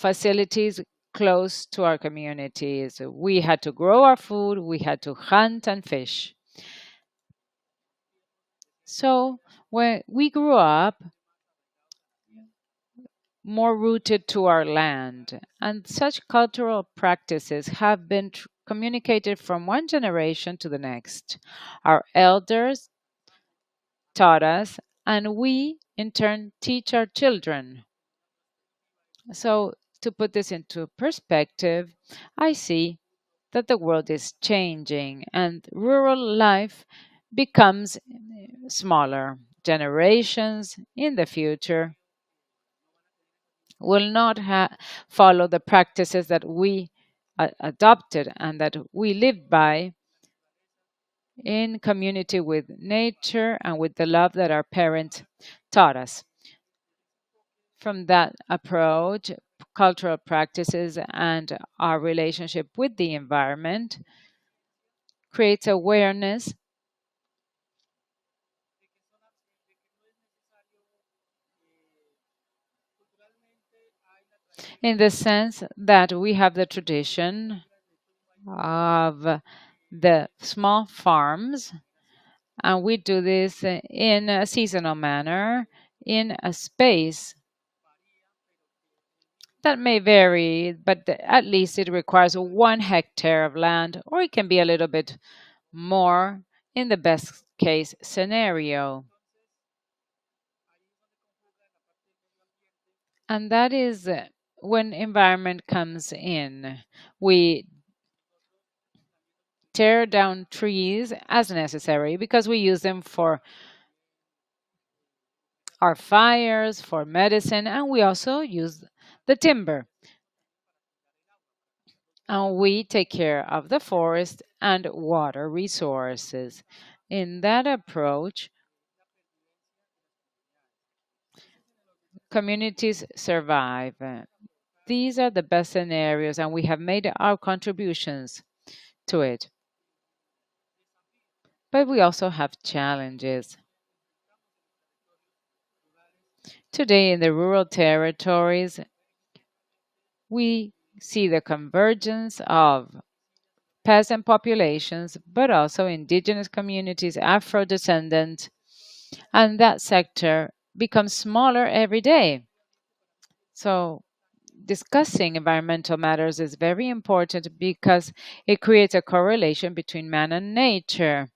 facilities close to our communities. We had to grow our food, we had to hunt and fish. So when we grew up more rooted to our land, and such cultural practices have been communicated from one generation to the next. Our elders taught us, and we in turn teach our children. So, to put this into perspective, I see that the world is changing and rural life becomes smaller. Generations in the future will not follow the practices that we adopted and that we lived by in community with nature and with the love that our parents taught us. From that approach, cultural practices and our relationship with the environment creates awareness in the sense that we have the tradition of the small farms, and we do this in a seasonal manner in a space that may vary, but at least it requires 1 hectare of land, or it can be a little bit more in the best case scenario. And that is when environment comes in. We tear down trees as necessary because we use them for our fires, for medicine, and we also use the timber. And we take care of the forest and water resources. In that approach, communities survive. These are the best scenarios, and we have made our contributions to it. But we also have challenges. Today, in the rural territories, we see the convergence of peasant populations, but also indigenous communities, Afro descendant, and that sector becomes smaller every day. So, discussing environmental matters is very important because it creates a correlation between man and nature.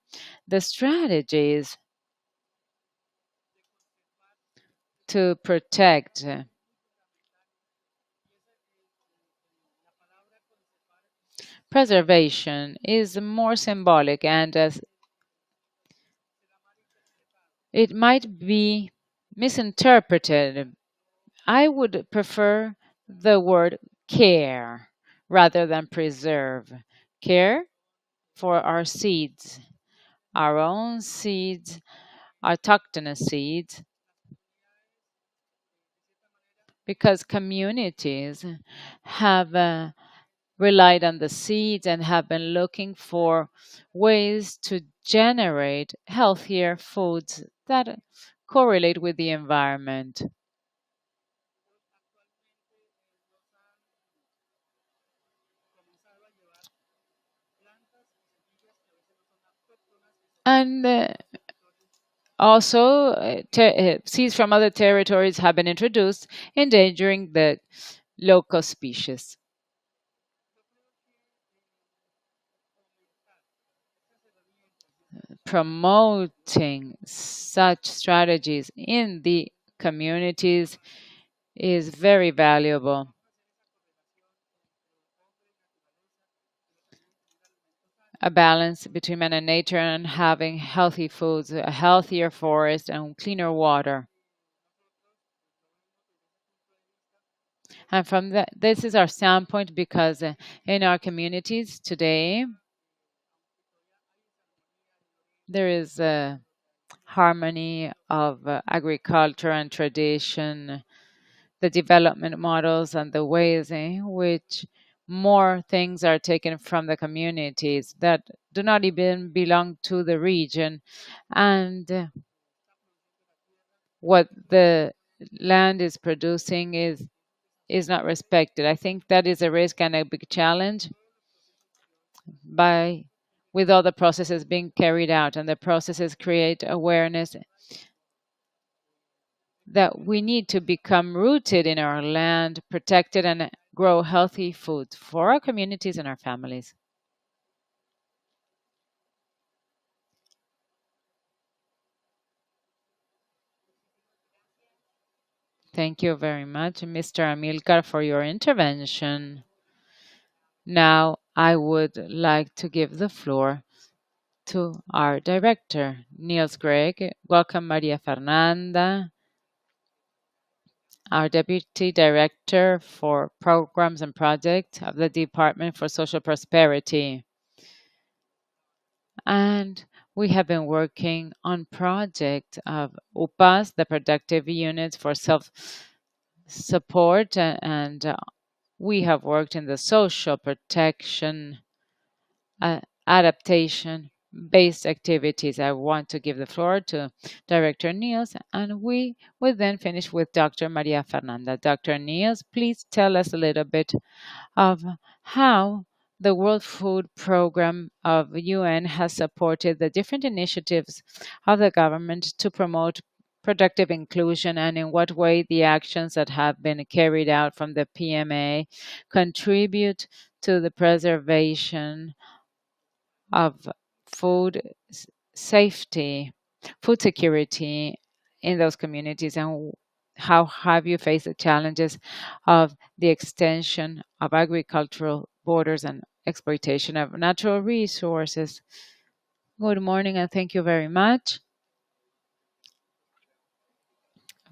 The strategies to protect preservation is more symbolic and it might be misinterpreted. I would prefer the word care rather than preserve. Care for our seeds, our own seeds, autochthonous seeds, because communities have relied on the seeds and have been looking for ways to generate healthier foods that correlate with the environment. And also, seeds from other territories have been introduced, endangering the local species. Promoting such strategies in the communities is very valuable. A balance between man and nature and having healthy foods, a healthier forest, and cleaner water. And from that, this is our standpoint because in our communities today, there is a harmony of agriculture and tradition, the development models, and the ways in which more things are taken from the communities that do not even belong to the region. And what the land is producing is is not respected. I think that is a risk and a big challenge by with all the processes being carried out, and the processes create awareness that we need to become rooted in our land, protected and grow healthy foods for our communities and our families. Thank you very much, Mr. Amilcar, for your intervention. Now, I would like to give the floor to our director, Niels Gregg. Welcome, Maria Fernanda, our Deputy Director for Programs and Projects of the Department for Social Prosperity. And we have been working on project of UPAs, the productive units for self support, and we have worked in the social protection, adaptation based activities. I want to give the floor to Director Niels, and we will then finish with Dr. Maria Fernanda. Dr. Niels, please tell us a little bit of how the World Food Program of UN has supported the different initiatives of the government to promote productive inclusion, and in what way the actions that have been carried out from the PMA contribute to the preservation of food safety, food security in those communities, and how have you faced the challenges of the extension of agricultural borders and exploitation of natural resources? Good morning, and thank you very much.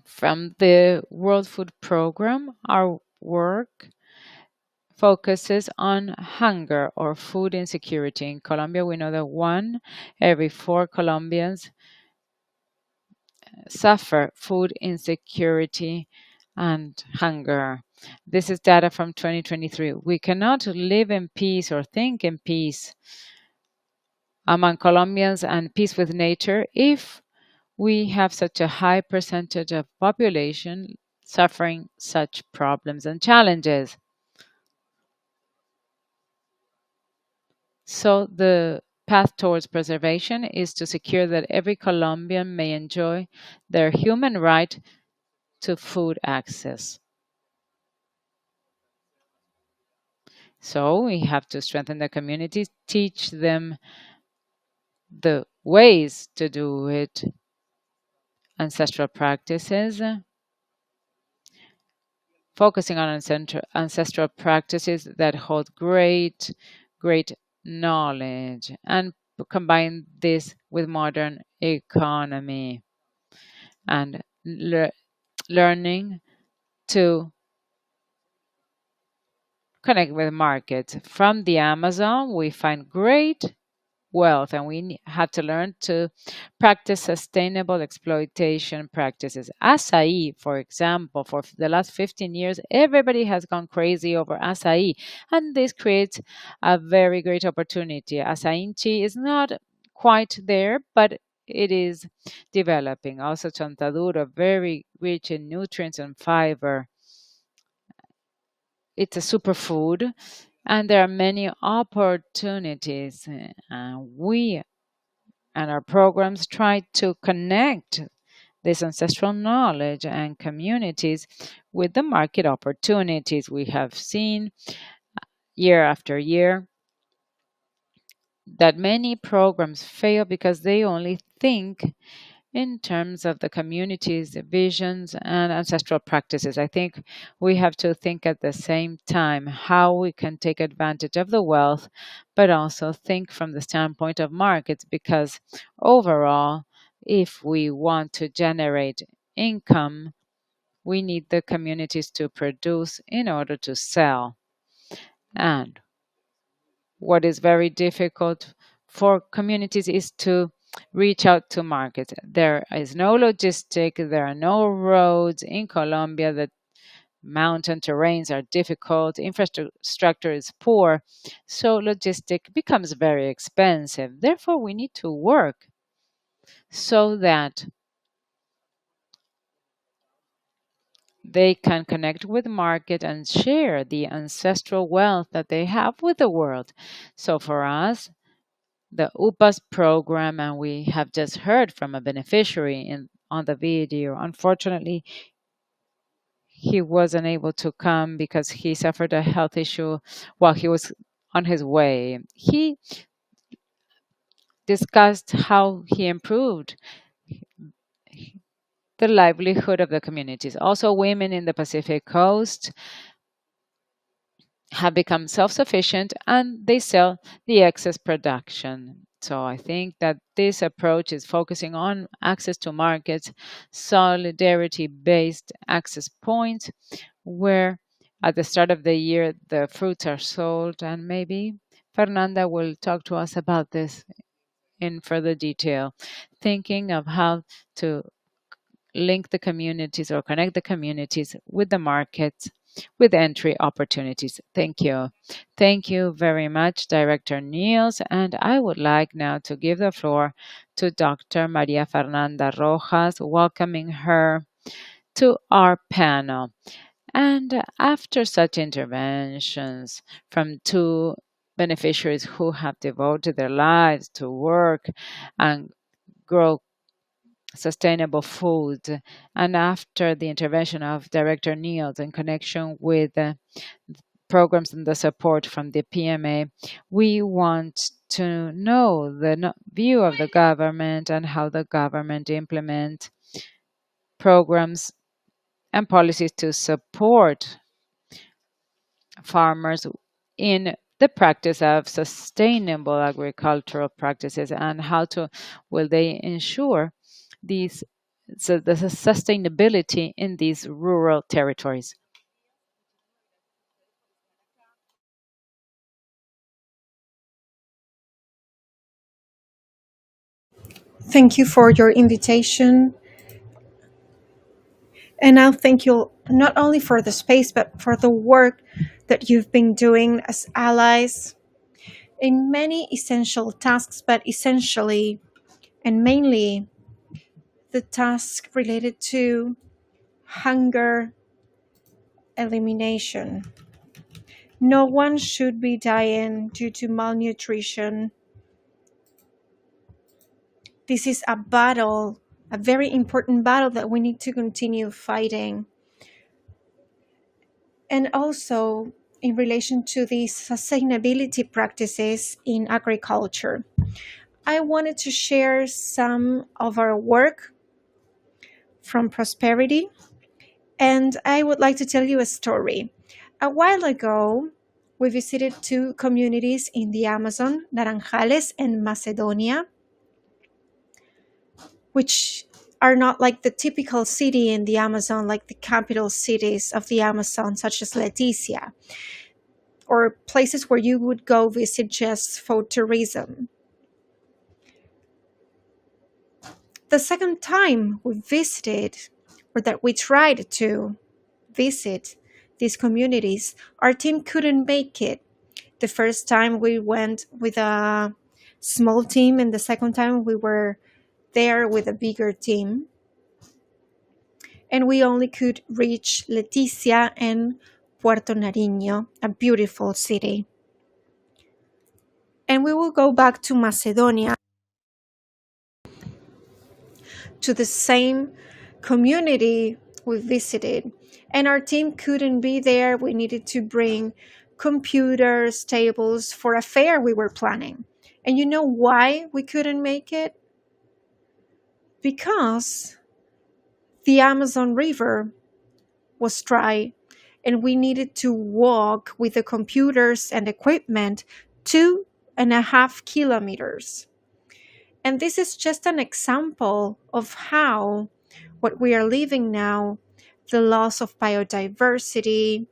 From the World Food Program, our work focuses on hunger or food insecurity. In Colombia, we know that one every four Colombians suffer food insecurity and hunger. This is data from 2023. We cannot live in peace or think in peace among Colombians and peace with nature if we have such a high percentage of population suffering such problems and challenges. So the path towards preservation is to secure that every Colombian may enjoy their human right to food access. So we have to strengthen the communities, teach them the ways to do it, ancestral practices, focusing on ancestral practices that hold great knowledge, and combine this with modern economy and learning to connect with markets. From the Amazon, we find great wealth, and we have to learn to practice sustainable exploitation practices. Acai, for example, for the last 15 years, everybody has gone crazy over acai, and this creates a very great opportunity. Acai is not quite there, but it is developing. Also, chontaduro, very rich in nutrients and fiber. It's a superfood, and there are many opportunities. We and our programs try to connect this ancestral knowledge and communities with the market opportunities. We have seen year after year that many programs fail because they only think in terms of the community's visions and ancestral practices. I think we have to think at the same time how we can take advantage of the wealth, but also think from the standpoint of markets, because overall, if we want to generate income, we need the communities to produce in order to sell. And what is very difficult for communities is to reach out to markets. There is no logistic, there are no roads in Colombia. The mountain terrains are difficult, infrastructure is poor, so logistic becomes very expensive. Therefore, we need to work so that they can connect with the market and share the ancestral wealth that they have with the world. So for us, the UPAS program, and we have just heard from a beneficiary on the video. Unfortunately, he wasn't able to come because he suffered a health issue while he was on his way. He discussed how he improved the livelihood of the communities. Also, women in the Pacific Coast have become self sufficient and they sell the excess production. So I think that this approach is focusing on access to markets, solidarity based access points, where at the start of the year the fruits are sold. And maybe Fernanda will talk to us about this in further detail, thinking of how to link the communities or connect the communities with the markets with entry opportunities. Thank you. Thank you very much, Director Niels. And I would like now to give the floor to Dr. Maria Fernanda Rojas, welcoming her to our panel. And after such interventions from two beneficiaries who have devoted their lives to work and grow sustainable food. And after the intervention of Director Niels in connection with programs and the support from the PMA, we want to know the view of the government and how the government implement programs and policies to support farmers in the practice of sustainable agricultural practices, and how to will they ensure these so the sustainability in these rural territories. Thank you for your invitation. And I'll thank you not only for the space, but for the work that you've been doing as allies in many essential tasks, but essentially and mainly the task related to hunger elimination. No one should be dying due to malnutrition. This is a battle, a very important battle that we need to continue fighting. And also in relation to these sustainability practices in agriculture, I wanted to share some of our work from Prosperity, and I would like to tell you a story. A while ago, we visited two communities in the Amazon, Naranjales and Macedonia, which are not like the typical city in the Amazon, like the capital cities of the Amazon, such as Leticia, or places where you would go visit just for tourism. The second time we visited, or that we tried to visit these communities, our team couldn't make it. The first time we went with a small team, and the second time we were there with a bigger team. And we only could reach Leticia and Puerto Nariño, a beautiful city. And we will go back to Macedonia, to the same community we visited. And our team couldn't be there. We needed to bring computers, tables for a fair we were planning. And you know why we couldn't make it? Because the Amazon River was dry and we needed to walk with the computers and equipment 2.5 kilometers. And this is just an example of how what we are living now, the loss of biodiversity,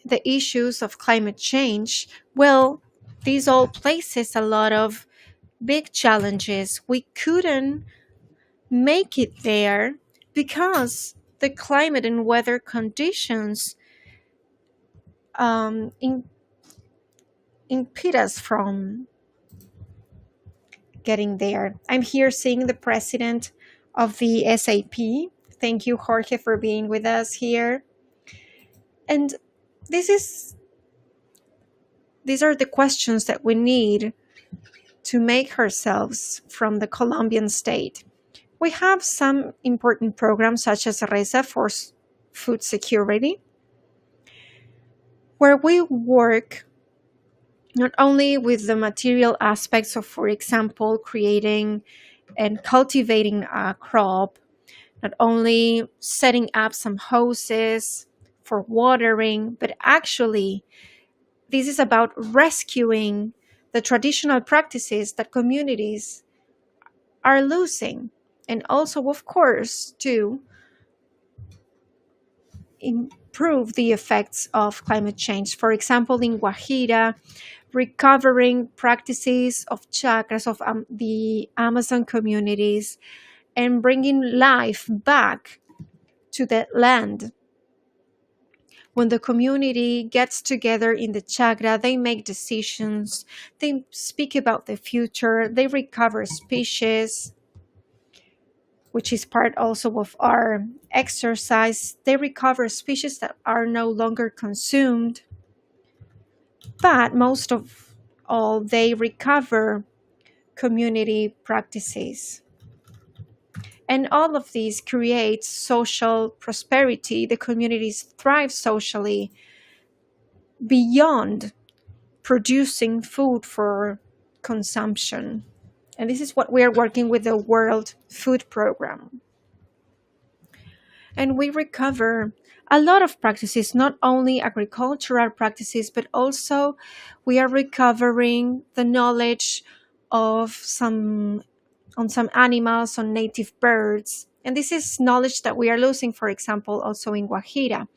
the issues of climate change, well, these all places a lot of big challenges. We couldn't make it there because the climate and weather conditions in, impede us from getting there. I'm here seeing the president of the SAP, Thank you, Jorge, for being with us here. And this is these are the questions that we need to make ourselves from the Colombian state. We have some important programs such as RESA for food security, where we work not only with the material aspects of, for example, creating and cultivating a crop, not only setting up some hoses for watering, but actually, this is about rescuing the traditional practices that communities are losing. And also, of course, to improve the effects of climate change. For example, in Guajira, recovering practices of chakras of the Amazon communities and bringing life back to that land. When the community gets together in the chakra, they make decisions, they speak about the future, they recover species, which is part also of our exercise. They recover species that are no longer consumed, but most of all, they recover community practices. And all of these create social prosperity. The communities thrive socially beyond producing food for consumption. And this is what we are working with the World Food Program. And we recover a lot of practices, not only agricultural practices, but also we are recovering the knowledge of some animals, on native birds. And this is knowledge that we are losing, for example, also in Guajira.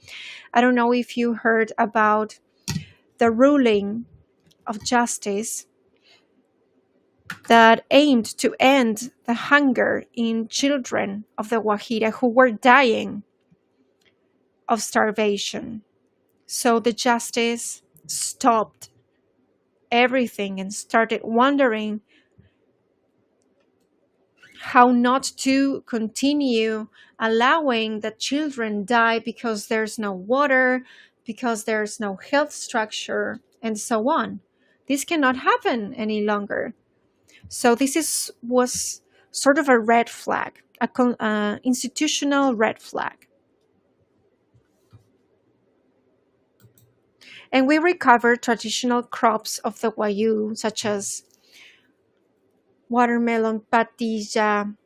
I don't know if you heard about the ruling of justice that aimed to end the hunger in children of the Guajira who were dying of starvation. So the justice stopped everything and started wondering how not to continue allowing that children die because there's no water, because there's no health structure, and so on. This cannot happen any longer. So was sort of a red flag, a institutional red flag. And we recovered traditional crops of the Guayú, such as watermelon, patilla,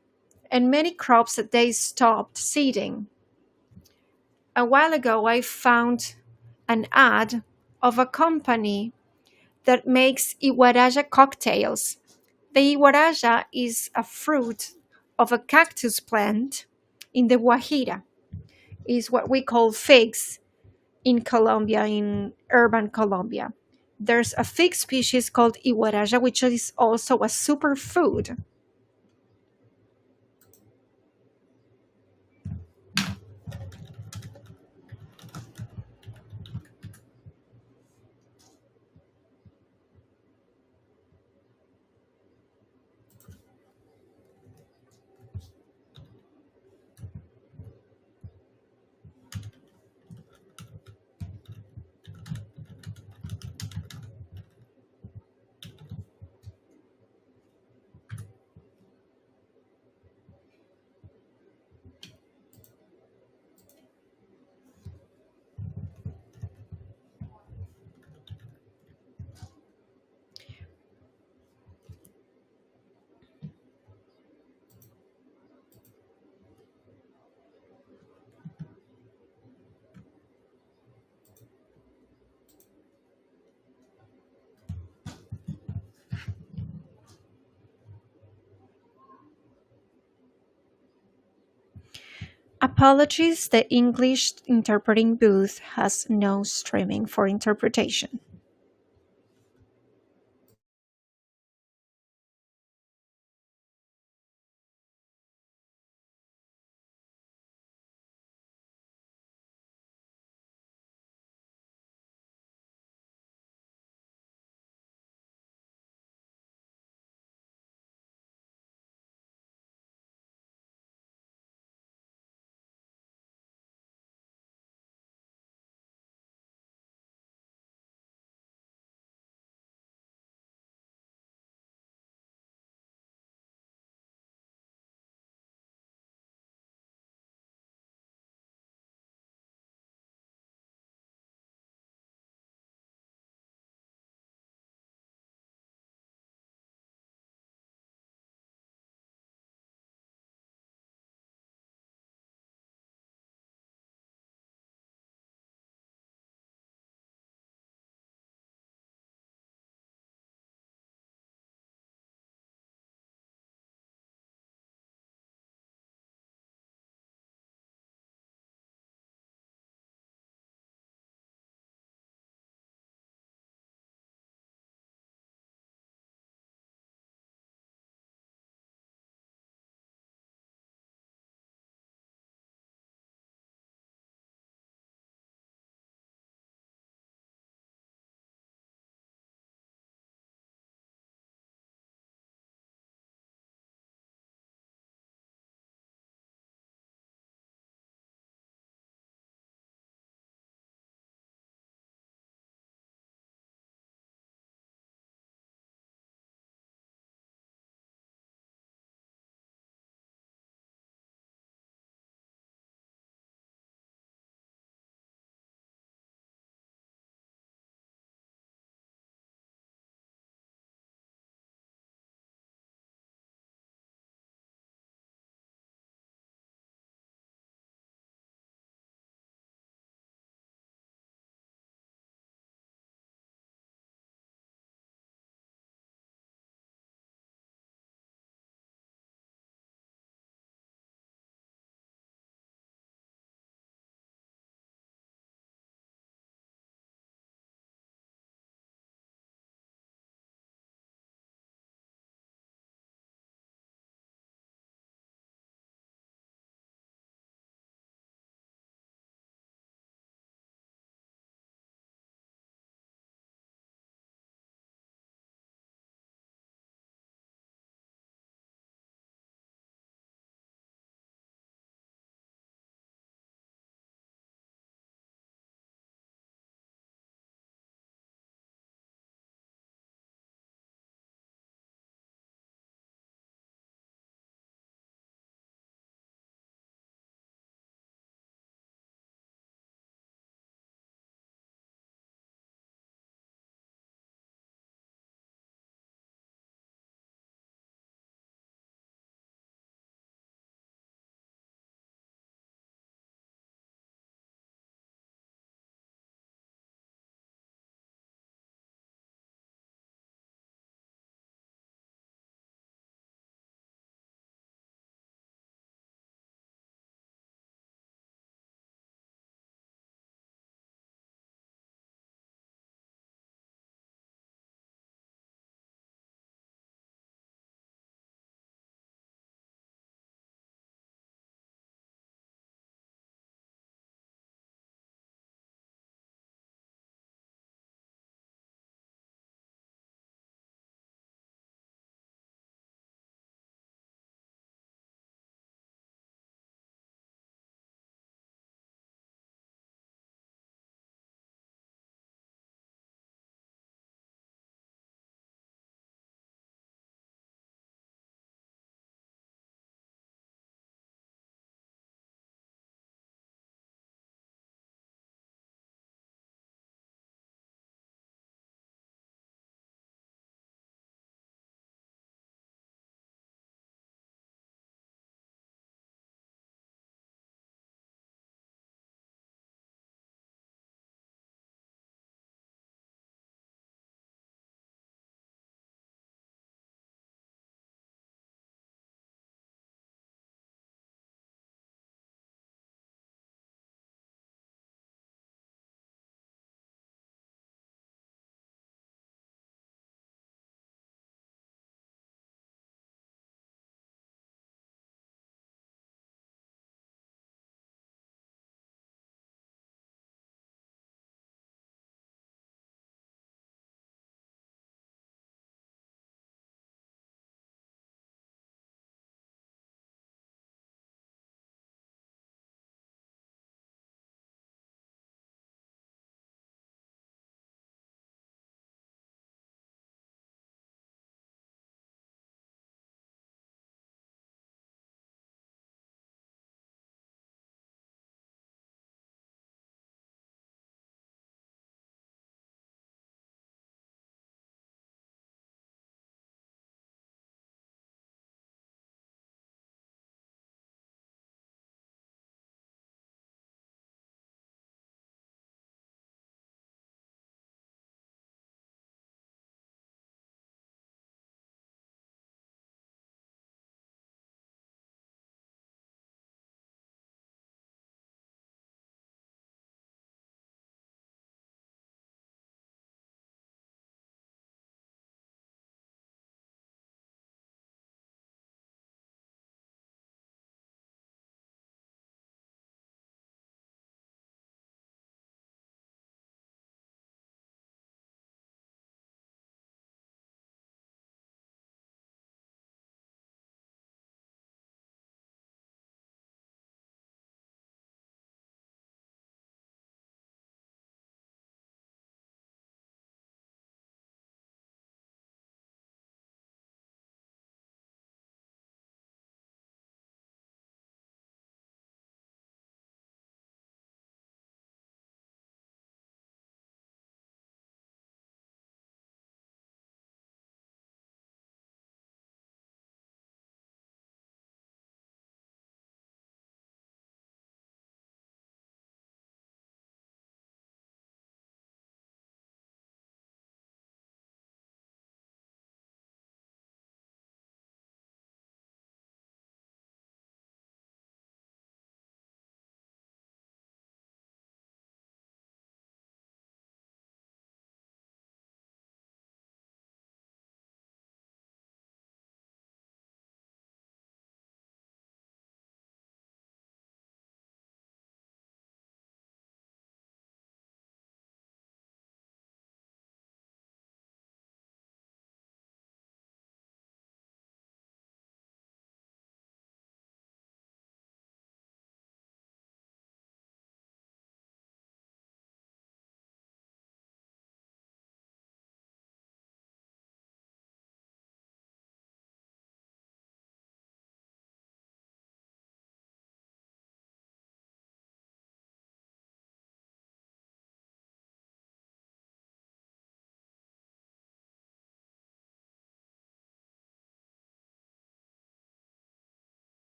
and many crops that they stopped seeding. A while ago, I found an ad of a company that makes iguaraja cocktails. The iguaraja is a fruit of a cactus plant in the Guajira. Is what we call figs in Colombia, in urban Colombia. There's a fig species called iguaraja, which is also a superfood. Apologies, the English interpreting booth has no streaming for interpretation.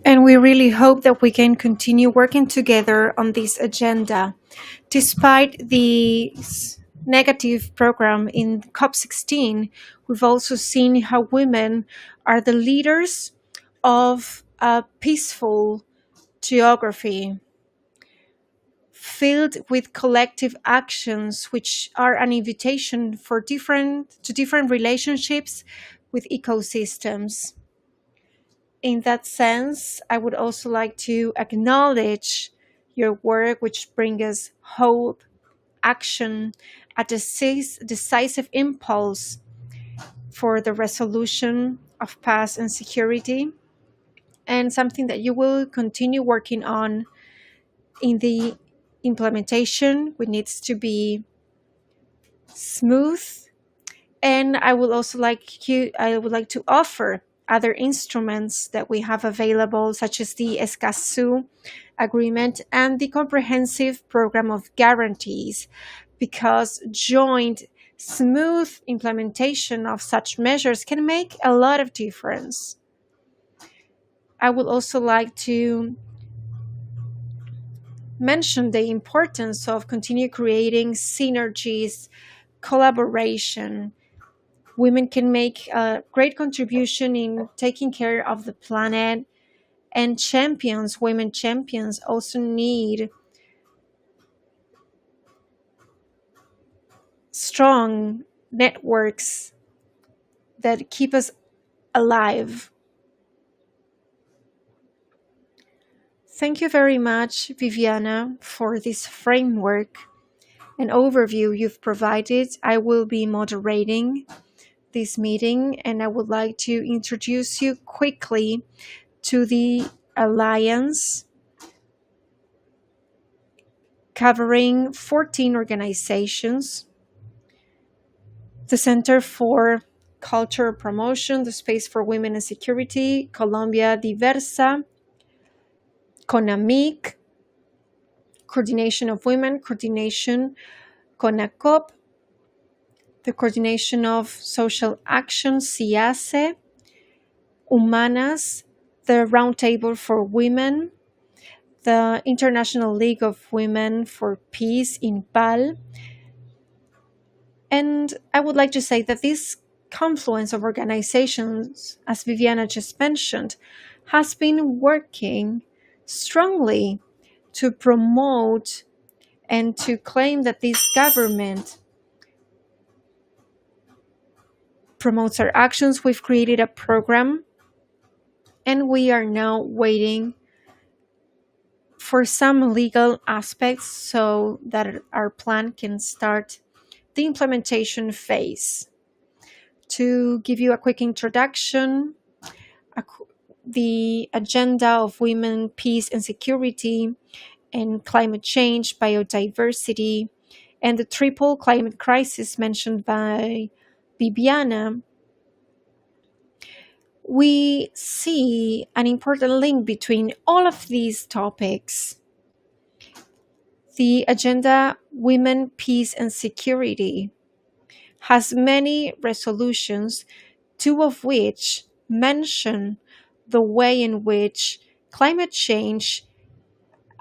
And we really hope that we can continue working together on this agenda. Despite the negative program in COP16, we've also seen how women are the leaders of a peaceful geography filled with collective actions which are an invitation for different relationships with ecosystems. In that sense, I would also like to acknowledge your work, which brings us hope, action, a decisive impulse for the resolution of peace and security, and something that you will continue working on in the implementation, which needs to be smooth. And I would like to offer other instruments that we have available, such as the Escazú agreement and the comprehensive program of guarantees, because joint smooth implementation of such measures can make a lot of difference. I would also like to mention the importance of continue creating synergies, collaboration. Women can make a great contribution in taking care of the planet, and women champions, also need strong networks that keep us alive. Thank you very much, Viviana, for this framework and overview you've provided. I will be moderating this meeting, and I would like to introduce you quickly to the Alliance, covering 14 organizations: the Center for Cultural Promotion, the Space for Women and Security, Colombia Diversa, CONAMIC, Coordination of Women, Coordination CONACOP, the Coordination of Social Action, CIASE, Humanas, the Roundtable for Women, the International League of Women for Peace, INPAL. And I would like to say that this confluence of organizations, as Viviana just mentioned, has been working strongly to promote and to claim that this government promotes our actions. We've created a program, and we are now waiting for some legal aspects so that our plan can start the implementation phase. To give you a quick introduction, the agenda of women, peace and security, and climate change, biodiversity, and the triple climate crisis mentioned by Bibiana, we see an important link between all of these topics. The agenda Women, Peace and Security has many resolutions, two of which mention the way in which climate change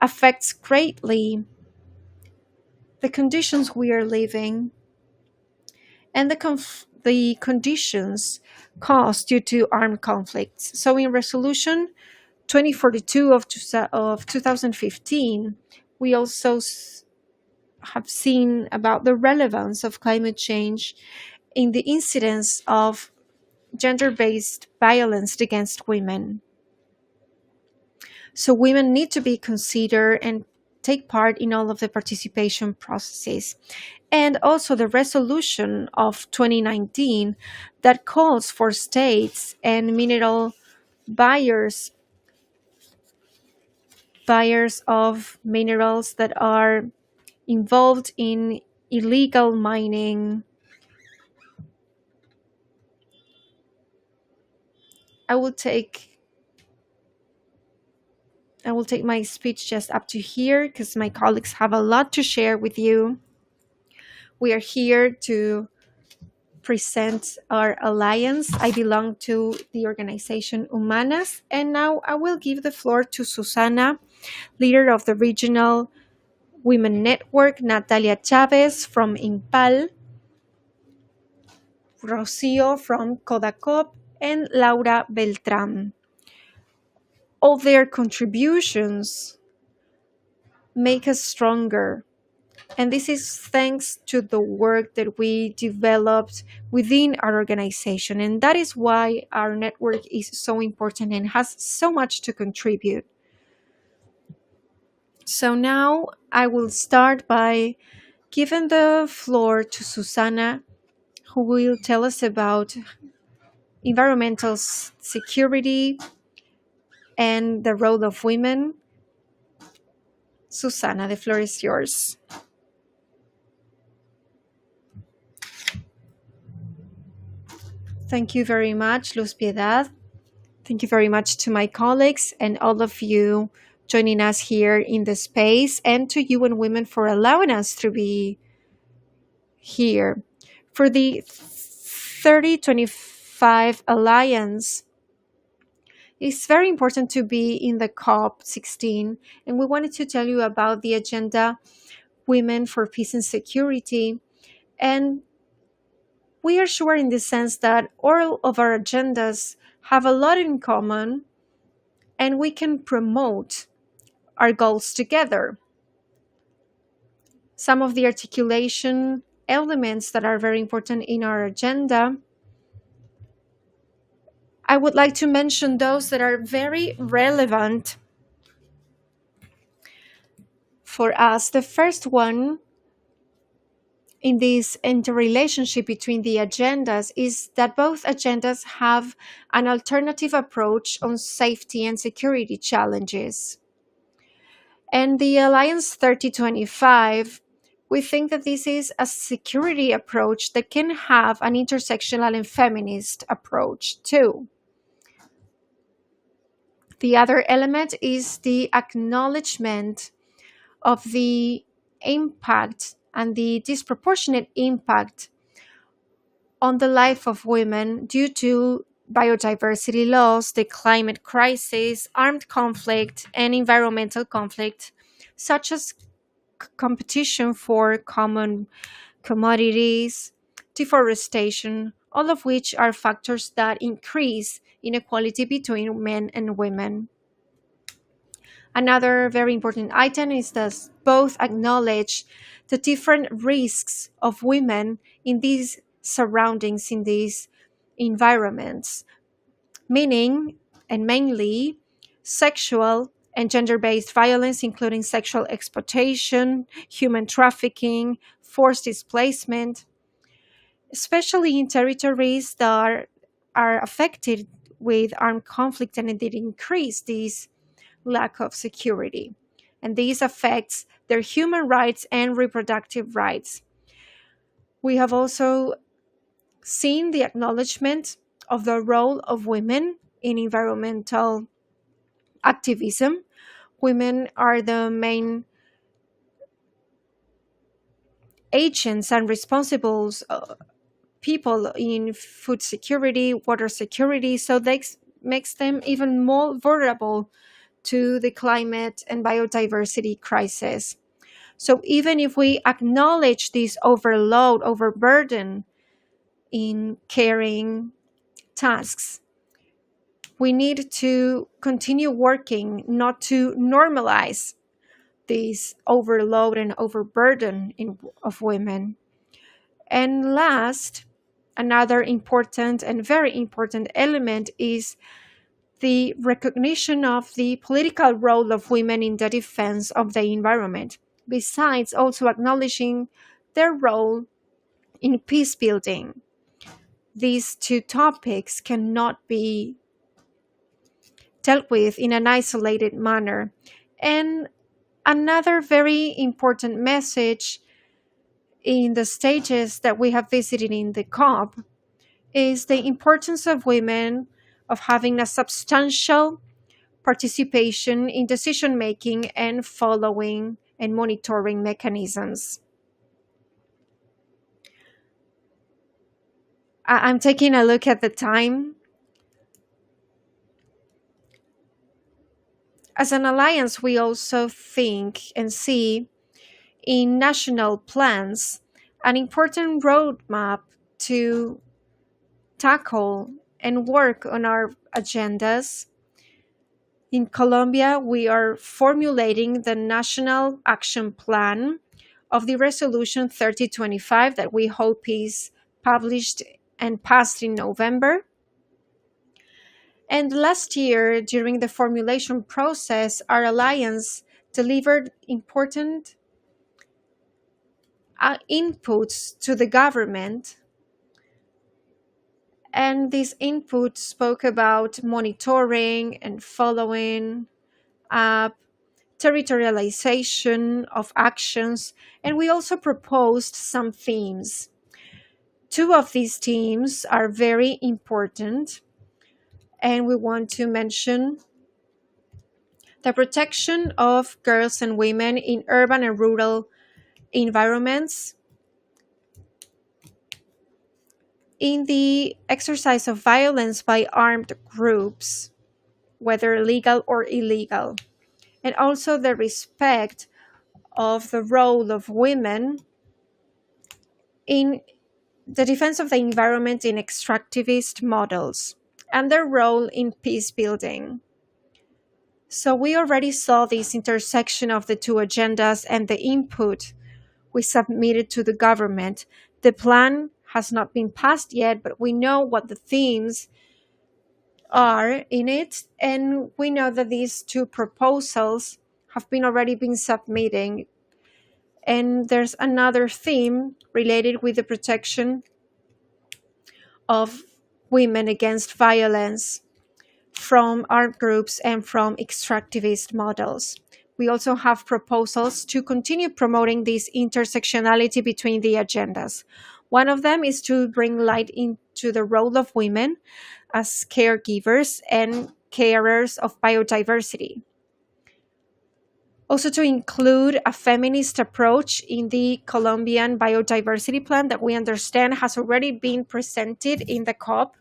affects greatly the conditions we are living and the conditions caused due to armed conflicts. So in Resolution 2042 of 2015, we also have seen about the relevance of climate change in the incidence of gender-based violence against women. So women need to be considered and take part in all of the participation processes. And also the resolution of 2019 that calls for states and mineral buyers of minerals that are involved in illegal mining. I will take my speech just up to here because my colleagues have a lot to share with you. We are here to present our alliance. I belong to the organization Humanas, and now I will give the floor to Susana, leader of the Regional Women Network, Natalia Chavez from Impal, Rocio from Codacop, and Laura Beltran. All their contributions make us stronger. And this is thanks to the work that we developed within our organization. And that is why our network is so important and has so much to contribute. So now I will start by giving the floor to Susana, who will tell us about environmental security and the role of women. Susana, the floor is yours. Thank you very much, Luz Piedad. Thank you very much to my colleagues and all of you joining us here in the space, and to UN Women for allowing us to be here. For the 3025 Alliance, it's very important to be in the COP16, and we wanted to tell you about the agenda Women for Peace and Security. And we are sure in the sense that all of our agendas have a lot in common, and we can promote our goals together. Some of the articulation elements that are very important in our agenda, I would like to mention those that are very relevant for us. The first one in this interrelationship between the agendas is that both agendas have an alternative approach on safety and security challenges. And the Alliance 3025, we think that this is a security approach that can have an intersectional and feminist approach too. The other element is the acknowledgement of the impact and the disproportionate impact on the life of women due to biodiversity loss, the climate crisis, armed conflict, and environmental conflict, such as competition for common commodities, deforestation, all of which are factors that increase inequality between men and women. Another very important item is that both acknowledge the different risks of women in these surroundings, in these environments, meaning and mainly sexual and gender-based violence, including sexual exploitation, human trafficking, forced displacement, especially in territories that are affected with armed conflict, and it did increase this lack of security. And this affects their human rights and reproductive rights. We have also seen the acknowledgement of the role of women in environmental activism. Women are the main agents and responsible people in food security, water security, so that makes them even more vulnerable to the climate and biodiversity crisis. So even if we acknowledge this overload, overburden in carrying tasks, we need to continue working not to normalize this overload and overburden of women. And last, another important and very important element is the recognition of the political role of women in the defense of the environment, besides also acknowledging their role in peace building. These two topics cannot be dealt with in an isolated manner. And another very important message in the stages that we have visited in the COP is the importance of women of having a substantial participation in decision-making and following and monitoring mechanisms. I'm taking a look at the time. As an alliance, we also think and see in national plans an important roadmap to tackle and work on our agendas. In Colombia, we are formulating the National Action Plan of the Resolution 3025 that we hope is published and passed in November. And last year, during the formulation process, our alliance delivered important inputs to the government. And these inputs spoke about monitoring and following up, territorialization of actions, and we also proposed some themes. Two of these themes are very important, and we want to mention the protection of girls and women in urban and rural environments, in the exercise of violence by armed groups, whether legal or illegal, and also the respect of the role of women in the defense of the environment in extractivist models and their role in peace building. So we already saw this intersection of the two agendas and the input we submitted to the government. The plan has not been passed yet, but we know what the themes are in it, and we know that these two proposals have been already been submitting. And there's another theme related with the protection of women against violence from armed groups and from extractivist models. We also have proposals to continue promoting this intersectionality between the agendas. One of them is to bring light into the role of women as caregivers and carers of biodiversity. Also, to include a feminist approach in the Colombian biodiversity plan that we understand has already been presented in the COP.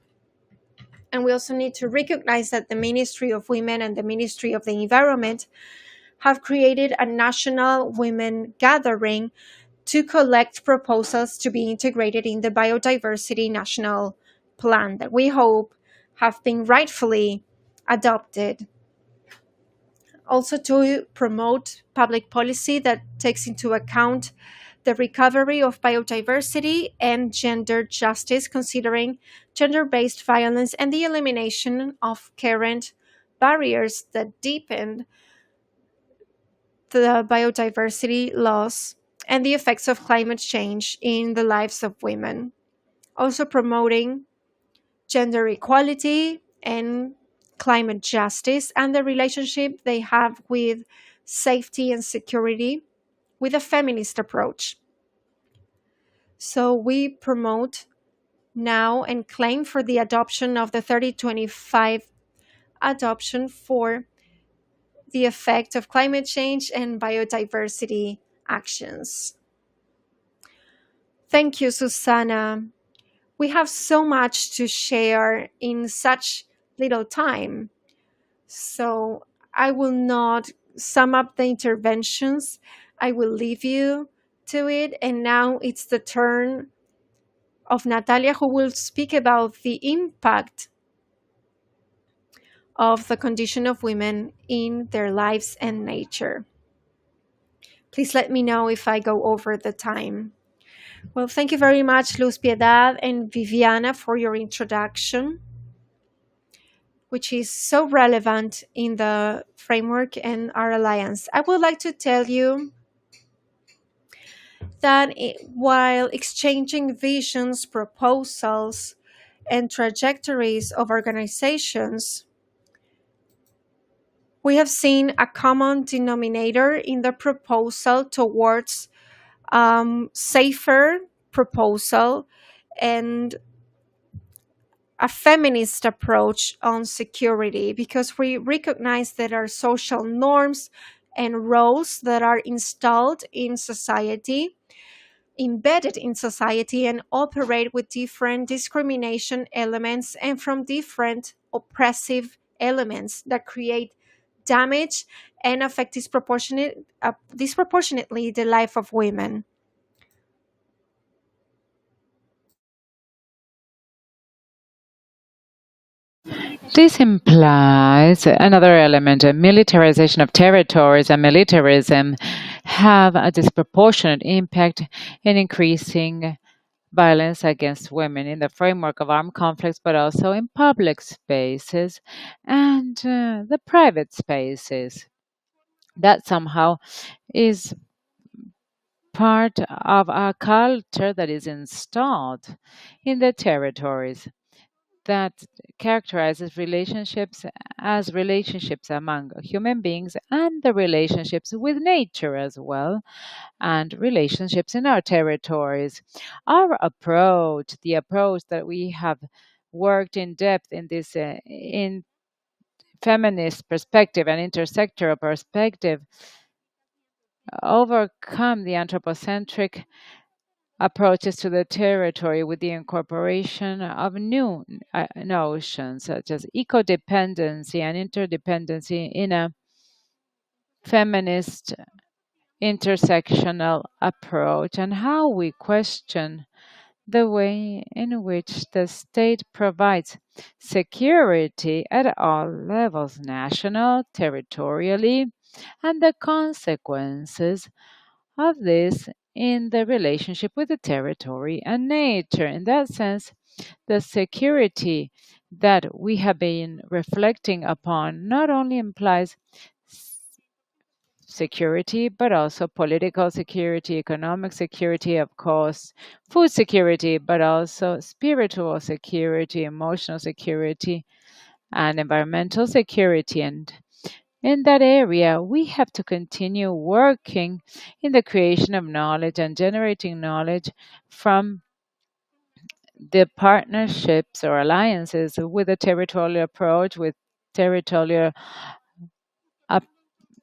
And we also need to recognize that the Ministry of Women and the Ministry of the Environment have created a national women gathering to collect proposals to be integrated in the biodiversity national plan that we hope have been rightfully adopted. Also, to promote public policy that takes into account the recovery of biodiversity and gender justice, considering gender-based violence and the elimination of current barriers that deepen the biodiversity loss and the effects of climate change in the lives of women. Also promoting gender equality and climate justice and the relationship they have with safety and security with a feminist approach. So we promote now and claim for the adoption of the 3025 adoption for the effect of climate change and biodiversity actions. Thank you, Susana. We have so much to share in such little time. So I will not sum up the interventions. I will leave you to it. And now it's the turn of Natalia, who will speak about the impact of the condition of women in their lives and nature. Please let me know if I go over the time. Well, thank you very much, Luz Piedad and Viviana, for your introduction, which is so relevant in the framework and our alliance. I would like to tell you that while exchanging visions, proposals, and trajectories of organizations, we have seen a common denominator in the proposal towards safer proposal and a feminist approach on security, because we recognize that our social norms and roles that are installed in society embedded in society and operate with different discrimination elements and from different oppressive elements that create damage and affect disproportionately the life of women. This implies another element: a militarization of territories and militarism have a disproportionate impact in increasing violence against women in the framework of armed conflicts, but also in public spaces and the private spaces. That somehow is part of a culture that is installed in the territories that characterizes relationships as relationships among human beings and the relationships with nature as well, and relationships in our territories. Our approach, the approach that we have worked in depth in this in feminist perspective and intersectoral perspective, overcome the anthropocentric approaches to the territory with the incorporation of new notions such as ecodependency and interdependency in a feminist intersectional approach, and how we question the way in which the state provides security at all levels, national, territorially, and the consequences of this in the relationship with the territory and nature. In that sense, the security that we have been reflecting upon not only implies security, but also political security, economic security, of course, food security, but also spiritual security, emotional security, and environmental security. And in that area, we have to continue working in the creation of knowledge and generating knowledge from the partnerships or alliances with a territorial approach, with territorial up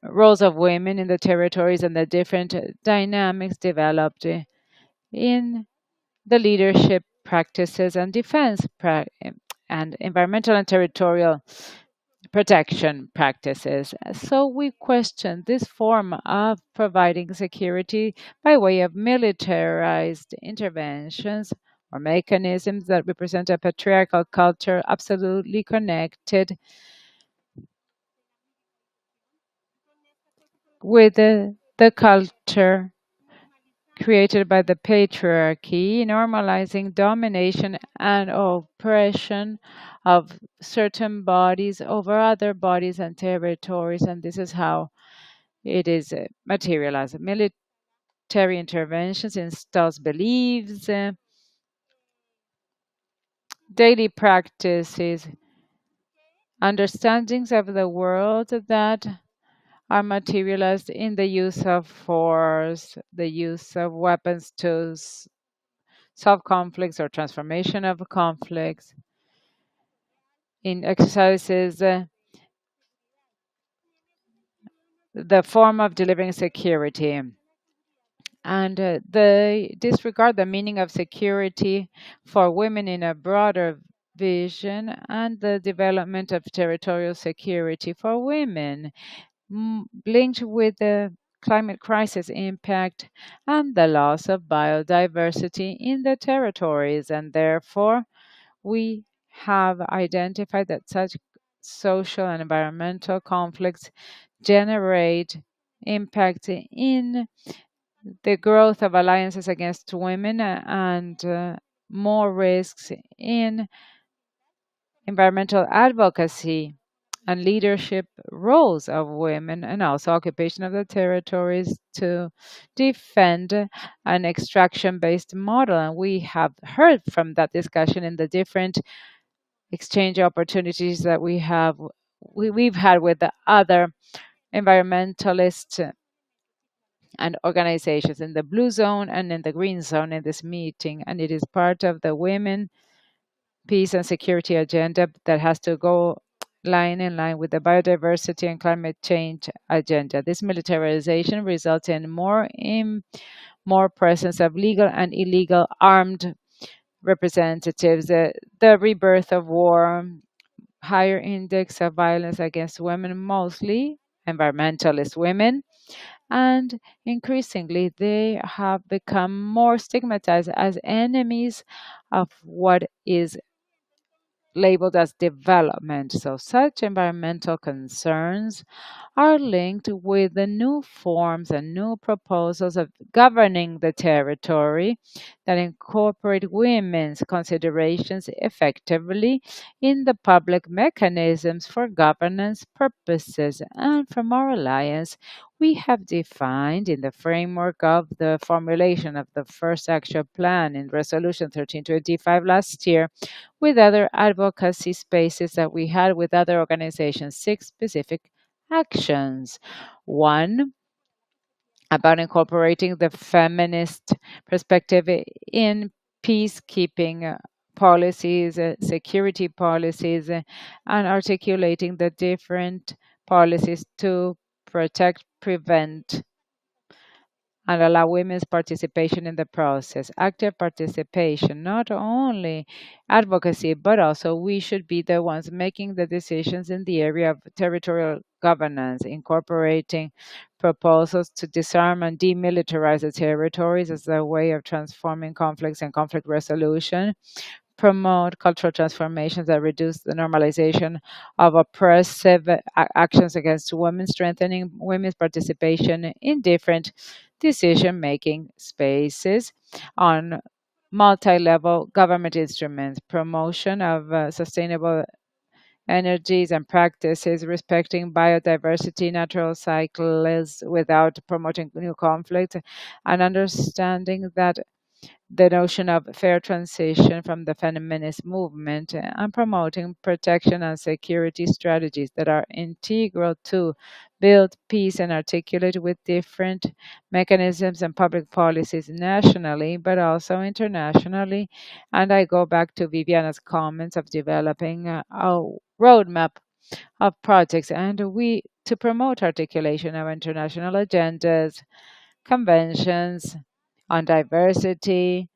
roles of women in the territories and the different dynamics developed in the leadership practices and and environmental and territorial protection practices. So we question this form of providing security by way of militarized interventions or mechanisms that represent a patriarchal culture absolutely connected with the culture created by the patriarchy, normalizing domination and oppression of certain bodies over other bodies and territories. And this is how it is materialized. Military interventions instills beliefs, daily practices, understandings of the world that are materialized in the use of force, the use of weapons to solve conflicts or transformation of conflicts, in exercises, the form of delivering security. And they disregard the meaning of security for women in a broader vision and the development of territorial security for women, linked with the climate crisis impact and the loss of biodiversity in the territories. And therefore, we have identified that such social and environmental conflicts generate impact in the growth of alliances against women and more risks in environmental advocacy and leadership roles of women, and also occupation of the territories to defend an extraction based model. And we have heard from that discussion in the different exchange opportunities that we've had with the other environmentalists and organizations in the blue zone and in the green zone in this meeting. And it is part of the women, peace, and security agenda that has to go line in line with the biodiversity and climate change agenda. This militarization results in more more presence of legal and illegal armed representatives, the rebirth of war, higher index of violence against women, mostly environmentalist women, and increasingly they have become more stigmatized as enemies of what is labeled as development. So, such environmental concerns are linked with the new forms and new proposals of governing the territory that incorporate women's considerations effectively in the public mechanisms for governance purposes. And from our alliance, we have defined in the framework of the formulation of the first action plan in Resolution 1325 last year with other advocacy spaces that we had with other organizations, six specific actions. One, about incorporating the feminist perspective in peacekeeping policies, security policies, and articulating the different policies to protect, prevent, and allow women's participation in the process. Active participation, not only advocacy, but also we should be the ones making the decisions in the area of territorial governance, incorporating proposals to disarm and demilitarize the territories as a way of transforming conflicts and conflict resolution, promote cultural transformations that reduce the normalization of oppressive actions against women, strengthening women's participation in different decision making spaces on multi level government instruments, promotion of sustainable energies and practices, respecting biodiversity, natural cycles without promoting new conflict, and understanding that the notion of fair transition from the feminist movement and promoting protection and security strategies that are integral to build peace and articulate with different mechanisms and public policies nationally, but also internationally. And I go back to Viviana's comments of developing a roadmap of projects and we to promote articulation of international agendas, conventions on diversity,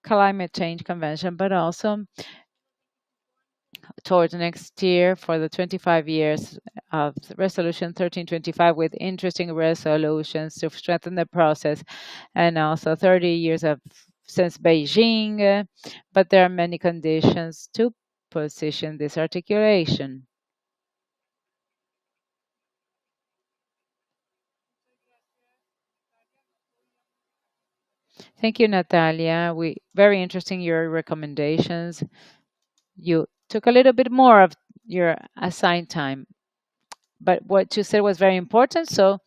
climate change convention, but also towards next year for the 25 years of resolution 1325 with interesting resolutions to strengthen the process and also 30 years of since Beijing, but there are many conditions to position this articulation. Thank you, Natalia. We very interesting your recommendations. You took a little bit more of your assigned time, but what you said was very important, so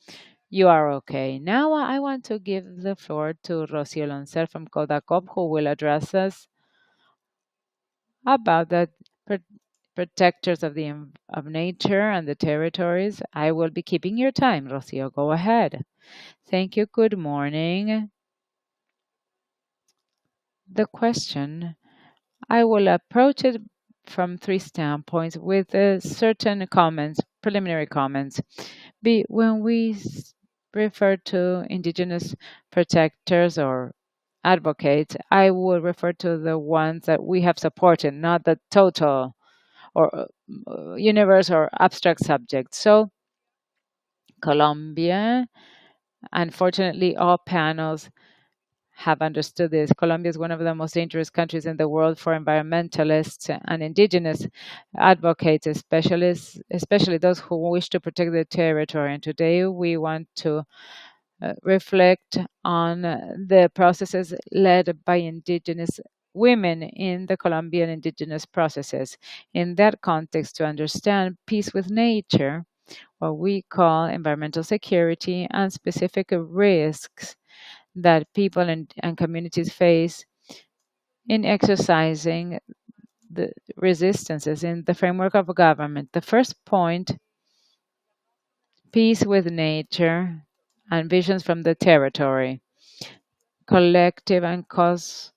you are okay. Now I want to give the floor to Rocio Loncer from Codacop, who will address us about the protectors of of nature and the territories. I will be keeping your time, Rocio. Go ahead. Thank you. Good morning. The question, I will approach it from three standpoints with certain comments, preliminary comments. When we refer to indigenous protectors or advocates, I will refer to the ones that we have supported, not the total or universe or abstract subject. So, Colombia, unfortunately, all panels have understood this. Colombia is one of the most dangerous countries in the world for environmentalists and indigenous advocates, especially those who wish to protect their territory. And today we want to reflect on the processes led by indigenous women in the Colombian indigenous processes. In that context, to understand peace with nature, what we call environmental security and specific risks that people and communities face in exercising the resistances in the framework of a government. The first point, peace with nature and visions from the territory. Collective and cosmogenous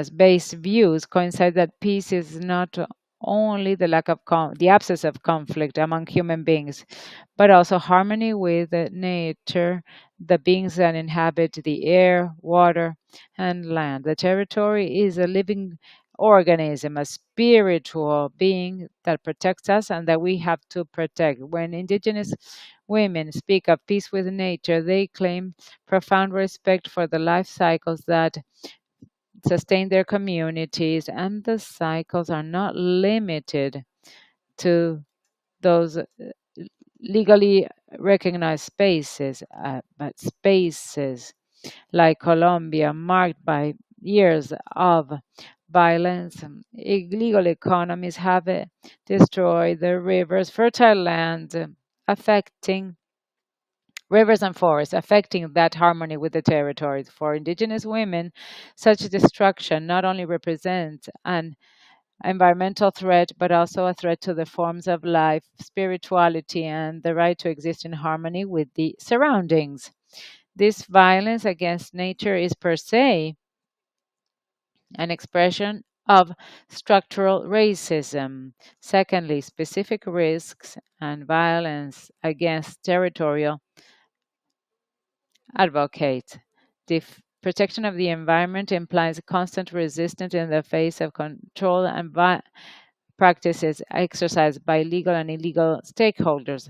based views coincide that peace is not only the absence of conflict among human beings, but also harmony with nature, the beings that inhabit the air, water, and land. The territory is a living organism, a spiritual being that protects us and that we have to protect. When indigenous women speak of peace with nature, they claim profound respect for the life cycles that sustain their communities, and the cycles are not limited to those legally recognized spaces, but spaces like Colombia, marked by years of violence. Illegal economies have destroyed the rivers, fertile land, affecting rivers and forests, affecting that harmony with the territories. For indigenous women, such destruction not only represents an environmental threat, but also a threat to the forms of life, spirituality, and the right to exist in harmony with the surroundings. This violence against nature is per se an expression of structural racism. Secondly, specific risks and violence against territorial advocate. The protection of the environment implies constant resistance in the face of control and practices exercised by legal and illegal stakeholders,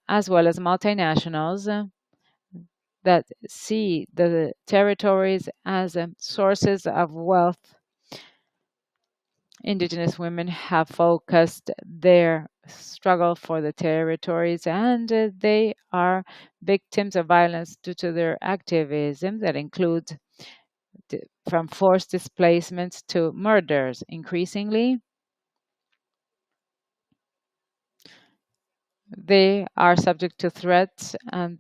as well as multinationals that see the territories as sources of wealth. Indigenous women have focused their struggle for the territories, and they are victims of violence due to their activism that includes from forced displacements to murders. Increasingly, they are subject to threats and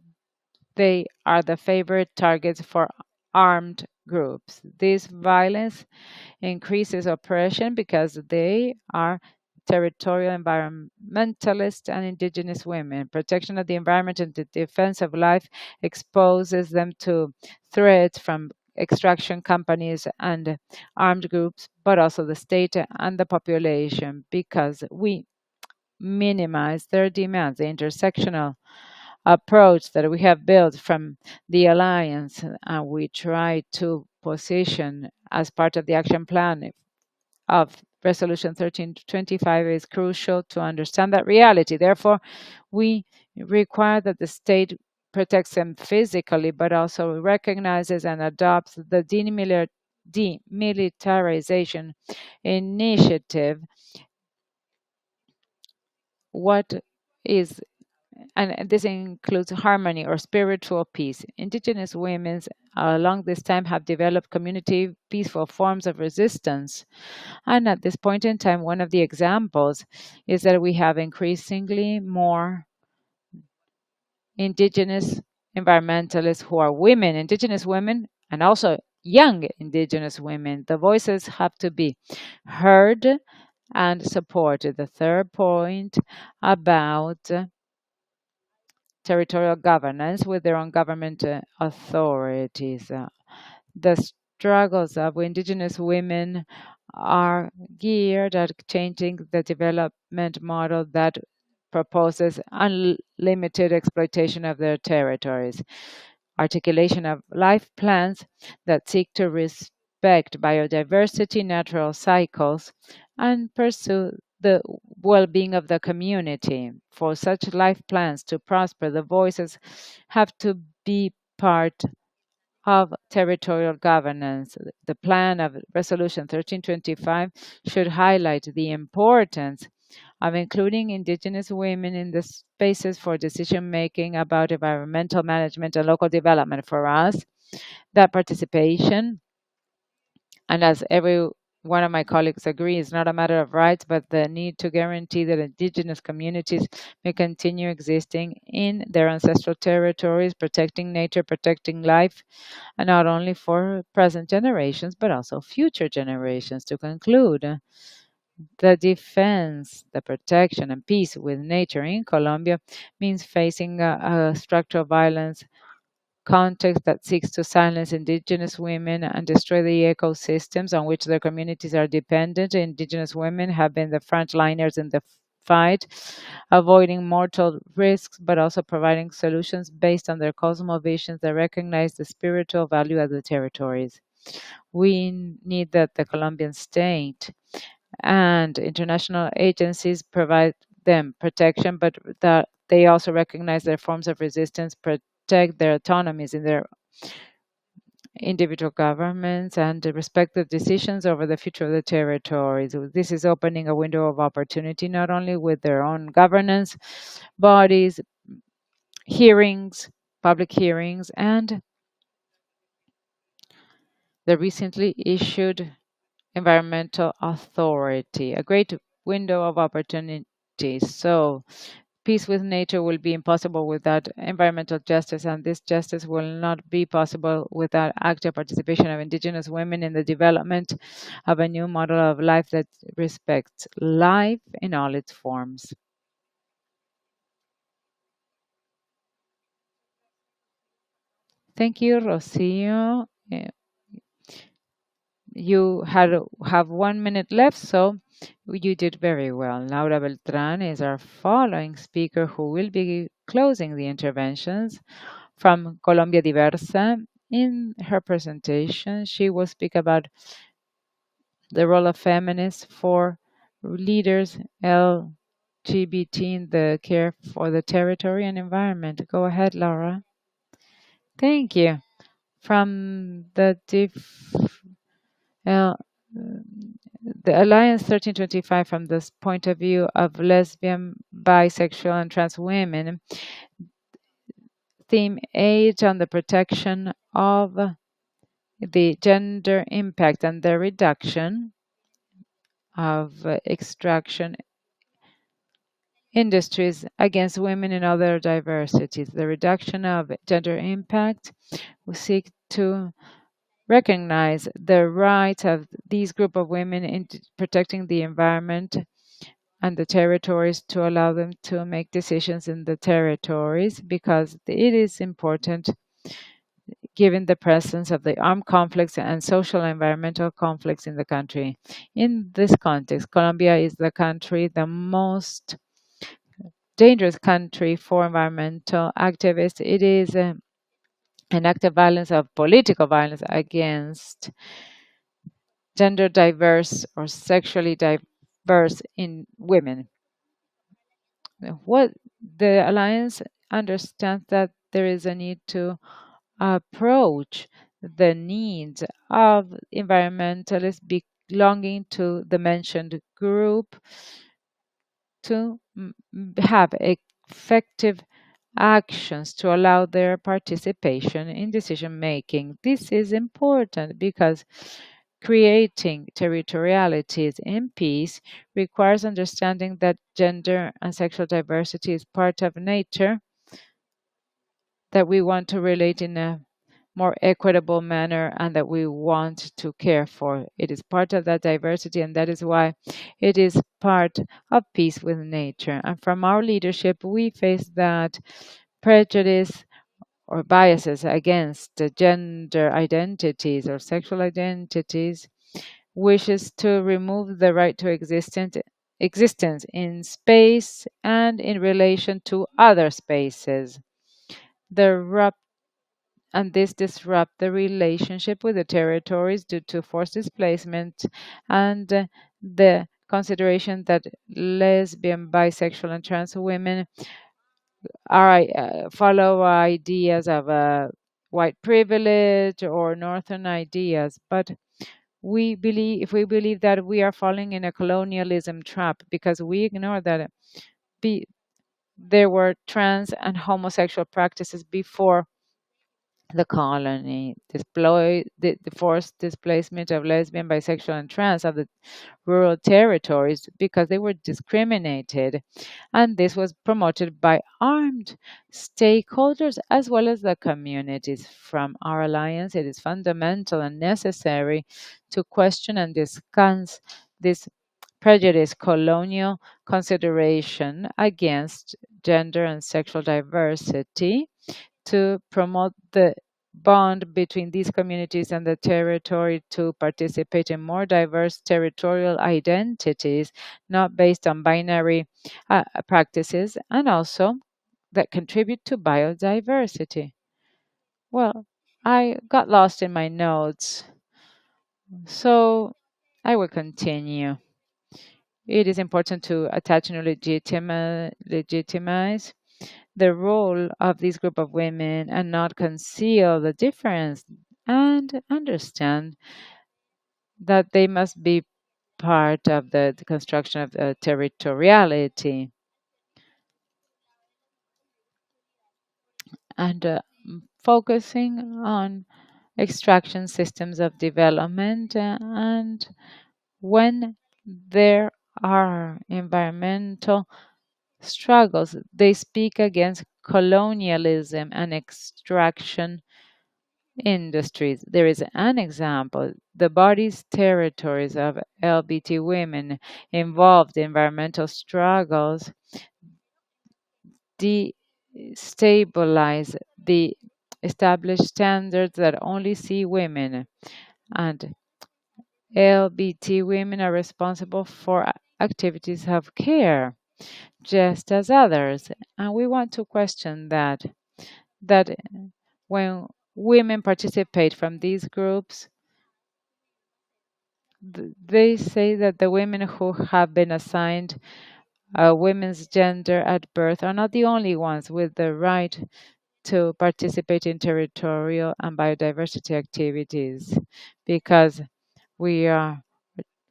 they are the favorite targets for armed groups. This violence increases oppression because they are territorial environmentalists and indigenous women. Protection of the environment and the defense of life exposes them to threats from extraction companies and armed groups, but also the state and the population because we minimize their demands. The intersectional approach that we have built from the alliance, and we try to position as part of the action plan of Resolution 1325 is crucial to understand that reality. Therefore, we require that the state protects them physically, but also recognizes and adopts the demilitarization initiative. What is and this includes harmony or spiritual peace. Indigenous women along this time have developed community peaceful forms of resistance. And at this point in time, one of the examples is that we have increasingly more indigenous environmentalists who are women, indigenous women, and also young indigenous women. The voices have to be heard and supported. The third point about territorial governance with their own government authorities. The struggles of indigenous women are geared at changing the development model that proposes unlimited exploitation of their territories, articulation of life plans that seek to respect biodiversity, natural cycles, and pursue the well being of the community. For such life plans to prosper, the voices have to be part of territorial governance. The plan of Resolution 1325 should highlight the importance of including indigenous women in the spaces for decision making about environmental management and local development. For us, that participation, and as every one of my colleagues agree, is not a matter of rights, but the need to guarantee that indigenous communities may continue existing in their ancestral territories, protecting nature, protecting life, and not only for present generations, but also future generations. To conclude, the defense, the protection, and peace with nature in Colombia means facing a structural violence context that seeks to silence indigenous women and destroy the ecosystems on which their communities are dependent. Indigenous women have been the frontliners in the fight, avoiding mortal risks, but also providing solutions based on their cosmovisions that recognize the spiritual value of the territories. We need that the Colombian state and international agencies provide them protection, but that they also recognize their forms of resistance, protect their autonomies in their individual governments, and respect the decisions over the future of the territories. This is opening a window of opportunity not only with their own governance bodies, hearings, public hearings, and the recently issued environmental authority, a great window of opportunity. So, peace with nature will be impossible without environmental justice, and this justice will not be possible without active participation of indigenous women in the development of a new model of life that respects life in all its forms. Thank you, Rocio. You have 1 minute left, so you did very well. Laura Beltran is our following speaker who will be closing the interventions from Colombia Diversa. In her presentation, she will speak about the role of feminists for leaders LGBT in the care for the territory and environment. Go ahead, Laura. Thank you. From uh, the Alliance 1325, from this point of view of lesbian, bisexual, and trans women, theme 8 on the protection of the gender impact and the reduction of extraction industries against women and other diversities. The reduction of gender impact will seek to recognize the rights of these group of women in protecting the environment and the territories, to allow them to make decisions in the territories, because it is important given the presence of the armed conflicts and social and environmental conflicts in the country. In this context, Colombia is the country, the most dangerous country for environmental activists. It is an act of violence, of political violence against gender diverse or sexually diverse in women. What the Alliance understands that there is a need to approach the needs of environmentalists belonging to the mentioned group to have effective actions to allow their participation in decision making. This is important because creating territorialities in peace requires understanding that gender and sexual diversity is part of nature, that we want to relate in a more equitable manner, and that we want to care for. It is part of that diversity, and that is why it is part of peace with nature. And from our leadership, we face that prejudice or biases against the gender identities or sexual identities wishes to remove the right to existence in space and in relation to other spaces. The and this disrupt the relationship with the territories due to forced displacement and the consideration that lesbian, bisexual, and trans women are follow ideas of white privilege or northern ideas, but we believe that we are falling in a colonialism trap because we ignore that be, there were trans and homosexual practices before the colony, the forced displacement of lesbian, bisexual, and trans of the rural territories because they were discriminated. And this was promoted by armed stakeholders as well as the communities. From our alliance, it is fundamental and necessary to question and discuss this prejudice, colonial consideration against gender and sexual diversity, to promote the bond between these communities and the territory, to participate in more diverse territorial identities, not based on binary practices, and also that contribute to biodiversity. Well, I got lost in my notes, so I will continue. It is important to attach and legitimize the role of this group of women and not conceal the difference, and understand that they must be part of the construction of territoriality, and focusing on extraction systems of development, and when there are environmental struggles, they speak against colonialism and extraction industries. There is an example: the bodies territories of LBT women involved in environmental struggles destabilize the established standards that only see women, and LBT women are responsible for activities of care just as others. And we want to question that when women participate from these groups, they say that the women who have been assigned a women's gender at birth are not the only ones with the right to participate in territorial and biodiversity activities, because we are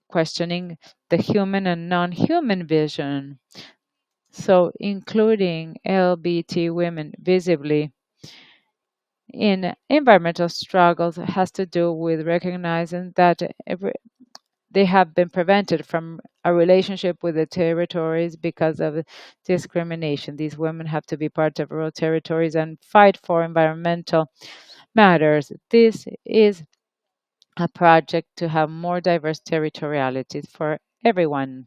questioning the human and non-human vision. So including LBT women visibly in environmental struggles has to do with recognizing that they have been prevented from a relationship with the territories because of discrimination. These women have to be part of rural territories and fight for environmental matters. This is a project to have more diverse territorialities for everyone.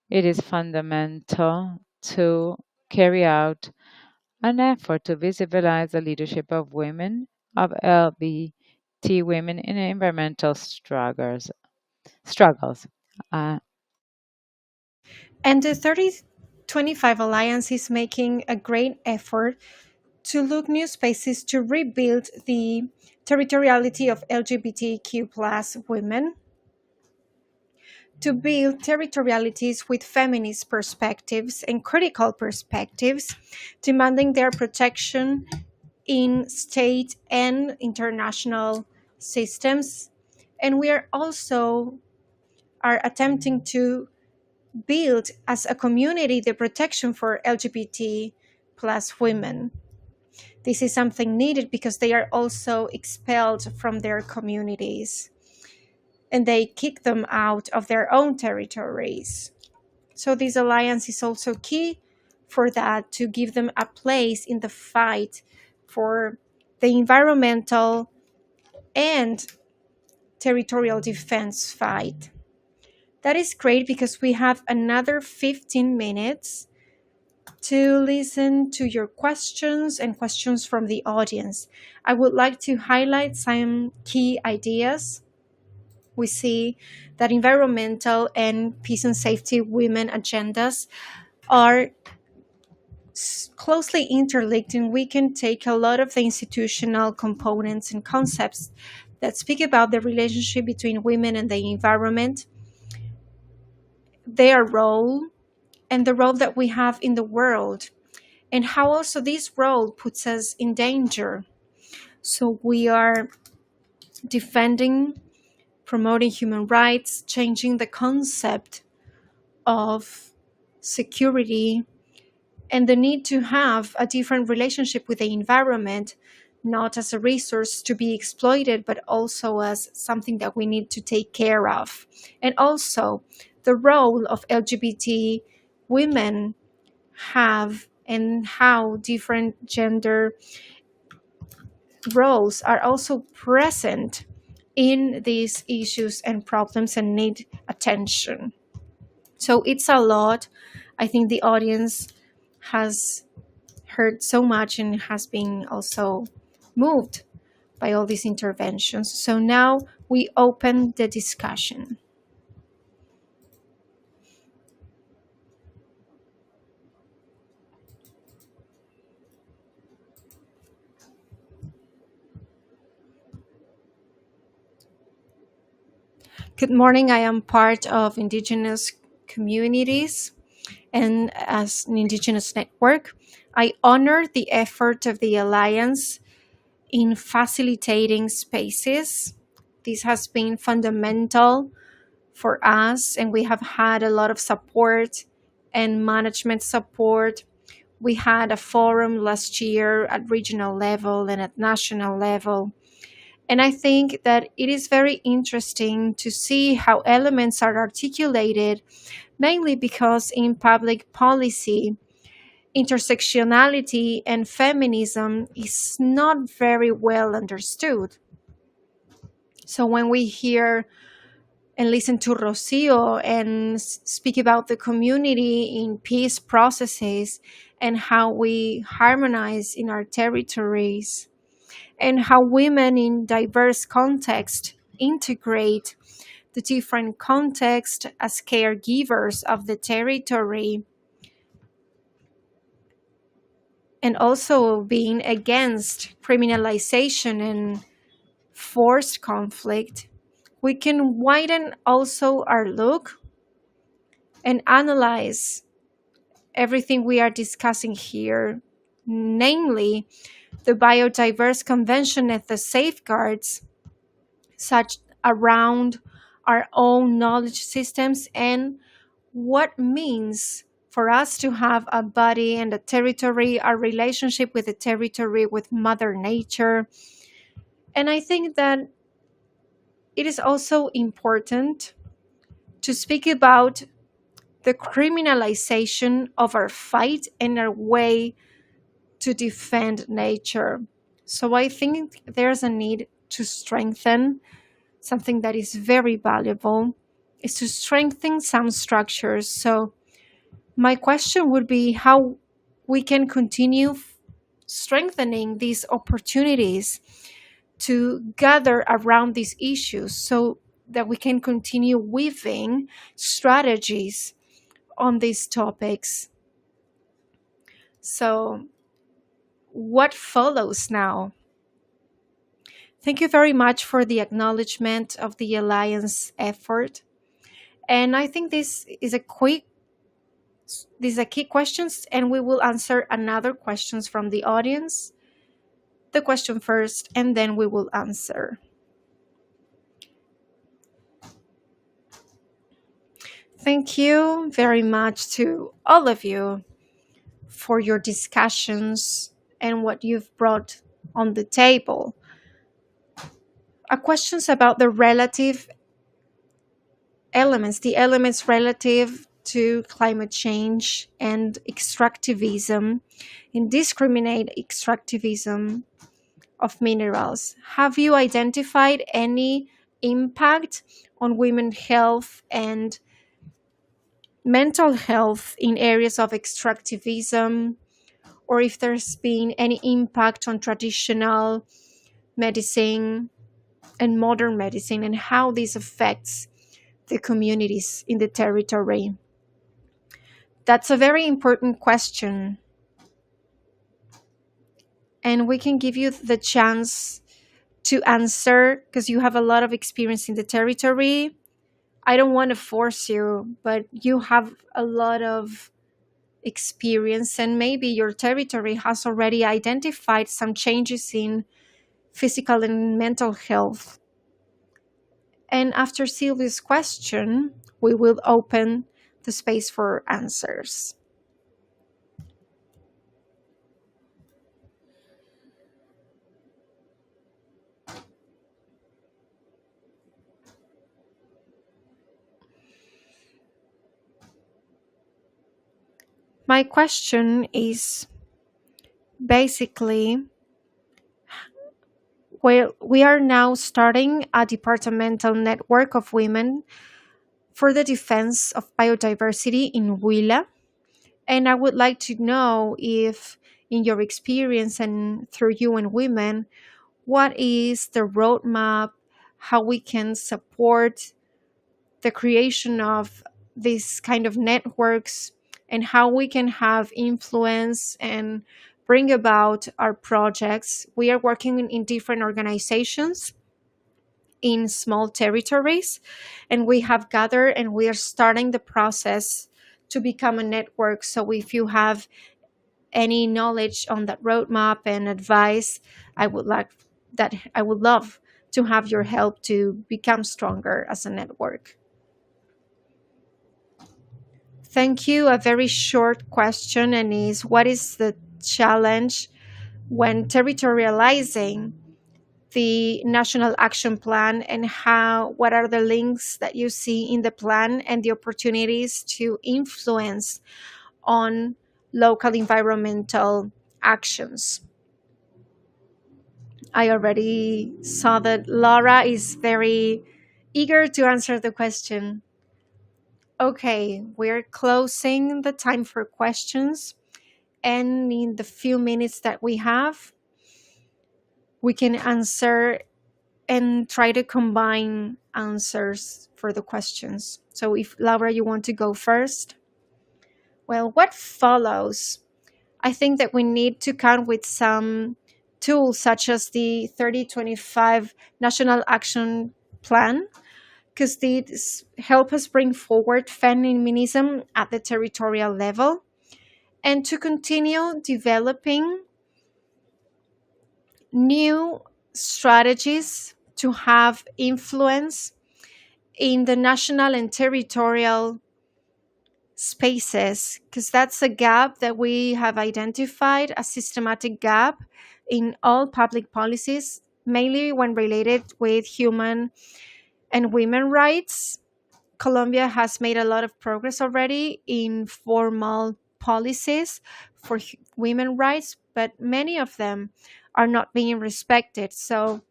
It is fundamental to carry out an effort to visibilize the leadership of women, of LBT women in environmental struggles. Uh, And the 3025 Alliance is making a great effort to look new spaces to rebuild the territoriality of LGBTQ plus women, to build territorialities with feminist perspectives and critical perspectives, demanding their protection in state and international systems. And we are also are attempting to build as a community the protection for LGBT plus women. This is something needed because they are also expelled from their communities and they kick them out of their own territories. So this alliance is also key for that, to give them a place in the fight for the environmental and territorial defense fight. That is great because we have another 15 minutes to listen to your questions and questions from the audience. I would like to highlight some key ideas. We see that environmental and peace and safety women agendas are closely interlinked, and we can take a lot of the institutional components and concepts that speak about the relationship between women and the environment, their role, and the role that we have in the world, and how also this role puts us in danger. So we are defending, promoting human rights, changing the concept of security, and the need to have a different relationship with the environment, not as a resource to be exploited, but also as something that we need to take care of. And also the role of LGBT women have, and how different gender roles are also present in these issues and problems and need attention. So it's a lot. I think the audience has heard so much and has been also moved by all these interventions. So now we open the discussion. Good morning. I am part of Indigenous communities and as an Indigenous network, I honor the effort of the Alliance in facilitating spaces. This has been fundamental for us, and we have had a lot of support and management support. We had a forum last year at regional level and at national level. And I think that it is very interesting to see how elements are articulated, mainly because in public policy, intersectionality and feminism is not very well understood. So when we hear and listen to Rocio and speak about the community in peace processes and how we harmonize in our territories and how women in diverse contexts integrate the different context as caregivers of the territory, and also being against criminalization and forced conflict, we can widen also our look and analyze everything we are discussing here, namely the Biodiverse Convention and the safeguards such around our own knowledge systems and what means for us to have a body and a territory, our relationship with the territory, with Mother Nature. And I think that it is also important to speak about the criminalization of our fight and our way to defend nature. So I think there's a need to strengthen something that is very valuable, is to strengthen some structures. So my question would be how we can continue strengthening these opportunities to gather around these issues so that we can continue weaving strategies on these topics. So, what follows now? Thank you very much for the acknowledgement of the Alliance effort. And I think these are key questions, and we will answer another questions from the audience. The question first, and then we will answer. Thank you very much to all of you for your discussions and what you've brought on the table. Questions about the relative elements, the elements relative to climate change and extractivism, indiscriminate extractivism of minerals. Have you identified any impact on women's health and mental health in areas of extractivism, or if there's been any impact on traditional medicine and modern medicine, and how this affects the communities in the territory? That's a very important question. And we can give you the chance to answer because you have a lot of experience in the territory. I don't want to force you, but you have a lot of experience, and maybe your territory has already identified some changes in physical and mental health. And after Sylvia's question, we will open the space for answers. My question is basically, well, we are now starting a departmental network of women for the defense of biodiversity in Huila. And I would like to know if in your experience and through UN Women, what is the roadmap, how we can support the creation of these kind of networks, and how we can have influence and bring about our projects. We are working in different organizations in small territories, and we have gathered and we are starting the process to become a network. So if you have any knowledge on that roadmap and advice, I would love to have your help to become stronger as a network. Thank you. A very short question, and is, what is the challenge when territorializing the National Action Plan, and what are the links that you see in the plan and the opportunities to influence on local environmental actions? I already saw that Laura is very eager to answer the question. Okay, we're closing the time for questions. And in the few minutes that we have, we can answer and try to combine answers for the questions. So if Laura, you want to go first? Well, what follows? I think that we need to come with some tools such as the 3025 National Action Plan, because these help us bring forward feminism at the territorial level, and to continue developing new strategies to have influence in the national and territorial spaces, because that's a gap that we have identified, a systematic gap in all public policies, mainly when related with human and women rights. Colombia has made a lot of progress already in formal policies for women rights, but many of them are not being respected. So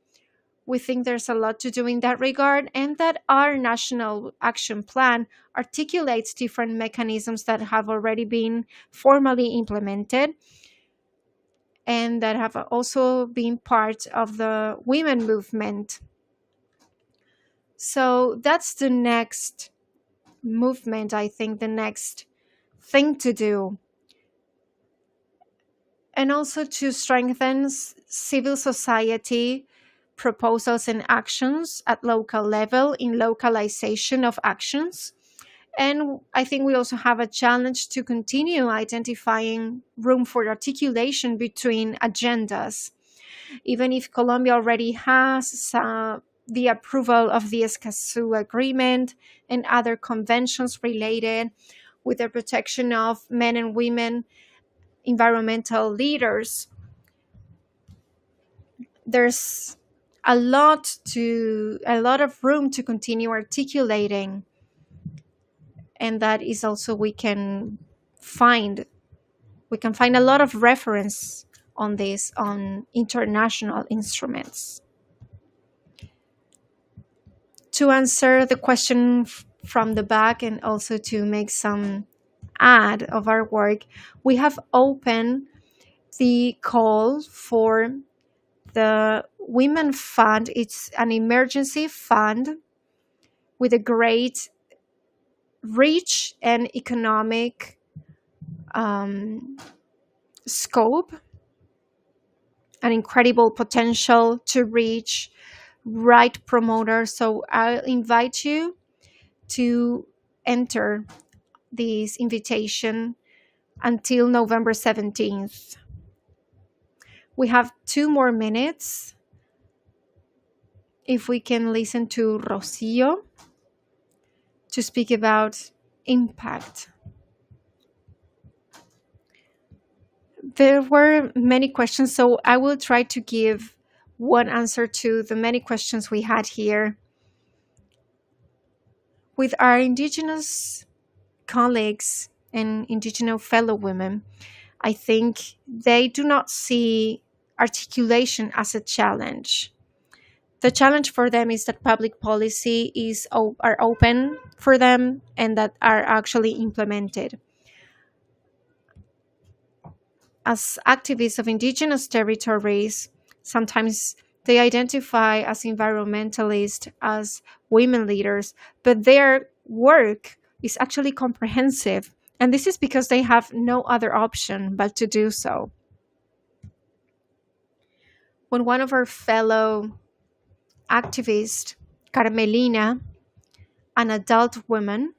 we think there's a lot to do in that regard, and that our national action plan articulates different mechanisms that have already been formally implemented and that have also been part of the women movement. So that's the next movement, I think, the next thing to do. And also to strengthen civil society proposals and actions at local level in localization of actions. And I think we also have a challenge to continue identifying room for articulation between agendas. Even if Colombia already has the approval of the Escazú Agreement and other conventions related with the protection of men and women environmental leaders, there's a lot of room to continue articulating, and that is also we can find a lot of reference on this on international instruments. To answer the question from the back and also to make some ad of our work, we have opened the call for the Women Fund. It's an emergency fund with a great reach and economic scope, an incredible potential to reach right promoters. So I'll invite you to enter this invitation until November 17th. We have 2 more minutes. If we can listen to Rocio to speak about impact. There were many questions, so I will try to give one answer to the many questions we had here. With our indigenous colleagues and indigenous fellow women, I think they do not see articulation as a challenge. The challenge for them is that public policy are open for them and that are actually implemented. as activists of indigenous territories, sometimes they identify as environmentalists, as women leaders, but their work is actually comprehensive. And this is because they have no other option but to do so. When one of our fellow activists, Carmelina, an adult woman,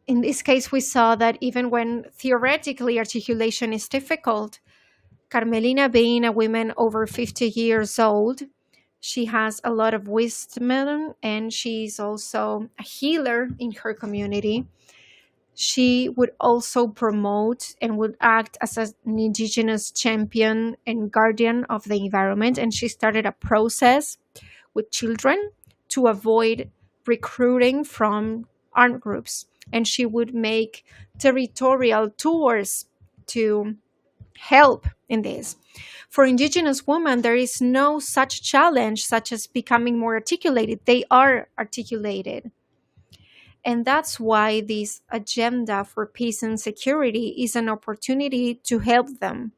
in this case, we saw that even when theoretically articulation is difficult, Carmelina, being a woman over 50 years old, she has a lot of wisdom and she's also a healer in her community. She would also promote and would act as an indigenous champion and guardian of the environment. And she started a process with children to avoid recruiting from armed groups. And she would make territorial tours to help in this. For indigenous women, there is no such challenge such as becoming more articulated. They are articulated. And that's why this agenda for peace and security is an opportunity to help them.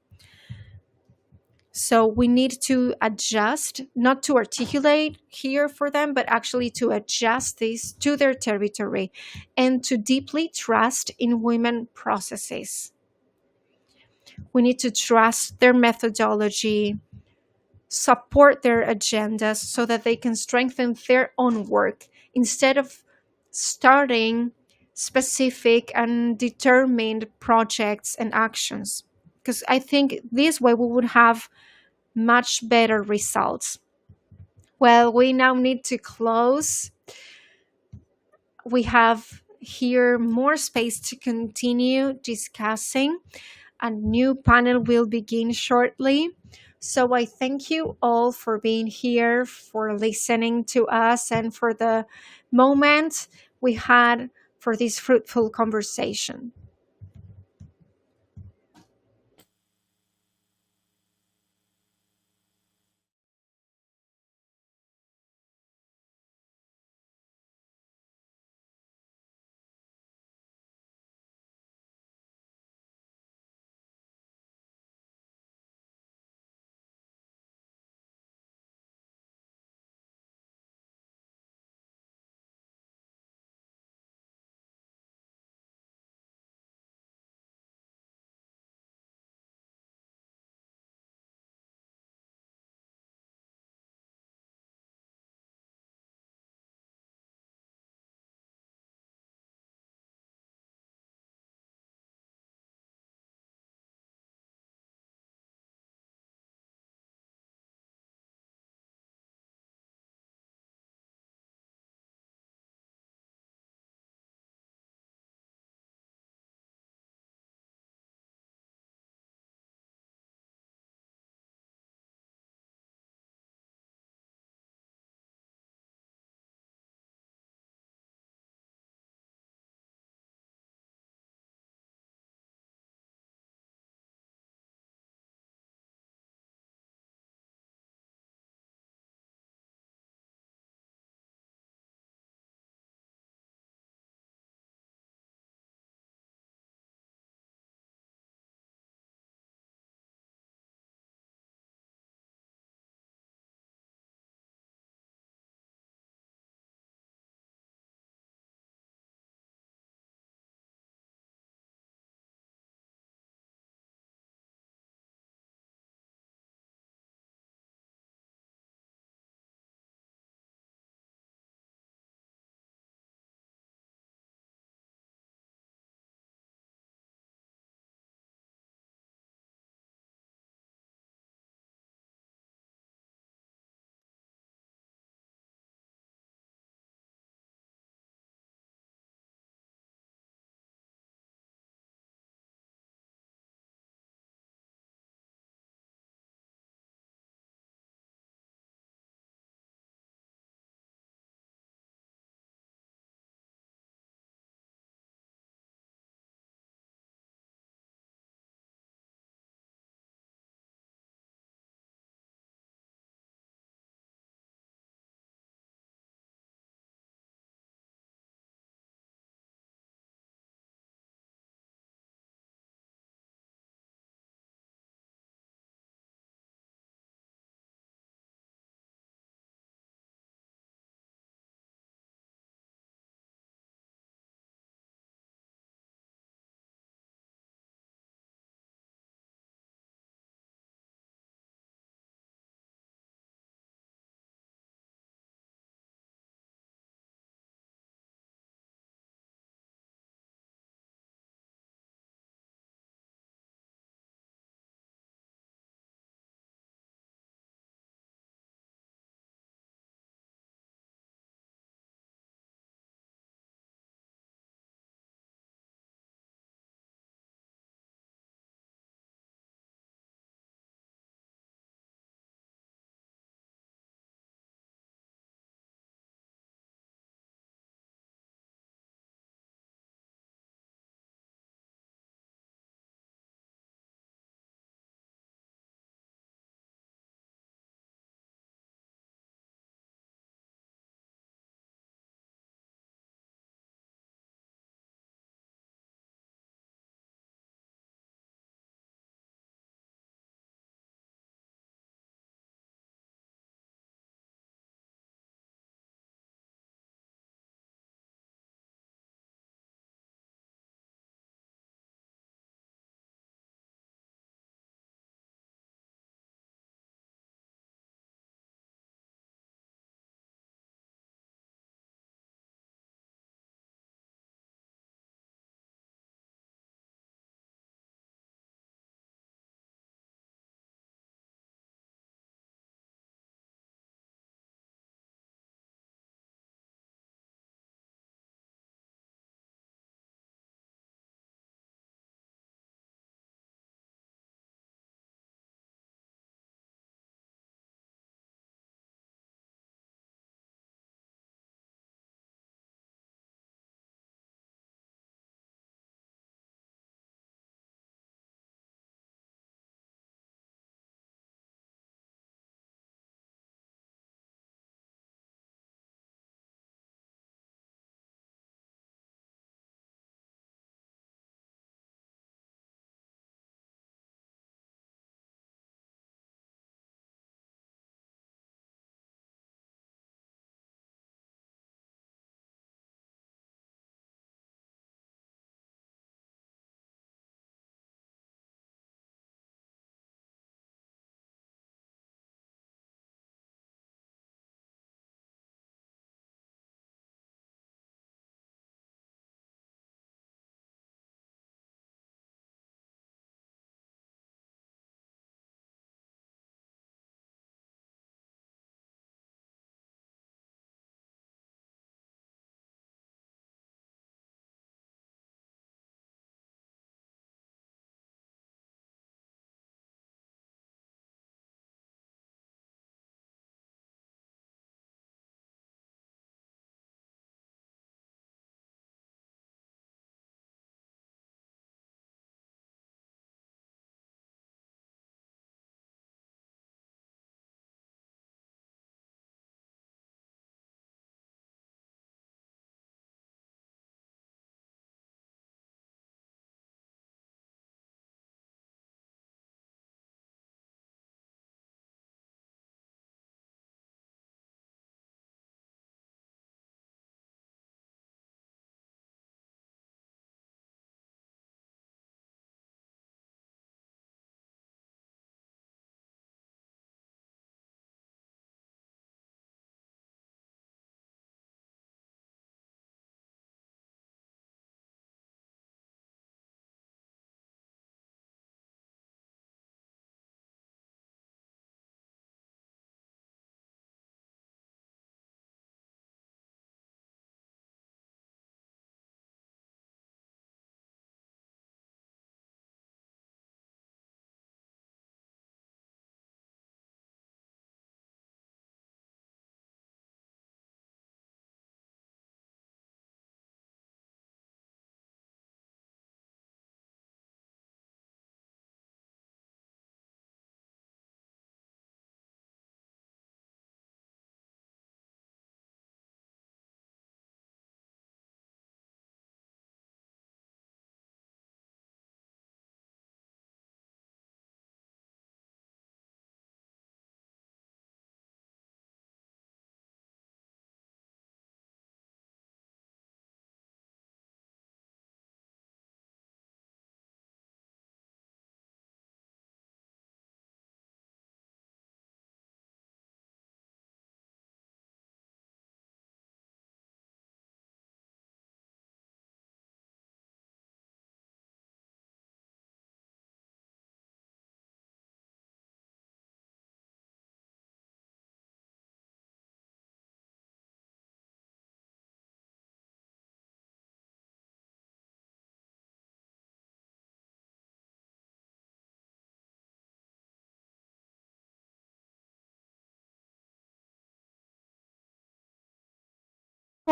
So we need to adjust, not to articulate here for them, but actually to adjust this to their territory and to deeply trust in women processes. We need to trust their methodology, support their agendas so that they can strengthen their own work instead of starting specific and determined projects and actions. Because I think this way we would have much better results. Well, we now need to close. We have here more space to continue discussing. A new panel will begin shortly. So I thank you all for being here, for listening to us, and for the moment we had for this fruitful conversation.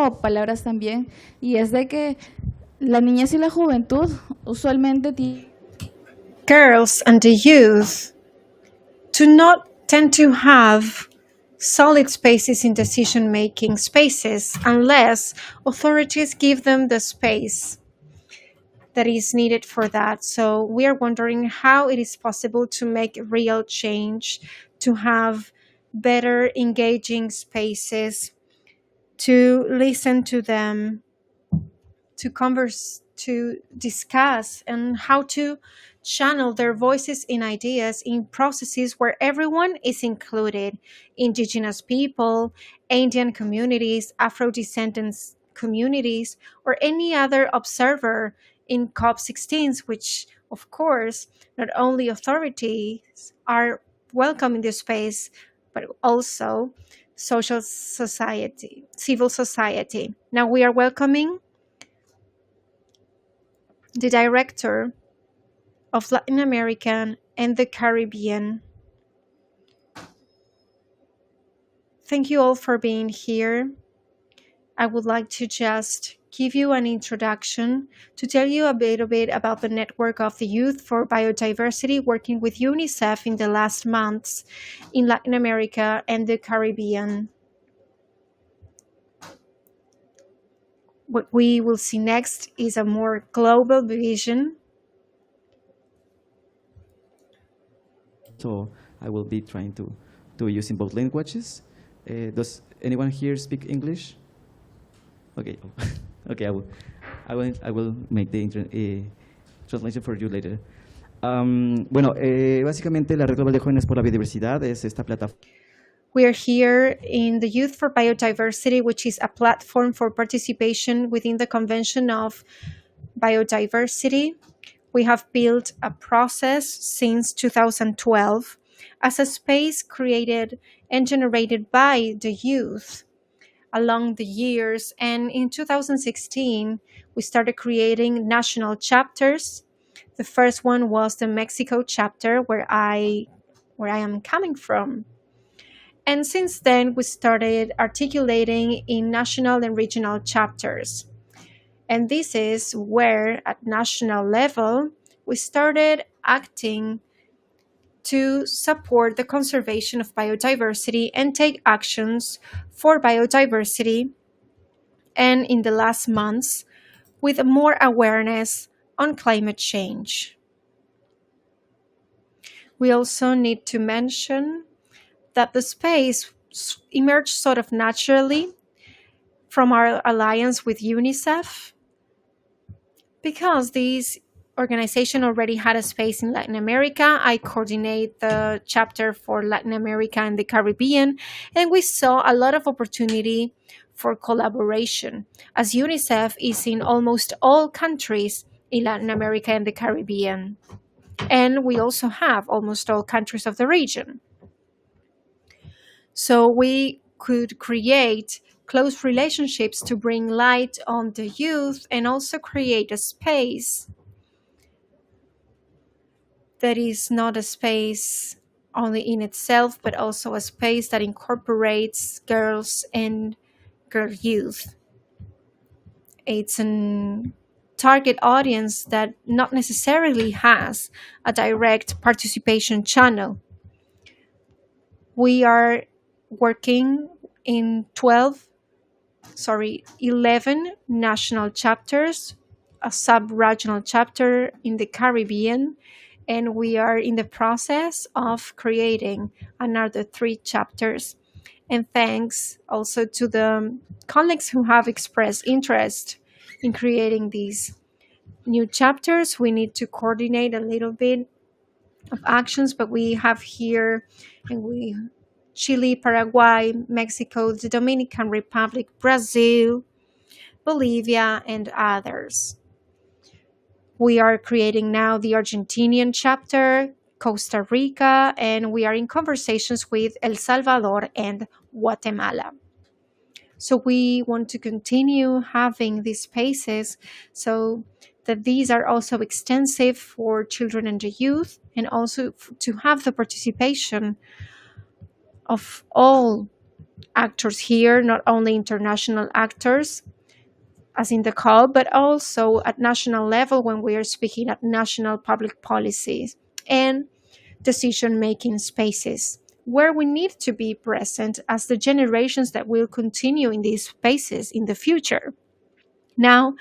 palabras también, y es de que la niñez y la juventud usualmente Girls and the youth do not tend to have solid spaces in decision making spaces unless authorities give them the space that is needed for that. So we are wondering how it is possible to make real change, to have better engaging spaces, to listen to them, to converse, to discuss, and how to channel their voices and ideas in processes where everyone is included: indigenous people, Indian communities, Afro descendants communities, or any other observer in COP16, which, of course, not only authorities are welcome in this space, but also social society, civil society. Now we are welcoming the director of Latin American and the Caribbean. Thank you all for being here. I would like to just give you an introduction to tell you a little bit about the network of the Youth for Biodiversity working with UNICEF in the last months in Latin America and the Caribbean. What we will see next is a more global vision. So I will be trying to use in both languages. Does anyone here speak English? Okay, okay, I will make the translation for you later. Bueno, básicamente la Red Global de Jóvenes por la Biodiversidad es esta plataforma. We are here in the Youth for Biodiversity, which is a platform for participation within the Convention of Biodiversity. We have built a process since 2012 as a space created and generated by the youth along the years. And in 2016, we started creating national chapters. The first one was the Mexico chapter, where I am coming from. And since then, we started articulating in national and regional chapters. And this is where, at national level, we started acting to support the conservation of biodiversity and take actions for biodiversity. And in the last months, with more awareness on climate change. We also need to mention that the space emerged sort of naturally from our alliance with UNICEF, because this organization already had a space in Latin America. I coordinate the chapter for Latin America and the Caribbean, and we saw a lot of opportunity for collaboration, as UNICEF is in almost all countries in Latin America and the Caribbean. And we also have almost all countries of the region. So we could create close relationships to bring light on the youth and also create a space that is not a space only in itself, but also a space that incorporates girls and girl youth. It's a target audience that not necessarily has a direct participation channel. We are working in 11 national chapters, a sub-regional chapter in the Caribbean, and we are in the process of creating another 3 chapters. And thanks also to the colleagues who have expressed interest in creating these new chapters. We need to coordinate a little bit of actions, but we have here Chile, Paraguay, Mexico, the Dominican Republic, Brazil, Bolivia, and others. We are creating now the Argentinian chapter, Costa Rica, and we are in conversations with El Salvador and Guatemala. So we want to continue having these spaces so that these are also extensive for children and the youth, and also to have the participation of all actors here, not only international actors, as in the call, but also at national level when we are speaking at national public policies and decision-making spaces, where we need to be present as the generations that will continue in these spaces in the future. Now,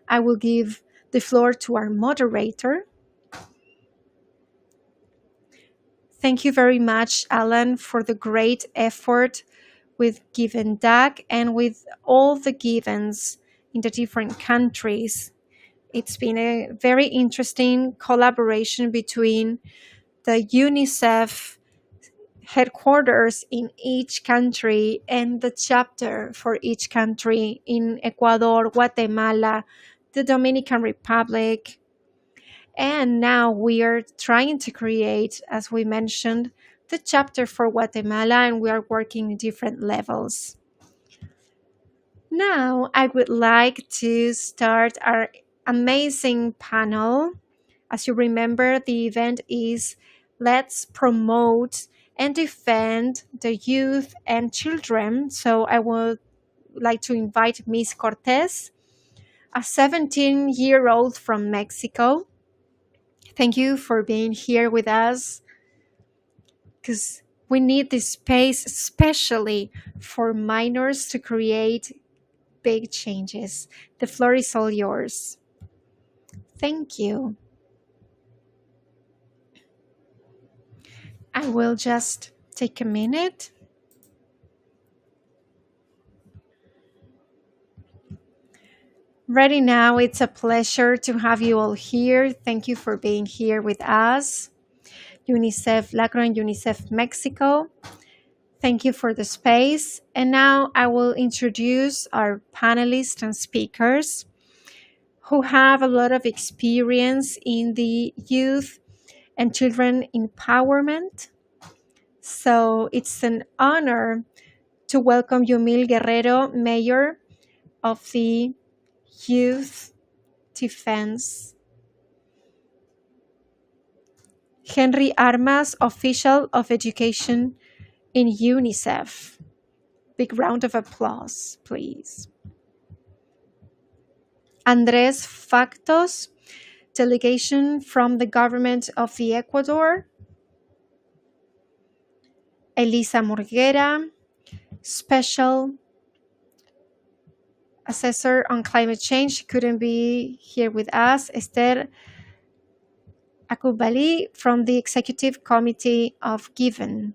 I will give the floor to our moderator. Thank you very much, Alan, for the great effort with Given DAC and with all the givens in the different countries. It's been a very interesting collaboration between the UNICEF headquarters in each country and the chapter for each country in Ecuador, Guatemala, the Dominican Republic. And now we are trying to create, as we mentioned, the chapter for Guatemala, and we are working in different levels. Now, I would like to start our amazing panel. As you remember, the event is Let's Promote and Defend the Youth and Children. So I would like to invite Miss Cortez, a 17-year-old from Mexico. Thank you for being here with us, because we need this space, especially for minors, to create big changes. The floor is all yours. Thank you. I will just take a minute. Ready now. It's a pleasure to have you all here. Thank you for being here with us. UNICEF Lacro and UNICEF Mexico. Thank you for the space. And now I will introduce our panelists and speakers who have a lot of experience in the youth and children empowerment. So it's an honor to welcome Yumil Guerrero, Mayor of the Youth Defense. Henry Armas, Official of Education in UNICEF. Big round of applause, please. Andres Factos, delegation from the government of the Ecuador. Elisa Morguera, special assessor on climate change. She couldn't be here with us. Esther Akubali from the executive committee of Given.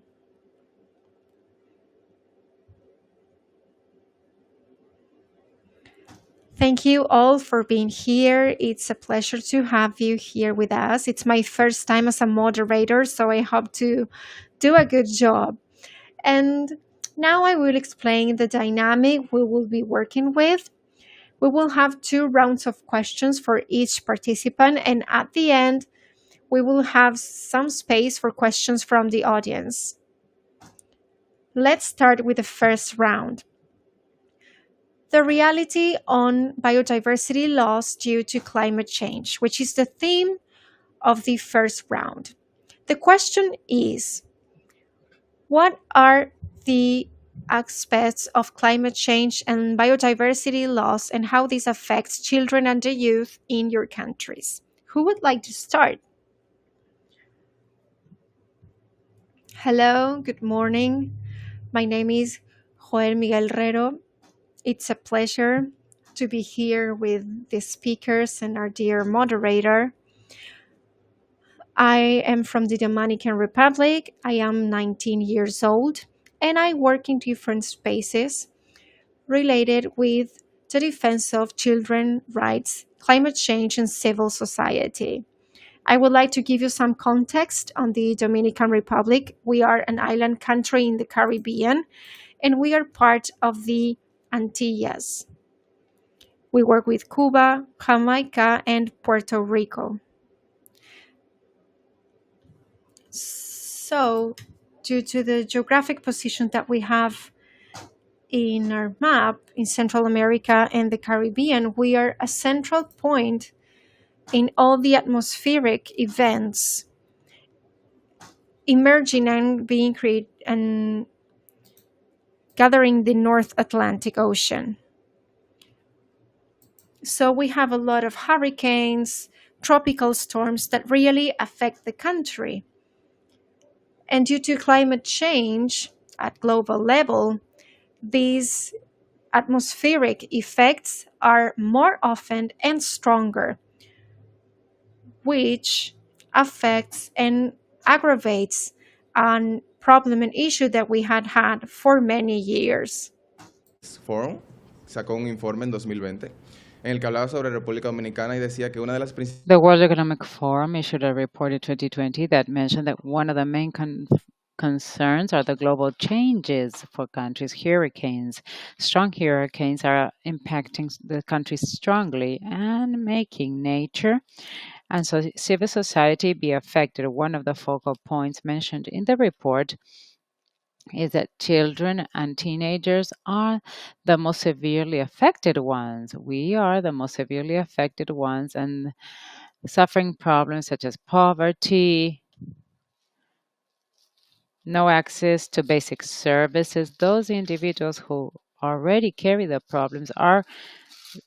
Thank you all for being here. It's a pleasure to have you here with us. It's my first time as a moderator, so I hope to do a good job. And now I will explain the dynamic we will be working with. We will have 2 rounds of questions for each participant, and at the end, we will have some space for questions from the audience. Let's start with the first round. The reality on biodiversity loss due to climate change, which is the theme of the first round. The question is, what are the aspects of climate change and biodiversity loss and how this affects children and the youth in your countries? Who would like to start? Hello, good morning. My name is Joel Miguel Herrero. It's a pleasure to be here with the speakers and our dear moderator. I am from the Dominican Republic. I am 19 years old, and I work in different spaces related with the defense of children's rights, climate change, and civil society. I would like to give you some context on the Dominican Republic. We are an island country in the Caribbean, and we are part of the Antilles. We work with Cuba, Jamaica, and Puerto Rico. So, due to the geographic position that we have in our map in Central America and the Caribbean, we are a central point in all the atmospheric events emerging and being created and gathering the North Atlantic Ocean. So we have a lot of hurricanes, tropical storms that really affect the country. And due to climate change at global level, these atmospheric effects are more often and stronger, which affects and aggravates a problem and issue that we had for many years. Forum sacó un informe en 2020 en el que hablaba sobre República Dominicana y decía que una de las principales. The World Economic Forum issued a report in 2020 that mentioned that one of the main concerns are the global changes for countries. Hurricanes. Strong hurricanes are impacting the countries strongly and making nature and so civil society be affected. One of the focal points mentioned in the report is that children and teenagers are the most severely affected ones. We are the most severely affected ones and suffering problems such as poverty, no access to basic services. Those individuals who already carry the problems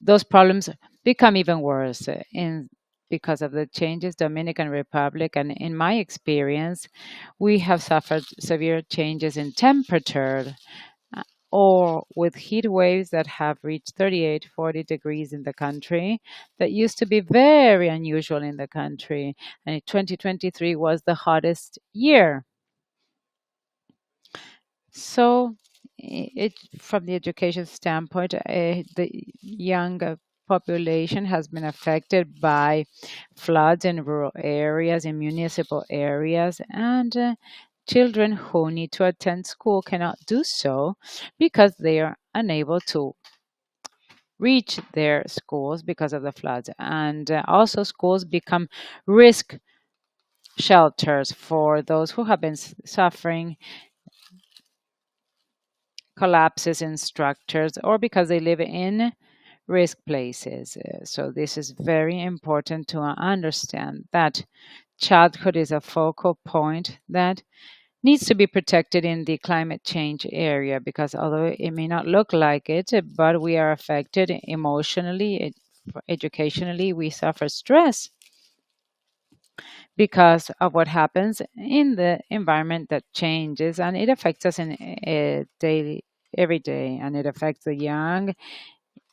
those problems become even worse because of the changes Dominican Republic, and in my experience, we have suffered severe changes in temperature or with heat waves that have reached 38, 40 degrees in the country. That used to be very unusual in the country. And 2023 was the hottest year. So, from the education standpoint, the young population has been affected by floods in rural areas, in municipal areas, and children who need to attend school cannot do so because they are unable to reach their schools because of the floods. And also, schools become risk shelters for those who have been suffering collapses in structures or because they live in risk places. So this is very important to understand that childhood is a focal point that needs to be protected in the climate change area, because although it may not look like it, but we are affected emotionally, educationally, we suffer stress because of what happens in the environment that changes, and it affects us in every day, and it affects the young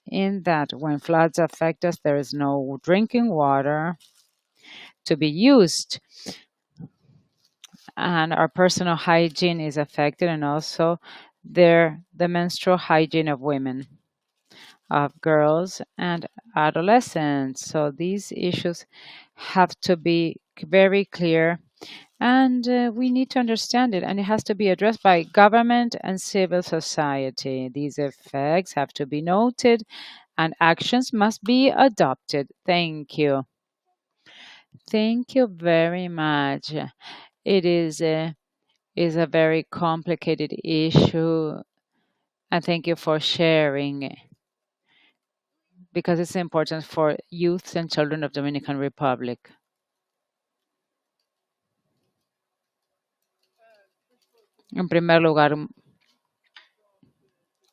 in that when floods affect us, there is no drinking water to be used, and our personal hygiene is affected, and also the menstrual hygiene of women, of girls and adolescents. So these issues have to be very clear, and we need to understand it, and it has to be addressed by government and civil society. These effects have to be noted and actions must be adopted. Thank you. Thank you very much. It is a very complicated issue, and thank you for sharing, because it's important for youth and children of Dominican Republic. En primer lugar,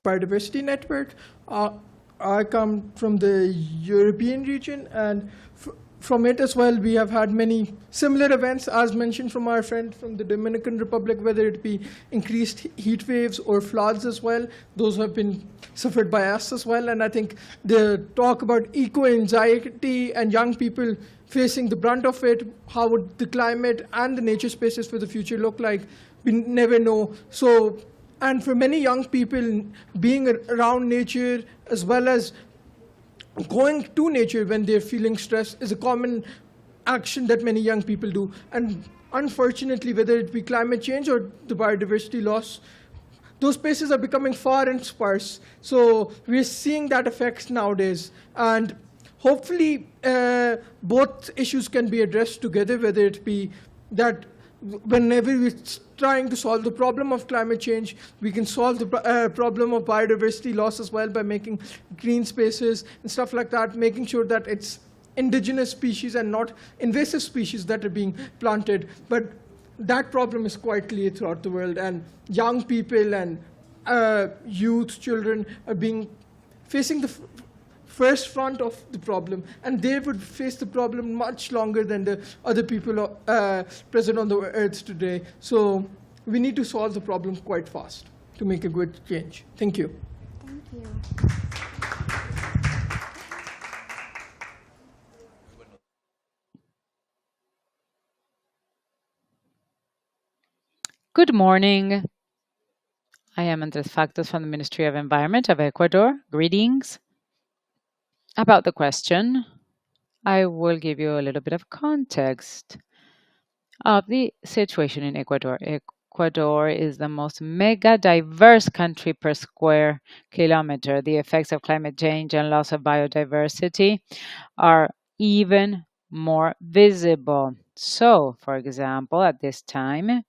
biodiversity network. I come from the European region, and from it as well, we have had many similar events, as mentioned from our friend from the Dominican Republic, whether it be increased heat waves or floods as well. Those have been suffered by us as well. And I think the talk about eco-anxiety and young people facing the brunt of it, how would the climate and the nature spaces for the future look like, we never know. So, and for many young people, being around nature as well as going to nature when they're feeling stressed is a common action that many young people do. And unfortunately, whether it be climate change or the biodiversity loss, those spaces are becoming far and sparse. So we're seeing that effects nowadays. And hopefully, both issues can be addressed together, whether it be that whenever we're trying to solve the problem of climate change, we can solve the problem of biodiversity loss as well by making green spaces and stuff like that, making sure that it's indigenous species and not invasive species that are being planted. But that problem is quite clear throughout the world, and young people and youth, children are being facing the first front of the problem, and they would face the problem much longer than the other people present on the earth today. So we need to solve the problem quite fast to make a good change. Thank you. Thank you. Good morning. I am Andres Factos from the Ministry of Environment of Ecuador. Greetings. About the question, I will give you a little bit of context of the situation in Ecuador. Ecuador is the most mega diverse country per square kilometer. The effects of climate change and loss of biodiversity are even more visible. So, for example, at this time,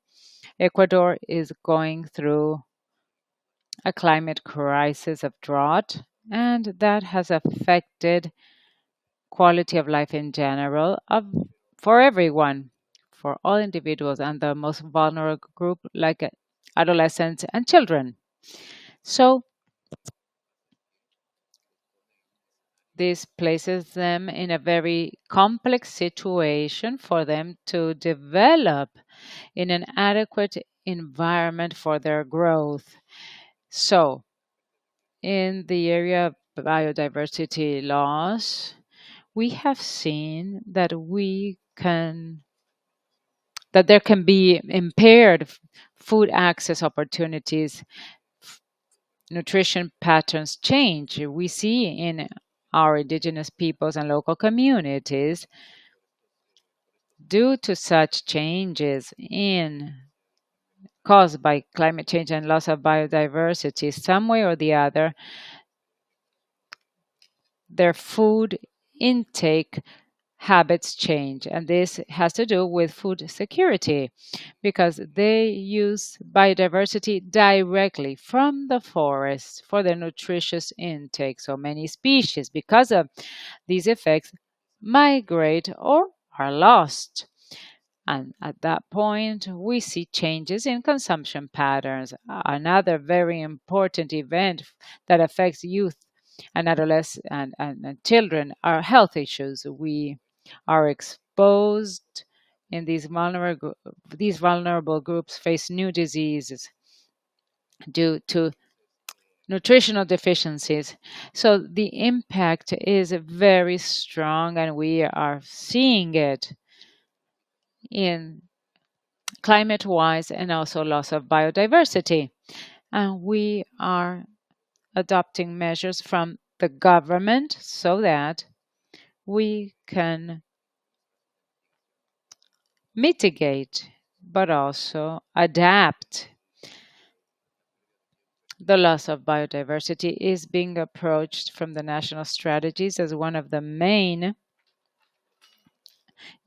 Ecuador is going through a climate crisis of drought, and that has affected quality of life in general for everyone, for all individuals, and the most vulnerable group like adolescents and children. So this places them in a very complex situation for them to develop in an adequate environment for their growth. So in the area of biodiversity loss, we have seen that there can be impaired food access opportunities, nutrition patterns change. We see in our indigenous peoples and local communities, due to such changes in caused by climate change and loss of biodiversity, some way or the other, their food intake habits change. And this has to do with food security because they use biodiversity directly from the forest for their nutritious intake. So many species, because of these effects, migrate or are lost. And at that point, we see changes in consumption patterns. Another very important event that affects youth and adolescents and children are health issues. We are exposed in these vulnerable groups face new diseases due to nutritional deficiencies. So the impact is very strong, and we are seeing it in climate wise and also loss of biodiversity. And we are adopting measures from the government so that we can mitigate but also adapt. The loss of biodiversity is being approached from the national strategies as one of the main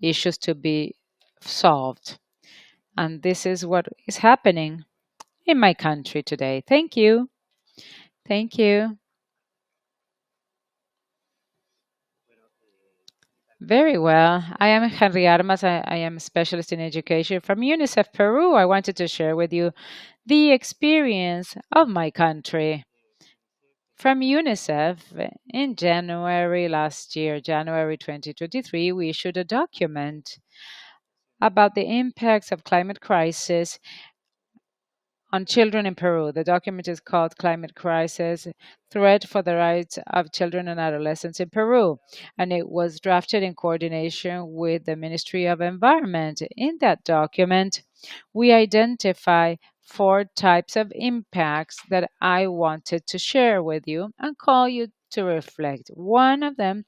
issues to be solved. And this is what is happening in my country today. Thank you. Thank you. Very well. I am Henry Armas. I am a specialist in education from UNICEF Peru. I wanted to share with you the experience of my country. From UNICEF, in January last year, January 2023, we issued a document about the impacts of climate crisis on children in Peru. The document is called Climate Crisis: Threat for the Rights of Children and Adolescents in Peru, and it was drafted in coordination with the Ministry of Environment. In that document, we identify 4 types of impacts that I wanted to share with you and call you to reflect. One of them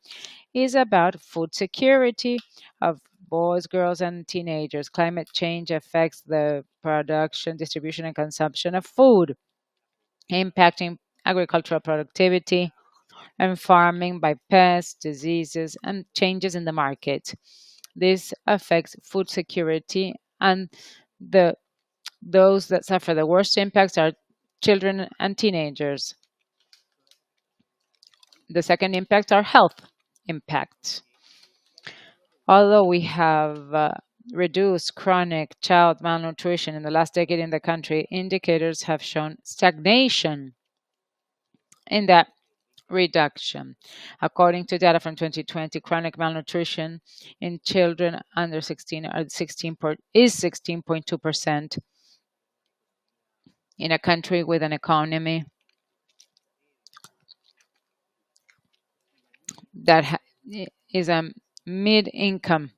is about food security of boys, girls, and teenagers. Climate change affects the production, distribution, and consumption of food, impacting agricultural productivity and farming by pests, diseases, and changes in the market. This affects food security, and those that suffer the worst impacts are children and teenagers. The second impact are health impacts. Although we have reduce chronic child malnutrition in the last decade in the country, indicators have shown stagnation in that reduction. According to data from 2020, chronic malnutrition in children under 16 is 16.2% in a country with an economy that is a mid-income,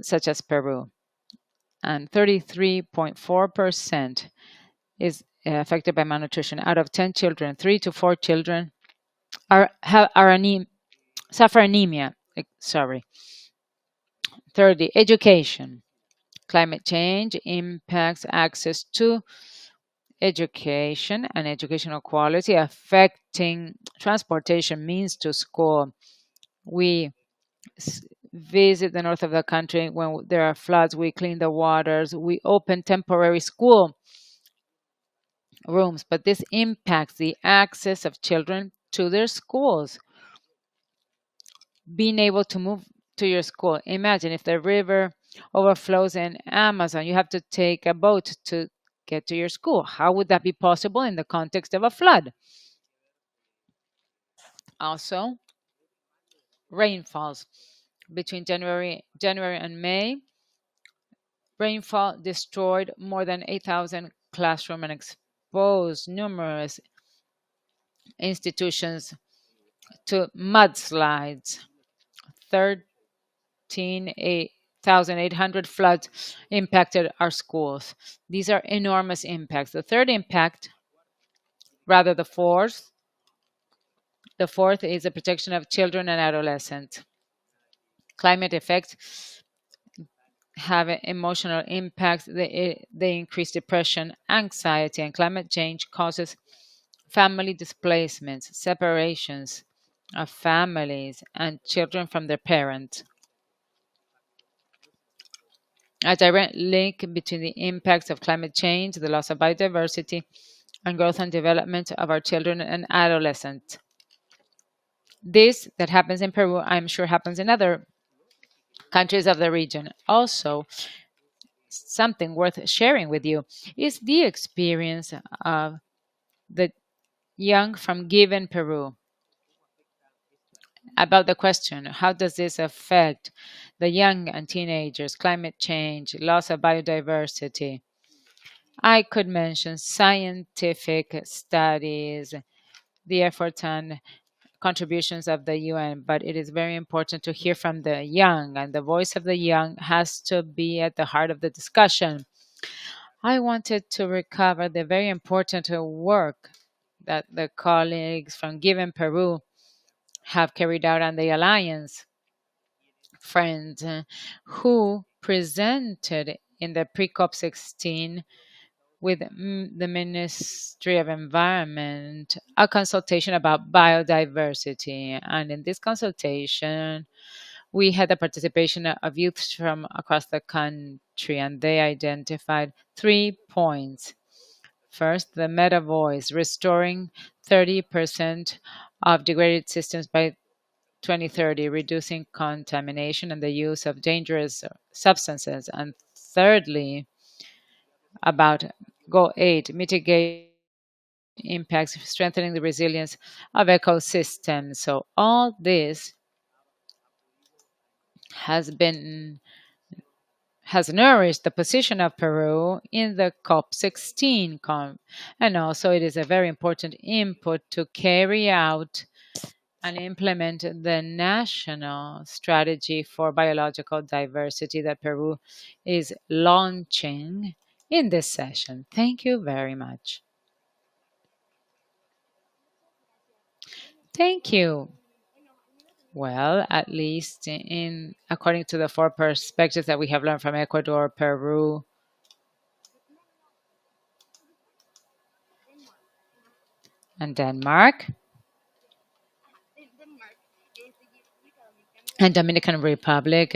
such as Peru, and 33.4% is affected by malnutrition. Out of 10 children, 3 to 4 children suffer anemia. Sorry. Thirdly, education. Climate change impacts access to education and educational quality, affecting transportation means to school. We visit the north of the country when there are floods. We clean the waters. We open temporary school rooms, but this impacts the access of children to their schools. Being able to move to your school. Imagine if the river overflows in Amazon, you have to take a boat to get to your school. How would that be possible in the context of a flood? Also, rainfalls. Between January and May, rainfall destroyed more than 8,000 classrooms and exposed numerous institutions to mudslides. 13,800 floods impacted our schools. These are enormous impacts. The third impact, rather the fourth is the protection of children and adolescents. Climate effects have emotional impacts. They increase depression, anxiety, and climate change causes family displacements, separations of families and children from their parents. A direct link between the impacts of climate change, the loss of biodiversity, and growth and development of our children and adolescents. This that happens in Peru, I'm sure happens in other countries of the region. Also, something worth sharing with you is the experience of the young from Given Peru about the question, how does this affect the young and teenagers, climate change, loss of biodiversity? I could mention scientific studies, the efforts and contributions of the UN, but it is very important to hear from the young, and the voice of the young has to be at the heart of the discussion. I wanted to recover the very important work that the colleagues from Given Peru have carried out on the Alliance Friends, who presented in the pre-COP16 with the Ministry of Environment a consultation about biodiversity. And in this consultation, we had the participation of youth from across the country, and they identified 3 points. First, the meta voice, restoring 30% of degraded systems by 2030, reducing contamination and the use of dangerous substances. And thirdly, about Goal 8, mitigate impacts, strengthening the resilience of ecosystems. So all this has nourished the position of Peru in the COP16 and also it is a very important input to carry out and implement the national strategy for biological diversity that Peru is launching in this session. Thank you very much. Thank you. Well, at least in according to the 4 perspectives that we have learned from Ecuador, Peru, and Denmark, and Dominican Republic,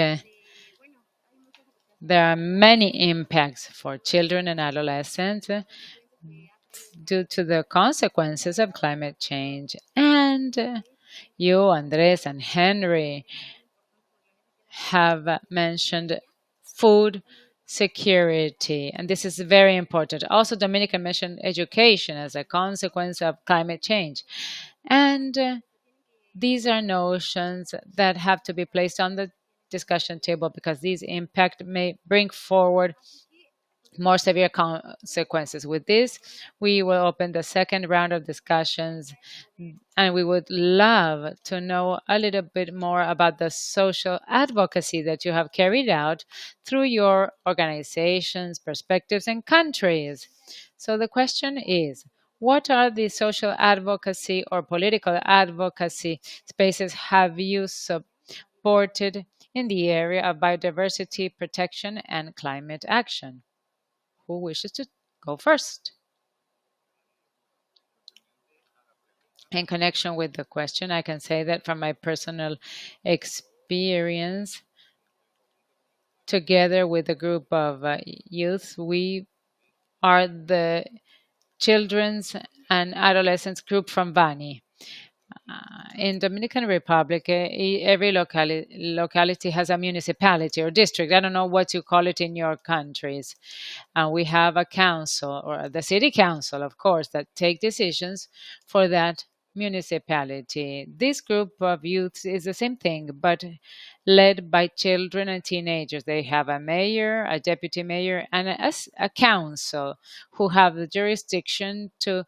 there are many impacts for children and adolescents due to the consequences of climate change. And you, Andres, and Henry have mentioned food security. And this is very important. Also, Dominican mentioned education as a consequence of climate change. And these are notions that have to be placed on the discussion table because these impact may bring forward more severe consequences. With this, we will open the second round of discussions, and we would love to know a little bit more about the social advocacy that you have carried out through your organizations, perspectives, and countries. So the question is, what are the social advocacy or political advocacy spaces have you supported in the area of biodiversity protection and climate action? Who wishes to go first? In connection with the question, I can say that from my personal experience, together with a group of youth, we are the children's and adolescents group from Bani. In Dominican Republic, every locality has a municipality or district. I don't know what you call it in your countries. And we have a council or the city council, of course, that take decisions for that municipality. This group of youth is the same thing, but led by children and teenagers. They have a mayor, a deputy mayor, and a council who have the jurisdiction to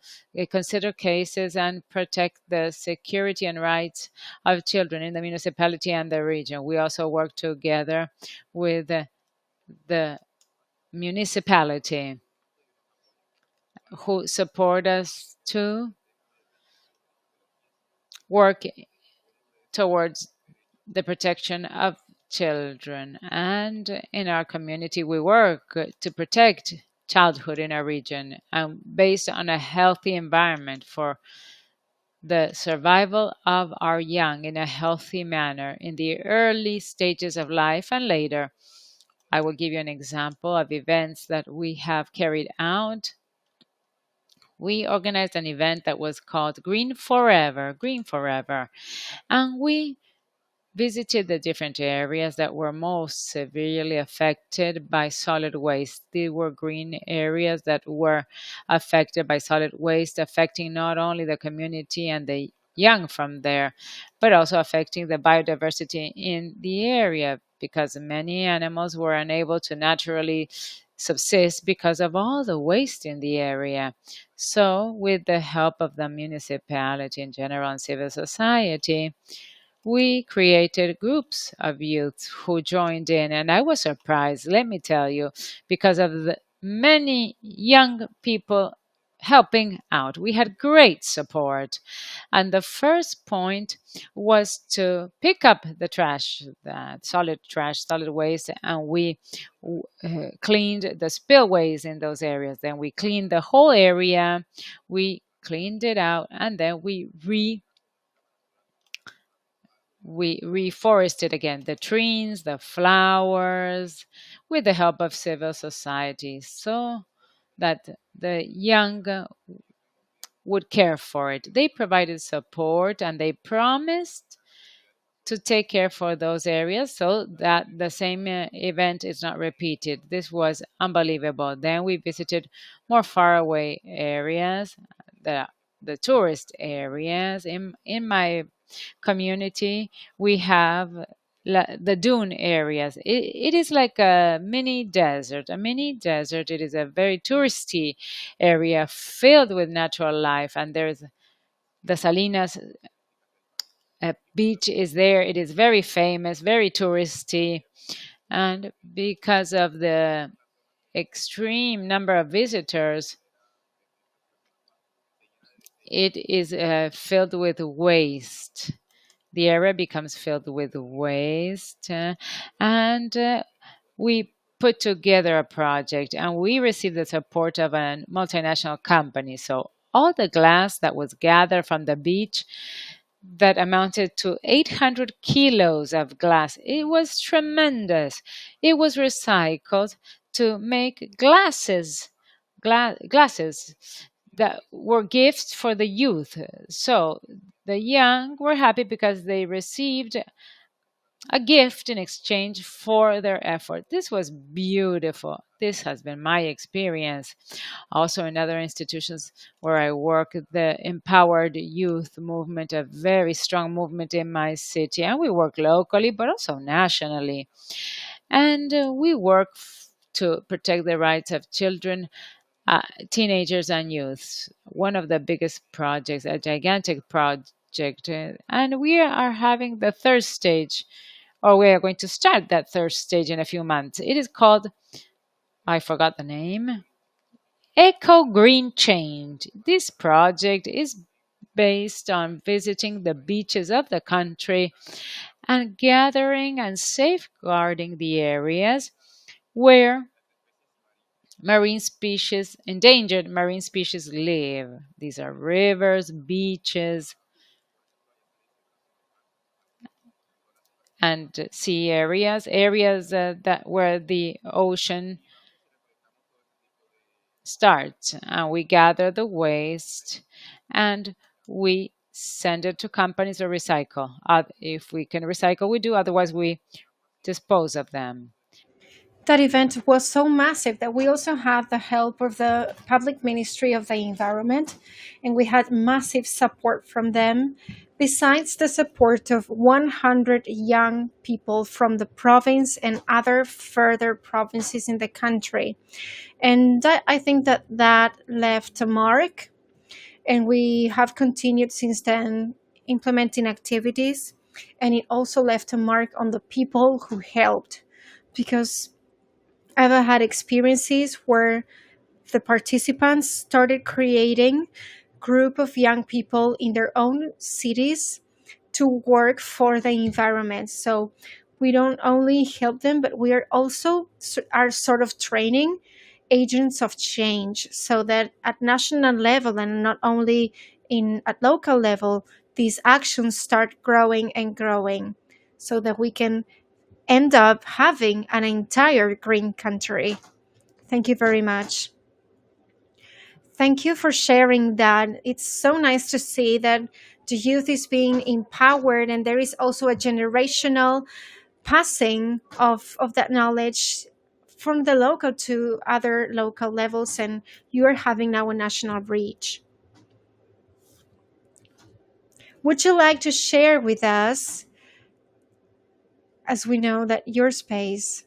consider cases and protect the security and rights of children in the municipality and the region. We also work together with the municipality who support us to work towards the protection of children. And in our community, we work to protect childhood in our region based on a healthy environment for the survival of our young in a healthy manner in the early stages of life and later. I will give you an example of events that we have carried out. We organized an event that was called Green Forever, Green Forever, and we visited the different areas that were most severely affected by solid waste. These were green areas that were affected by solid waste, affecting not only the community and the young from there, but also affecting the biodiversity in the area because many animals were unable to naturally subsist because of all the waste in the area. So, with the help of the municipality in general and civil society, we created groups of youth who joined in, and I was surprised, let me tell you, because of the many young people helping out. We had great support. And the first point was to pick up the trash, that solid trash, solid waste, and we cleaned the spillways in those areas. Then we cleaned the whole area, we cleaned it out, and then we reforested again the trees, the flowers, with the help of civil society, so that the young would care for it. They provided support and they promised to take care for those areas so that the same event is not repeated. This was unbelievable. Then we visited more faraway areas, the tourist areas. In my community, we have the dune areas. It is like a mini desert. A mini desert. It is a very touristy area filled with natural life, and there's the Salinas beach is there. It is very famous, very touristy, and because of the extreme number of visitors, it is filled with waste. The area becomes filled with waste, and we put together a project and we received the support of a multinational company. So all the glass that was gathered from the beach that amounted to 800 kilos of glass. It was tremendous. It was recycled to make glasses that were gifts for the youth. So the young were happy because they received a gift in exchange for their effort. This was beautiful. This has been my experience. Also, in other institutions where I work, the Empowered Youth Movement, a very strong movement in my city, and we work locally but also nationally. And we work to protect the rights of children, teenagers, and youth. One of the biggest projects, a gigantic project, and we are having the third stage, or we are going to start that third stage in a few months. It is called, I forgot the name, Eco Green Change. This project is based on visiting the beaches of the country and gathering and safeguarding the areas where marine species, endangered marine species live. These are rivers, beaches, and sea areas, areas that where the ocean starts. And we gather the waste and we send it to companies or recycle. If we can recycle, we do. Otherwise, we dispose of them. That event was so massive that we also had the help of the Public Ministry of the Environment, and we had massive support from them, besides the support of 100 young people from the province and other further provinces in the country. And I think that that left a mark, and we have continued since then implementing activities, and it also left a mark on the people who helped, because I've had experiences where the participants started creating group of young people in their own cities to work for the environment. So we don't only help them, but we are also are sort of training agents of change, so that at national level and not only in at local level, these actions start growing and growing, so that we can end up having an entire green country. Thank you very much. Thank you for sharing that. It's so nice to see that the youth is being empowered, and there is also a generational passing of that knowledge from the local to other local levels, and you are having now a national reach. Would you like to share with us, as we know that your space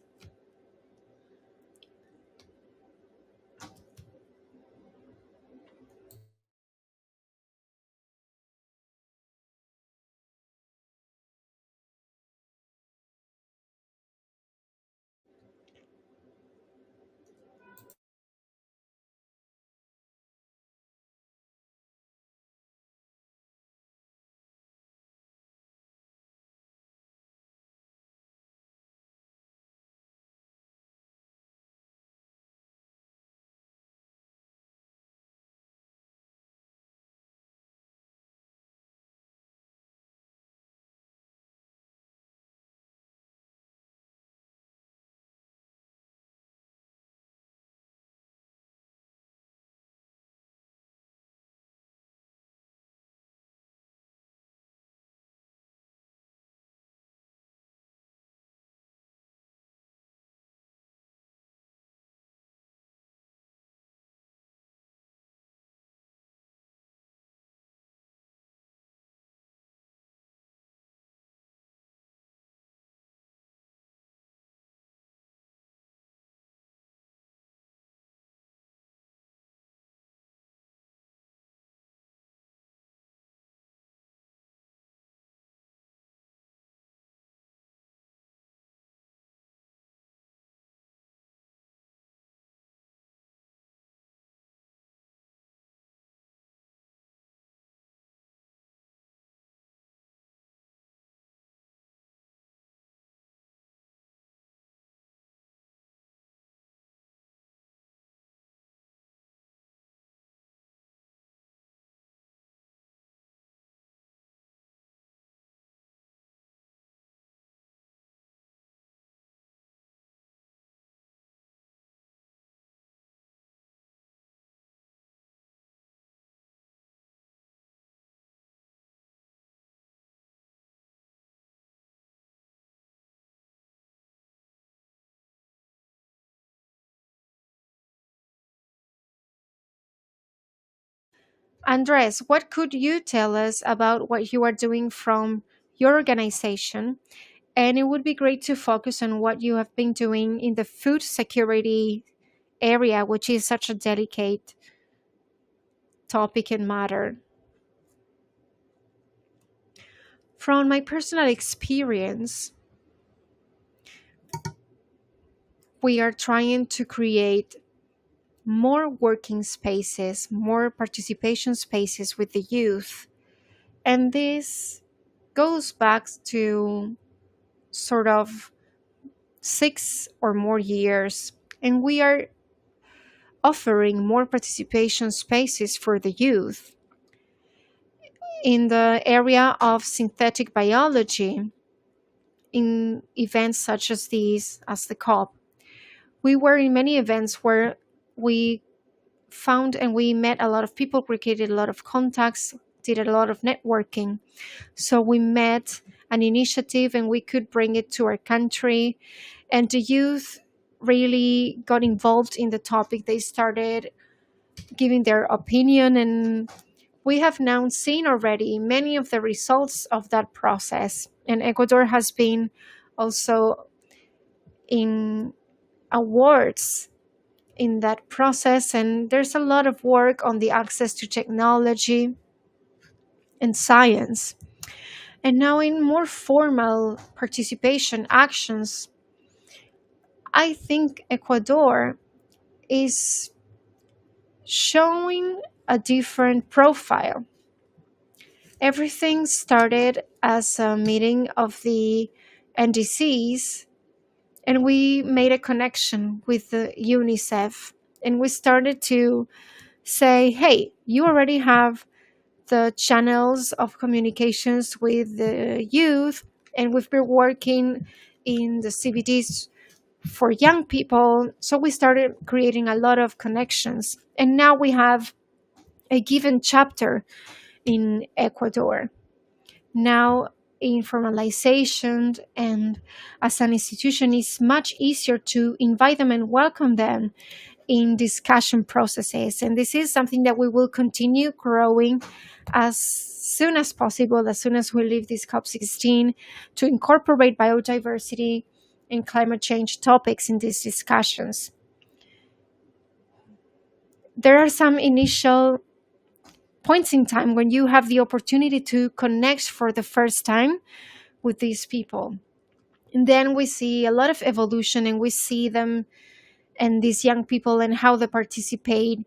Andres, what could you tell us about what you are doing from your organization? And it would be great to focus on what you have been doing in the food security area, which is such a delicate topic and matter. From my personal experience, we are trying to create more working spaces, more participation spaces with the youth. And this goes back to sort of 6 or more years. And we are offering more participation spaces for the youth. In the area of synthetic biology, in events such as these, as the COP, we were in many events where we found and we met a lot of people, created a lot of contacts, did a lot of networking. So we met an initiative and we could bring it to our country. And the youth really got involved in the topic. They started giving their opinion, and we have now seen already many of the results of that process. And Ecuador has been also in awards in that process, and there's a lot of work on the access to technology and science. And now in more formal participation actions, I think Ecuador is showing a different profile. Everything started as a meeting of the NDCs, and we made a connection with the UNICEF, and we started to say, hey, you already have the channels of communications with the youth, and we've been working in the CBDs for young people. So we started creating a lot of connections, and now we have a given chapter in Ecuador. Now, informalization and as an institution, is much easier to invite them and welcome them in discussion processes. And this is something that we will continue growing as soon as possible, as soon as we leave this COP16, to incorporate biodiversity and climate change topics in these discussions. There are some initial points in time when you have the opportunity to connect for the first time with these people. And then we see a lot of evolution, and we see them and these young people and how they participate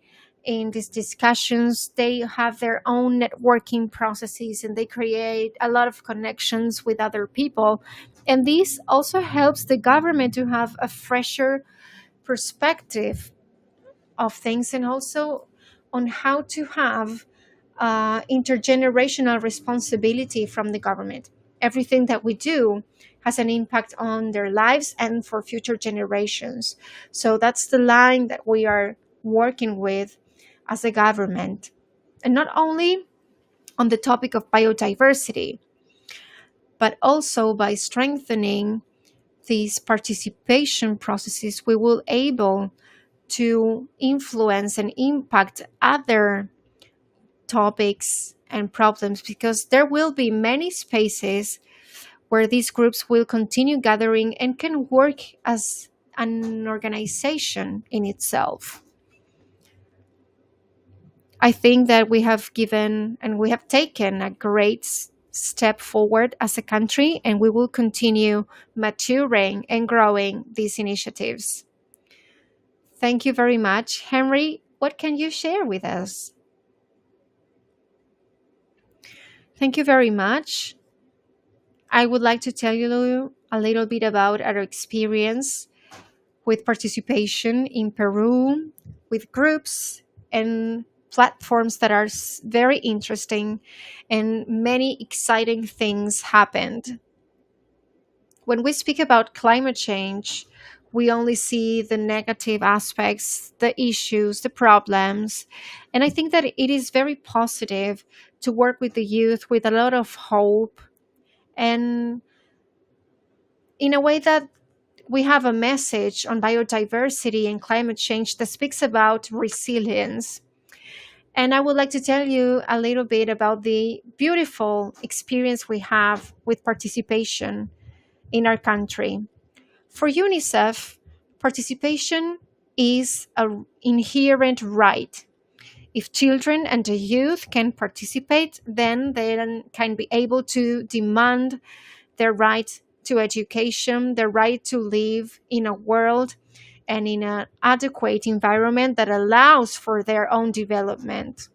in these discussions. They have their own networking processes, and they create a lot of connections with other people. And this also helps the government to have a fresher perspective of things, and also on how to have intergenerational responsibility from the government. Everything that we do has an impact on their lives and for future generations. So that's the line that we are working with as a government. And not only on the topic of biodiversity, but also by strengthening these participation processes, we will able to influence and impact other topics and problems, because there will be many spaces where these groups will continue gathering and can work as an organization in itself. I think that we have given and we have taken a great step forward as a country, and we will continue maturing and growing these initiatives. Thank you very much. Henry, what can you share with us? Thank you very much. I would like to tell you a little bit about our experience with participation in Peru, with groups and platforms that are very interesting, and many exciting things happened. When we speak about climate change, we only see the negative aspects, the issues, the problems. And I think that it is very positive to work with the youth with a lot of hope, and in a way that we have a message on biodiversity and climate change that speaks about resilience. And I would like to tell you a little bit about the beautiful experience we have with participation in our country. For UNICEF, participation is an inherent right. If children and the youth can participate, then they can be able to demand their right to education, their right to live in a world and in an adequate environment that allows for their own development.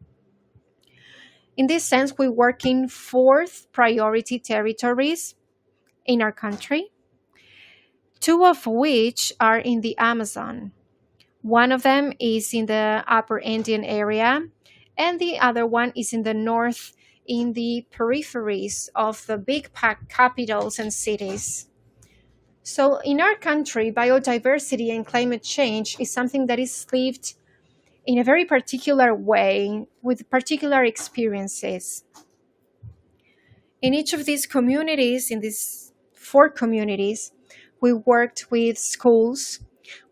In this sense, we work in 4th priority territories in our country, 2 of which are in the Amazon. One of them is in the Upper Andean area, and the other one is in the north, in the peripheries of the big capitals and cities. So in our country, biodiversity and climate change is something that is lived in a very particular way with particular experiences. In each of these communities, in these 4 communities, we worked with schools,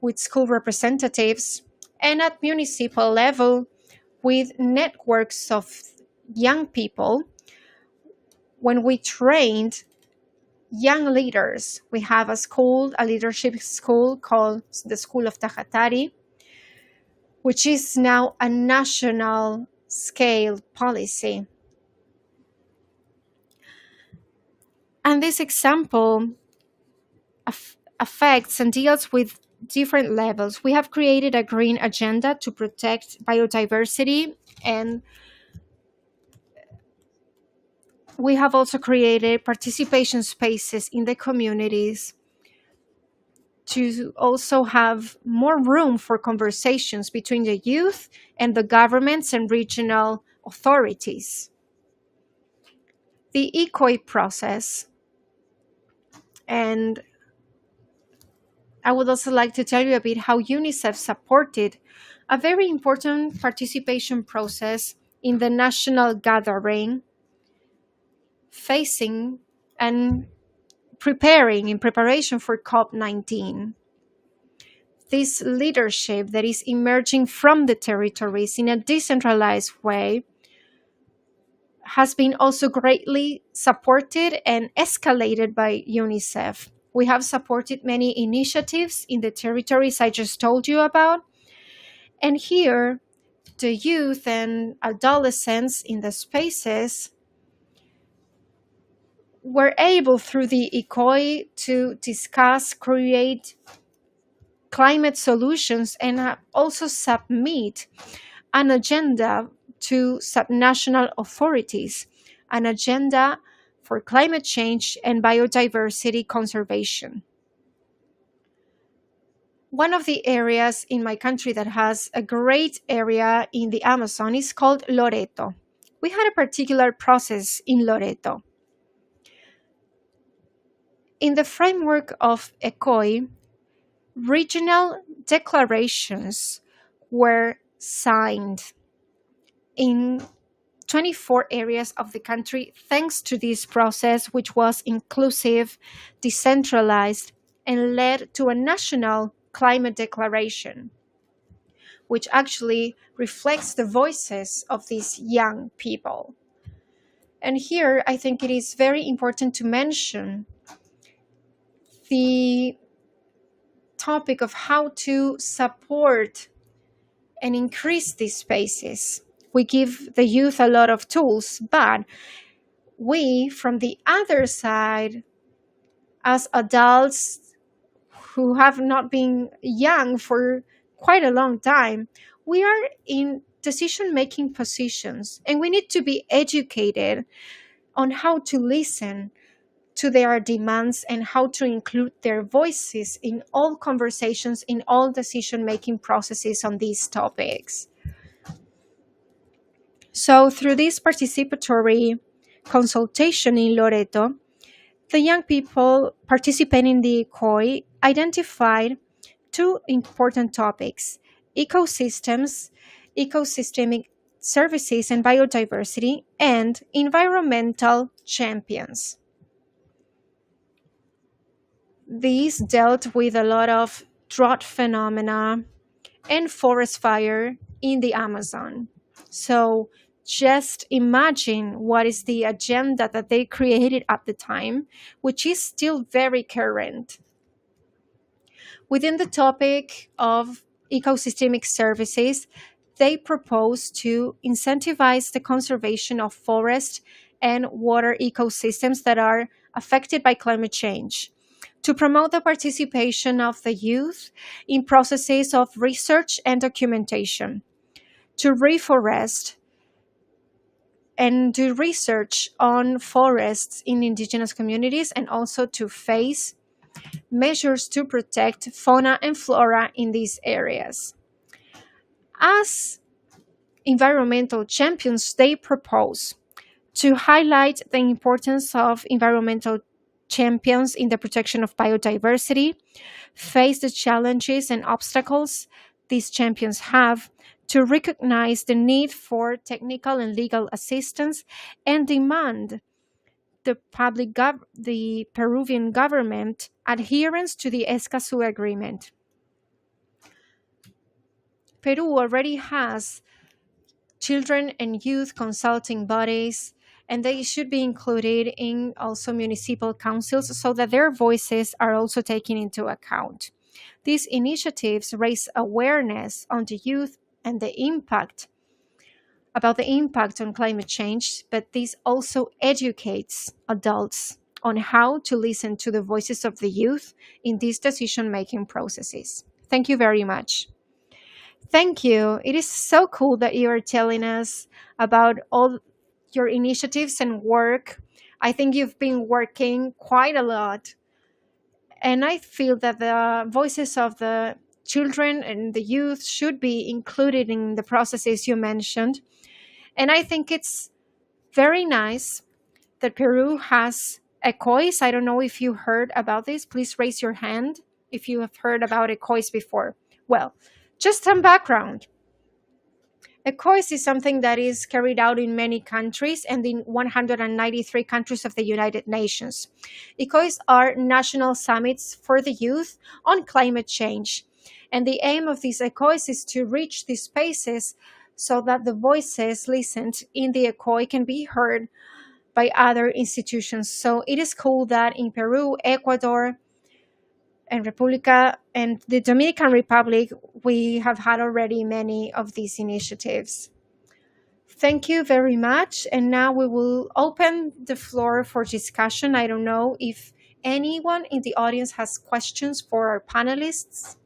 with school representatives, and at municipal level with networks of young people. When we trained young leaders, we have a school, a leadership school called the School of Tajatari, which is now a national scale policy. And this example affects and deals with different levels. We have created a green agenda to protect biodiversity, and we have also created participation spaces in the communities to also have more room for conversations between the youth and the governments and regional authorities. The ECOI process, and I would also like to tell you a bit how UNICEF supported a very important participation process in the national gathering, facing and preparing in preparation for COP19. This leadership that is emerging from the territories in a decentralized way has been also greatly supported and escalated by UNICEF. We have supported many initiatives in the territories I just told you about. And here, the youth and adolescents in the spaces were able, through the ECOI, to discuss, create climate solutions, and also submit an agenda to subnational authorities, an agenda for climate change and biodiversity conservation. One of the areas in my country that has a great area in the Amazon is called Loreto. We had a particular process in Loreto. In the framework of ECOI, regional declarations were signed in 24 areas of the country thanks to this process, which was inclusive, decentralized, and led to a national climate declaration, which actually reflects the voices of these young people. And here, I think it is very important to mention the topic of how to support and increase these spaces. We give the youth a lot of tools, but we, from the other side, as adults who have not been young for quite a long time, we are in decision-making positions, and we need to be educated on how to listen to their demands and how to include their voices in all conversations, in all decision-making processes on these topics. So through this participatory consultation in Loreto, the young people participating in the ECOI identified 2 important topics: ecosystems, ecosystemic services and biodiversity, and environmental champions. These dealt with a lot of drought phenomena and forest fire in the Amazon. So just imagine what is the agenda that they created at the time, which is still very current. Within the topic of ecosystemic services, they propose to incentivize the conservation of forest and water ecosystems that are affected by climate change, to promote the participation of the youth in processes of research and documentation, to reforest and do research on forests in indigenous communities, and also to face measures to protect fauna and flora in these areas. As environmental champions, they propose to highlight the importance of environmental champions in the protection of biodiversity, face the challenges and obstacles these champions have, to recognize the need for technical and legal assistance, and demand the Peruvian government adherence to the Escazú Agreement. Peru already has children and youth consulting bodies, and they should be included in also municipal councils so that their voices are also taken into account. These initiatives raise awareness on the youth and the impact on climate change, but this also educates adults on how to listen to the voices of the youth in these decision-making processes. Thank you very much. Thank you. It is so cool that you are telling us about all your initiatives and work. I think you've been working quite a lot. And I feel that the voices of the children and the youth should be included in the processes you mentioned. And I think it's very nice that Peru has ECOIS. I don't know if you heard about this. Please raise your hand if you have heard about ECOIS before. Well, just some background. ECOIS is something that is carried out in many countries and in 193 countries of the United Nations. ECOIS are national summits for the youth on climate change. And the aim of these ECOIS is to reach these spaces so that the voices listened in the ECOI can be heard by other institutions. So it is cool that in Peru, Ecuador, and República and the Dominican Republic, we have had already many of these initiatives. Thank you very much. And now we will open the floor for discussion. I don't know if anyone in the audience has questions for our panelists.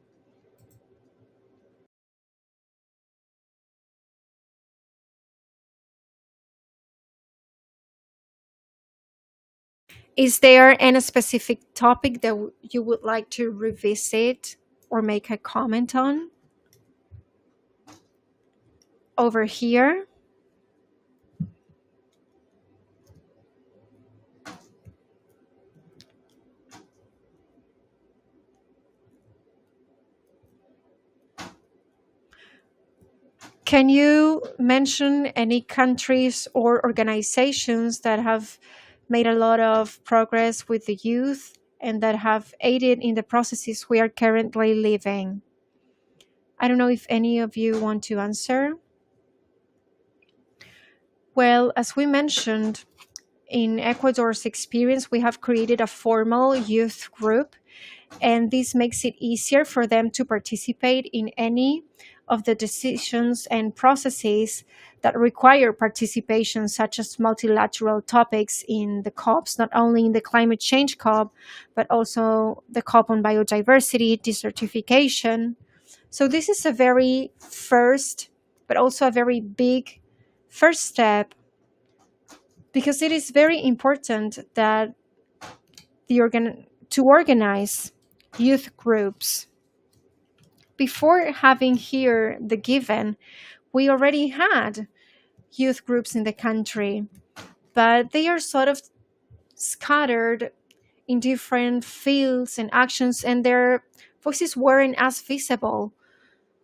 Is there any specific topic that you would like to revisit or make a comment on? Over here. Can you mention any countries or organizations that have made a lot of progress with the youth and that have aided in the processes we are currently living? I don't know if any of you want to answer. Well, as we mentioned, in Ecuador's experience, we have created a formal youth group, and this makes it easier for them to participate in any of the decisions and processes that require participation, such as multilateral topics in the COPs, not only in the climate change COP, but also the COP on biodiversity, desertification. So this is a very first, but also a very big first step, because it is very important that to organize youth groups. Before having here the given, we already had youth groups in the country, but they are sort of scattered in different fields and actions, and their voices weren't as visible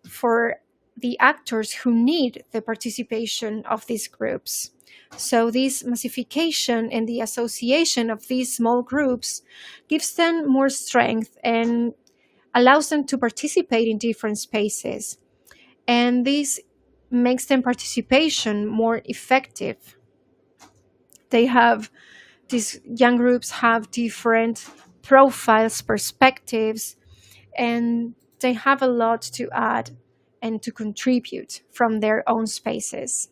for the actors who need the participation of these groups. So this massification and the association of these small groups gives them more strength and allows them to participate in different spaces. And this makes their participation more effective. They have These young groups have different profiles, perspectives, and they have a lot to add and to contribute from their own spaces.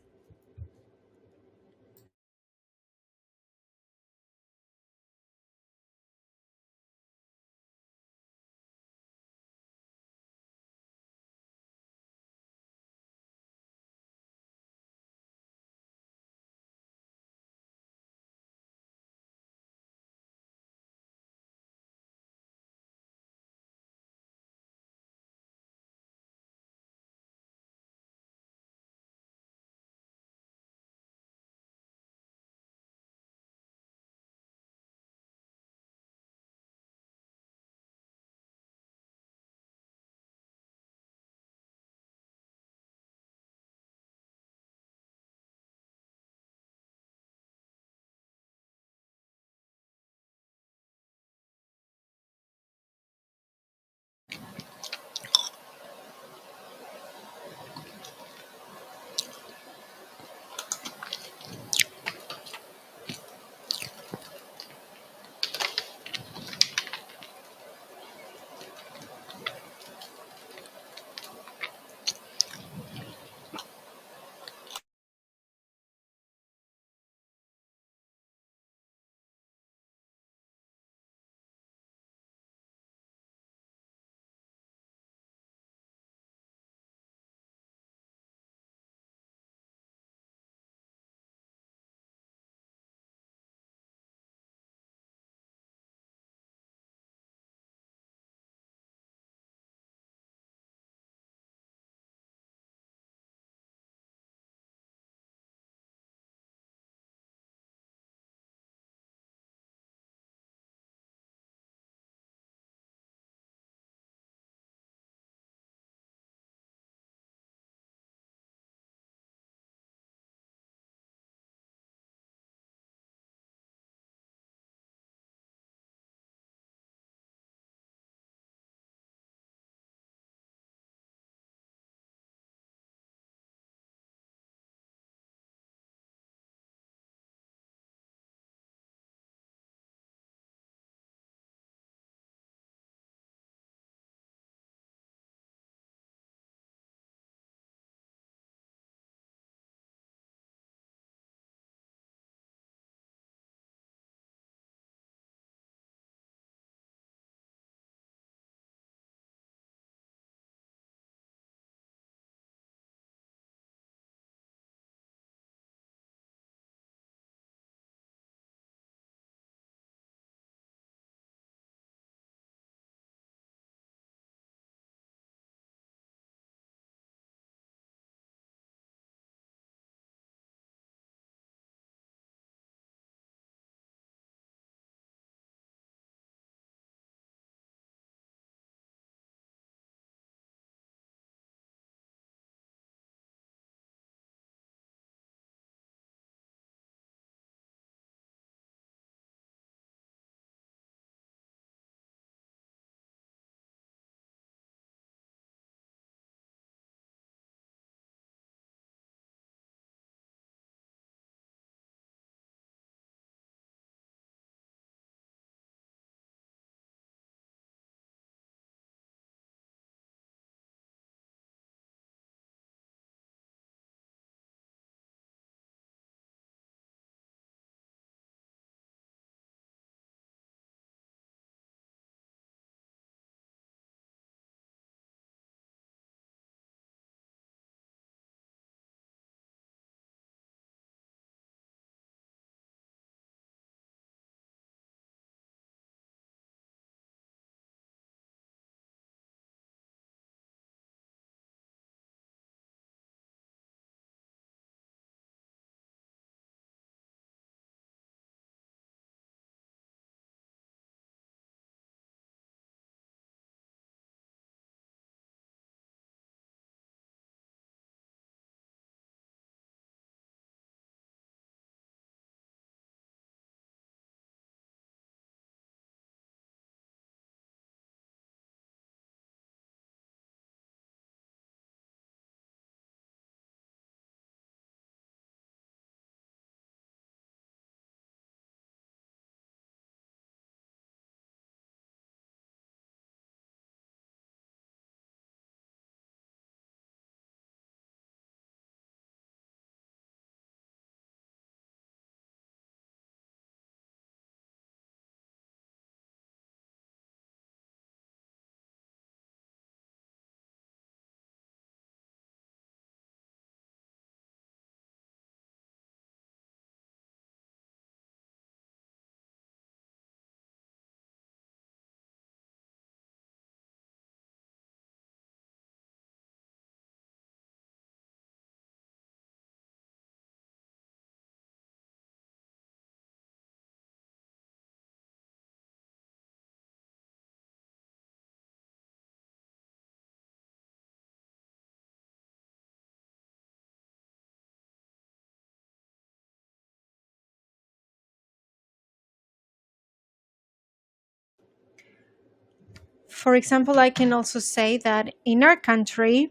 For example, I can also say that in our country,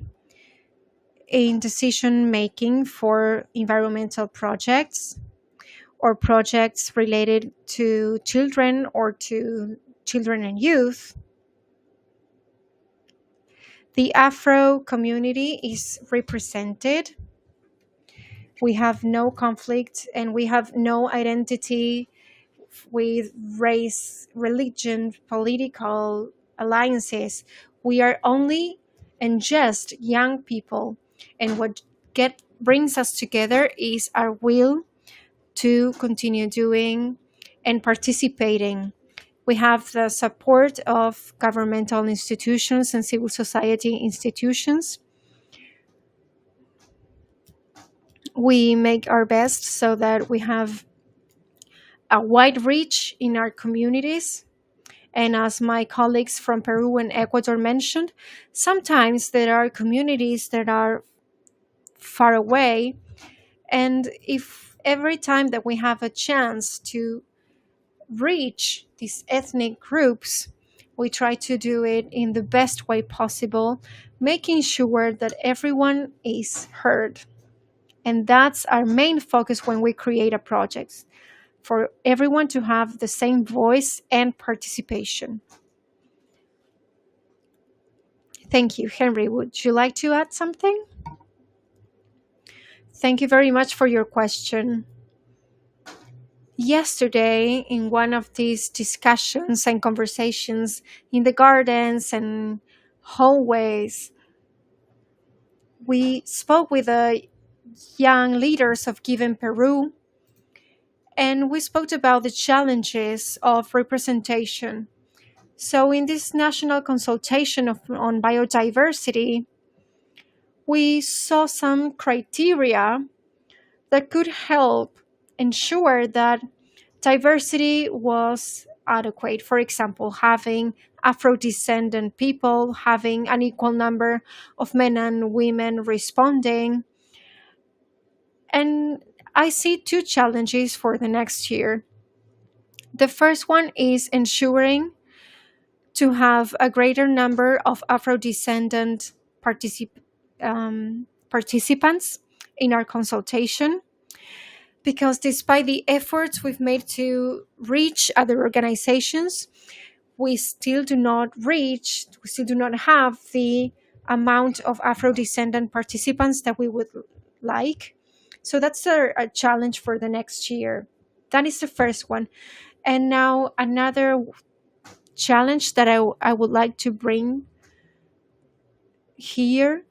in decision making for environmental projects or projects related to children or to children and youth, the Afro community is represented. We have no conflict and we have no identity with race, religion, political alliances. We are only and just young people. And what brings us together is our will to continue doing and participating. We have the support of governmental institutions and civil society institutions. We make our best so that we have a wide reach in our communities. And as my colleagues from Peru and Ecuador mentioned, sometimes there are communities that are far away. And if every time that we have a chance to reach these ethnic groups, we try to do it in the best way possible, making sure that everyone is heard. And that's our main focus when we create a project, for everyone to have the same voice and participation. Thank you. Henry, would you like to add something? Thank you very much for your question. Yesterday, in one of these discussions and conversations in the gardens and hallways, we spoke with the young leaders of Given Peru, and we spoke about the challenges of representation. So in this national consultation on biodiversity, we saw some criteria that could help ensure that diversity was adequate. For example, having Afro-descendant people, having an equal number of men and women responding. And I see two challenges for the next year. The first one is ensuring to have a greater number of Afro-descendant participants in our consultation, because despite the efforts we've made to reach other organizations, we still do not have the amount of Afro-descendant participants that we would like. So that's a challenge for the next year. That is the first one. And now another challenge that I would like to bring here,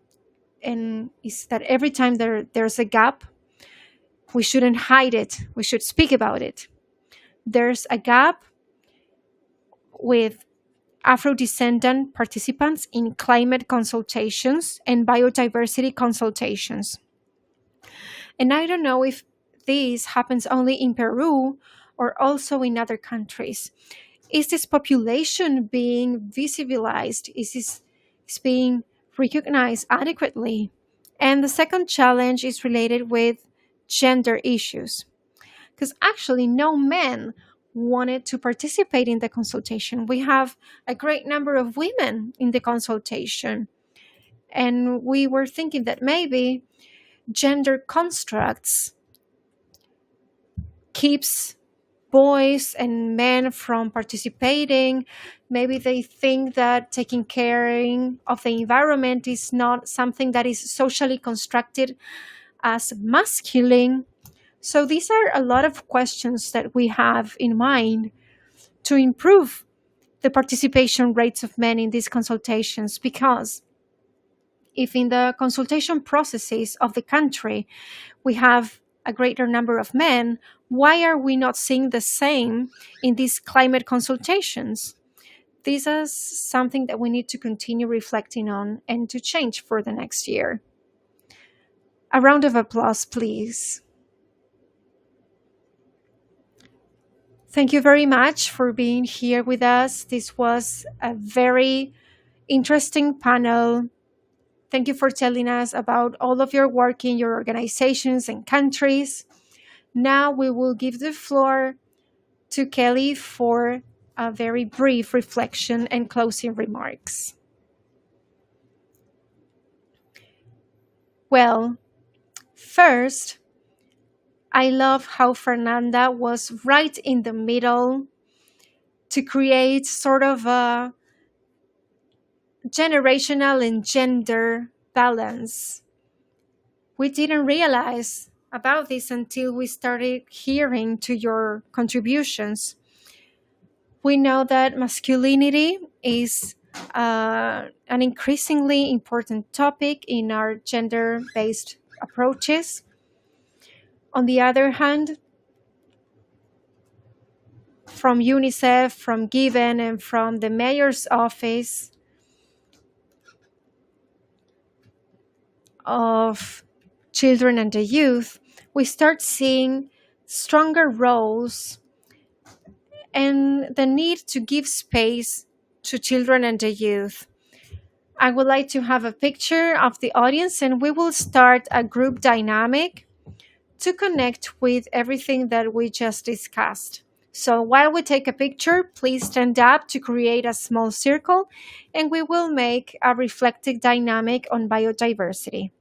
and is that every time there's a gap, we shouldn't hide it. We should speak about it. There's a gap with Afro-descendant participants in climate consultations and biodiversity consultations. And I don't know if this happens only in Peru or also in other countries. Is this population being visibilized? Is this being recognized adequately? And the second challenge is related with gender issues, because actually no men wanted to participate in the consultation. We have a great number of women in the consultation, and we were thinking that maybe gender constructs keeps boys and men from participating. Maybe they think that taking care of the environment is not something that is socially constructed as masculine. So these are a lot of questions that we have in mind to improve the participation rates of men in these consultations, because if in the consultation processes of the country we have a greater number of men, why are we not seeing the same in these climate consultations? This is something that we need to continue reflecting on and to change for the next year. A round of applause, please. Thank you very much for being here with us. This was a very interesting panel. Thank you for telling us about all of your work in your organizations and countries. Now we will give the floor to Kelly for a very brief reflection and closing remarks. Well, first, I love how Fernanda was right in the middle to create sort of a generational and gender balance. We didn't realize about this until we started hearing to your contributions. We know that masculinity is an increasingly important topic in our gender-based approaches. On the other hand, from UNICEF, from Given, and from the mayor's office of children and the youth, we start seeing stronger roles and the need to give space to children and the youth. I would like to have a picture of the audience, and we will start a group dynamic to connect with everything that we just discussed. So while we take a picture, please stand up to create a small circle, and we will make a reflective dynamic on biodiversity.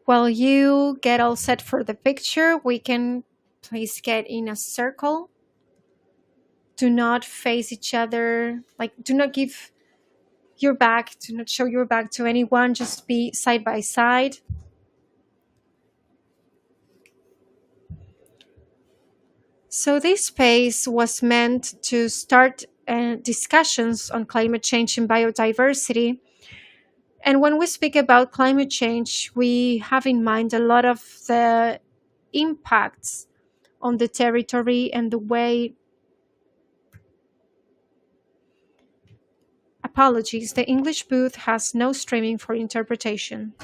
While you get all set for the picture, we can please get in a circle. Do not face each other, like do not give your back, do not show your back to anyone, just be side by side. So this space was meant to start discussions on climate change and biodiversity. And when we speak about climate change, we have in mind a lot of the impacts on the territory and the way. Apologies, the English booth has no streaming for interpretation.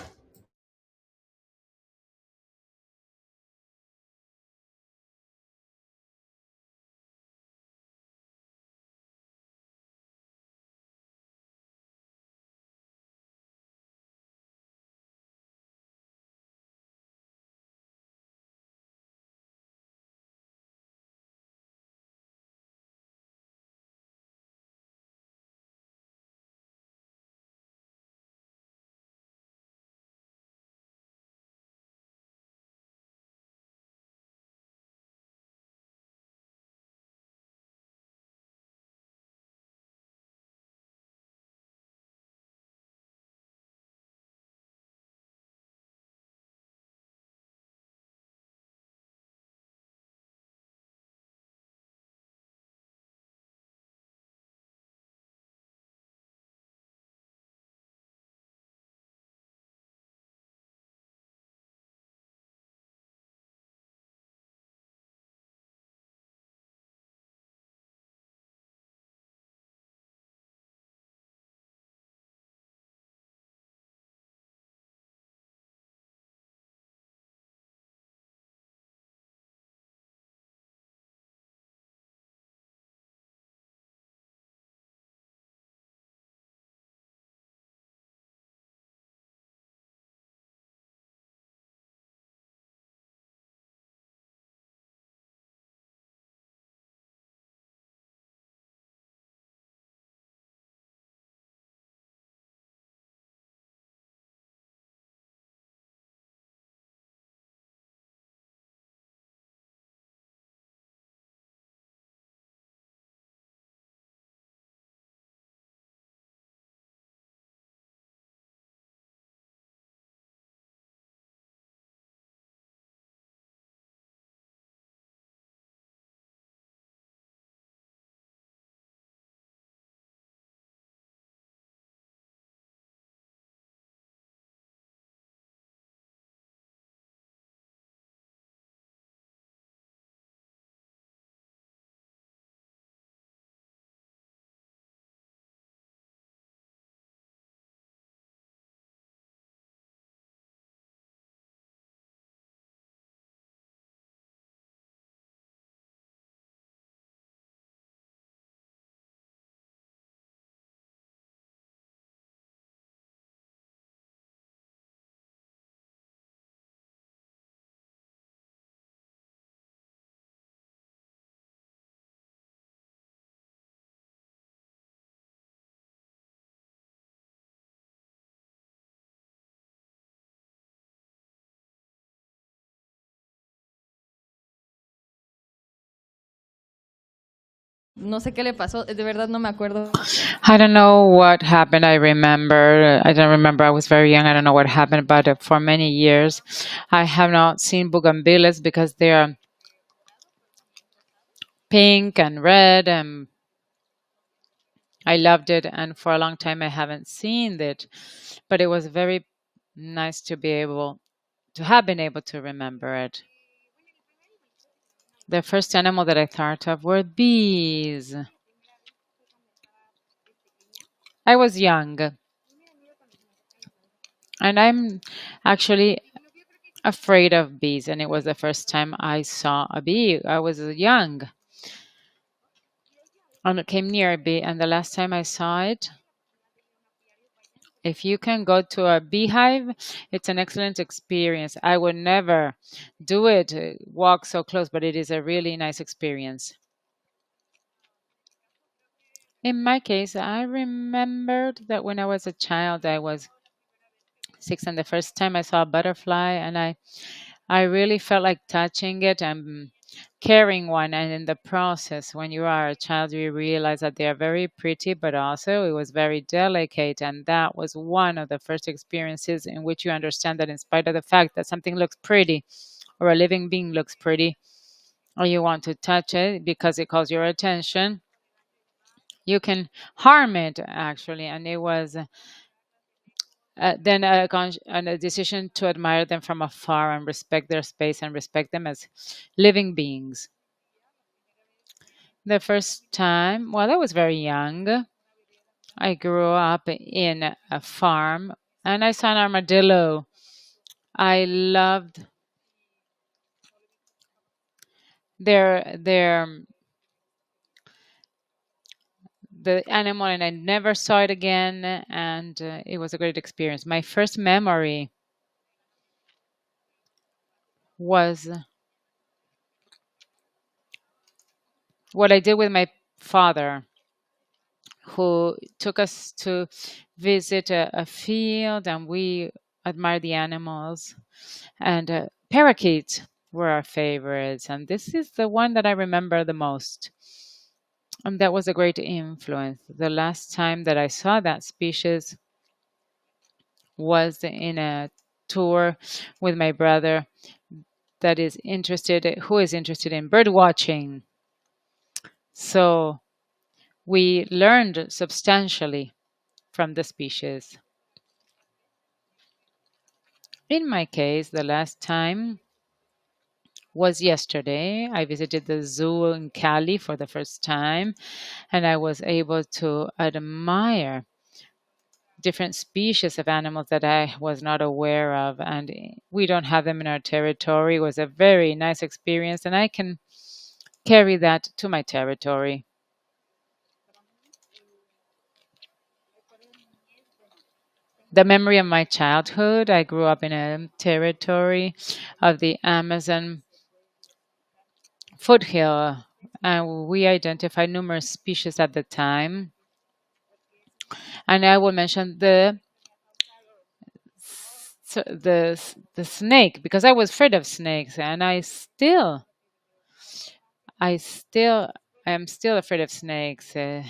No sé qué le pasó, de verdad no me acuerdo. I don't know what happened. I don't remember. I was very young. I don't know what happened, but for many years, I have not seen bougainvilleas because they are pink and red, and I loved it. And for a long time, I haven't seen it, but it was very nice to be able to have been able to remember it. The first animal that I thought of were bees. I was young, and I'm actually afraid of bees, and it was the first time I saw a bee. I was young and it came near a bee, and the last time I saw it, if you can go to a beehive, it's an excellent experience. I would never do it, walk so close, but it is a really nice experience. In my case, I remembered that when I was a child, I was 6, and the first time I saw a butterfly, and I really felt like touching it and carrying one. And in the process, when you are a child, you realize that they are very pretty, but also it was very delicate. And that was one of the first experiences in which you understand that, in spite of the fact that something looks pretty or a living being looks pretty, or you want to touch it because it calls your attention, you can harm it actually. And it was then and a decision to admire them from afar and respect their space and respect them as living beings. The first time, well, I was very young. I grew up in a farm and I saw an armadillo. I loved their the animal, and I never saw it again, and it was a great experience. My first memory was what I did with my father, who took us to visit a field, and we admired the animals. And parakeets were our favorites, and this is the one that I remember the most. And that was a great influence. The last time that I saw that species was in a tour with my brother who is interested in bird watching. So we learned substantially from the species. In my case, the last time was yesterday. I visited the zoo in Cali for the first time, and I was able to admire different species of animals that I was not aware of, and we don't have them in our territory. It was a very nice experience, and I can carry that to my territory. The memory of my childhood, I grew up in a territory of the Amazon foothill, and we identified numerous species at the time. And I will mention the snake because I was afraid of snakes, and I still am still afraid of snakes. I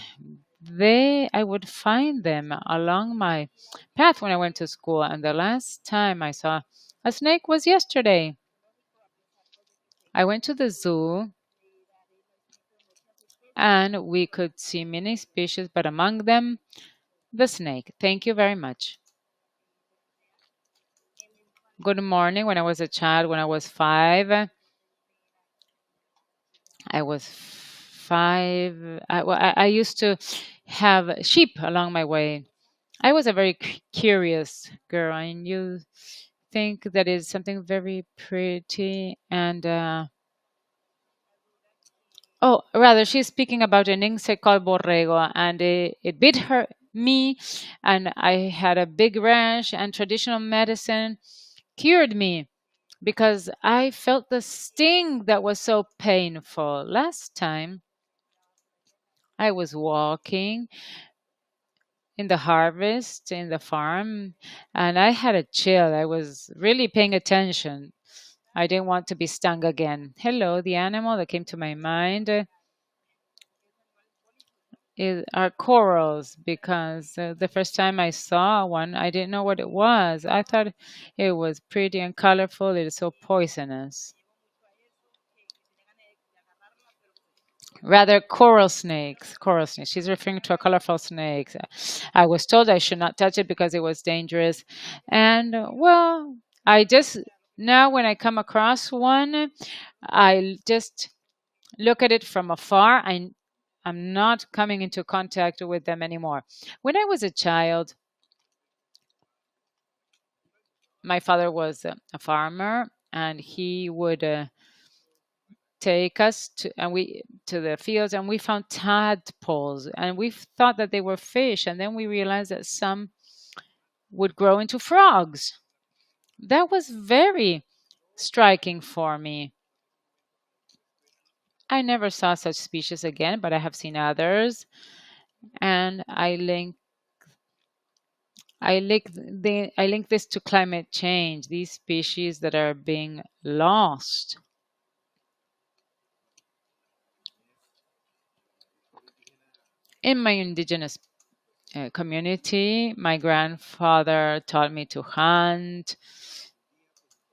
would find them along my path when I went to school, and the last time I saw a snake was yesterday. I went to the zoo and we could see many species, but among them, the snake. Thank you very much. Good morning. When I was a child, when I was 5, I was 5. I used to have sheep along my way. I was a very curious girl, and you think that is something very pretty. And oh, rather, she's speaking about an insect called borrego, and it bit me, and I had a big rash. And traditional medicine cured me because I felt the sting that was so painful. Last time I was walking in the harvest in the farm, and I had a chill. I was really paying attention. I didn't want to be stung again. Hello, the animal that came to my mind are corals because the first time I saw one, I didn't know what it was. I thought it was pretty and colorful. It is so poisonous. Rather, coral snakes. Coral snakes. She's referring to a colorful snake. I was told I should not touch it because it was dangerous. And well, I just now when I come across one, I just look at it from afar. I'm not coming into contact with them anymore. When I was a child, my father was a farmer, and he would take us to the fields, and we found tadpoles, and we thought that they were fish, and then we realized that some would grow into frogs. That was very striking for me. I never saw such species again, but I have seen others, and I link this to climate change, these species that are being lost. In my indigenous community, my grandfather taught me to hunt,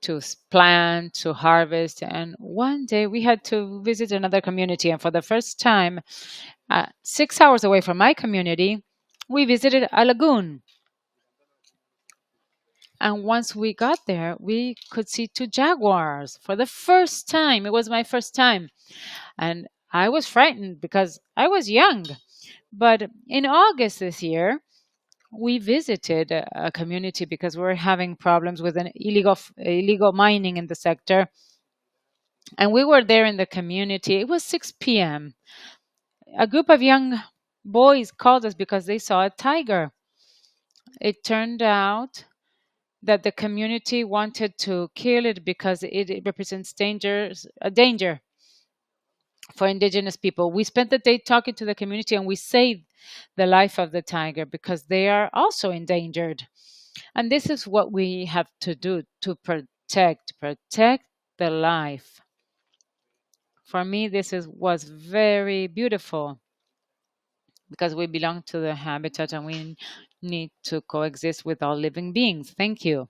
to plant, to harvest. And one day we had to visit another community. And for the first time, 6 hours away from my community, we visited a lagoon. And once we got there, we could see two jaguars for the first time. It was my first time. And I was frightened because I was young. But in August this year, we visited a community because we were having problems with an illegal mining in the sector. And we were there in the community. It was 6 p.m. A group of young boys called us because they saw a tiger. It turned out that the community wanted to kill it because it represents a danger for indigenous people. We spent the day talking to the community, and we saved the life of the tiger because they are also endangered. And this is what we have to do to protect the life. For me, was very beautiful because we belong to the habitat and we need to coexist with all living beings. Thank you.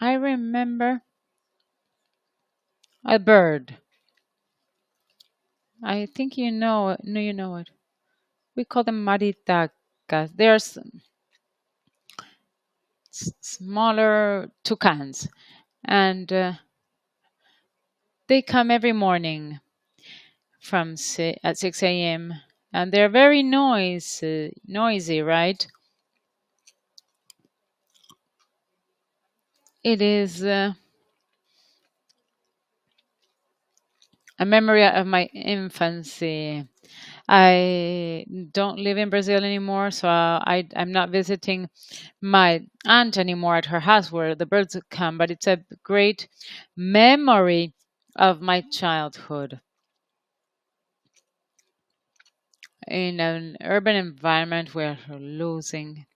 I remember a bird. I think you know it. No, you know it. We call them maritacas. They are smaller toucans, and they come every morning at 6 a.m. and they're very noisy, right? It is a memory of my infancy. I don't live in Brazil anymore, so I'm not visiting my aunt anymore at her house where the birds come, but it's a great memory of my childhood. In an urban environment, we're losing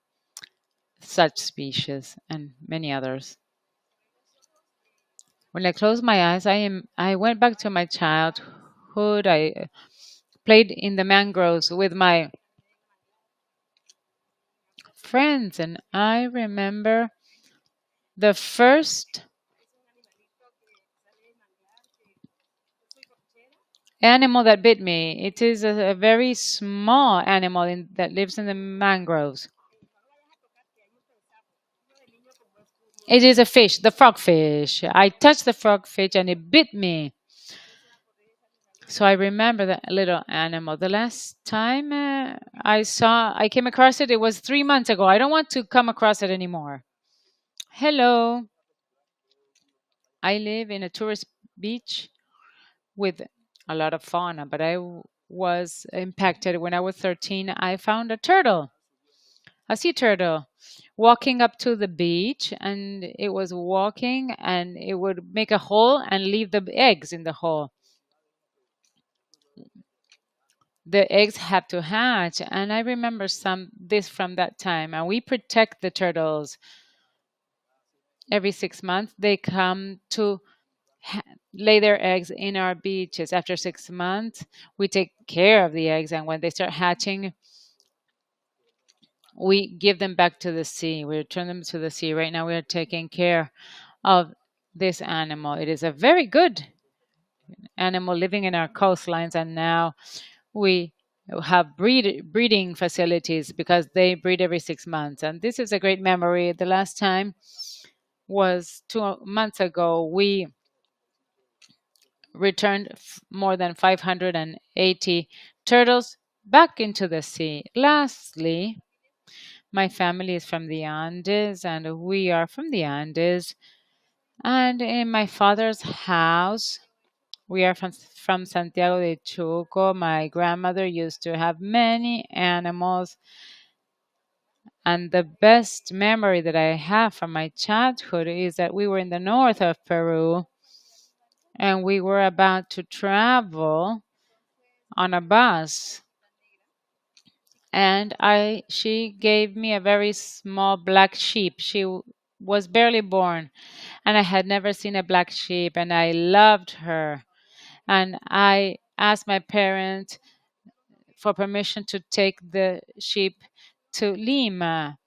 such species and many others. When I close my eyes, I went back to my childhood. I played in the mangroves with my friends, and I remember the first animal that bit me. It is a very small animal that lives in the mangroves. It is a fish, the frogfish. I touched the frogfish and it bit me. So I remember that little animal. The last time I came across it, it was 3 months ago. I don't want to come across it anymore. Hello. I live in a tourist beach with a lot of fauna, but was impacted when I was 13. I found a turtle, a sea turtle, walking up to the beach, and it was walking and it would make a hole and leave the eggs in the hole. The eggs have to hatch, and I remember this from that time. And we protect the turtles every 6 months. They come to lay their eggs in our beaches. After 6 months, we take care of the eggs, and when they start hatching, we give them back to the sea. We return them to the sea. Right now, we are taking care of this animal. It is a very good animal living in our coastlines, and now we have breeding facilities because they breed every 6 months. And this is a great memory. The last time was 2 months ago. We returned more than 580 turtles back into the sea. Lastly, my family is from the Andes, and we are from the Andes. And in my father's house, we are from Santiago de Chuco. My grandmother used to have many animals. And the best memory that I have from my childhood is that we were in the north of Peru and we were about to travel on a bus. And she gave me a very small black sheep. She was barely born, and I had never seen a black sheep, and I loved her. And I asked my parents for permission to take the sheep to Lima.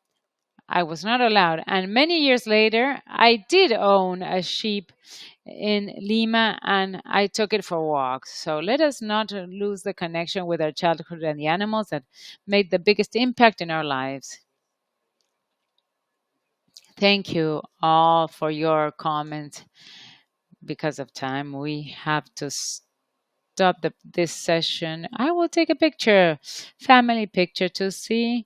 I was not allowed. And many years later, I did own a sheep in Lima and I took it for walks. So let us not lose the connection with our childhood and the animals that made the biggest impact in our lives. Thank you all for your comments. Because of time, we have to stop this session. I will take a picture, family picture to see.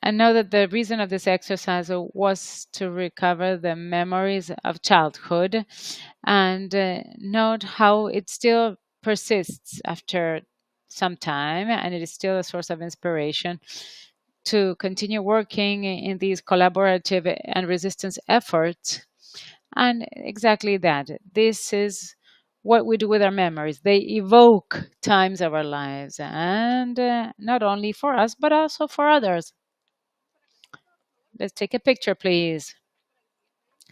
And know that the reason of this exercise was to recover the memories of childhood and note how it still persists after some time and it is still a source of inspiration to continue working in these collaborative and resistance efforts. And exactly that. This is what we do with our memories. They evoke times of our lives, and not only for us, but also for others. Let's take a picture, please,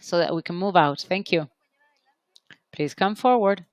so that we can move out. Thank you. Please come forward.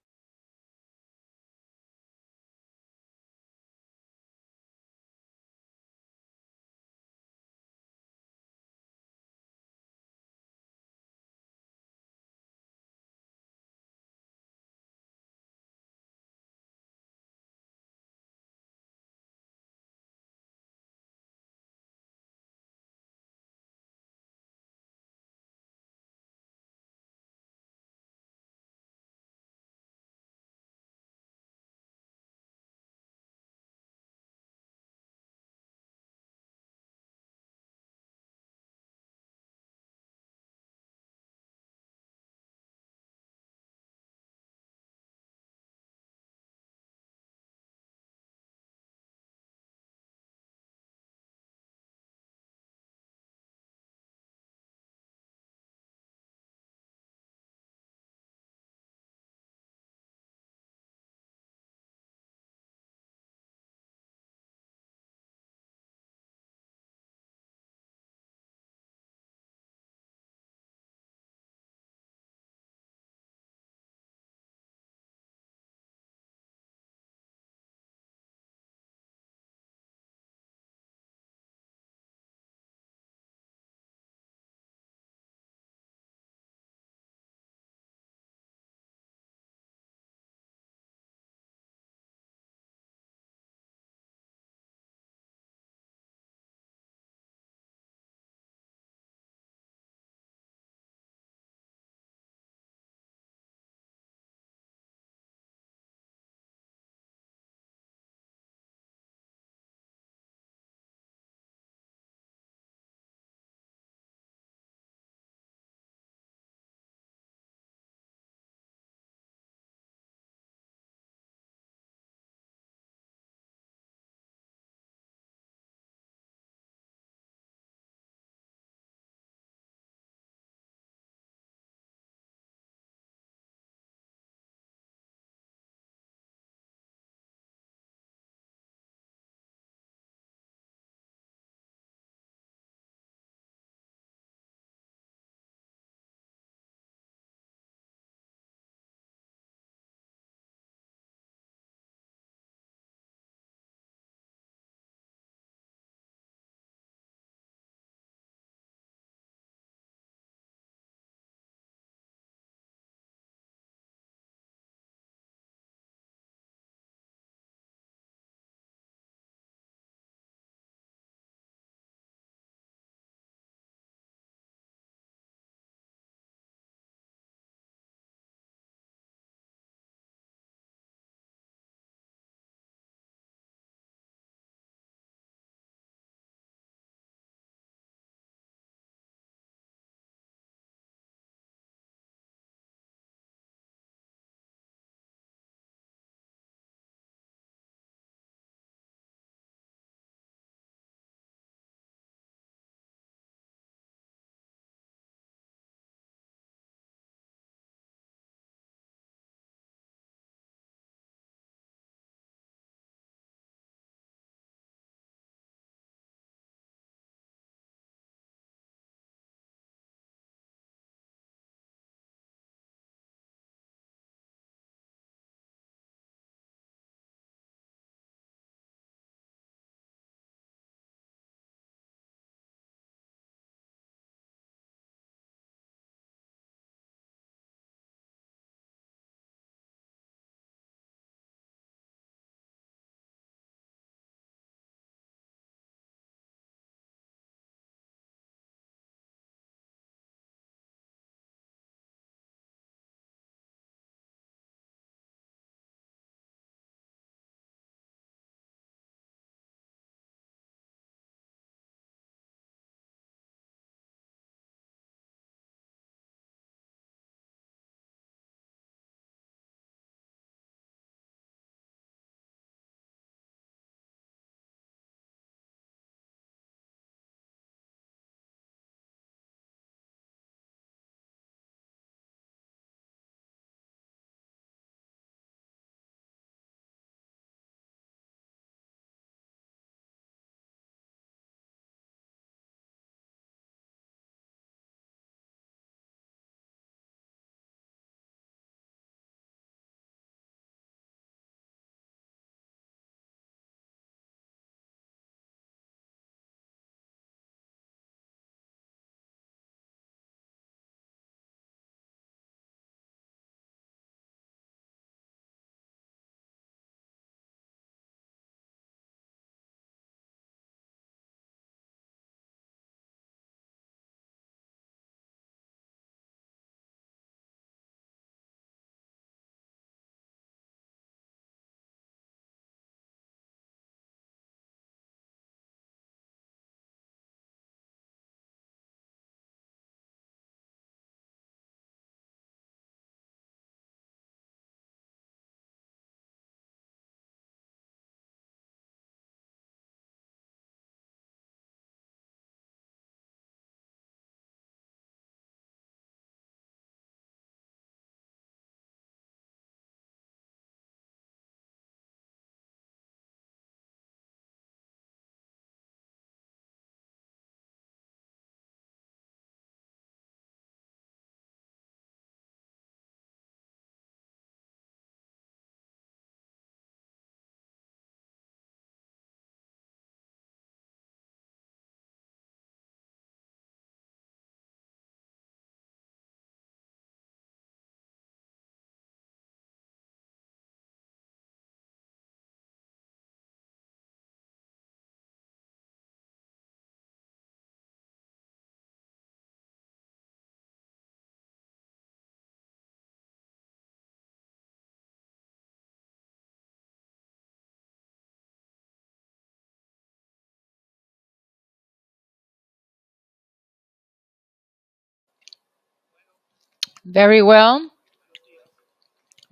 Very well.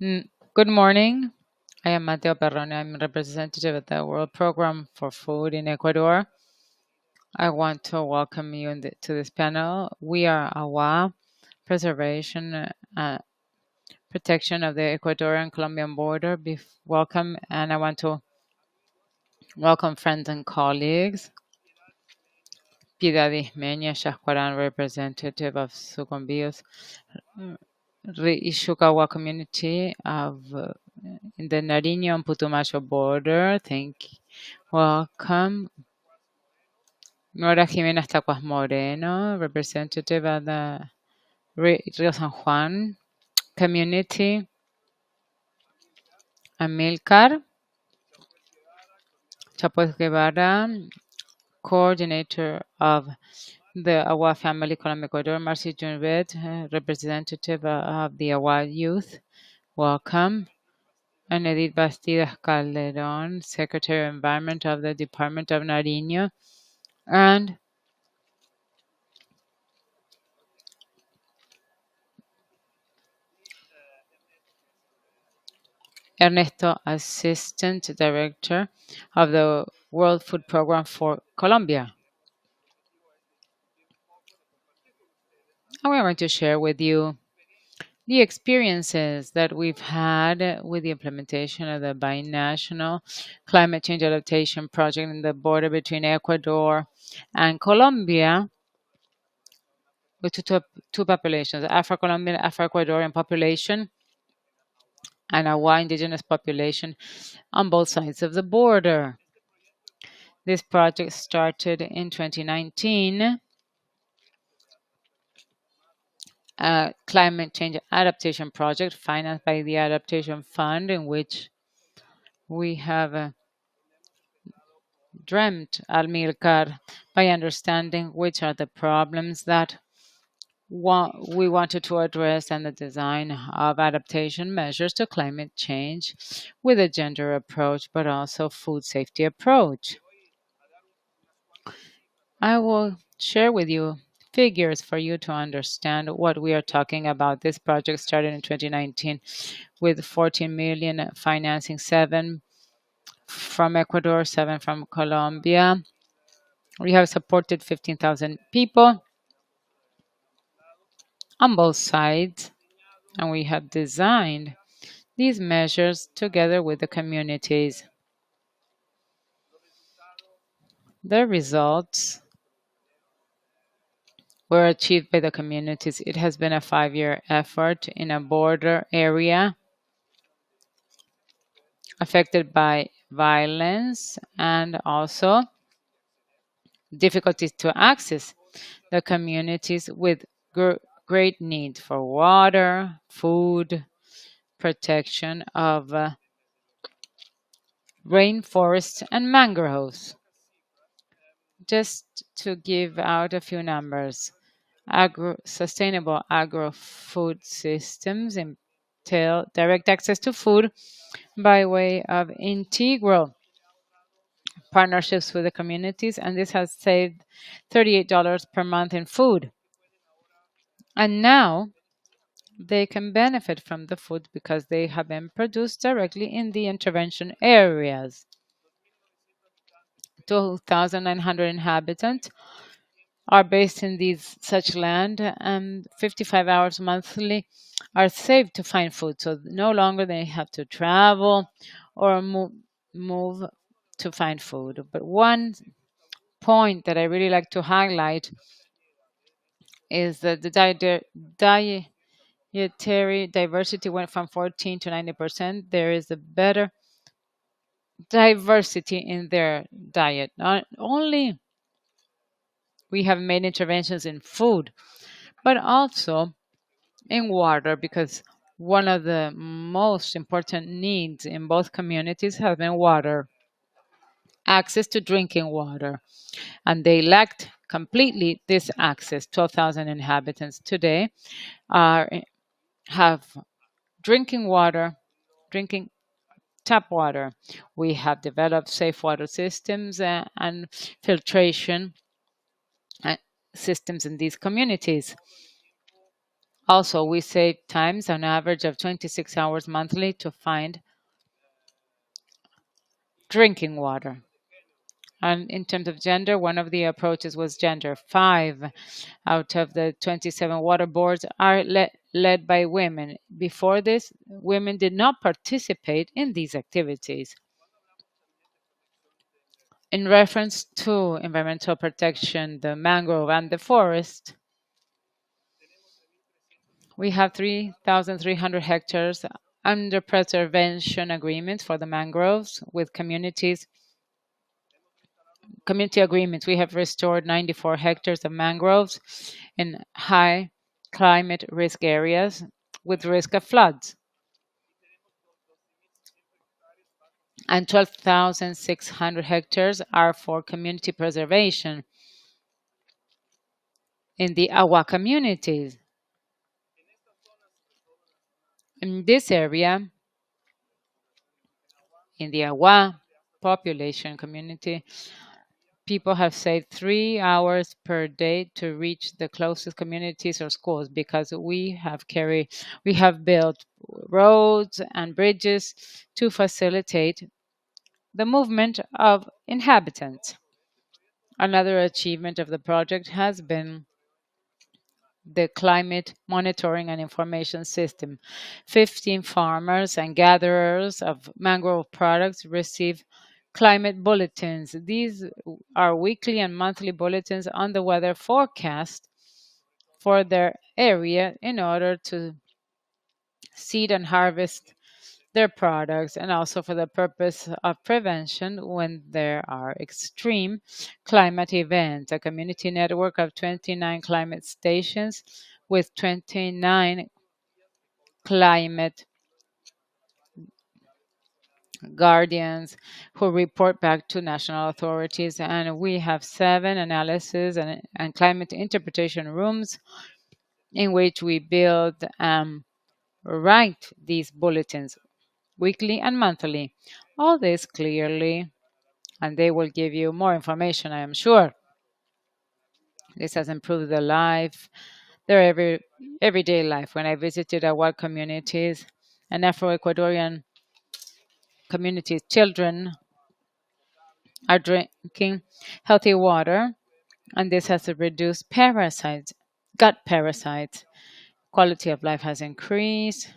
Good morning. I am Mateo Perrone. I'm representative of the World Program for Food in Ecuador. I want to welcome you to this panel. We are AWA, Preservation, Protection of the Ecuadorian Colombian border. Welcome, and I want to welcome friends and colleagues. Piedad Ismeña Shasquaran, representative of Sucumbíos, Ishukawa community of in the Nariño and Putumayo border. Thank you. Welcome. Nora Jiménez Tacuas Moreno, representative of the Rio San Juan community. Amilcar Chapoz Guevara, coordinator of the AWA Family Colombia Ecuador. Marcy Junvet, representative of the AWA Youth. Welcome. And Edith Bastidas Calderon, Secretary of Environment of the Department of Nariño. And Ernesto, Assistant Director of the World Food Program for Colombia. And we're going to share with you the experiences that we've had with the implementation of the binational climate change adaptation project in the border between Ecuador and Colombia, with two populations, Afro-Colombian, Afro-Ecuadorian population, and Awa indigenous population on both sides of the border. This project started in 2019, a climate change adaptation project financed by the Adaptation Fund, in which we have dreamt, Almilcar, by understanding which are the problems that we wanted to address and the design of adaptation measures to climate change with a gender approach, but also food safety approach. I will share with you figures for you to understand what we are talking about. This project started in 2019 with 14 million financing, 7 from Ecuador, 7 from Colombia. We have supported 15,000 people on both sides, and we have designed these measures together with the communities. The results were achieved by the communities. It has been a 5-year effort in a border area affected by violence and also difficulties to access the communities with great need for water, food, protection of rainforests and mangroves. Just to give out a few numbers, sustainable agro-food systems entail direct access to food by way of integral partnerships with the communities, and this has saved $38 per month in food. And now they can benefit from the food because they have been produced directly in the intervention areas. 2,900 inhabitants are based in such land, and 55 hours monthly are saved to find food. So no longer they have to travel or move to find food. But one point that I really like to highlight is that the dietary diversity went from 14 to 90%. There is a better diversity in their diet. Not only we have made interventions in food, but also in water, because one of the most important needs in both communities has been water, access to drinking water. And they lacked completely this access. 12,000 inhabitants today have drinking water, drinking tap water. We have developed safe water systems and filtration systems in these communities. Also, we save times on average of 26 hours monthly to find drinking water. And in terms of gender, one of the approaches was gender. 5 out of the 27 water boards are led by women. Before this, women did not participate in these activities. In reference to environmental protection, the mangrove and the forest, we have 3,300 hectares under preservation agreements for the mangroves with community agreements. We have restored 94 hectares of mangroves in high climate risk areas with risk of floods. And 12,600 hectares are for community preservation in the Awa communities. In this area, in the Awa population community, people have saved 3 hours per day to reach the closest communities or schools because we have built roads and bridges to facilitate the movement of inhabitants. Another achievement of the project has been the climate monitoring and information system. 15 farmers and gatherers of mangrove products receive climate bulletins. These are weekly and monthly bulletins on the weather forecast for their area in order to seed and harvest their products, and also for the purpose of prevention when there are extreme climate events. A community network of 29 climate stations with 29 climate guardians who report back to national authorities. And we have 7 analysis and climate interpretation rooms in which we build write these bulletins weekly and monthly. All this clearly, and they will give you more information, I am sure. This has improved the life, their everyday life. When I visited our communities and Afro-Ecuadorian communities, children are drinking healthy water, and this has reduced parasites, gut parasites. Quality of life has increased.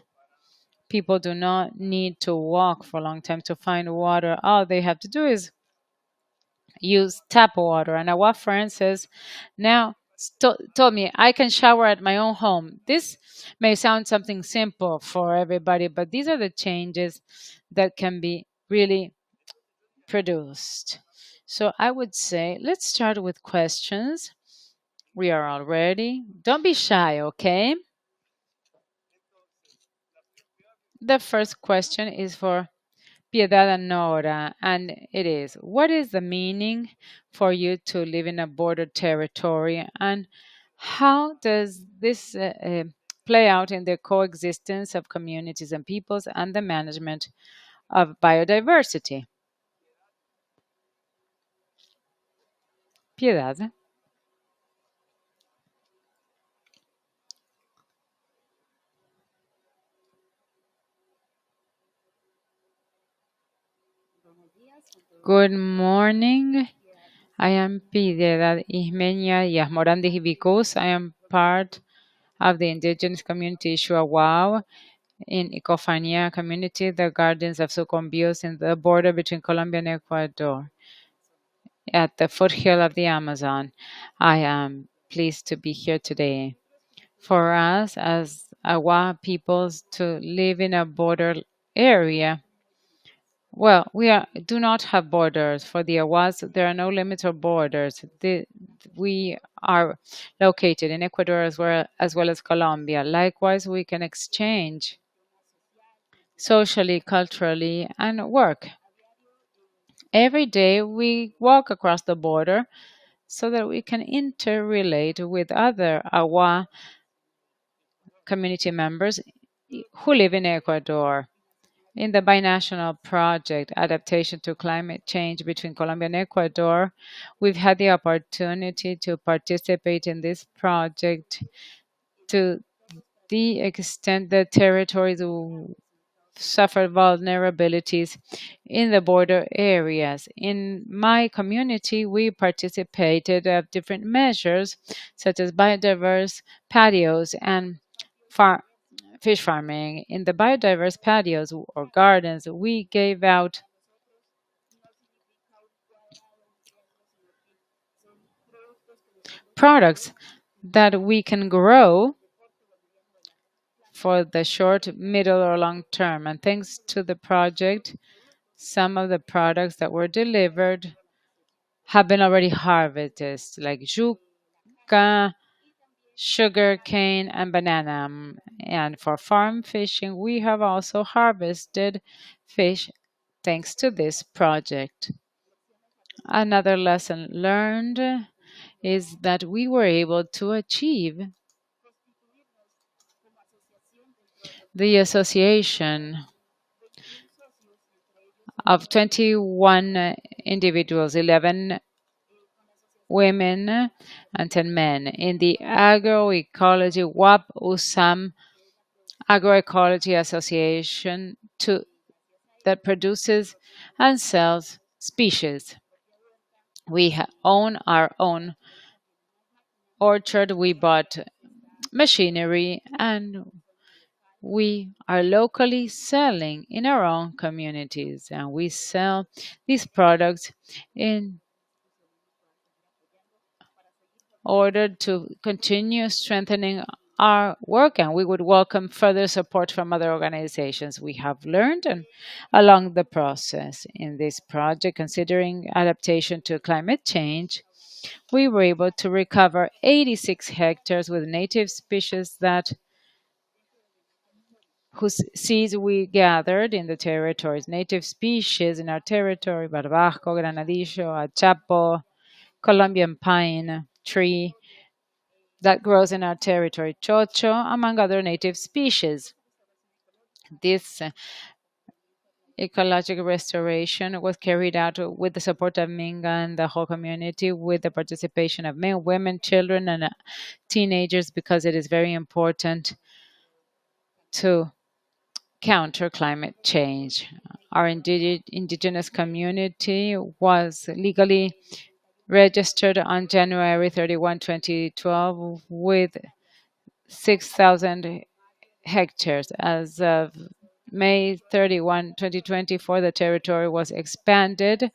People do not need to walk for a long time to find water. All they have to do is use tap water. And our friend says, now told me I can shower at my own home. This may sound something simple for everybody, but these are the changes that can be really produced. So I would say, let's start with questions. We are all ready. Don't be shy, okay? The first question is for Piedad and Nora, and it is, what is the meaning for you to live in a border territory, and how does this play out in the coexistence of communities and peoples and the management of biodiversity? Piedad. Good morning. I am Piedad Ismeña Yasmorandi Vicus. I am part of the indigenous community Shuawao in Ecofania community, the Gardens of Sucumbíos in the border between Colombia and Ecuador at the foothill of the Amazon. I am pleased to be here today. For us as Awa peoples to live in a border area, well, do not have borders. For the Awas, there are no limits or borders. We are located in Ecuador as well as Colombia. Likewise, we can exchange socially, culturally, and work. Every day we walk across the border so that we can interrelate with other Awa community members who live in Ecuador. In the binational project, Adaptation to Climate Change between Colombia and Ecuador, we've had the opportunity to participate in this project to the extent that territories suffer vulnerabilities in the border areas. In my community, we participated of different measures such as biodiverse patios and fish farming. In the biodiverse patios or gardens, we gave out products that we can grow for the short, middle, or long term. And thanks to the project, some of the products that were delivered have been already harvested, like yuca, sugar cane, and banana. And for farm fishing, we have also harvested fish thanks to this project. Another lesson learned is that we were able to achieve the association of 21 individuals, 11 women and 10 men in the agroecology WAP USAM agroecology association that produces and sells species. We own our own orchard. We bought machinery and we are locally selling in our own communities, and we sell these products in order to continue strengthening our work, and we would welcome further support from other organizations. We have learned and along the process in this project, considering adaptation to climate change, we were able to recover 86 hectares with native species that whose seeds we gathered in the territories. Native species in our territory, Barbasco, Granadillo, Achapo, Colombian pine tree that grows in our territory, Chocho, among other native species. This ecological restoration was carried out with the support of Minga and the whole community, with the participation of men, women, children, and teenagers, because it is very important to counter climate change. Our indigenous community was legally registered on January 31, 2012, with 6,000 hectares. As of May 31, 2024, the territory was expanded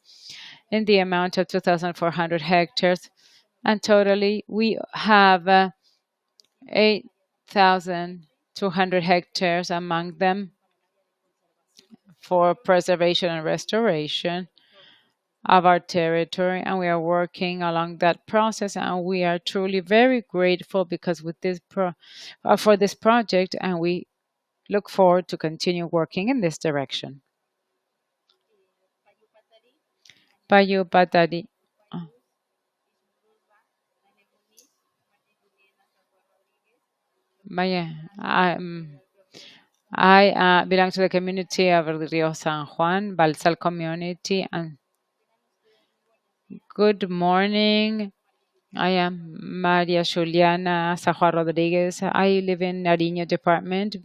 in the amount of 2,400 hectares, and totally we have 8,200 hectares among them for preservation and restoration of our territory, and we are working along that process, and we are truly very grateful because with this for this project, and we look forward to continue working in this direction. Payu Patari. Vaya, I belong to the community of Rio San Juan, Balsal community, and good morning. I am Maria Juliana Sajuan Rodriguez. I live in Nariño department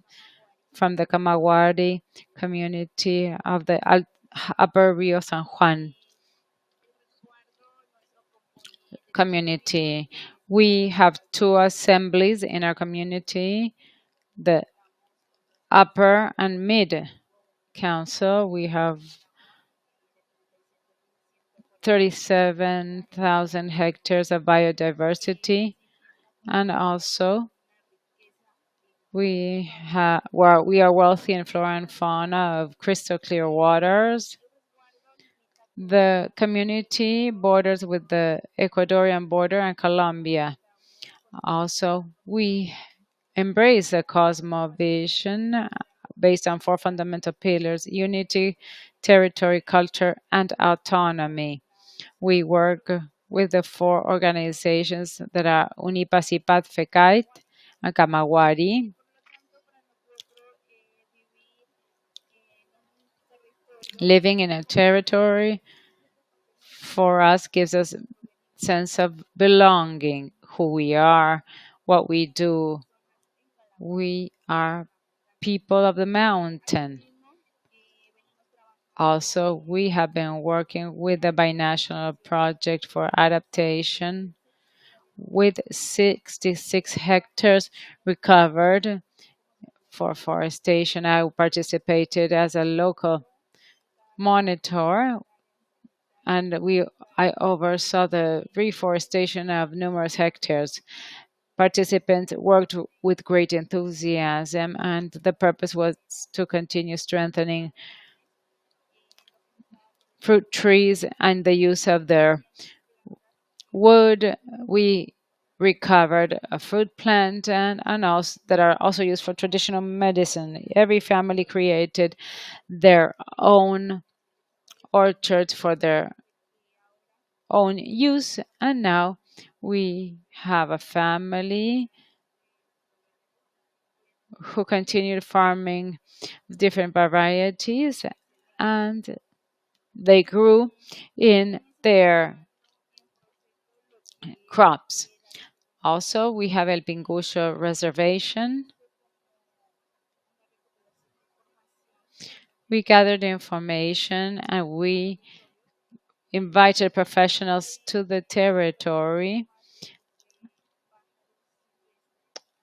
from the Camagüey community of the Upper Rio San Juan community. We have two assemblies in our community, the upper and mid council. We have 37,000 hectares of biodiversity, and also we are wealthy in flora and fauna of crystal clear waters. The community borders with the Ecuadorian border and Colombia. Also, we embrace a cosmovision based on four fundamental pillars: unity, territory, culture, and autonomy. We work with the four organizations that are Unipacipat, FECAIT, and Camagüey. Living in a territory for us gives us sense of belonging, who we are, what we do, We are people of the mountain. Also, we have been working with the binational project for adaptation with 66 hectares recovered for forestation. I participated as a local monitor and I oversaw the reforestation of numerous hectares. Participants worked with great enthusiasm, and the purpose was to continue strengthening fruit trees and the use of their wood. We recovered a fruit plant and also that are also used for traditional medicine. Every family created their own orchards for their own use, and now we have a family who continued farming different varieties, and they grew in their crops. Also, we have El Pingucho Reservation. We gathered information and we invited professionals to the territory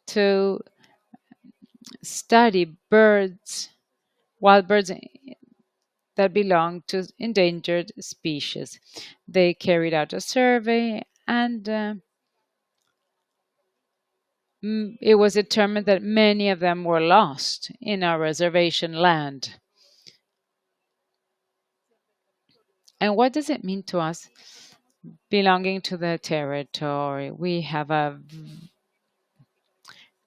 to study birds, wild birds that belong to endangered species. They carried out a survey and it was determined that many of them were lost in our reservation land. And what does it mean to us belonging to the territory? We have a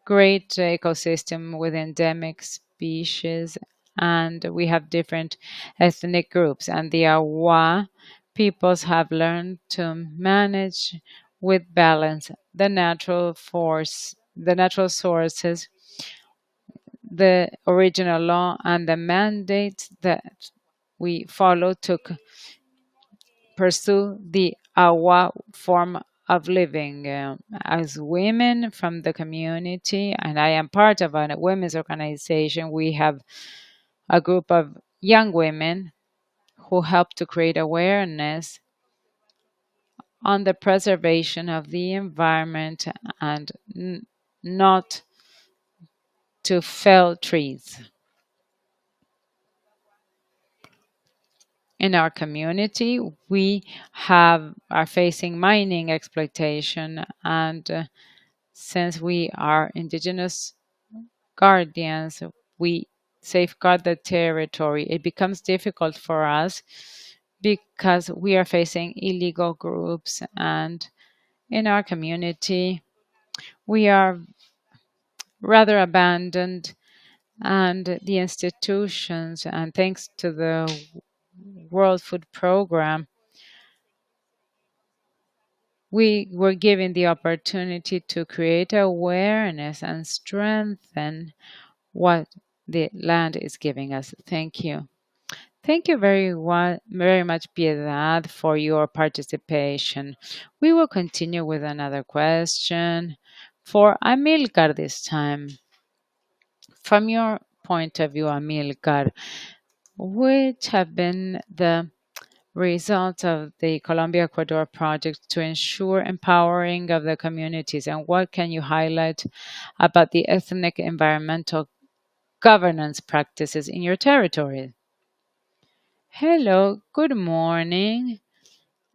great ecosystem with endemic species, and we have different ethnic groups. And the Awa peoples have learned to manage with balance the natural force, the natural sources, the original law, and the mandates that we follow to pursue the Awa form of living. As women from the community, and I am part of a women's organization, we have a group of young women who help to create awareness on the preservation of the environment and not to fell trees. In our community, we are facing mining exploitation, and since we are indigenous guardians, we safeguard the territory. It becomes difficult for us because we are facing illegal groups, and in our community, we are rather abandoned, and the institutions, and thanks to the World Food Program, we were given the opportunity to create awareness and strengthen what the land is giving us. Thank you. Thank you very much, Piedad, for your participation. We will continue with another question for Amilcar this time. From your point of view, Amilcar, which have been the results of the Colombia-Ecuador project to ensure empowering of the communities, and what can you highlight about the ethnic environmental governance practices in your territory? Hello, good morning.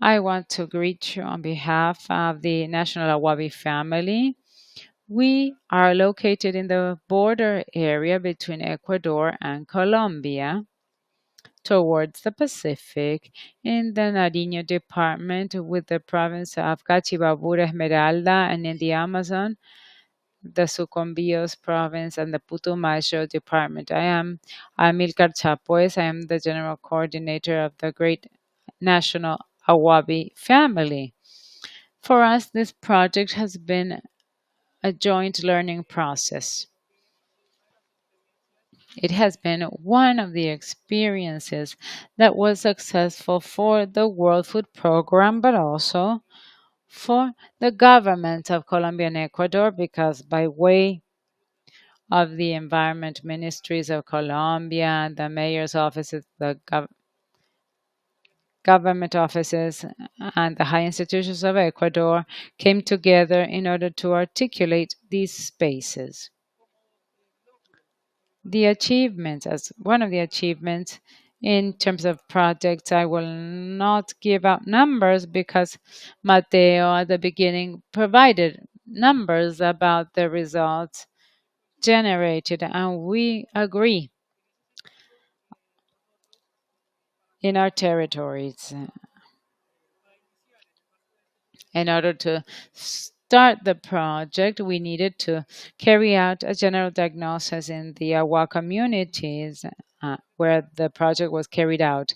I want to greet you on behalf of the National Awabi family. We are located in the border area between Ecuador and Colombia towards the Pacific in the Nariño department with the province of Cachibabura Esmeralda, and in the Amazon, the Sucumbíos province and the Putumayo department. I am Amilcar Chapuez. I am the general coordinator of the great national Awabi family. For us, this project has been a joint learning process. It has been one of the experiences that was successful for the World Food Program, but also for the government of Colombia and Ecuador, because by way of the environment ministries of Colombia, the mayor's offices, the government offices, and the high institutions of Ecuador came together in order to articulate these spaces. The achievements, as one of the achievements in terms of projects, I will not give out numbers because Mateo at the beginning provided numbers about the results generated, and we agree in our territories. In order to start the project, we needed to carry out a general diagnosis in the Agua communities where the project was carried out.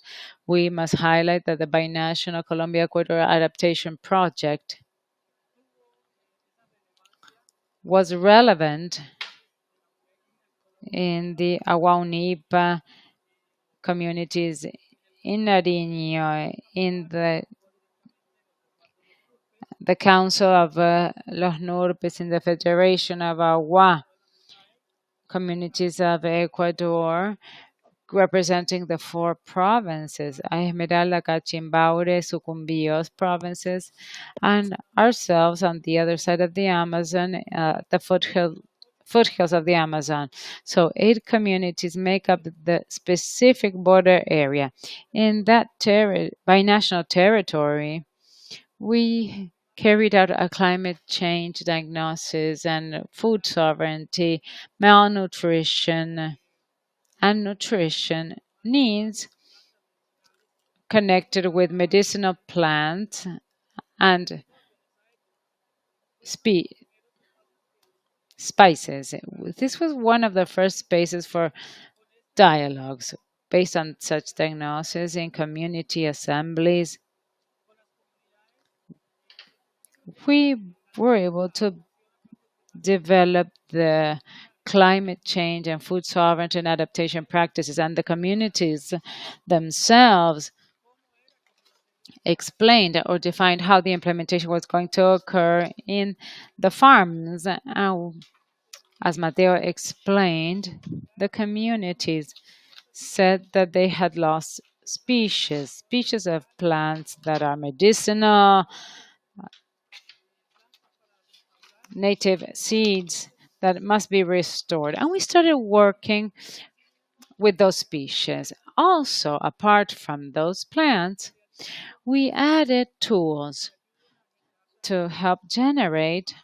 We must highlight that the binational Colombia-Ecuador adaptation project was relevant in the Agua communities in Nariño, in the Council of Los Nurpes, in the Federation of Agua communities of Ecuador, representing the 4 provinces, Esmeralda, Cachimbaure, Sucumbíos provinces, and ourselves on the other side of the Amazon, the foothills of the Amazon. So 8 communities make up the specific border area. In that binational territory, we carried out a climate change diagnosis and food sovereignty, malnutrition, and nutrition needs connected with medicinal plants and spices. This was one of the first spaces for dialogues based on such diagnosis in community assemblies. We were able to develop the climate change and food sovereignty and adaptation practices, and the communities themselves explained or defined how the implementation was going to occur in the farms. As Mateo explained, the communities said that they had lost species of plants that are medicinal, native seeds that must be restored. And we started working with those species. Also, apart from those plants, we added tools to help generate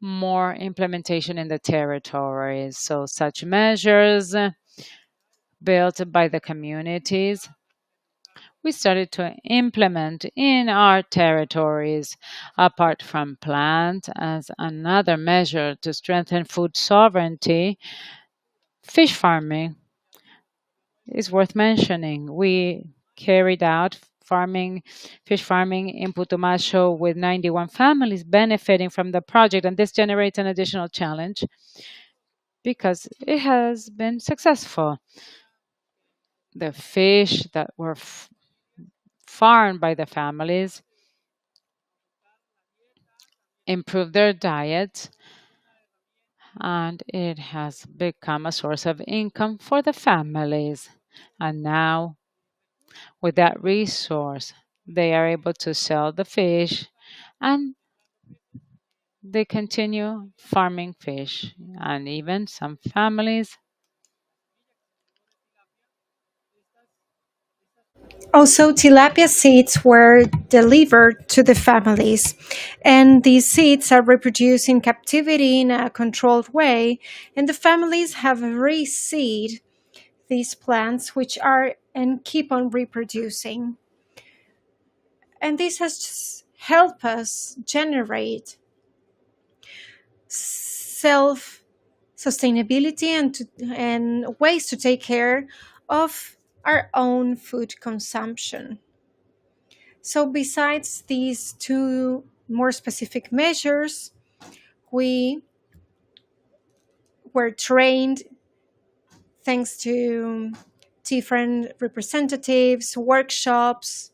more implementation in the territories. So such measures built by the communities, we started to implement in our territories, apart from plant as another measure to strengthen food sovereignty. Fish farming is worth mentioning. We carried out fish farming in Putumayo with 91 families benefiting from the project, and this generates an additional challenge because it has been successful. The fish that were farmed by the families improved their diet, and it has become a source of income for the families. And now, with that resource, they are able to sell the fish and they continue farming fish. And even some families. Also, tilapia seeds were delivered to the families, and these seeds are reproduced in captivity in a controlled way, and the families have reseed these plants, which are and keep on reproducing. And this has helped us generate self sustainability and ways to take care of our own food consumption. So, besides these 2 more specific measures, we were trained thanks to different representatives, workshops,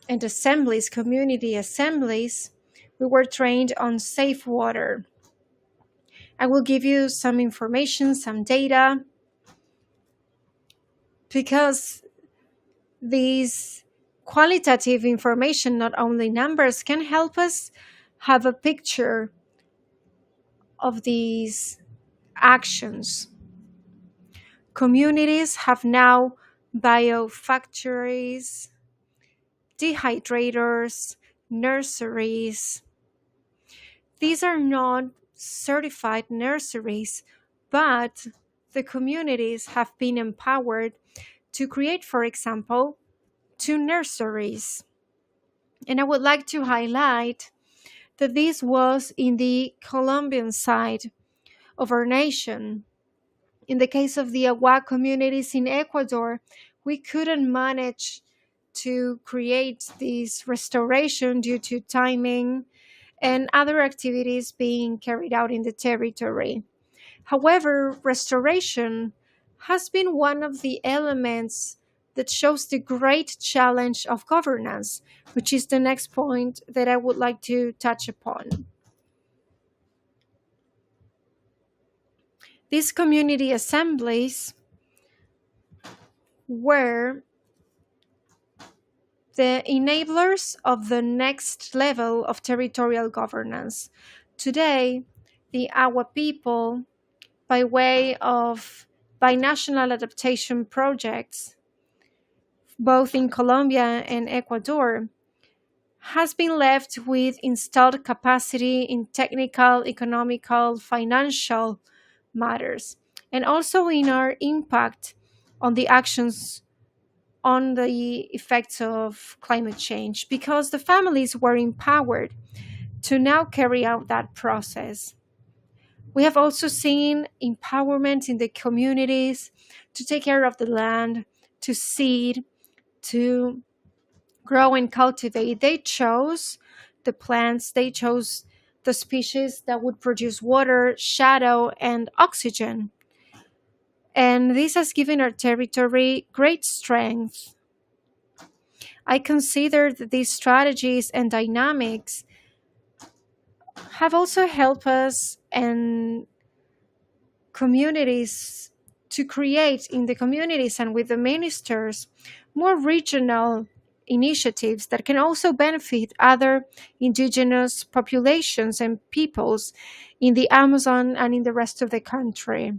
and assemblies, community assemblies. We were trained on safe water. I will give you some information, some data, because these qualitative information, not only numbers, can help us have a picture of these actions. Communities have now biofactories, dehydrators, nurseries. These are not certified nurseries, but the communities have been empowered to create, for example, 2 nurseries. And I would like to highlight that this was in the Colombian side of our nation. In the case of the Agua communities in Ecuador, we couldn't manage to create this restoration due to timing and other activities being carried out in the territory. However, restoration has been one of the elements that shows the great challenge of governance, which is the next point that I would like to touch upon. These community assemblies were the enablers of the next level of territorial governance. Today, the Agua people, by way of binational adaptation projects, both in Colombia and Ecuador, has been left with installed capacity in technical, economical, financial matters, and also in our impact on the actions on the effects of climate change, because the families were empowered to now carry out that process. We have also seen empowerment in the communities to take care of the land, to seed, to grow and cultivate. They chose the plants, they chose the species that would produce water, shadow, and oxygen. And this has given our territory great strength. I consider that these strategies and dynamics have also helped us and communities to create in the communities and with the ministers more regional initiatives that can also benefit other indigenous populations and peoples in the Amazon and in the rest of the country.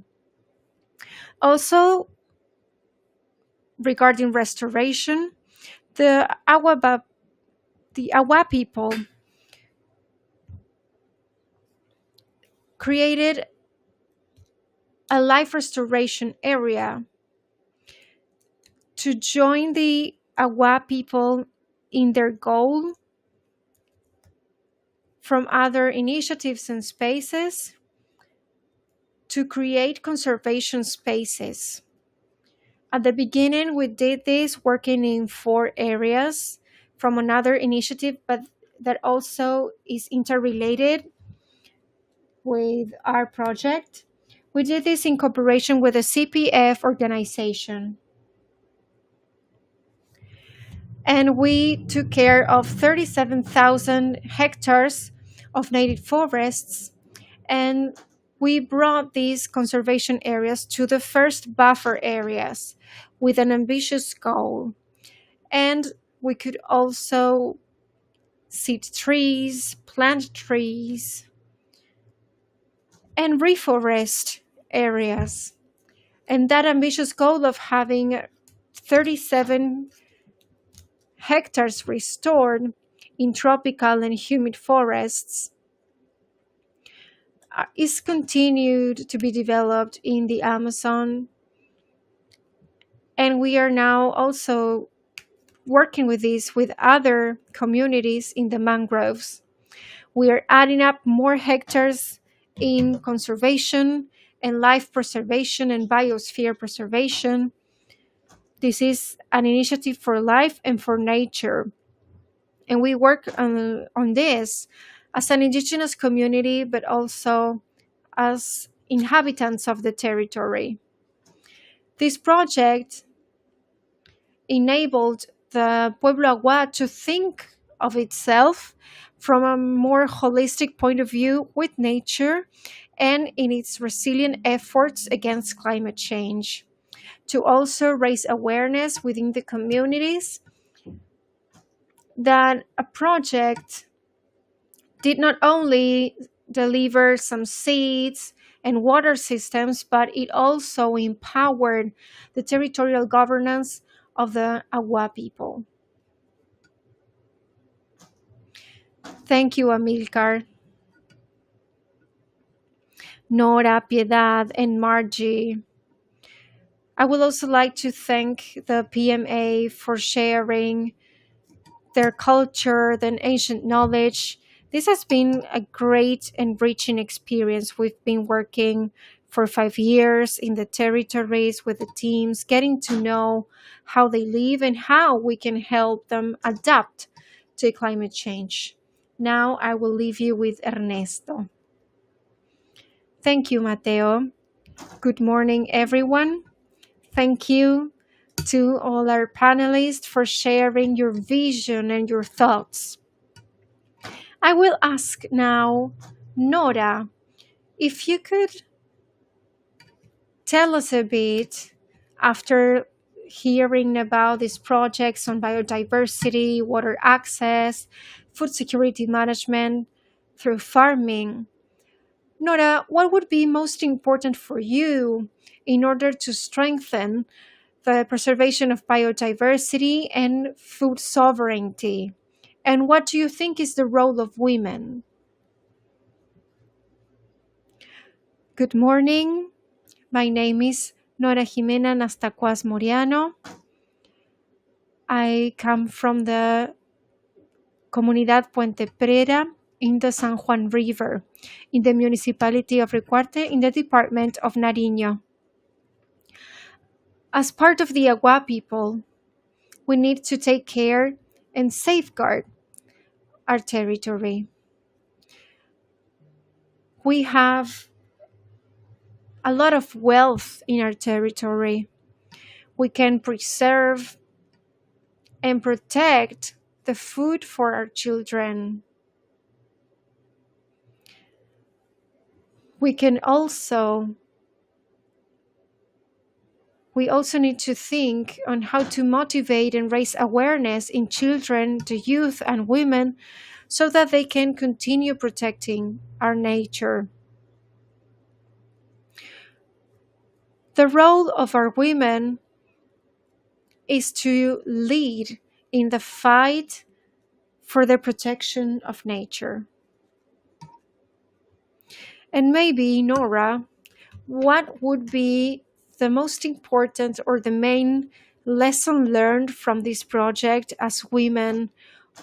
Also, regarding restoration, the Agua people created a life restoration area to join the Agua people in their goal from other initiatives and spaces to create conservation spaces. At the beginning, we did this working in 4 areas from another initiative, but that also is interrelated with our project. We did this in cooperation with a CPF organization. And we took care of 37,000 hectares of native forests, and we brought these conservation areas to the first buffer areas with an ambitious goal. And we could also seed trees, plant trees, and reforest areas. And that ambitious goal of having 37 hectares restored in tropical and humid forests is continued to be developed in the Amazon. And we are now also working with this with other communities in the mangroves. We are adding up more hectares in conservation and life preservation and biosphere preservation. This is an initiative for life and for nature. And we work on this as an indigenous community, but also as inhabitants of the territory. This project enabled the Pueblo Agua to think of itself from a more holistic point of view with nature and in its resilient efforts against climate change. To also raise awareness within the communities that a project did not only deliver some seeds and water systems, but it also empowered the territorial governance of the Agua people. Thank you, Amilcar. Nora, Piedad, and Margie. I would also like to thank the PMA for sharing their culture, their ancient knowledge. This has been a great enriching experience. We've been working for 5 years in the territories with the teams, getting to know how they live and how we can help them adapt to climate change. Now I will leave you with Ernesto. Thank you, Mateo. Good morning, everyone. Thank you to all our panelists for sharing your vision and your thoughts. I will ask now Nora if you could tell us a bit, after hearing about these projects on biodiversity, water access, food security management through farming. Nora, what would be most important for you in order to strengthen the preservation of biodiversity and food sovereignty? And what do you think is the role of women? Good morning. My name is Nora Jimena Nastacuas Moriano. I come from the Comunidad Puente Prera in the San Juan River, in the municipality of Recuarte, in the department of Nariño. As part of the Agua people, we need to take care and safeguard our territory. We have a lot of wealth in our territory. We can preserve and protect the food for our children. We also need to think on how to motivate and raise awareness in children, the youth, and women so that they can continue protecting our nature. The role of our women is to lead in the fight for the protection of nature. And maybe, Nora, what would be the most important or the main lesson learned from this project as women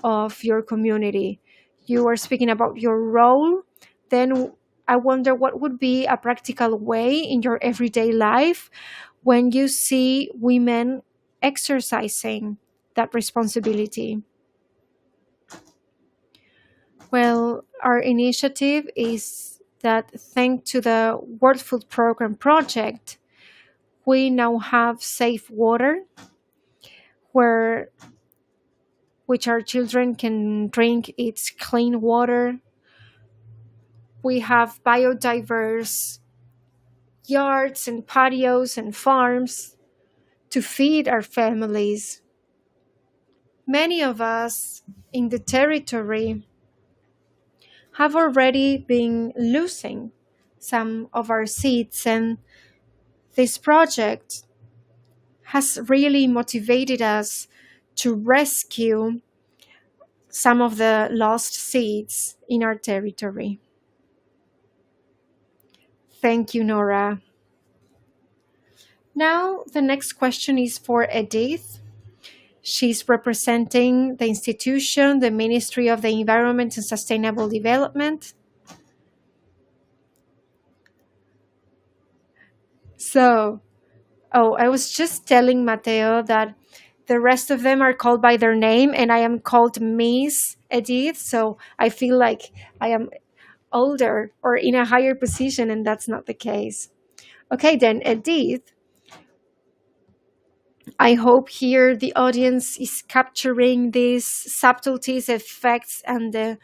of your community? You are speaking about your role. Then I wonder what would be a practical way in your everyday life when you see women exercising that responsibility. Well, our initiative is that thanks to the World Food Program project, we now have safe water which our children can drink. It's clean water. We have biodiverse yards and patios and farms to feed our families. Many of us in the territory have already been losing some of our seeds, and this project has really motivated us to rescue some of the lost seeds in our territory. Thank you, Nora. Now, the next question is for Edith. She's representing the institution, the Ministry of the Environment and Sustainable Development. I was just telling Mateo that the rest of them are called by their name, and I am called Miss Edith, so I feel like I am older or in a higher position, and that's not the case. Okay, then, Edith, I hope here the audience is capturing these subtleties, effects, and the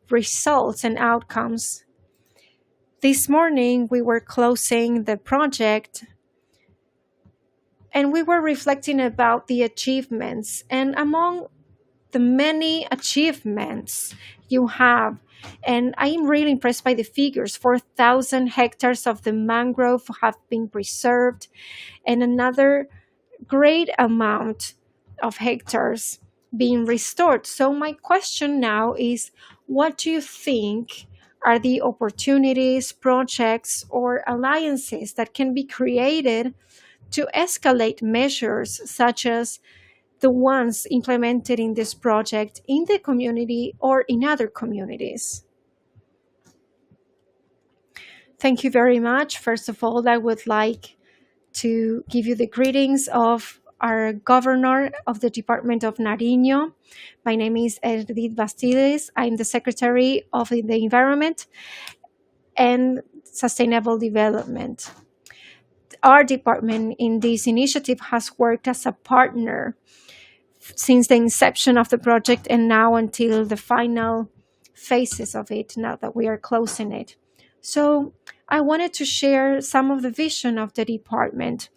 results and outcomes. This morning, we were closing the project and we were reflecting about the achievements. And among the many achievements you have, and I am really impressed by the figures. 4,000 hectares of the mangrove have been preserved, and another great amount of hectares being restored. So my question now is, what do you think are the opportunities, projects, or alliances that can be created to escalate measures such as the ones implemented in this project in the community or in other communities? Thank you very much. First of all, I would like to give you the greetings of our governor of the Department of Nariño. My name is Edith Bastides. I'm the Secretary of the Environment and Sustainable Development. Our department in this initiative has worked as a partner since the inception of the project and now until the final phases of it, now that we are closing it. So I wanted to share some of the vision of the department.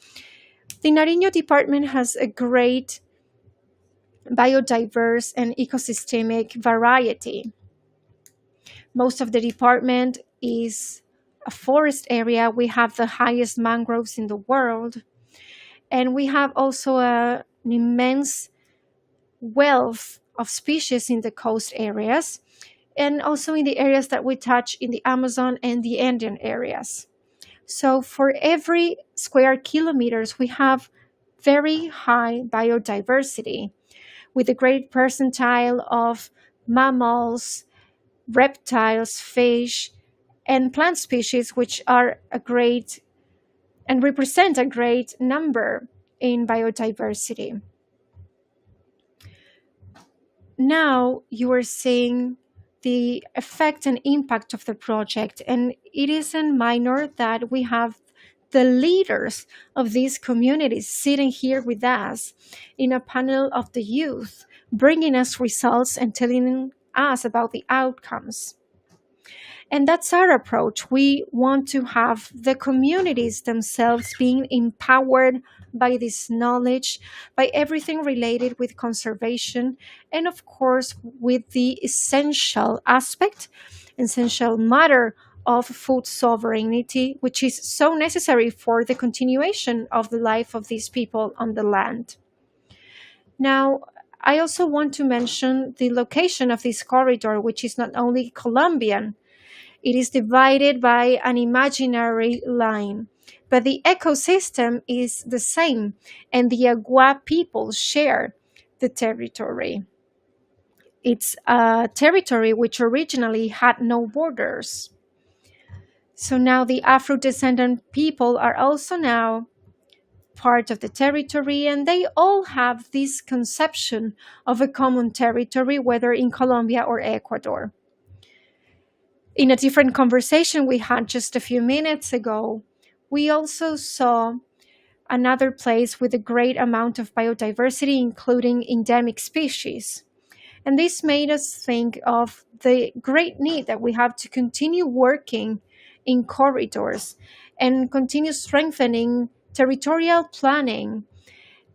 The Nariño department has a great biodiverse and ecosystemic variety. Most of the department is a forest area. We have the highest mangroves in the world, and we have also an immense wealth of species in the coast areas, and also in the areas that we touch in the Amazon and the Andean areas. So for every square kilometers, we have very high biodiversity with a great percentile of mammals, reptiles, fish, and plant species, which are a great and represent a great number in biodiversity. Now you are seeing the effect and impact of the project, and it isn't minor that we have the leaders of these communities sitting here with us in a panel of the youth, bringing us results and telling us about the outcomes. And that's our approach. We want to have the communities themselves being empowered by this knowledge, by everything related with conservation, and of course, with the essential aspect, essential matter of food sovereignty, which is so necessary for the continuation of the life of these people on the land. Now, I also want to mention the location of this corridor, which is not only Colombian. It is divided by an imaginary line, but the ecosystem is the same, and the Agua people share the territory. It's a territory which originally had no borders. So now the Afro-descendant people are also now part of the territory, and they all have this conception of a common territory, whether in Colombia or Ecuador. In a different conversation we had just a few minutes ago, we also saw another place with a great amount of biodiversity, including endemic species. And this made us think of the great need that we have to continue working in corridors and continue strengthening territorial planning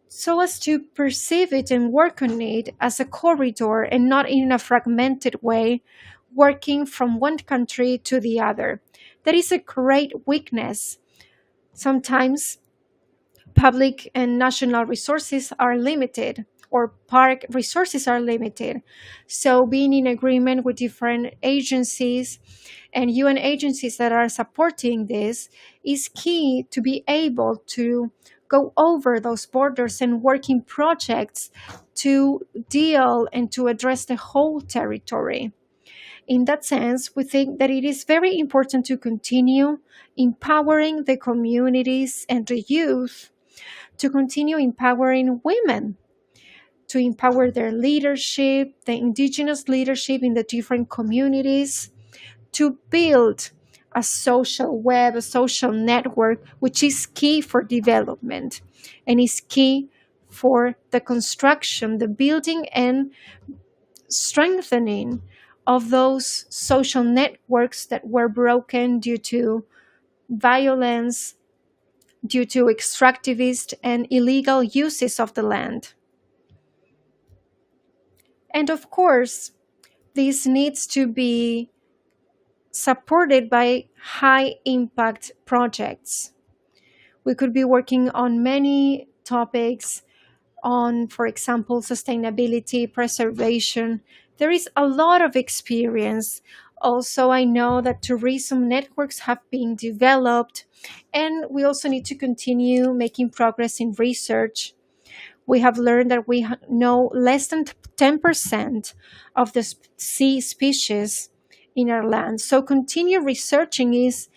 so as to perceive it and work on it as a corridor and not in a fragmented way, working from one country to the other. That is a great weakness. Sometimes public and national resources are limited, or park resources are limited. So being in agreement with different agencies and UN agencies that are supporting this is key to be able to go over those borders and work in projects to deal and to address the whole territory. In that sense, we think that it is very important to continue empowering the communities and the youth, to continue empowering women, to empower their leadership, the indigenous leadership in the different communities, to build a social web, a social network, which is key for development and is key for the construction, the building and strengthening of those social networks that were broken due to violence, due to extractivist and illegal uses of the land. And of course, this needs to be supported by high impact projects. We could be working on many topics on, for example, sustainability, preservation. There is a lot of experience. Also, I know that tourism networks have been developed, and we also need to continue making progress in research. We have learned that we know less than 10% of the sea species in our land. So continue researching is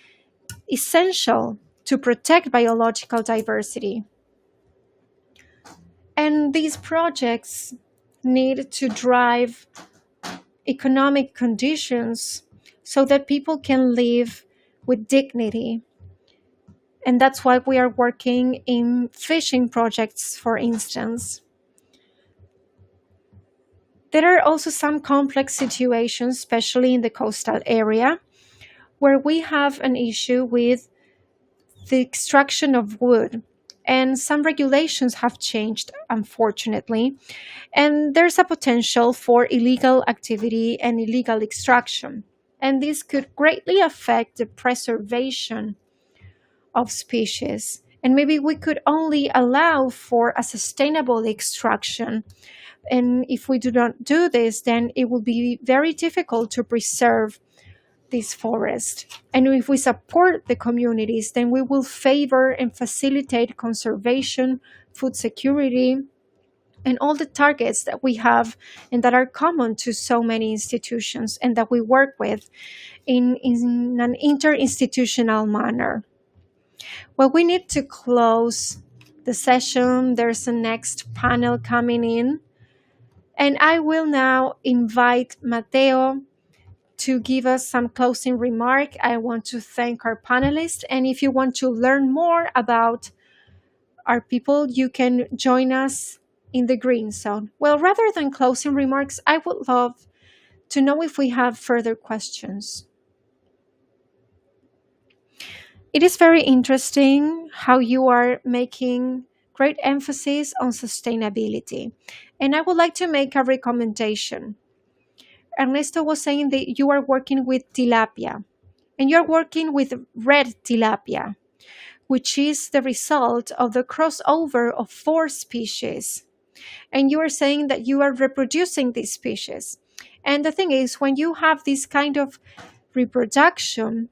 essential to protect biological diversity. And these projects need to drive economic conditions so that people can live with dignity. And that's why we are working in fishing projects, for instance. There are also some complex situations, especially in the coastal area, where we have an issue with the extraction of wood. And some regulations have changed, unfortunately. And there's a potential for illegal activity and illegal extraction. And this could greatly affect the preservation of species. And maybe we could only allow for a sustainable extraction. And if we do not do this, then it will be very difficult to preserve this forest. And if we support the communities, then we will favor and facilitate conservation, food security, and all the targets that we have and that are common to so many institutions and that we work with in an interinstitutional manner. Well, we need to close the session. There's a next panel coming in. And I will now invite Mateo to give us some closing remark. I want to thank our panelists. And if you want to learn more about our people, you can join us in the green zone. Well, rather than closing remarks, I would love to know if we have further questions. It is very interesting how you are making great emphasis on sustainability. And I would like to make a recommendation. Ernesto was saying that you are working with tilapia, and you're working with red tilapia, which is the result of the crossover of 4 species. And you are saying that you are reproducing these species. And the thing is, when you have this kind of reproduction,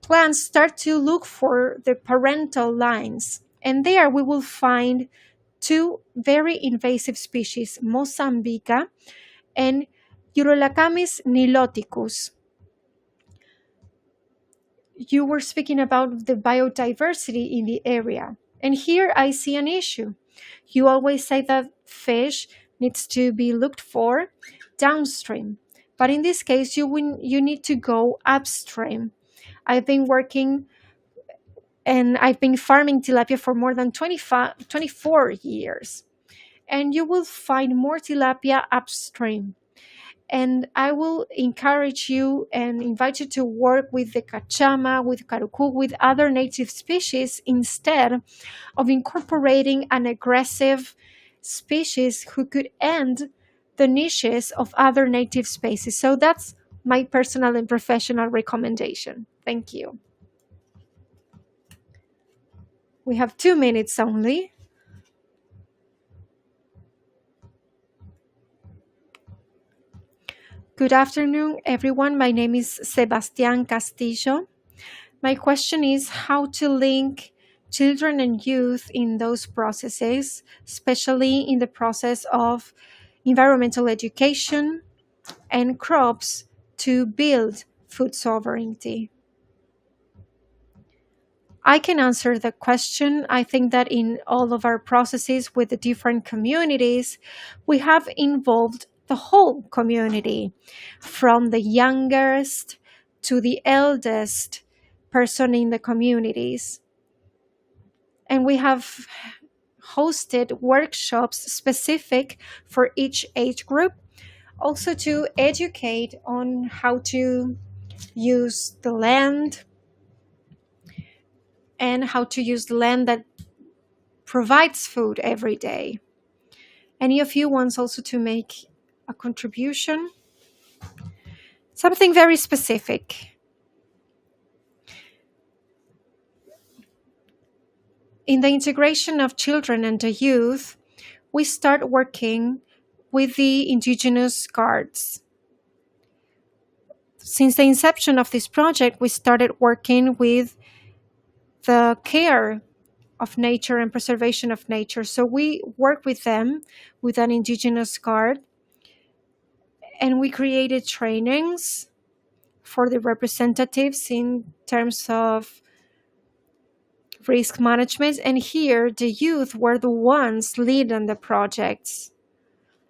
plants start to look for the parental lines. And there we will find 2 very invasive species, Mozambica and Urolacamis niloticus. You were speaking about the biodiversity in the area. And here I see an issue. You always say that fish needs to be looked for downstream. But in this case, you need to go upstream. I've been working and I've been farming tilapia for more than 24 years. And you will find more tilapia upstream. And I will encourage you and invite you to work with the cachama, with carucu, with other native species instead of incorporating an aggressive species who could end the niches of other native species. So that's my personal and professional recommendation. Thank you. We have 2 minutes only. Good afternoon, everyone. My name is Sebastián Castillo. My question is how to link children and youth in those processes, especially in the process of environmental education and crops to build food sovereignty. I can answer the question. I think that in all of our processes with the different communities, we have involved the whole community, from the youngest to the eldest person in the communities. And we have hosted workshops specific for each age group. also to educate on how to use the land and how to use the land that provides food every day. Any of you wants also to make a contribution? Something very specific. In the integration of children and the youth, we start working with the indigenous guards. Since the inception of this project, we started working with the care of nature and preservation of nature. So we work with them with an indigenous guard, and we created trainings for the representatives in terms of risk management. And here, the youth were the ones leading the projects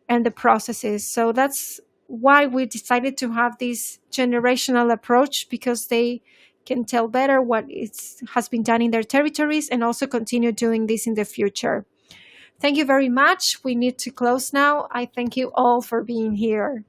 and the processes. So that's why we decided to have this generational approach, because they can tell better what has been done in their territories and also continue doing this in the future. Thank you very much. We need to close now. I thank you all for being here.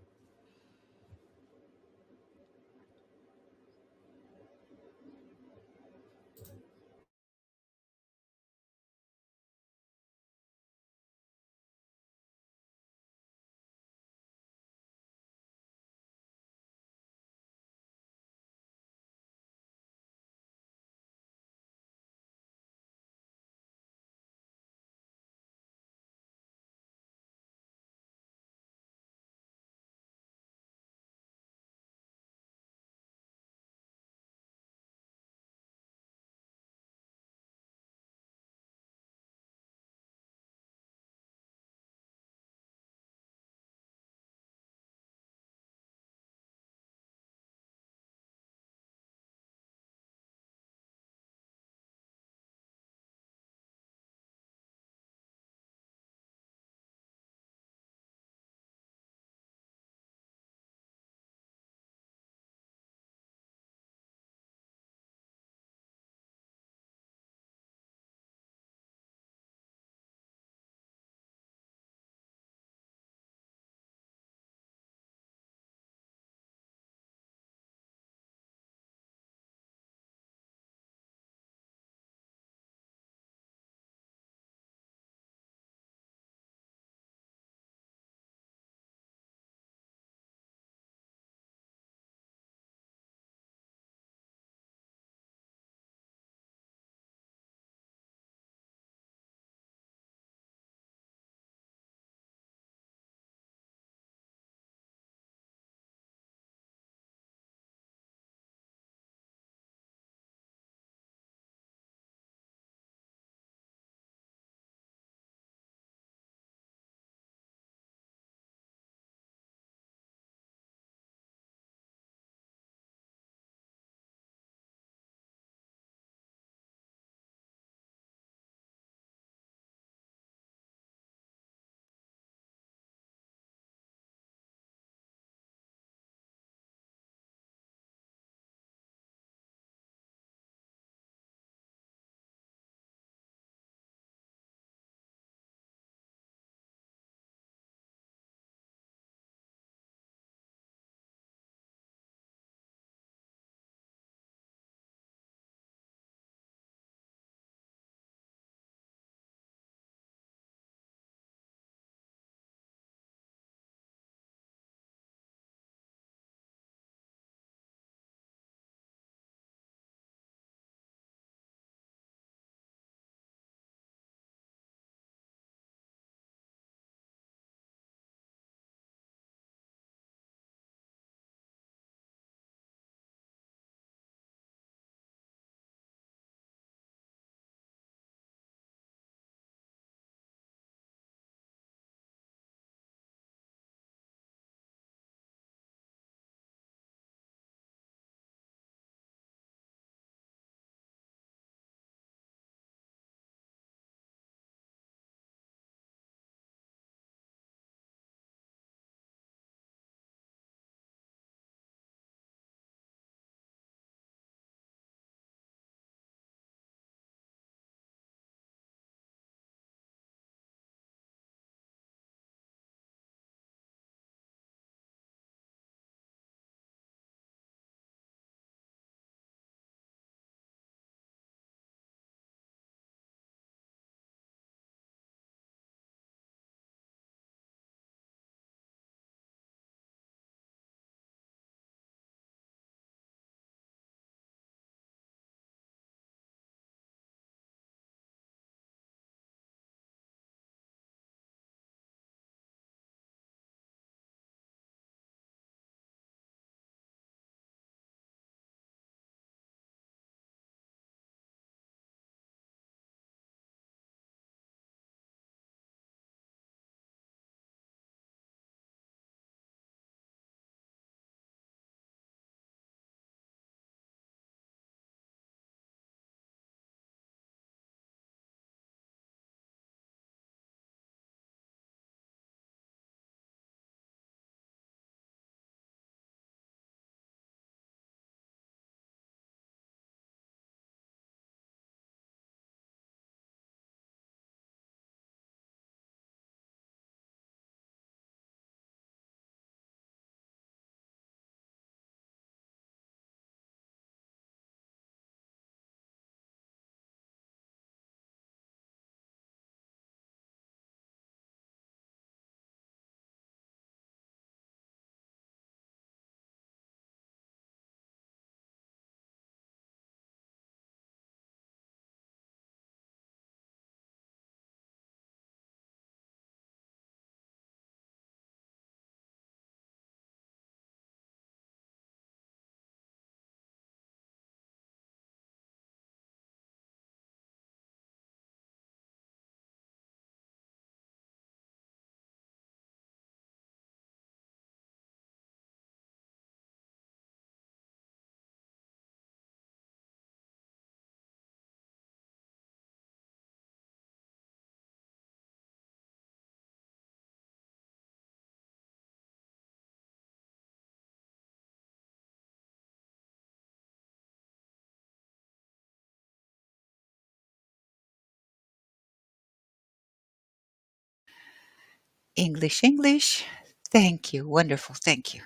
English, English. Thank you. Wonderful. Thank you.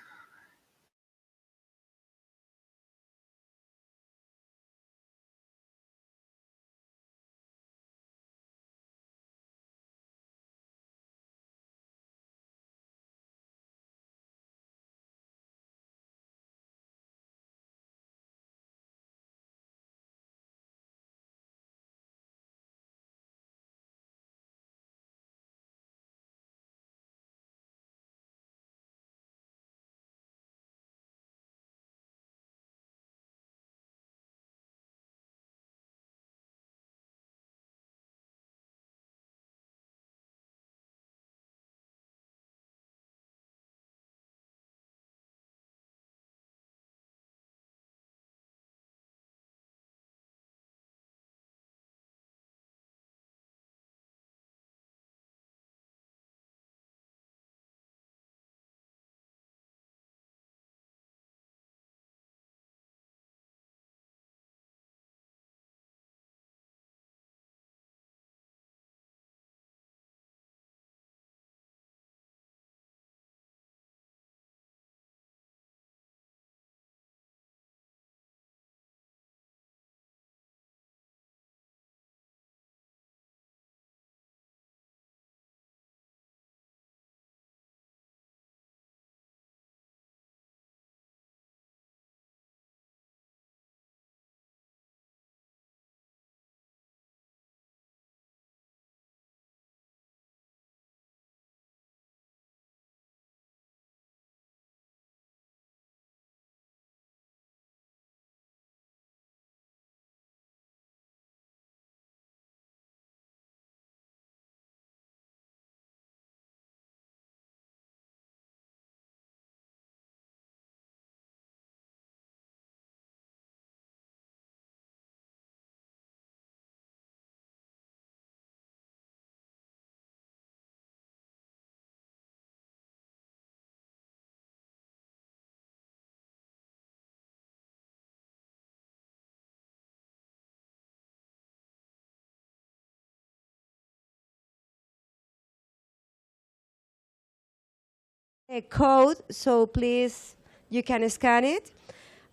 A code, so please you can scan it.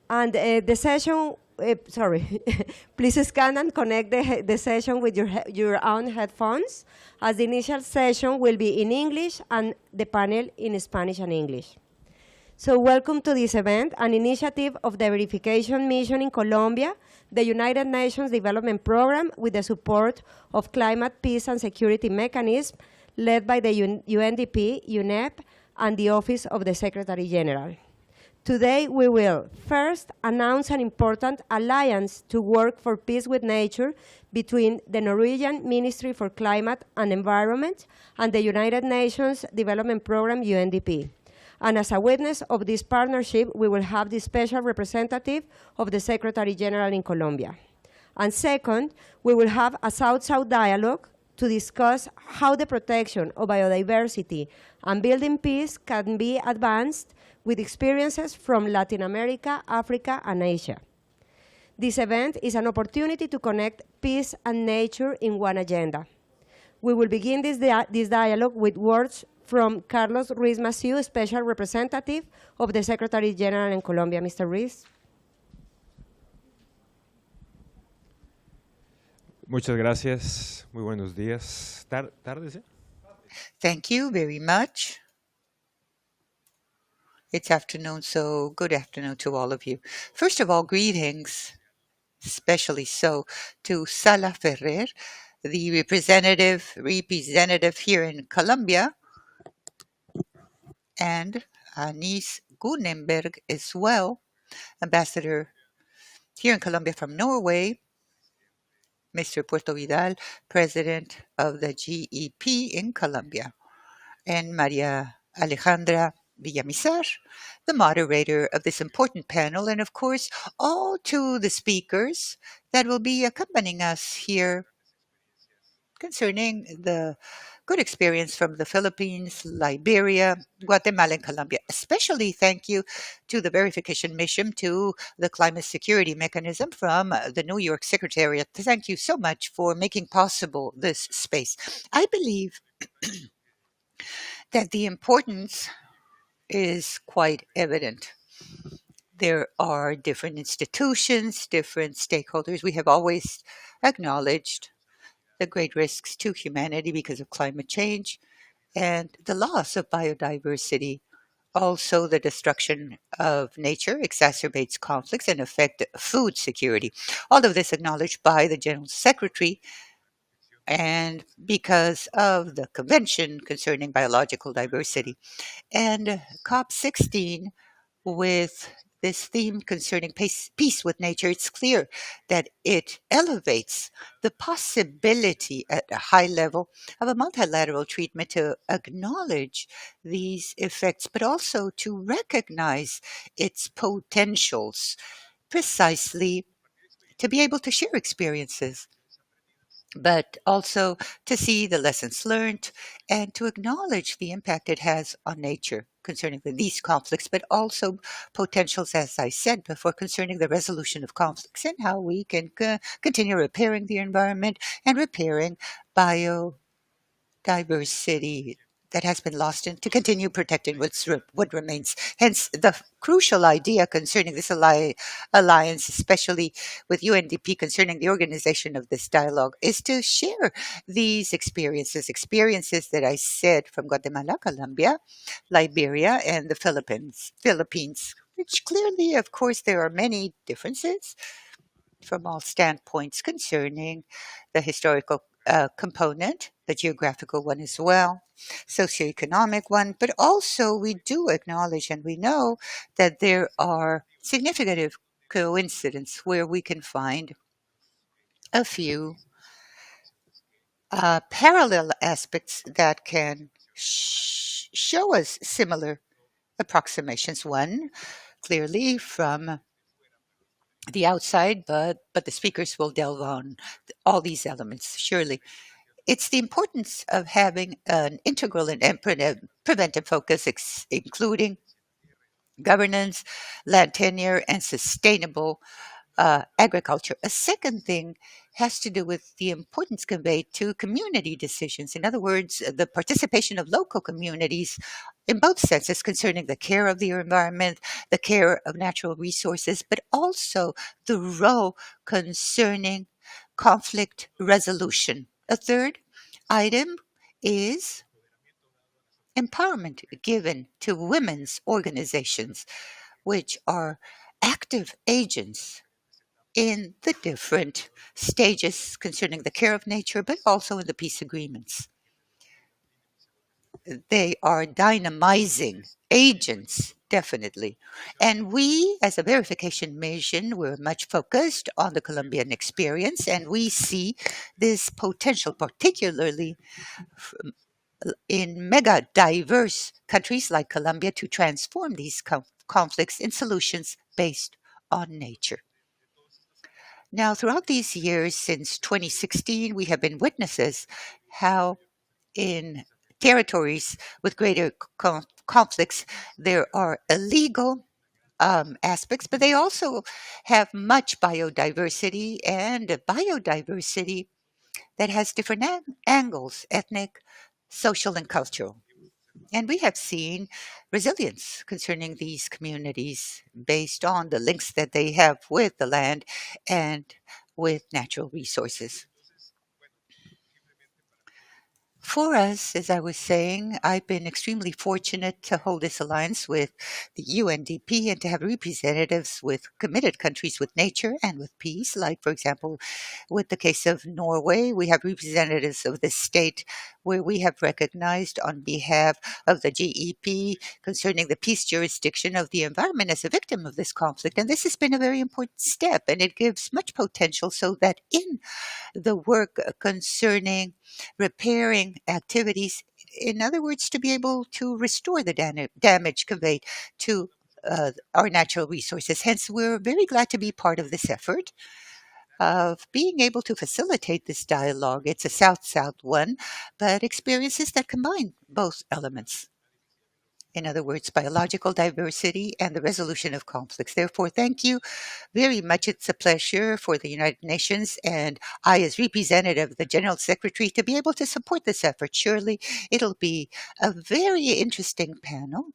And the session, sorry, please scan and connect the session with your own headphones, as the initial session will be in English and the panel in Spanish and English. So welcome to this event, an initiative of the Verification Mission in Colombia, the United Nations Development Program with the support of Climate, Peace and Security Mechanism, led by the UNDP, UNEP, and the Office of the Secretary General. Today, we will first announce an important alliance to work for peace with nature between the Norwegian Ministry for Climate and Environment and the United Nations Development Program, UNDP. And as a witness of this partnership, we will have the special representative of the Secretary General in Colombia. And second, we will have a South-South dialogue to discuss how the protection of biodiversity and building peace can be advanced with experiences from Latin America, Africa, and Asia. This event is an opportunity to connect peace and nature in one agenda. We will begin this dialogue with words from Carlos Ruiz Massieu, Special Representative of the Secretary General in Colombia. Mr. Ruiz. Muchas gracias. Muy buenos días. Tardes, ¿eh? Thank you very much. It's afternoon, so good afternoon to all of you. First of all, greetings, especially so to Sala Ferrer, the representative here in Colombia, and Anis Gunenberg as well, ambassador here in Colombia from Norway, Mr. Puerto Vidal, president of the GEP in Colombia, and Maria Alejandra Villamizar, the moderator of this important panel, and of course, all to the speakers that will be accompanying us here concerning the good experience from the Philippines, Liberia, Guatemala, and Colombia. Especially thank you to the verification mission to the climate security mechanism from the New York Secretariat. Thank you so much for making possible this space. I believe that the importance is quite evident. There are different institutions, different stakeholders. We have always acknowledged the great risks to humanity because of climate change and the loss of biodiversity. Also, the destruction of nature exacerbates conflicts and affect food security. All of this acknowledged by the General Secretary, and because of the Convention concerning biological diversity. And COP16, with this theme concerning peace with nature, it's clear that it elevates the possibility at a high level of a multilateral treatment to acknowledge these effects, but also to recognize its potentials, precisely to be able to share experiences, but also to see the lessons learned and to acknowledge the impact it has on nature concerning these conflicts, but also potentials, as I said before, concerning the resolution of conflicts and how we can continue repairing the environment and repairing bio diversity that has been lost and to continue protecting what remains. Hence, the crucial idea concerning this alliance, especially with UNDP concerning the organization of this dialogue, is to share these experiences that I said from Guatemala, Colombia, Liberia, and the Philippines, which clearly, of course, there are many differences from all standpoints concerning the historical component, the geographical one as well, socioeconomic one, but also we do acknowledge and we know that there are significant coincidences where we can find a few parallel aspects that can show us similar approximations. One, clearly from the outside, but the speakers will delve on all these elements, surely. It's the importance of having an integral and preventive focus, including governance, land tenure, and sustainable agriculture. A second thing has to do with the importance conveyed to community decisions. In other words, the participation of local communities in both senses concerning the care of the environment, the care of natural resources, but also the role concerning conflict resolution. A third item is empowerment given to women's organizations, which are active agents in the different stages concerning the care of nature, but also in the peace agreements. They are dynamizing agents, definitely. And we, as a verification mission, we're much focused on the Colombian experience, and we see this potential, particularly in mega diverse countries like Colombia, to transform these conflicts in solutions based on nature. Now, throughout these years since 2016, we have been witnesses how in territories with greater conflicts, there are illegal aspects, but they also have much biodiversity and a biodiversity that has different angles, ethnic, social, and cultural. And we have seen resilience concerning these communities based on the links that they have with the land and with natural resources. For us, as I was saying, I've been extremely fortunate to hold this alliance with the UNDP and to have representatives with committed countries with nature and with peace. Like, for example, with the case of Norway, we have representatives of the state where we have recognized on behalf of the GEP concerning the peace jurisdiction of the environment as a victim of this conflict. And this has been a very important step, and it gives much potential so that in the work concerning repairing activities, in other words, to be able to restore the damage conveyed to our natural resources. Hence, we're very glad to be part of this effort of being able to facilitate this dialogue. It's a South-South one, but experiences that combine both elements. In other words, biological diversity and the resolution of conflicts. Therefore, thank you very much. It's a pleasure for the United Nations and I, as representative of the General Secretary, to be able to support this effort. Surely it'll be a very interesting panel.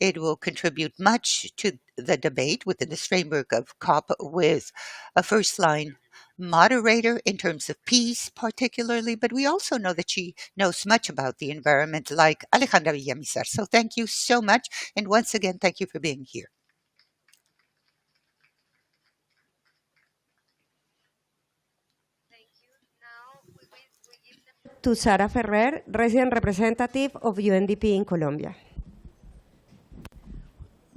It will contribute much to the debate within this framework of COP with a first-line moderator in terms of peace particularly, but we also know that she knows much about the environment like Alejandra Villamizar. So thank you so much. And once again, thank you for being here. To Sara Ferrer, resident representative of UNDP in Colombia.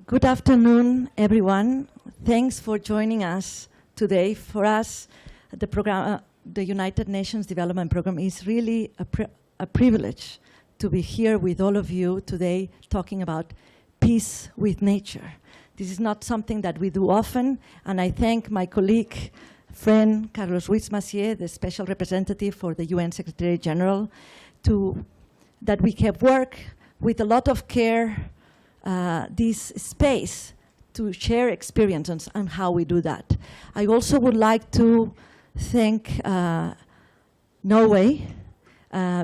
Good afternoon, everyone. Thanks for joining us today. For us, the program, the United Nations Development Program, is really a privilege to be here with all of you today talking about peace with nature. This is not something that we do often, and I thank my colleague, friend Carlos Ruiz-Massieu, the special representative for the UN Secretary General, that we have worked with a lot of care this space to share experiences on how we do that. I also would like to thank Norway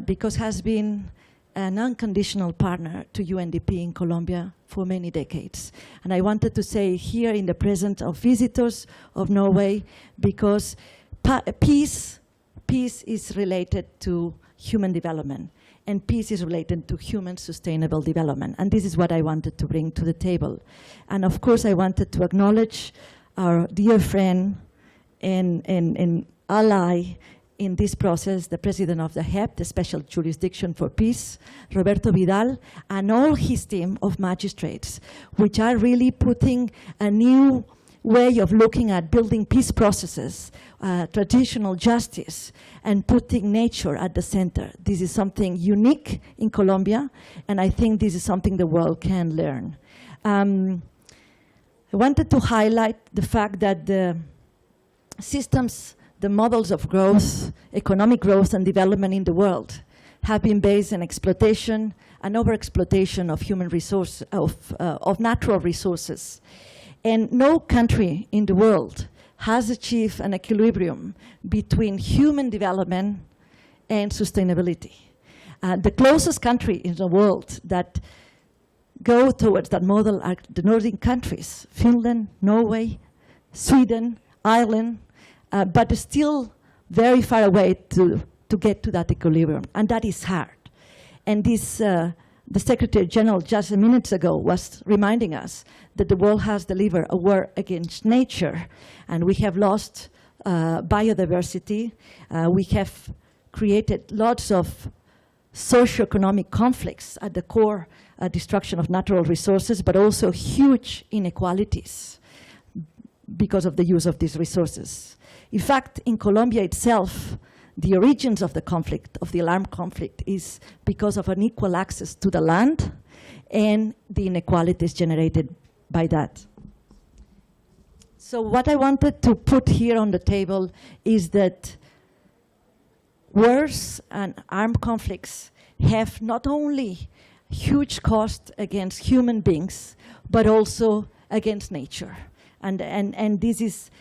because has been an unconditional partner to UNDP in Colombia for many decades. And I wanted to say here in the presence of visitors of Norway, because peace is related to human development, and peace is related to human sustainable development. And this is what I wanted to bring to the table. And of course, I wanted to acknowledge our dear friend and ally in this process, the president of the HEP, the Special Jurisdiction for Peace, Roberto Vidal, and all his team of magistrates, which are really putting a new way of looking at building peace processes, traditional justice, and putting nature at the center. This is something unique in Colombia, and I think this is something the world can learn. I wanted to highlight the fact that the systems, the models of growth, economic growth and development in the world have been based on exploitation and overexploitation of human resources, of natural resources. And no country in the world has achieved an equilibrium between human development and sustainability. The closest country in the world that go towards that model are the Nordic countries, Finland, Norway, Sweden, Ireland, but still very far away to get to that equilibrium, and that is hard. And this, the Secretary General just a minute ago was reminding us that the world has delivered a war against nature, and we have lost biodiversity. We have created lots of socioeconomic conflicts at the core, destruction of natural resources, but also huge inequalities because of the use of these resources. In fact, in Colombia itself, the origins of the conflict, of the alarmed conflict, is because of unequal access to the land and the inequalities generated by that. So what I wanted to put here on the table is that wars and armed conflicts have not only huge cost against human beings, but also against nature. And this is,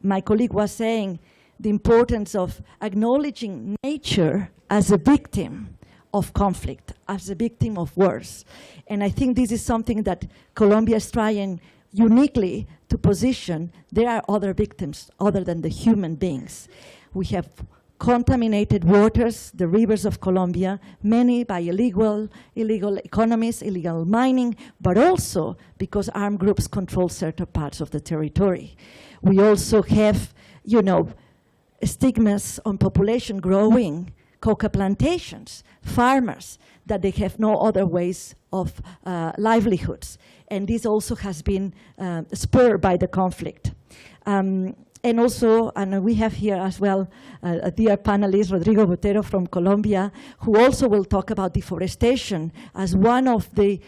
my colleague was saying, the importance of acknowledging nature as a victim of conflict, as a victim of wars. And I think this is something that Colombia is trying uniquely to position. There are other victims other than the human beings. We have contaminated waters, the rivers of Colombia, many by illegal economies, illegal mining, but also because armed groups control certain parts of the territory. We also have, stigmas on population growing, coca plantations, farmers, that they have no other ways of livelihoods. And this also has been spurred by the conflict. And also, and we have here as well a dear panelist, Rodrigo Botero from Colombia, who also will talk about deforestation as one of the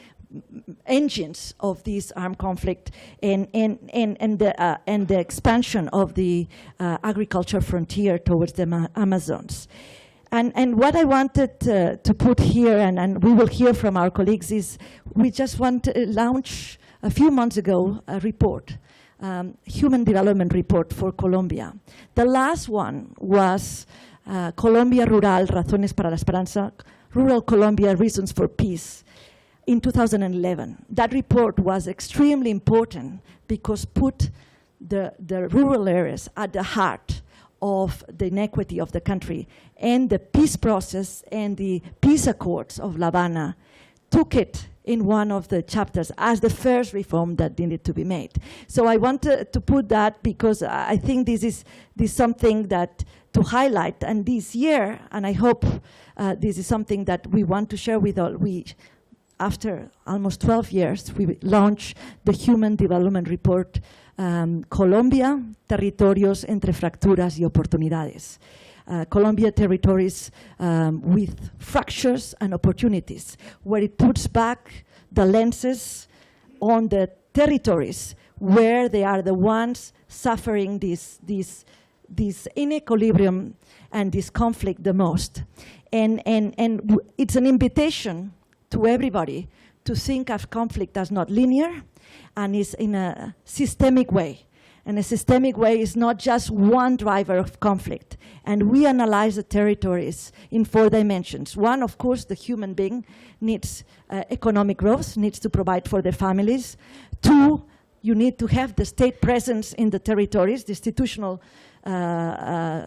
engines of this armed conflict and the expansion of the agriculture frontier towards the Amazons. And what I wanted to put here, and we will hear from our colleagues, is we just want to launch a few months ago a report, Human Development Report for Colombia. The last one was Colombia Rural, Razones para la Esperanza, Rural Colombia, Reasons for Peace, in 2011. That report was extremely important because put the rural areas at the heart of the inequity of the country, and the peace process and the peace accords of La Habana took it in one of the chapters as the first reform that needed to be made. So I wanted to put that because I think this is something that to highlight, and this year, and I hope this is something that we want to share with all. After almost 12 years, we launched the Human Development Report, Colombia, Territorios entre Fracturas y Oportunidades. Colombia territories with fractures and opportunities, where it puts back the lenses on the territories where they are the ones suffering this inequilibrium and this conflict the most. And it's an invitation to everybody to think of conflict as not linear and is in a systemic way. And a systemic way is not just one driver of conflict. And we analyze the territories in 4 dimensions. One, of course, the human being needs economic growth, needs to provide for their families. 2, you need to have the state presence in the territories. The institutional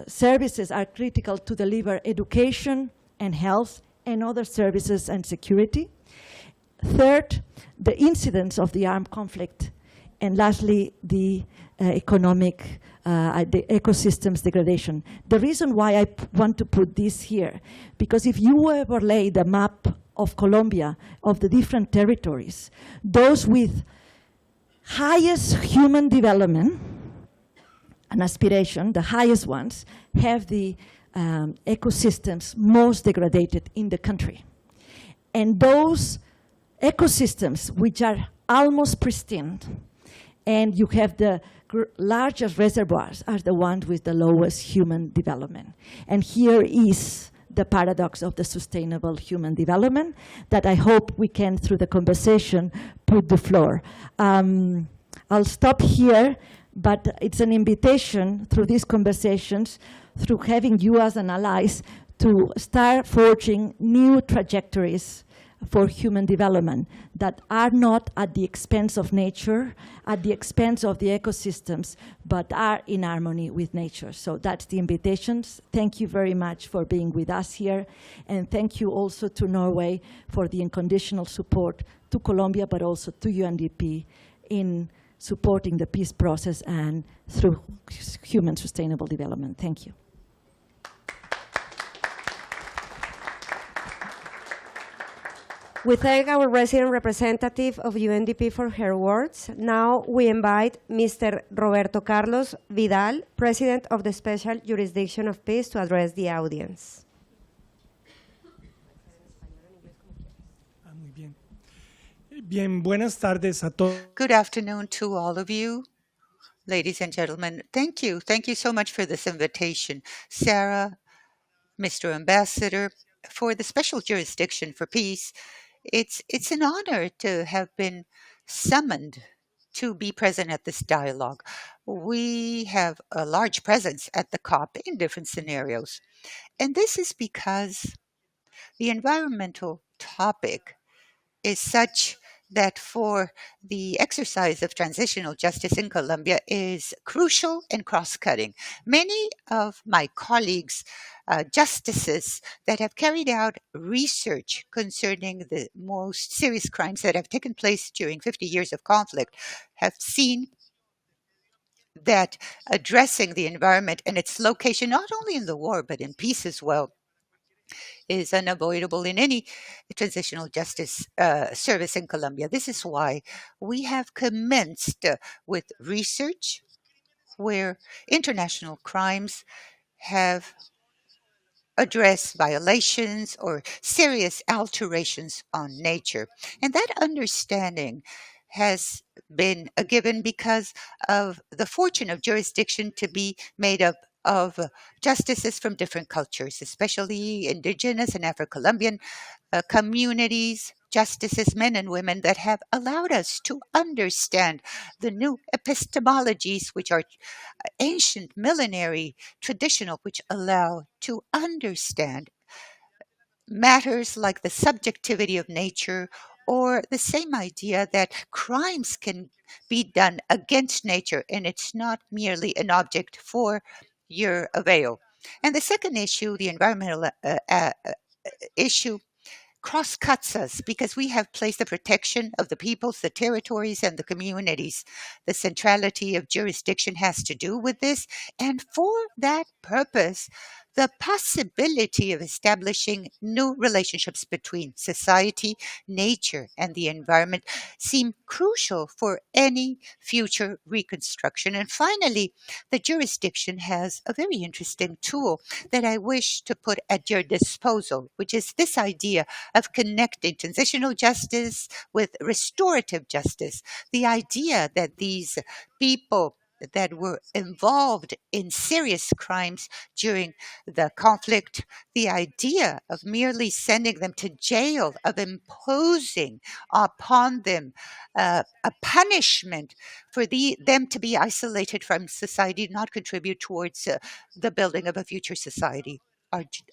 services are critical to deliver education and health and other services and security. 3rd, the incidence of the armed conflict. And lastly, the economic, the ecosystems degradation. The reason why I want to put this here, because if you overlay the map of Colombia, of the different territories, those with highest human development and aspiration, the highest ones, have the ecosystems most degraded in the country. And those ecosystems which are almost pristine, and you have the largest reservoirs, are the ones with the lowest human development. And here is the paradox of the sustainable human development that I hope we can, through the conversation, put the floor. I'll stop here, but it's an invitation through these conversations, through having you as an allies, to start forging new trajectories for human development that are not at the expense of nature, at the expense of the ecosystems, but are in harmony with nature. So that's the invitations. Thank you very much for being with us here. And thank you also to Norway for the unconditional support to Colombia, but also to UNDP in supporting the peace process and through human sustainable development. Thank you. We thank our resident representative of UNDP for her words. Now we invite Mr. Roberto Carlos Vidal, President of the Special Jurisdiction of Peace, to address the audience. Buenas tardes a todos. Good afternoon to all of you, ladies and gentlemen. Thank you. Thank you so much for this invitation. Sarah, Mr. Ambassador, for the Special Jurisdiction for Peace, it's an honor to have been summoned to be present at this dialogue. We have a large presence at the COP in different scenarios. And this is because the environmental topic is such that for the exercise of transitional justice in Colombia is crucial and cross-cutting. Many of my colleagues, justices that have carried out research concerning the most serious crimes that have taken place during 50 years of conflict, have seen that addressing the environment and its location, not only in the war, but in peace as well, is unavoidable in any transitional justice service in Colombia. This is why we have commenced with research where international crimes have addressed violations or serious alterations on nature. And that understanding has been given because of the fortune of jurisdiction to be made up of justices from different cultures, especially indigenous and Afro-Colombian communities, justices, men and women, that have allowed us to understand the new epistemologies, which are ancient, millenary, traditional, which allow to understand matters like the subjectivity of nature, or the same idea that crimes can be done against nature and it's not merely an object for your avail. And the second issue, the environmental issue, cross-cuts us because we have placed the protection of the peoples, the territories, and the communities. The centrality of jurisdiction has to do with this, and for that purpose, the possibility of establishing new relationships between society, nature, and the environment seem crucial for any future reconstruction. And finally, the jurisdiction has a very interesting tool that I wish to put at your disposal, which is this idea of connecting transitional justice with restorative justice. The idea that these people that were involved in serious crimes during the conflict, the idea of merely sending them to jail, of imposing upon them a punishment for them to be isolated from society, not contribute towards the building of a future society.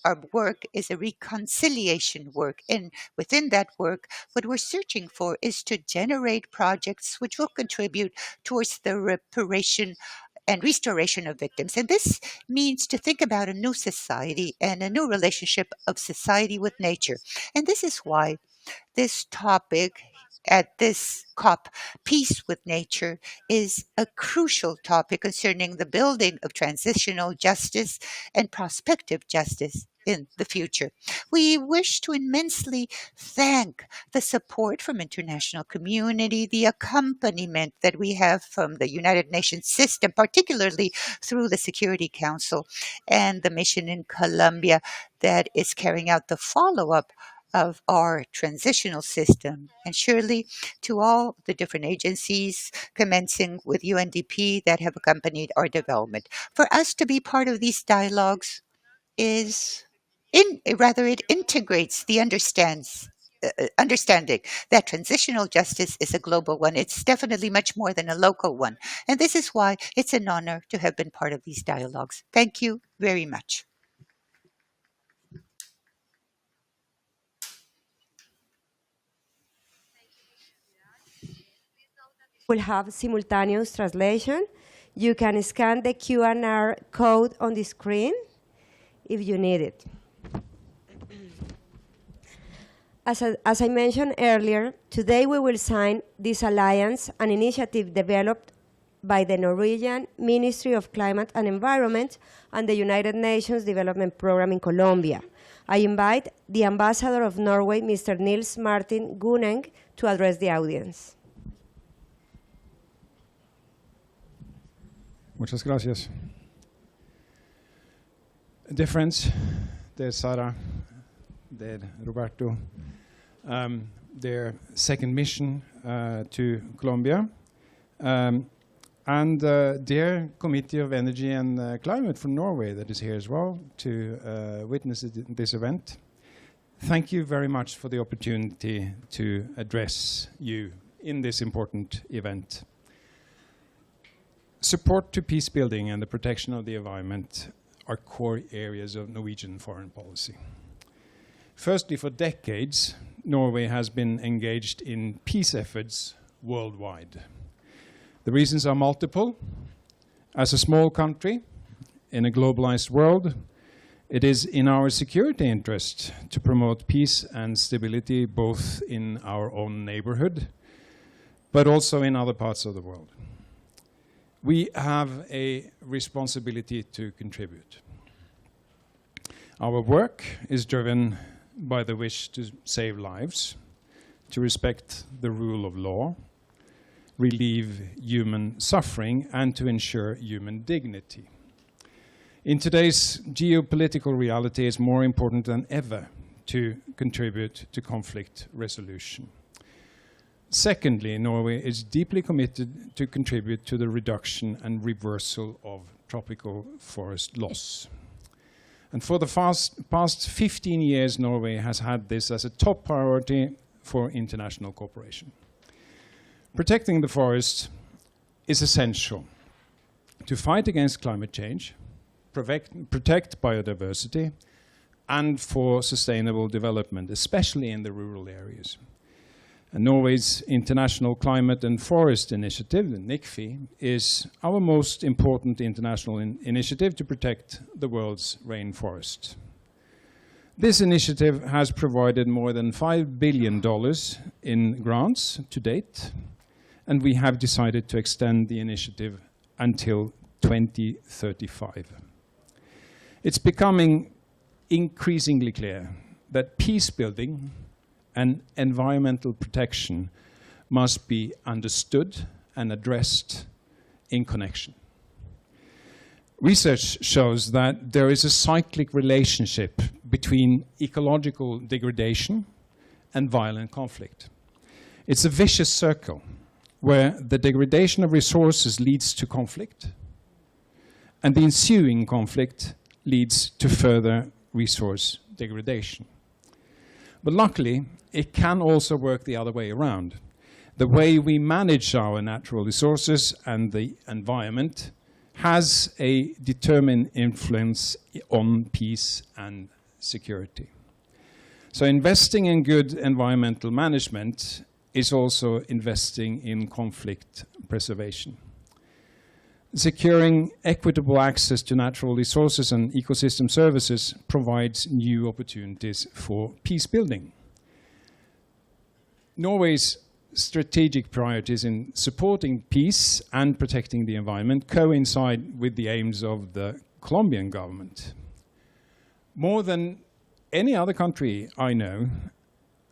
Our work is a reconciliation work, and within that work, what we're searching for is to generate projects which will contribute towards the reparation and restoration of victims. And this means to think about a new society and a new relationship of society with nature. And this is why this topic at this COP, Peace with Nature, is a crucial topic concerning the building of transitional justice and prospective justice in the future. We wish to immensely thank the support from international community, the accompaniment that we have from the United Nations system, particularly through the Security Council and the mission in Colombia that is carrying out the follow-up of our transitional system, and surely to all the different agencies, commencing with UNDP, that have accompanied our development. For us to be part of these dialogues it integrates the understanding that transitional justice is a global one. It's definitely much more than a local one. And this is why it's an honor to have been part of these dialogues. Thank you very much. Will have simultaneous translation. You can scan the QR code on the screen if you need it. As I mentioned earlier, today we will sign this alliance, an initiative developed by the Norwegian Ministry of Climate and Environment and the United Nations Development Program in Colombia. I invite the Ambassador of Norway, Mr. Nils Martin Guneng, to address the audience. Muchas gracias. Dear friends, dear Sara, dear Roberto, their second mission to Colombia, and dear Committee of Energy and Climate from Norway that is here as well to witness this event. Thank you very much for the opportunity to address you in this important event. Support to peace building and the protection of the environment are core areas of Norwegian foreign policy. Firstly, for decades, Norway has been engaged in peace efforts worldwide. The reasons are multiple. As a small country in a globalized world, it is in our security interest to promote peace and stability both in our own neighborhood, but also in other parts of the world. We have a responsibility to contribute. Our work is driven by the wish to save lives, to respect the rule of law, relieve human suffering, and to ensure human dignity. In today's geopolitical reality, it's more important than ever to contribute to conflict resolution. Secondly, Norway is deeply committed to contribute to the reduction and reversal of tropical forest loss. And for the past 15 years, Norway has had this as a top priority for international cooperation. Protecting the forest is essential to fight against climate change, protect biodiversity, and for sustainable development, especially in the rural areas. And Norway's International Climate and Forest Initiative, the NICFI, is our most important international initiative to protect the world's rainforest. This initiative has provided more than $5 billion in grants to date, and we have decided to extend the initiative until 2035. It's becoming increasingly clear that peace building and environmental protection must be understood and addressed in connection. Research shows that there is a cyclic relationship between ecological degradation and violent conflict. It's a vicious circle where the degradation of resources leads to conflict, and the ensuing conflict leads to further resource degradation. But luckily, it can also work the other way around. The way we manage our natural resources and the environment has a determined influence on peace and security. So investing in good environmental management is also investing in conflict preservation. Securing equitable access to natural resources and ecosystem services provides new opportunities for peace building. Norway's strategic priorities in supporting peace and protecting the environment coincide with the aims of the Colombian government. More than any other country I know,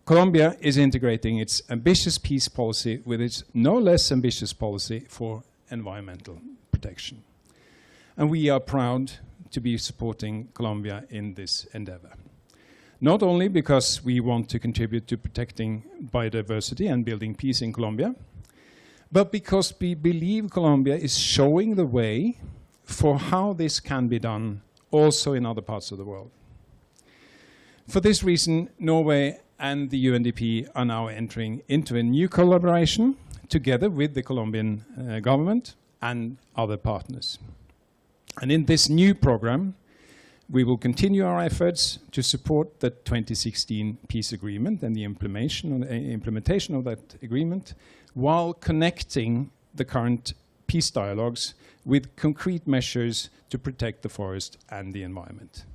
Colombia is integrating its ambitious peace policy with its no less ambitious policy for environmental protection. And we are proud to be supporting Colombia in this endeavor. Not only because we want to contribute to protecting biodiversity and building peace in Colombia, but because we believe Colombia is showing the way for how this can be done also in other parts of the world. For this reason, Norway and the UNDP are now entering into a new collaboration together with the Colombian government and other partners. And in this new program, we will continue our efforts to support the 2016 peace agreement and the implementation of that agreement while connecting the current peace dialogues with concrete measures to protect the forest and the environment.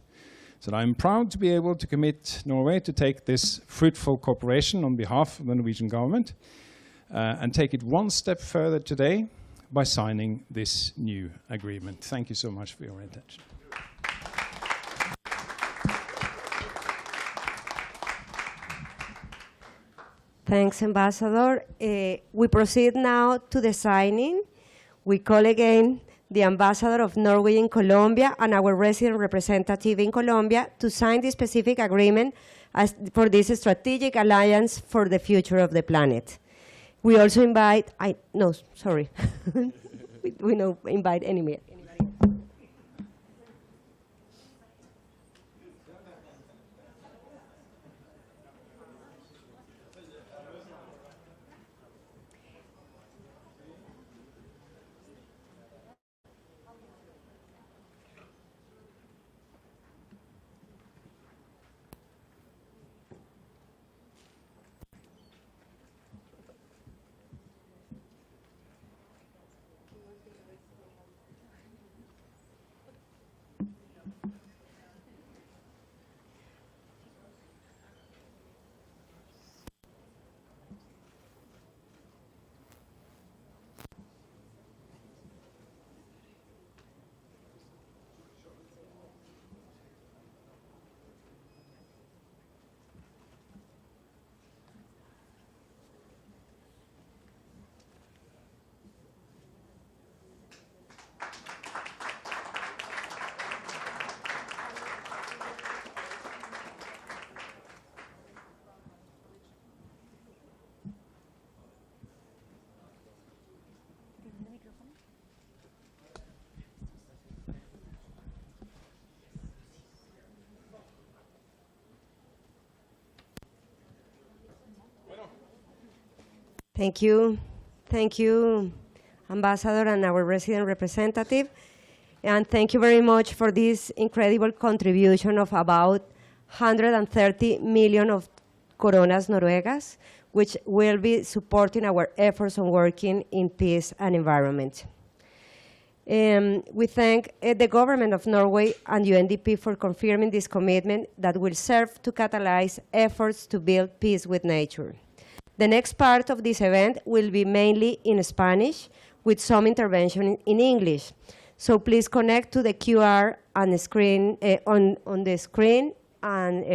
So I'm proud to be able to commit Norway to take this fruitful cooperation on behalf of the Norwegian government and take it one step further today by signing this new agreement. Thank you so much for your attention. Thanks, Ambassador. We proceed now to the signing. We call again the Ambassador of Norway in Colombia and our resident representative in Colombia to sign the specific agreement for this strategic alliance for the future of the planet. We also invite, we don't invite anybody. Thank you. Thank you, Ambassador and our resident representative. And thank you very much for this incredible contribution of about 130 million of coronas noruegas, which will be supporting our efforts on working in peace and environment. We thank the government of Norway and UNDP for confirming this commitment that will serve to catalyze efforts to build peace with nature. The next part of this event will be mainly in Spanish, with some intervention in English. So please connect to the QR on the screen,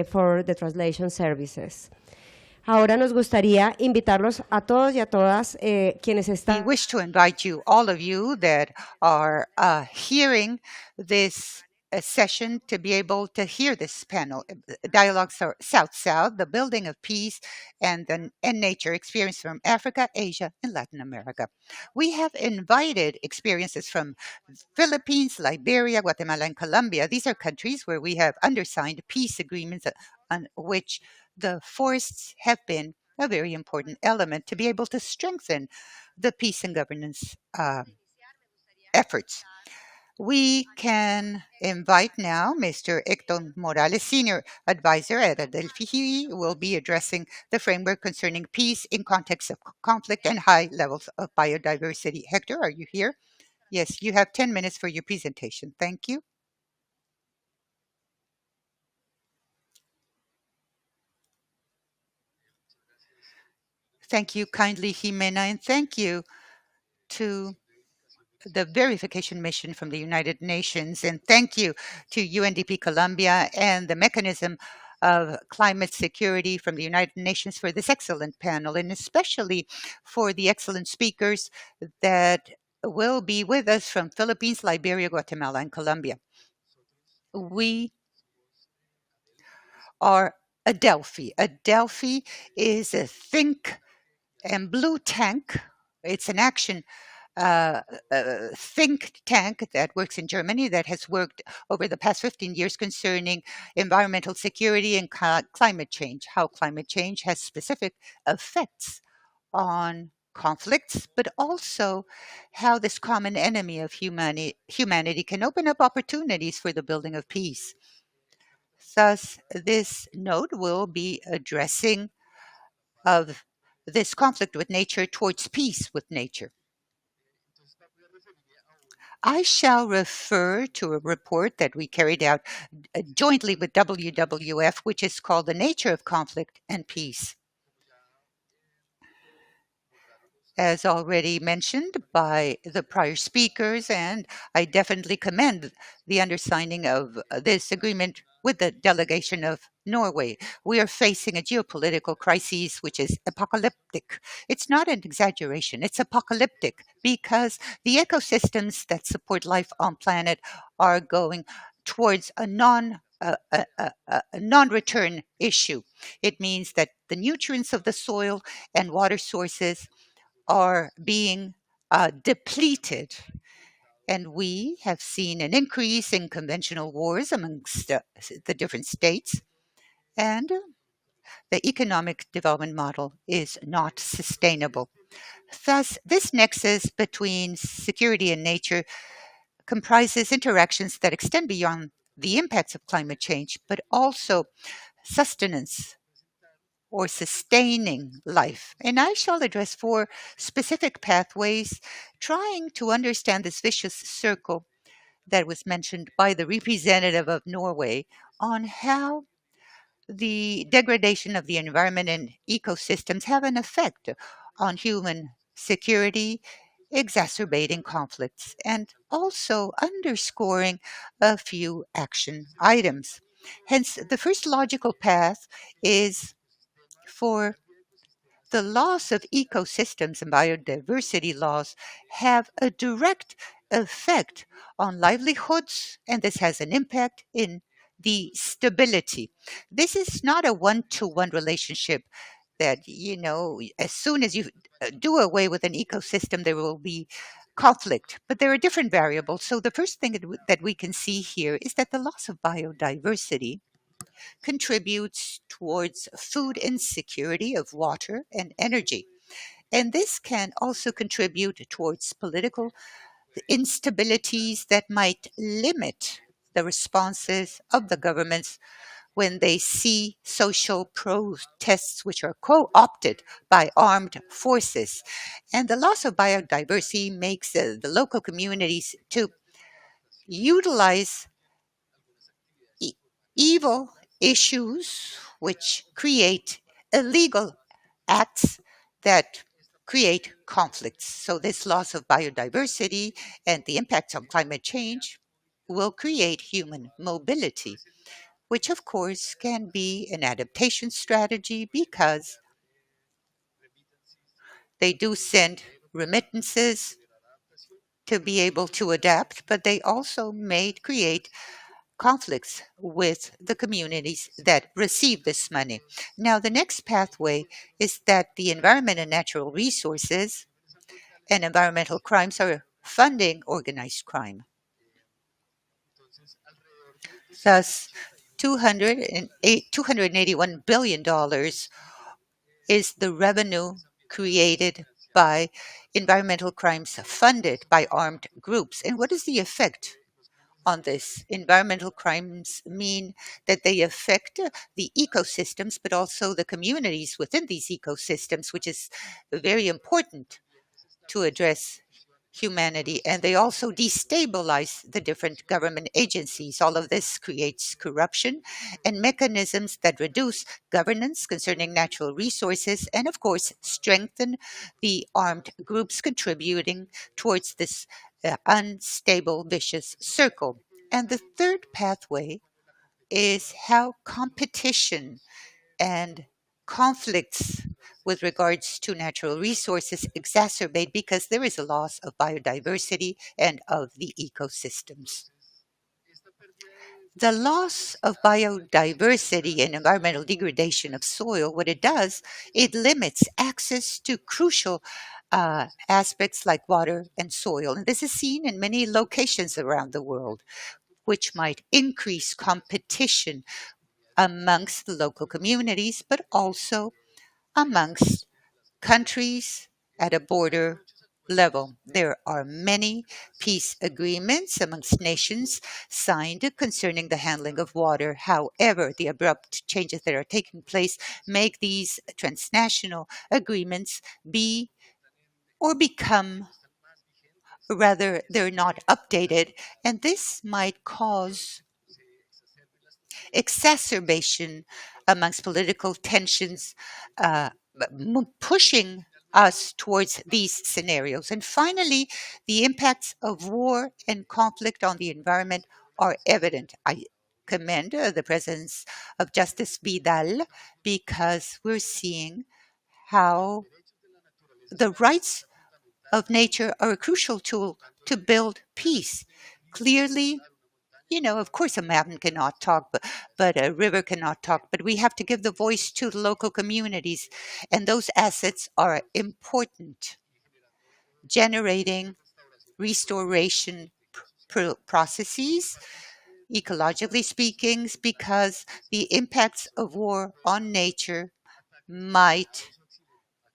for the translation services. Ahora nos gustaría invitarlos a todos y a todas quienes We están. wish to invite you, all of you that are hearing this session, to be able to hear this panel, Dialogues South-South, the Building of Peace and Nature, Experience from Africa, Asia, and Latin America. We have invited experiences from Philippines, Liberia, Guatemala, and Colombia. These are countries where we have undersigned peace agreements on which the forests have been a very important element to be able to strengthen the peace and governance efforts. We can invite now Mr. Hector Morales, Senior Advisor at Adelphi. He will be addressing the framework concerning peace in context of conflict and high levels of biodiversity. Hector, are you here? Yes, you have 10 minutes for your presentation. Thank you. Thank you kindly, Jimena, and thank you to the verification mission from the United Nations, and thank you to UNDP Colombia and the mechanism of climate security from the United Nations for this excellent panel, and especially for the excellent speakers that will be with us from Philippines, Liberia, Guatemala, and Colombia. We are Adelphi. Adelphi is a think and blue tank. It's an action think tank that works in Germany that has worked over the past 15 years concerning environmental security and climate change, how climate change has specific effects on conflicts, but also how this common enemy of humanity can open up opportunities for the building of peace. Thus, this note will be addressing of this conflict with nature towards peace with nature. I shall refer to a report that we carried out jointly with WWF, which is called The Nature of Conflict and Peace. As already mentioned by the prior speakers, and I definitely commend the undersigning of this agreement with the delegation of Norway. We are facing a geopolitical crisis which is apocalyptic. It's not an exaggeration, it's apocalyptic because the ecosystems that support life on planet are going towards a non-return issue. It means that the nutrients of the soil and water sources are being depleted. And we have seen an increase in conventional wars amongst the different states. And the economic development model is not sustainable. Thus, this nexus between security and nature comprises interactions that extend beyond the impacts of climate change, but also sustenance or sustaining life. And I shall address 4 specific pathways, trying to understand this vicious circle that was mentioned by the representative of Norway on how the degradation of the environment and ecosystems have an effect on human security, exacerbating conflicts, and also underscoring a few action items. Hence, the first logical path is for the loss of ecosystems and biodiversity loss have a direct effect on livelihoods, and this has an impact in the stability. This is not a one-to-one relationship that, as soon as you do away with an ecosystem, there will be conflict, but there are different variables. So the first thing that we can see here is that the loss of biodiversity contributes towards food insecurity of water and energy. And this can also contribute towards political instabilities that might limit the responses of the governments when they see social protests which are co-opted by armed forces. And the loss of biodiversity makes the local communities to utilize evil issues which create illegal acts that create conflicts. So this loss of biodiversity and the impacts on climate change will create human mobility, which of course can be an adaptation strategy because they do send remittances to be able to adapt, but they also may create conflicts with the communities that receive this money. Now, the next pathway is that the environment and natural resources and environmental crimes are funding organized crime. Thus, $281 billion is the revenue created by environmental crimes funded by armed groups. And what is the effect on this? Environmental crimes mean that they affect the ecosystems, but also the communities within these ecosystems, which is very important to address humanity. And they also destabilize the different government agencies. All of this creates corruption and mechanisms that reduce governance concerning natural resources and, of course, strengthen the armed groups contributing towards this unstable, vicious circle. And the third pathway is how competition and conflicts with regards to natural resources exacerbate because there is a loss of biodiversity and of the ecosystems. The loss of biodiversity and environmental degradation of soil, what it does, it limits access to crucial aspects like water and soil. And this is seen in many locations around the world, which might increase competition amongst the local communities, but also amongst countries at a border level. There are many peace agreements amongst nations signed concerning the handling of water. However, the abrupt changes that are taking place make these transnational agreements be or become, rather, they're not updated, and this might cause exacerbation amongst political tensions, pushing us towards these scenarios. And finally, the impacts of war and conflict on the environment are evident. I commend the presence of Justice Vidal because we're seeing how the rights of nature are a crucial tool to build peace. Clearly, of course, a mountain cannot talk, but a river cannot talk. But we have to give the voice to the local communities, and those assets are important, generating restoration processes, ecologically speaking, because the impacts of war on nature might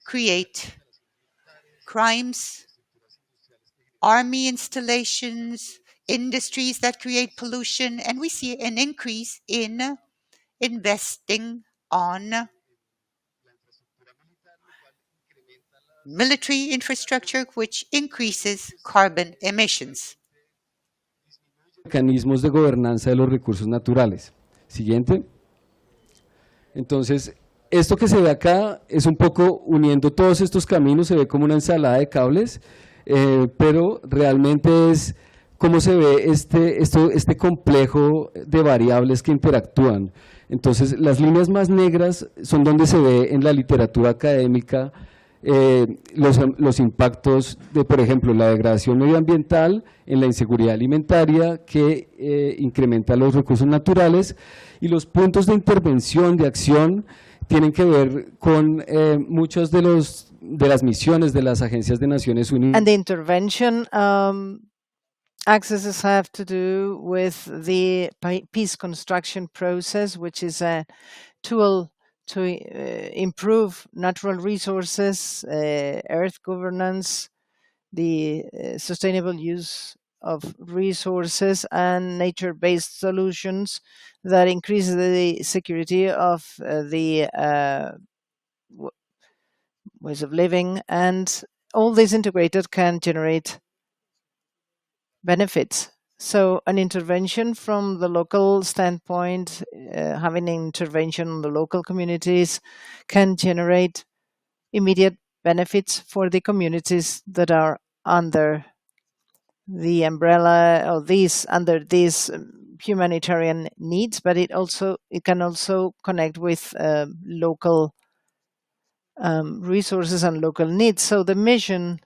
create crimes, army installations, industries that create pollution, and we see an increase in investing on military infrastructure, which increases carbon emissions. Mecanismos de gobernanza de los recursos naturales. Siguiente. Entonces, esto que se ve acá es un poco uniendo todos estos caminos, se ve como una ensalada de cables, pero realmente es cómo se ve este complejo de variables que interactúan. Entonces, las líneas más negras son donde se ve en la literatura académica los impactos de, por ejemplo, la degradación medioambiental, en la inseguridad alimentaria que incrementa los recursos naturales, y los puntos de intervención, de acción, tienen que ver con muchas de las misiones de las agencias de Naciones Unidas. And the intervention accesses have to do with the peace construction process, which is a tool to improve natural resources, earth governance, the sustainable use of resources, and nature-based solutions that increase the security of the ways of living. And all this integrated can generate benefits. So an intervention from the local standpoint, having an intervention on the local communities, can generate immediate benefits for the communities that are under the umbrella of these, under these humanitarian needs, but it can also connect with local resources and local needs. So the mission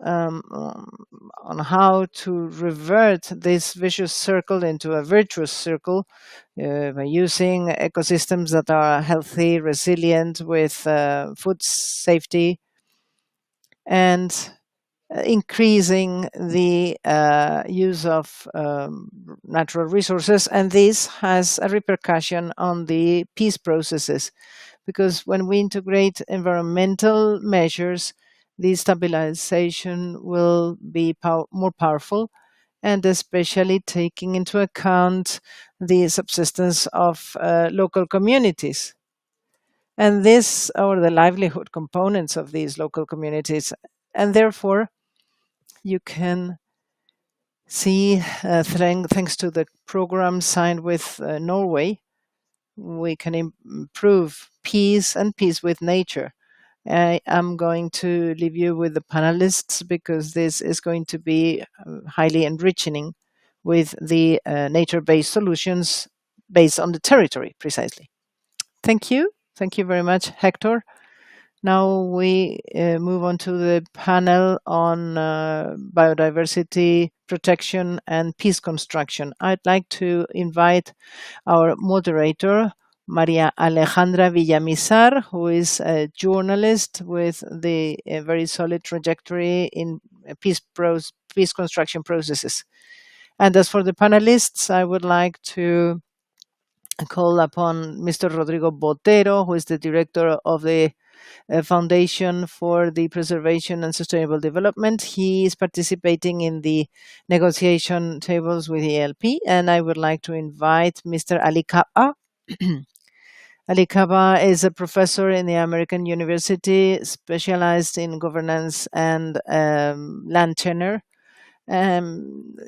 on how to revert this vicious circle into a virtuous circle by using ecosystems that are healthy, resilient, with food safety, and increasing the use of natural resources. And this has a repercussion on the peace processes, because when we integrate environmental measures, the stabilization will be more powerful, and especially taking into account the subsistence of local communities. And this, or the livelihood components of these local communities. And therefore, you can see, thanks to the program signed with Norway, we can improve peace and peace with nature. I am going to leave you with the panelists, because this is going to be highly enriching with the nature-based solutions based on the territory, precisely. Thank you. Thank you very much, Hector. Now we move on to the panel on biodiversity protection and peace construction. I'd like to invite our moderator, Maria Alejandra Villamizar, who is a journalist with the very solid trajectory in peace construction processes. And as for the panelists, I would like to call upon Mr. Rodrigo Botero, who is the director of the Foundation for the Preservation and Sustainable Development. He is participating in the negotiation tables with the ELP, and I would like to invite Mr. Ali Kaba. Ali Kaba is a professor in the American University, specialized in governance and land tenure.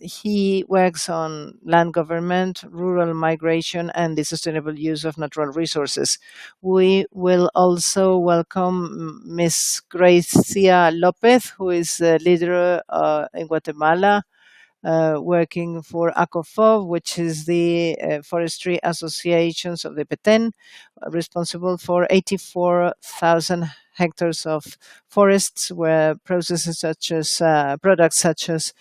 He works on land government, rural migration, and the sustainable use of natural resources. We will also welcome Ms. Gracia Lopez, who is a leader in Guatemala, working for ACOFOB, which is the Forestry Associations of the Petén, responsible for 84,000 hectares of forests, where processes such as products such as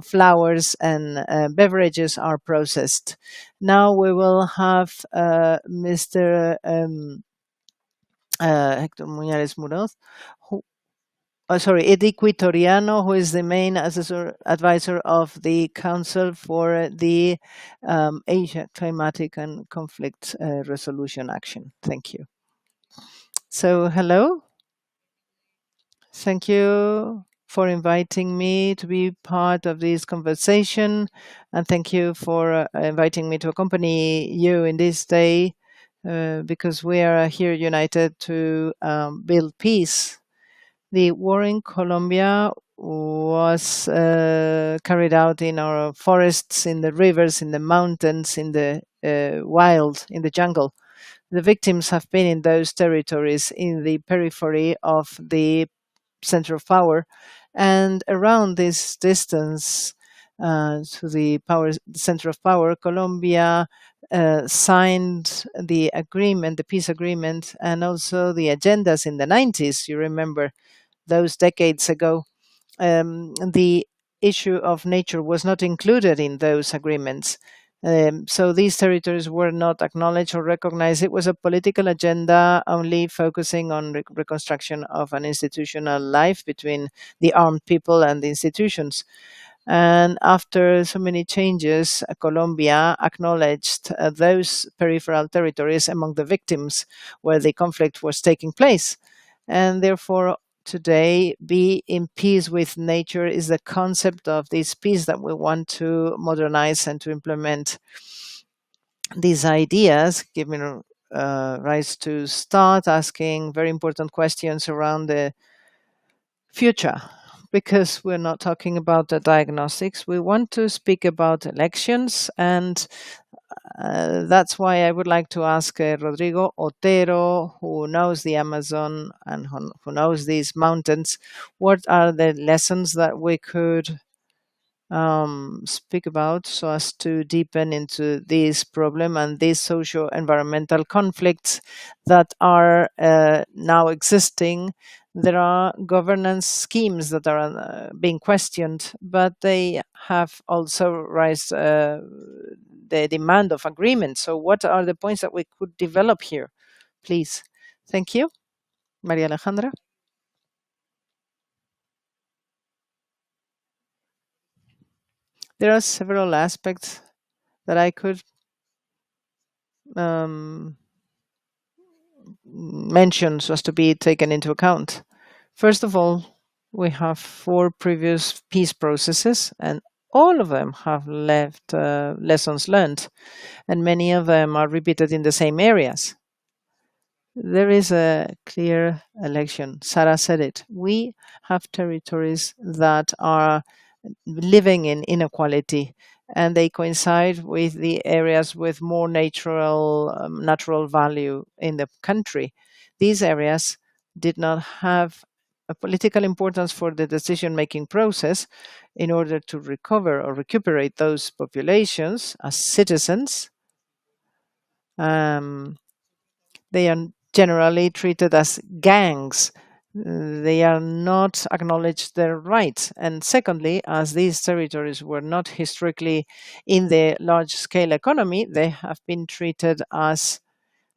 flowers and beverages are processed. Now we will have Mr. Hector Muñoz Munoz, Eddie Quitoriano, who is the main advisor of the Council for the Asia Climatic and Conflict Resolution Action. Thank you. So, hello. Thank you for inviting me to be part of this conversation, and thank you for inviting me to accompany you in this day, because we are here united to build peace. The war in Colombia was carried out in our forests, in the rivers, in the mountains, in the wild, in the jungle. The victims have been in those territories, in the periphery of the center of power, and around this distance to the center of power, Colombia signed the agreement, the peace agreement, and also the agendas in the 90s. You remember those decades ago. The issue of nature was not included in those agreements. So these territories were not acknowledged or recognized. It was a political agenda only focusing on reconstruction of an institutional life between the armed people and the institutions. And after so many changes, Colombia acknowledged those peripheral territories among the victims where the conflict was taking place. And therefore, today, be in peace with nature is the concept of this peace that we want to modernize and to implement. These ideas give me rise to start asking very important questions around the future, because we're not talking about the diagnostics. We want to speak about elections, and that's why I would like to ask Rodrigo Otero, who knows the Amazon and who knows these mountains, what are the lessons that we could speak about so as to deepen into this problem and these socio-environmental conflicts that are now existing. There are governance schemes that are being questioned, but they have also raised the demand of agreement. So what are the points that we could develop here, please? Thank you. Maria Alejandra. There are several aspects that I could mention so as to be taken into account. First of all, we have 4 previous peace processes, and all of them have left lessons learned, and many of them are repeated in the same areas. There is a clear election. Sarah said it. We have territories that are living in inequality, and they coincide with the areas with more natural value in the country. These areas did not have a political importance for the decision-making process in order to recover or recuperate those populations as citizens. They are generally treated as gangs. They are not acknowledged their rights. And secondly, as these territories were not historically in the large-scale economy, they have been treated as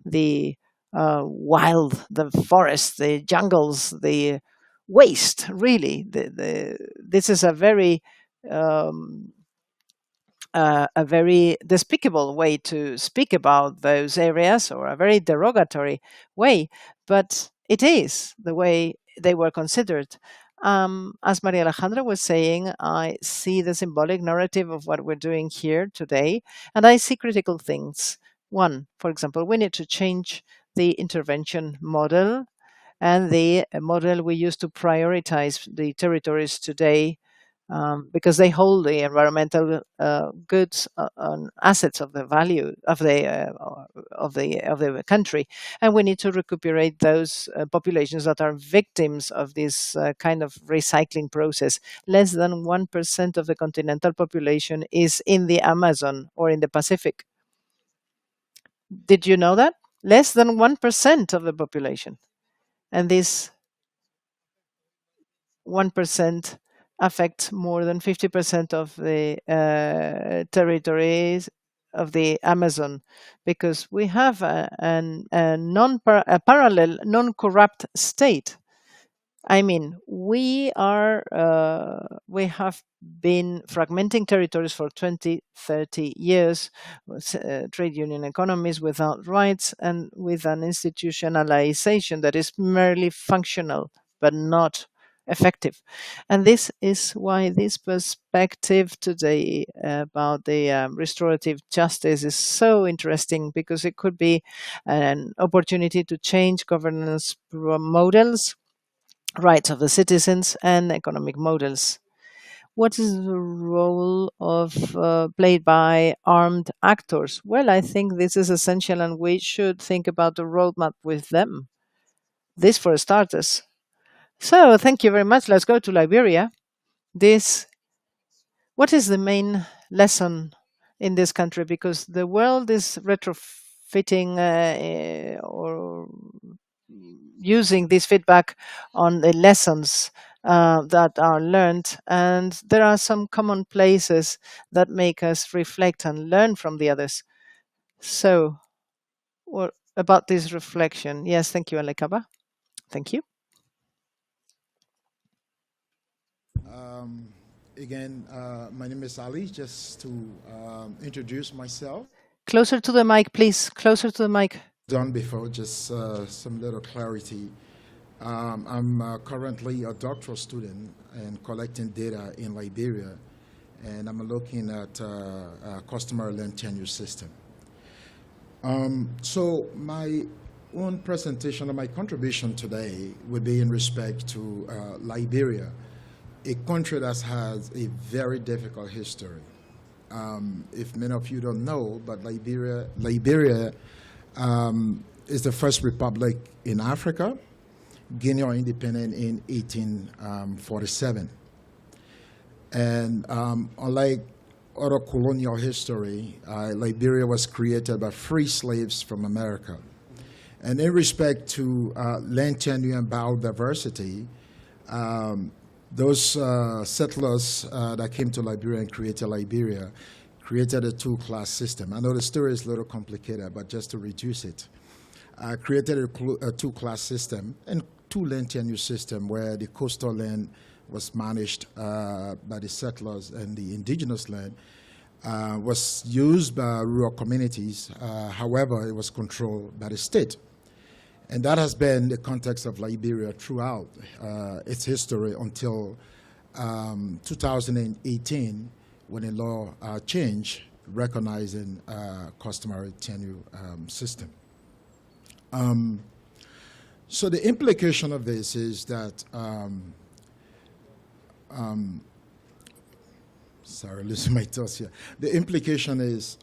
the wild, the forest, the jungles, the waste, really. This is a very despicable way to speak about those areas, or a very derogatory way, but it is the way they were considered. As Maria Alejandra was saying, I see the symbolic narrative of what we're doing here today, and I see critical things. One, for example, we need to change the intervention model and the model we use to prioritize the territories today, because they hold the environmental goods and assets of the value of the country, and we need to recuperate those populations that are victims of this kind of recycling process. Less than 1% of the continental population is in the Amazon or in the Pacific. Did you know that? Less than 1% of the population, and this 1% affects more than 50% of the territories of the Amazon, because we have a parallel, non-corrupt state. I mean, we have been fragmenting territories for 20, 30 years, trade union economies without rights, and with an institutionalization that is merely functional but not effective. And this is why this perspective today about the restorative justice is so interesting, because it could be an opportunity to change governance models, rights of the citizens, and economic models. What is the role of played by armed actors? Well, I think this is essential, and we should think about the roadmap with them. This for starters. So, thank you very much. Let's go to Liberia. What is the main lesson in this country? Because the world is retrofitting or using this feedback on the lessons that are learned, and there are some common places that make us reflect and learn from the others. So, what about this reflection? Yes, thank you, Alekaba. Thank you. again, my name is Ali, just to introduce myself. Closer to the mic, please. Closer to the mic. Done before, just some little clarity. I'm currently a doctoral student and collecting data in Liberia, and I'm looking at a customer land tenure system. So my own presentation of my contribution today would be in respect to Liberia, a country that has a very difficult history. If many of you don't know, but Liberia is the first republic in Africa. Guinea are independent in 1847. And unlike other colonial history, Liberia was created by free slaves from America. And in respect to land tenure and biodiversity, those settlers that came to Liberia and created Liberia created a two-class system. I know the story is a little complicated, but just to reduce it, created a two-class system and two land tenure system where the coastal land was managed by the settlers and the indigenous land was used by rural communities. However, it was controlled by the state. And that has been the context of Liberia throughout its history until 2018, when a law changed recognizing customary tenure system. So the implication of this is that, sorry, losing my thoughts here. The implication is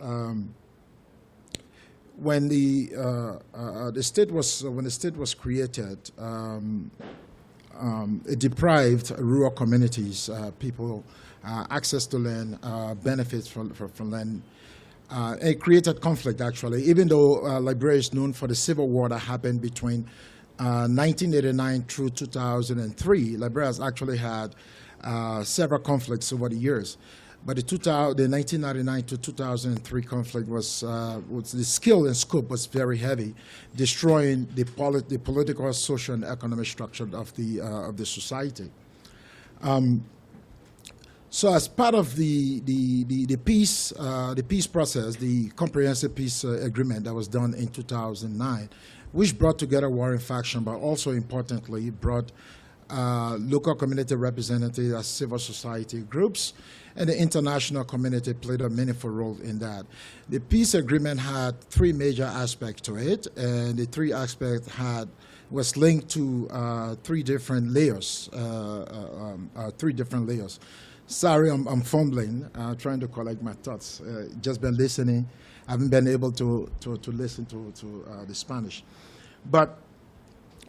when the state was created, it deprived rural communities, people, access to land, benefits from land. It created conflict, actually, even though Liberia is known for the civil war that happened between 1989 through 2003. Liberia has actually had several conflicts over the years. But the 1999 to 2003 conflict was the scale and scope was very heavy, destroying the political, social, and economic structure of the society. So, as part of the peace process, the comprehensive peace agreement that was done in 2009, which brought together warring factions, but also importantly brought local community representatives as civil society groups, and the international community played a meaningful role in that. The peace agreement had three major aspects to it, and the three aspects was linked to three different layers. Sorry, I'm fumbling, trying to collect my thoughts. Just been listening. I haven't been able to listen to the Spanish. But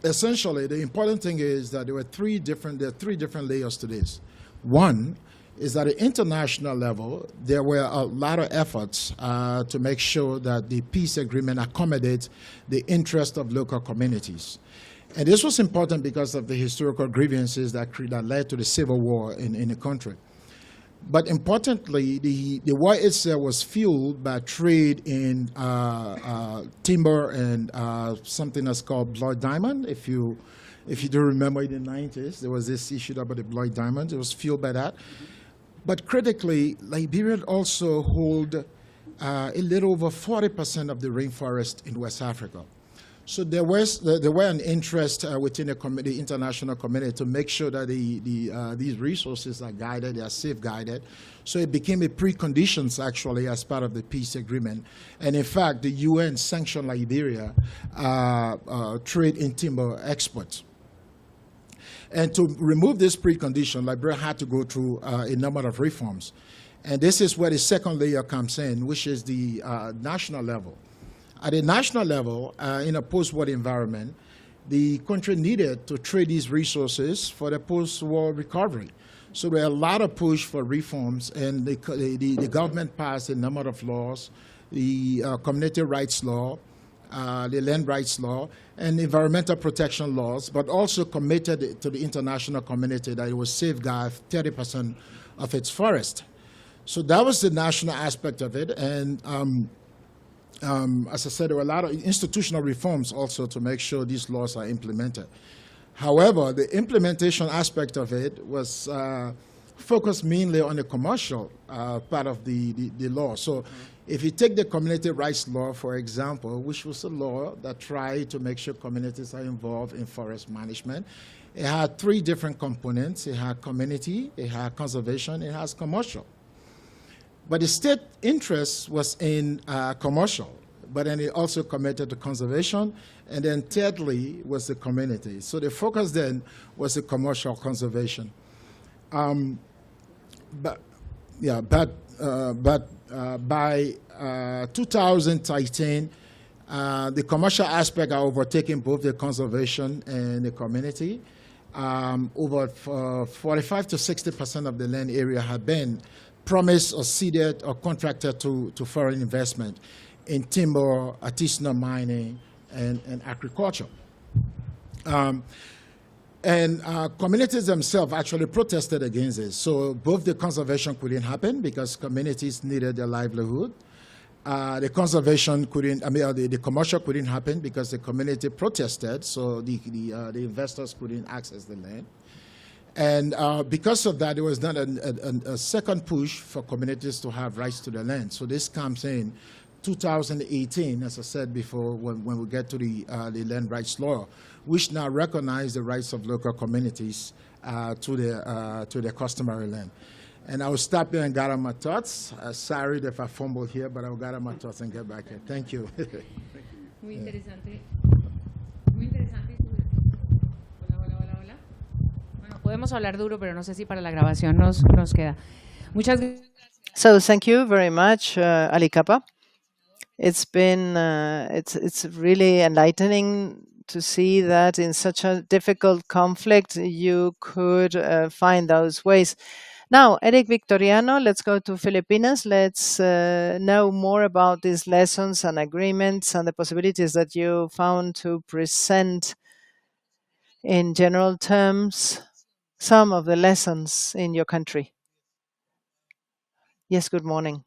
essentially, the important thing is that there are three different layers to this. One is that at the international level, there were a lot of efforts to make sure that the peace agreement accommodates the interest of local communities. And this was important because of the historical grievances that led to the civil war in the country. But importantly, the war itself was fueled by trade in timber and something that's called blood diamond. If you do remember in the 90s, there was this issue about the blood diamond. It was fueled by that. But critically, Liberia also hold a little over 40% of the rainforest in West Africa. So there were an interest within the international community to make sure that these resources are guided, they are safeguarded. So it became a preconditions actually as part of the peace agreement. And in fact, the UN sanctioned Liberia trade in timber exports. And to remove this precondition, Liberia had to go through a number of reforms. And this is where the second layer comes in, which is the national level. At a national level, in a post-war environment, the country needed to trade these resources for the post-war recovery. So there are a lot of push for reforms, and the government passed a number of laws, the community rights law, the land rights law, and environmental protection laws, but also committed to the international community that it would safeguard 30% of its forest. So that was the national aspect of it, and as I said, there were a lot of institutional reforms also to make sure these laws are implemented. However, the implementation aspect of it was focus mainly on the commercial part of the law. So if you take the community rights law, for example, which was a law that tried to make sure communities are involved in forest management, it had three different components. It had community, it had conservation, it has commercial. But the state interest was in commercial, but then it also committed to conservation, and then thirdly was the community. So the focus then was the commercial conservation. But by 2013, the commercial aspect are overtaking both the conservation and the community. Over 45 to 60% of the land area had been promised or ceded or contracted to foreign investment in timber, artisanal mining, and agriculture. Communities themselves actually protested against it. So both the conservation couldn't happen because communities needed their livelihood. The conservation couldn't, the commercial couldn't happen because the community protested, so the investors couldn't access the land. And because of that, there was not a second push for communities to have rights to the land. So this comes in 2018, as I said before, when we get to the land rights law, which now recognize the rights of local communities to their customary land. And I will stop here and gather my thoughts. Sorry if I fumble here, but I will gather my thoughts and get back here. Thank you. Muy interesante. Muy interesante. Hola. Bueno, podemos hablar duro, pero no sé si para la grabación nos queda. Muchas gracias. So thank you very much, Ali Kappa. It's been it's really enlightening to see that in such a difficult conflict you could find those ways. Now, Eric Victoriano, let's go to Filipinas. Let's know more about these lessons and agreements and the possibilities that you found to present in general terms some of the lessons in your country. Yes, good morning.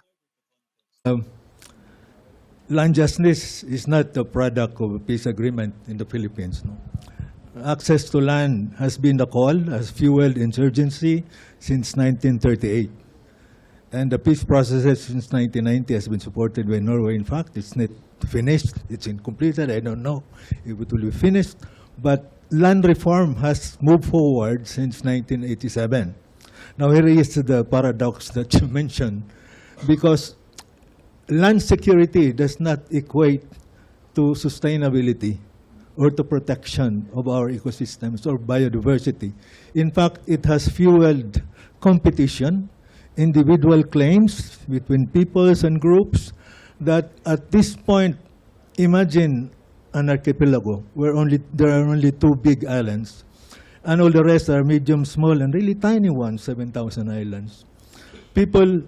Land justice is not a product of a peace agreement in the Philippines. No? Access to land has been the call, has fueled insurgency since 1938. And the peace process since 1990 has been supported by Norway. In fact, it's not finished, it's incompleted, I don't know if it will be finished. But land reform has moved forward since 1987. Now here is the paradox that you mentioned, because land security does not equate to sustainability or to protection of our ecosystems or biodiversity. In fact, it has fueled competition, individual claims between peoples and groups that at this point, imagine an archipelago where there are only 2 big islands, and all the rest are medium, small, and really tiny ones, 7,000 islands. People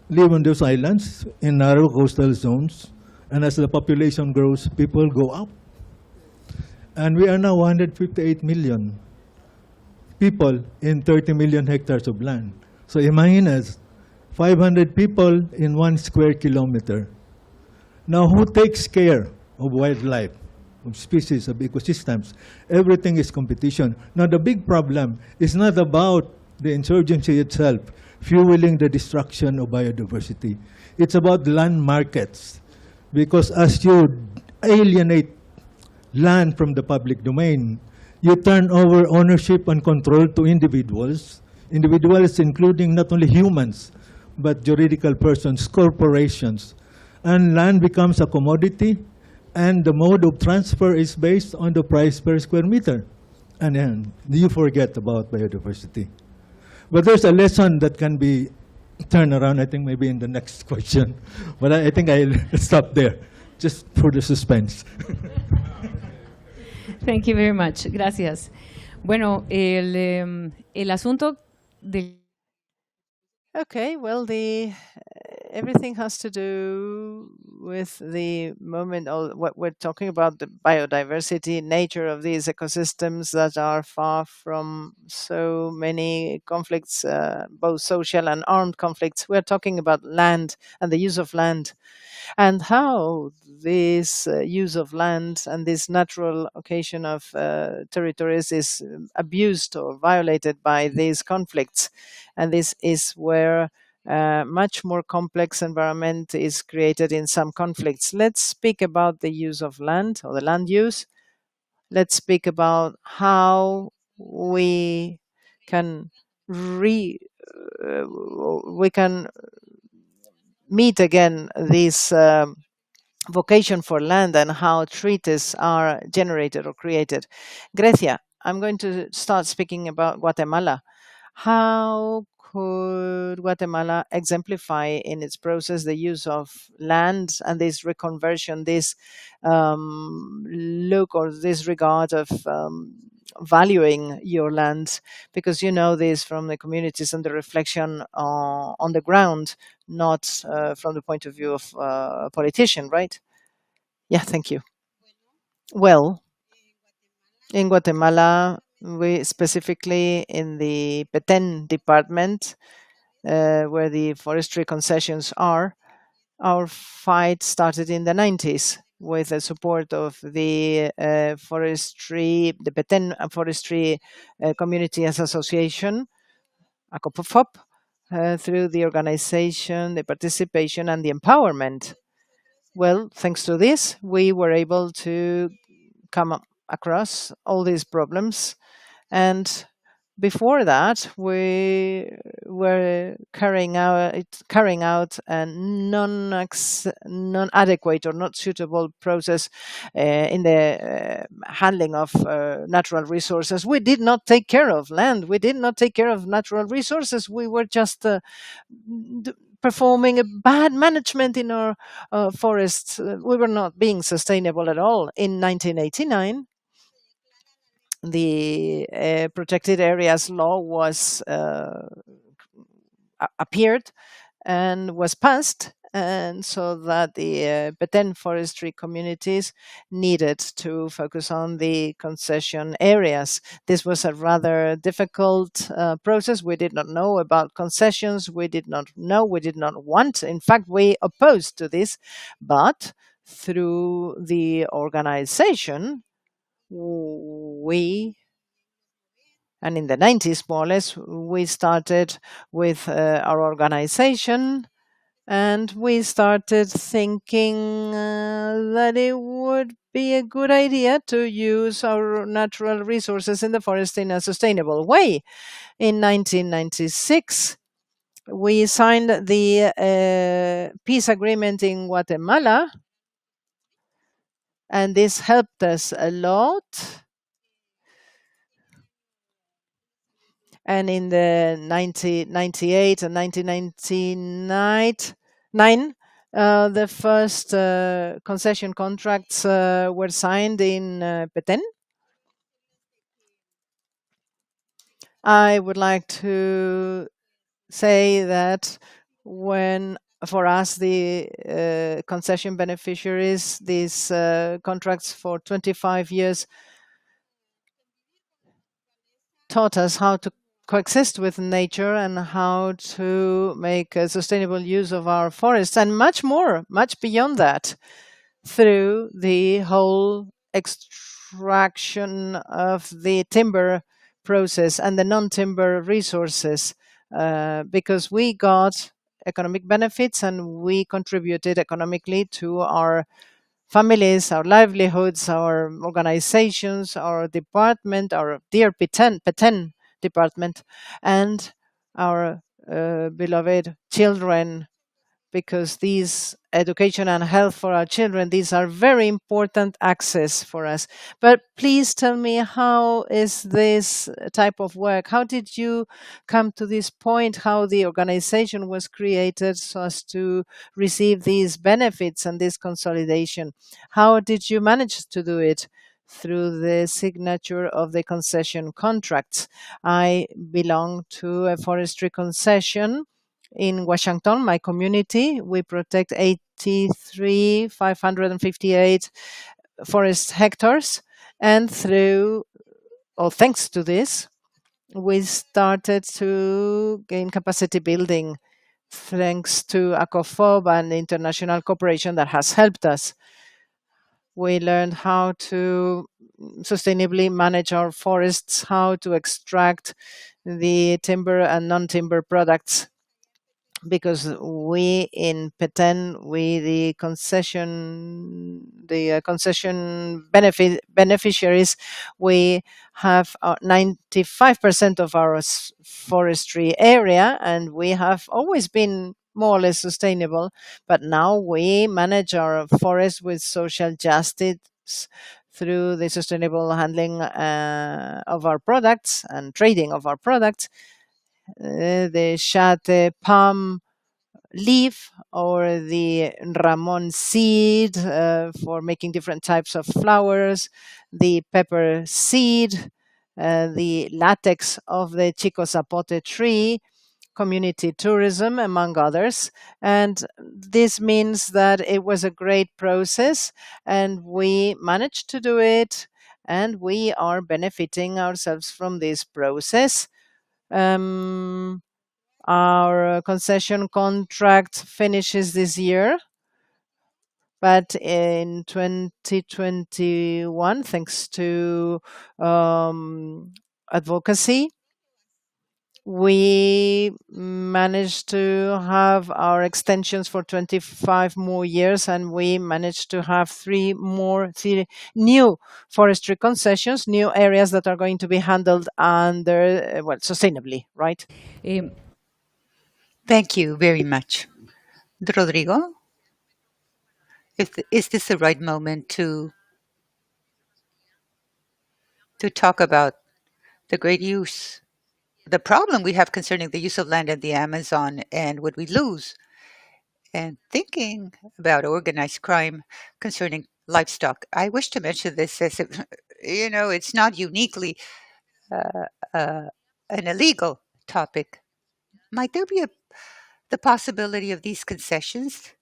live on those islands in narrow coastal zones, and as the population grows, people go out. And we are now 158 million people in 30 million hectares of land. So imagine us, 500 people in 1 square kilometer. Now who takes care of wildlife, of species, of ecosystems? Everything is competition. Now the big problem is not about the insurgency itself, fueling the destruction of biodiversity. It's about land markets. Because as you alienate land from the public domain, you turn over ownership and control to individuals, including not only humans, but juridical persons, corporations. And land becomes a commodity, and the mode of transfer is based on the price per square meter. And then you forget about biodiversity. But there's a lesson that can be turned around, I think maybe in the next question. But I think I'll stop there, just for the suspense. Thank you very much. Gracias. Bueno, el asunto del... Okay, well, the everything has to do with the moment of what we're talking about, the biodiversity, nature of these ecosystems that are far from so many conflicts, both social and armed conflicts. We're talking about land and the use of land, and how this use of land and this natural occasion of territories is abused or violated by these conflicts. And this is where much more complex environment is created in some conflicts. Let's speak about the use of land or the land use. Let's speak about how we can we can meet again this vocation for land and how treaties are generated or created. Grecia, I'm going to start speaking about Guatemala. How could Guatemala exemplify in its process the use of land and this reconversion, this look or this regard of valuing your land? Because you know this from the communities and the reflection on the ground, not from the point of view of a politician, right? Yeah, thank you. Well, in Guatemala, we specifically in the Petén department, where the forestry concessions are, our fight started in the 90s with the support of the the Petén Forestry Community Association, ACOPOFOP, through the organization, the participation, and the empowerment. Well, thanks to this, we were able to come across all these problems. And before that, we were carrying out a non-adequate or not suitable process in the handling of natural resources. We did not take care of land. We did not take care of natural resources. We were just performing a bad management in our forests. We were not being sustainable at all. In 1989, the protected areas law was appeared and was passed, and so that the Petén forestry communities needed to focus on the concession areas. This was a rather difficult process. We did not know about concessions. We did not know. We did not want. In fact, we opposed to this, but through the organization, and in the 90s, more or less, we started with our organization, and we started thinking that it would be a good idea to use our natural resources in the forest in a sustainable way. In 1996, we signed the peace agreement in Guatemala, and this helped us a lot. And in the 1998 and 1999, the first concession contracts were signed in Petén. I would like to say that when for us, the concession beneficiaries, these contracts for 25 years taught us how to coexist with nature and how to make a sustainable use of our forests, and much more, much beyond that, through the whole extraction of the timber process and the non-timber resources, because we got economic benefits and we contributed economically to our families, our livelihoods, our organizations, our department, our dear Petén department, and our beloved children, because these education and health for our children, these are very important access for us. But please tell me, how is this type of work? How did you come to this point? How the organization was created so as to receive these benefits and this consolidation? How did you manage to do it? Through the signature of the concession contracts. I belong to a forestry concession In Washington, my community, we protect 83,558 forest hectares. And thanks to this, we started to gain capacity building thanks to ACOFOB and international cooperation that has helped us. We learned how to sustainably manage our forests, how to extract the timber and non-timber products, because we in Petén, the concession beneficiaries, we have 95% of our forestry area, and we have always been more or less sustainable. But now we manage our forests with social justice through the sustainable handling of our products and trading of our products. The Shate palm leaf or the Ramon seed for making different types of flowers, the pepper seed, the latex of the Chico Zapote tree, community tourism, among others. And this means that it was a great process and we managed to do it, and we are benefiting ourselves from this process. Our concession contract finishes this year, but in 2021, thanks to advocacy, we managed to have our extensions for 25 more years, and we managed to have three new forestry concessions, new areas that are going to be handled under, sustainably, right? Thank you very much. Rodrigo, is this the right moment to talk about the great use, the problem we have concerning the use of land in the Amazon and what we lose, and thinking about organized crime concerning livestock? I wish to mention this as if, it's not uniquely uh, uh, an illegal topic. Might there be the possibility of these concessions?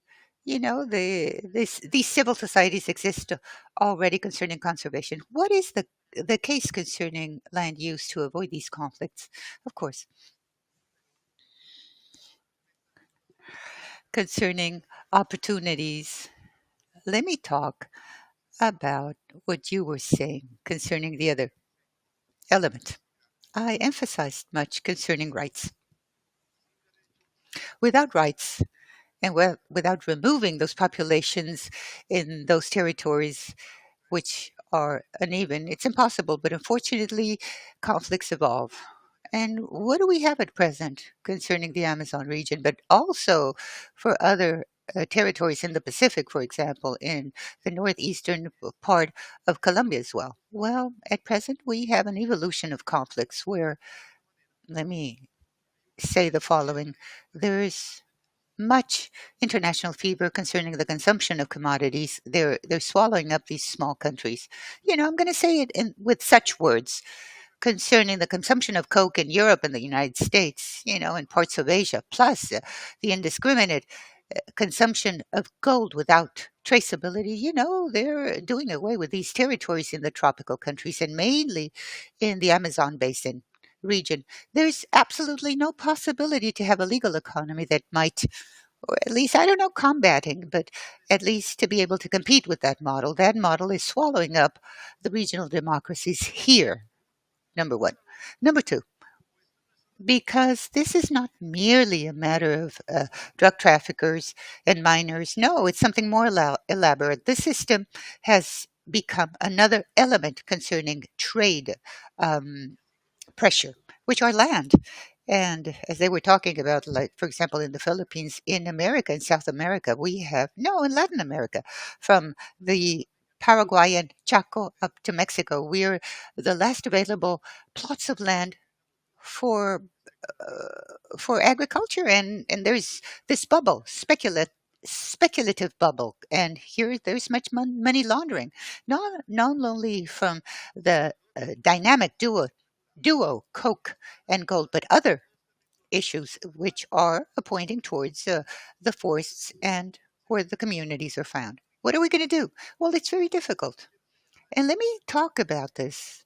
These civil societies exist already concerning conservation. What is the case concerning land use to avoid these conflicts? Of course, concerning opportunities, let me talk about what you were saying concerning the other element. I emphasized much concerning rights. Without rights, and without removing those populations in those territories which are uneven, it's impossible. But unfortunately, conflicts evolve. And what do we have at present concerning the Amazon region, but also for other territories in the Pacific, for example, in the northeastern part of Colombia as well? Well, at present, we have an evolution of conflicts where, let me say the following: there's much international fever concerning the consumption of commodities. They're swallowing up these small countries. I'm going to say it with such words concerning the consumption of coke in Europe and the United States, in parts of Asia, plus the indiscriminate consumption of gold without traceability. They're doing away with these territories in the tropical countries and mainly in the Amazon basin region. There's absolutely no possibility to have a legal economy that might, or at least, I don't know, combating, but at least to be able to compete with that model. That model is swallowing up the regional democracies here, number one. Number two, because this is not merely a matter of drug traffickers and miners. No, it's something more elaborate. The system has become another element concerning trade pressure, which are land. And as they were talking about, like, for example, in the Philippines, in America, in South America, we have, no, in Latin America, from the Paraguayan Chaco up to Mexico, we're the last available plots of land for agriculture, and there's this bubble, speculative bubble, and here there's much money laundering, not only from the dynamic duo coke and gold, but other issues which are pointing towards the forests and where the communities are found. What are we going to do? Well, it's very difficult. And let me talk about this.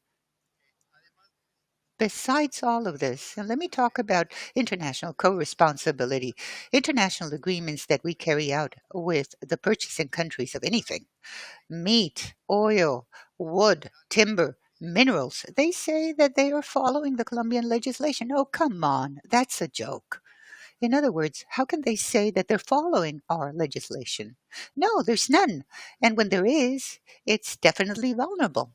Besides all of this, and let me talk about international co responsibility, international agreements that we carry out with the purchasing countries of anything meat, oil, wood, timber, minerals. They say that they are following the Colombian legislation. Oh, come on, that's a joke. In other words, how can they say that they're following our legislation? No, there's none. And when there is, it's definitely vulnerable.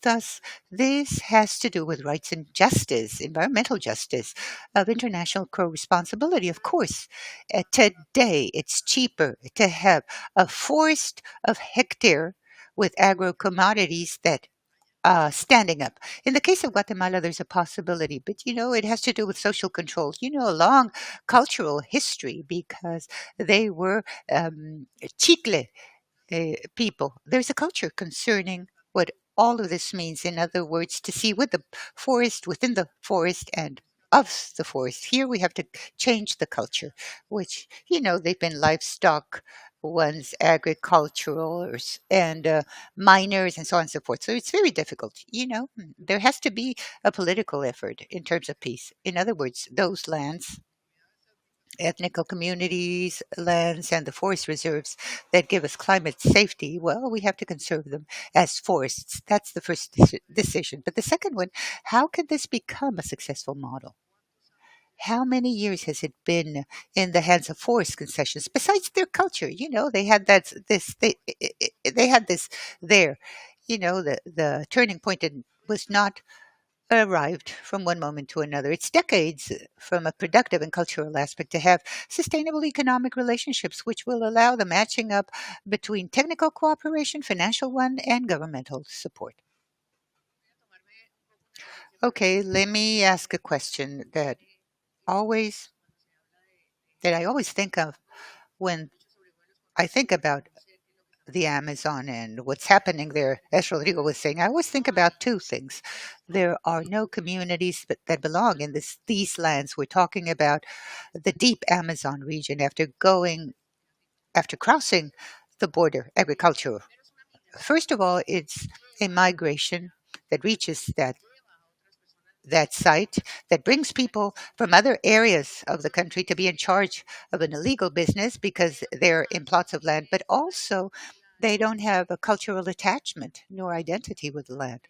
Thus, this has to do with rights and justice, environmental justice, of international co responsibility, of course. Today, it's cheaper to have a forest of hectare with agro commodities that standing up. In the case of Guatemala, there's a possibility, but it has to do with social controls. A long cultural history because they were chicle people. There's a culture concerning what all of this means. In other words, to see with the forest, within the forest, and of the forest. Here we have to change the culture, which, they've been livestock ones, agricultural, and miners, and so on and so forth. So it's very difficult. There has to be a political effort in terms of peace. In other words, those lands, ethnical communities, lands, and the forest reserves that give us climate safety, well, we have to conserve them as forests. That's the first decision. But the second one, how can this become a successful model? How many years has it been in the hands of forest concessions? Besides their culture, they had they had this there. The turning point was not arrived from one moment to another. It's decades from a productive and cultural aspect to have sustainable economic relationships, which will allow the matching up between technical cooperation, financial one, and governmental support. Okay, let me ask a question always that I always think of when I think about the Amazon and what's happening there. As Rodrigo was saying, I always think about two things. There are no communities that belong in these lands. We're talking about the deep Amazon region after crossing the border, agriculture. First of all, it's a migration that reaches that site that brings people from other areas of the country to be in charge of an illegal business because they're in plots of land, but also they don't have a cultural attachment nor identity with the land.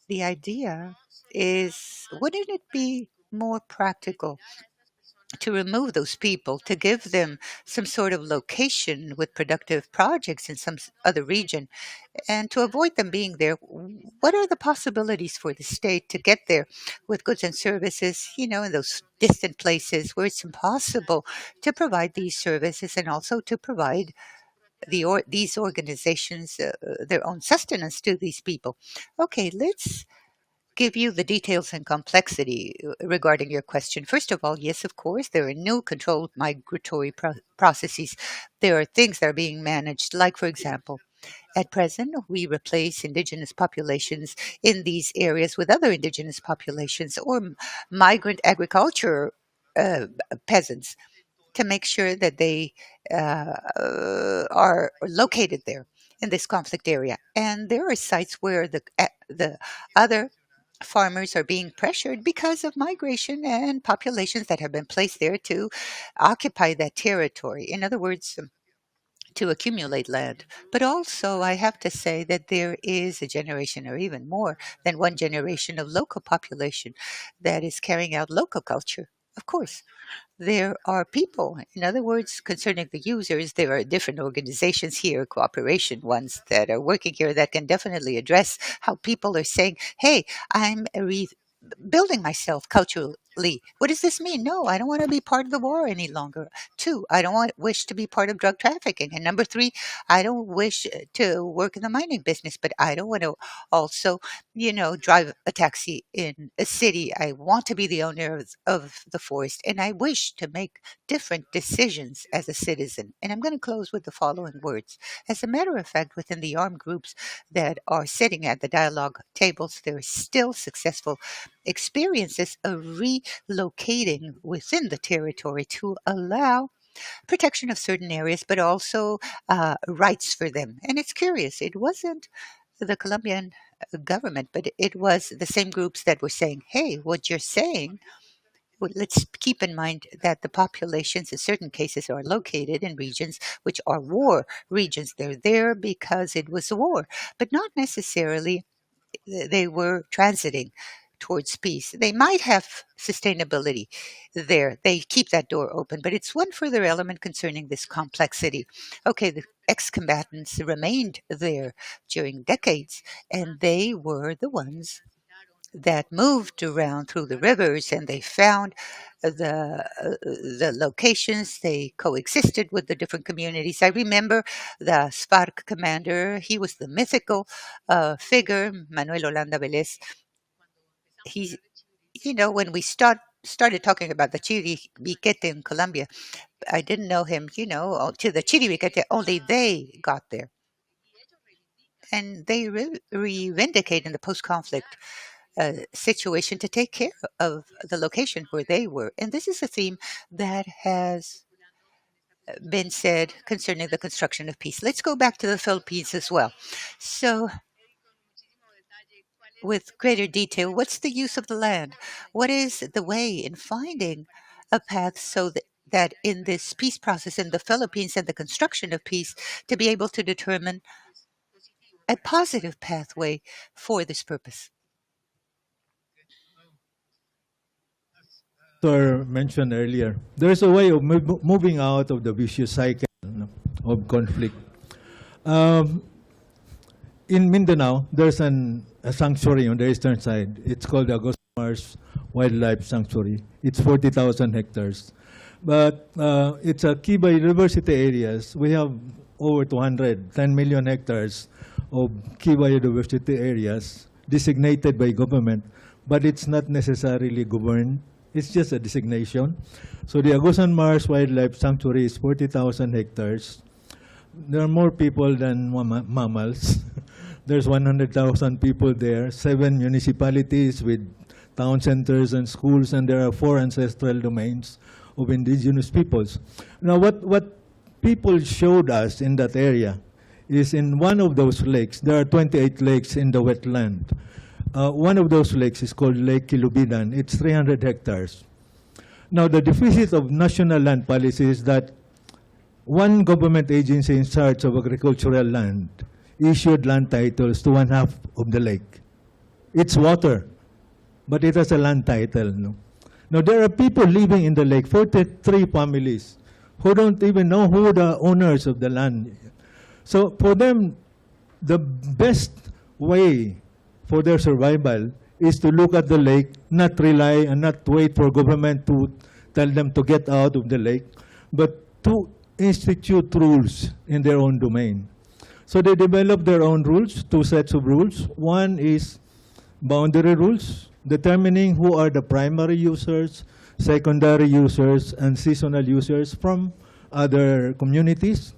The idea is, wouldn't it be more practical to remove those people, to give them some sort of location with productive projects in some other region, and to avoid them being there? What are the possibilities for the state to get there with goods and services, in those distant places where it's impossible to provide these services and also to provide these organizations their own sustenance to these people? Okay, let's give you the details and complexity regarding your question. First of all, yes, of course, there are new controlled migratory processes. There are things that are being managed, like, for example, at present, we replace indigenous populations in these areas with other indigenous populations or migrant agriculture uh, peasants to make sure that they are located there in this conflict area. And there are sites where the other farmers are being pressured because of migration and populations that have been placed there to occupy that territory. In other words, to accumulate land. But also, I have to say that there is a generation, or even more than one generation, of local population that is carrying out local culture. Of course, there are people, in other words, concerning the users, there are different organizations here, cooperation ones that are working here that can definitely address how people are saying, hey, I'm building myself culturally. What does this mean? No, I don't want to be part of the war any longer. Two, I don't wish to be part of drug trafficking. And number three, I don't wish to work in the mining business, but I don't want to also drive a taxi in a city. I want to be the owner of the forest, and I wish to make different decisions as a citizen. And I'm going to close with the following words. As a matter of fact, within the armed groups that are sitting at the dialogue tables, there are still successful experiences of relocating within the territory to allow protection of certain areas, but also rights for them. And it's curious, it wasn't the Colombian government, but it was the same groups that were saying, hey, what you're saying, well, let's keep in mind that the populations in certain cases are located in regions which are war regions. They're there because it was a war, but not necessarily they were transiting towards peace. They might have sustainability there. They keep that door open, but it's one further element concerning this complexity. Okay, the ex-combatants remained there during decades, and they were the ones that moved around through the rivers, and they found the locations. They coexisted with the different communities. I remember the SPARC commander. He was the mythical figure, Manuel Holanda Velez. He, when we started talking about the Chiribiquete in Colombia, I didn't know him. To the Chiribiquete, only they got there, and they reivindicate in the post-conflict situation to take care of the location where they were. And this is a theme that has been said concerning the construction of peace. Let's go back to the Philippines as well. So, with greater detail, what's the use of the land? What is the way in finding a path so that in this peace process in the Philippines and the construction of peace, to be able to determine a positive pathway for this purpose? Mentioned earlier, there's a way of moving out of the vicious cycle of conflict. In Mindanao, there's a sanctuary on the eastern side. It's called the Agosto Mars Wildlife Sanctuary. It's 40,000 hectares. But it's a key biodiversity areas. We have over 10 million hectares of key biodiversity areas designated by government, but it's not necessarily governed. It's just a designation. So the Agusan Mars Wildlife Sanctuary is 40,000 hectares. There are more people than mammals. There's 100,000 people there, 7 municipalities with town centers and schools, and there are 4 ancestral domains of indigenous peoples. Now, what people showed us in that area is in one of those lakes, there are 28 lakes in the wetland. One of those lakes is called Lake Kilubidan. It's 300 hectares. Now, the deficit of national land policy is that one government agency in charge of agricultural land issued land titles to 1/2 of the lake. It's water, but it has a land title. No? Now, there are people living in the lake, 43 families, who don't even know who the owners of the land. So for them, the best way for their survival is to look at the lake, not rely and not wait for government to tell them to get out of the lake, but to institute rules in their own domain. So they develop their own rules, 2 sets of rules. One is boundary rules, determining who are the primary users, secondary users, and seasonal users from other communities.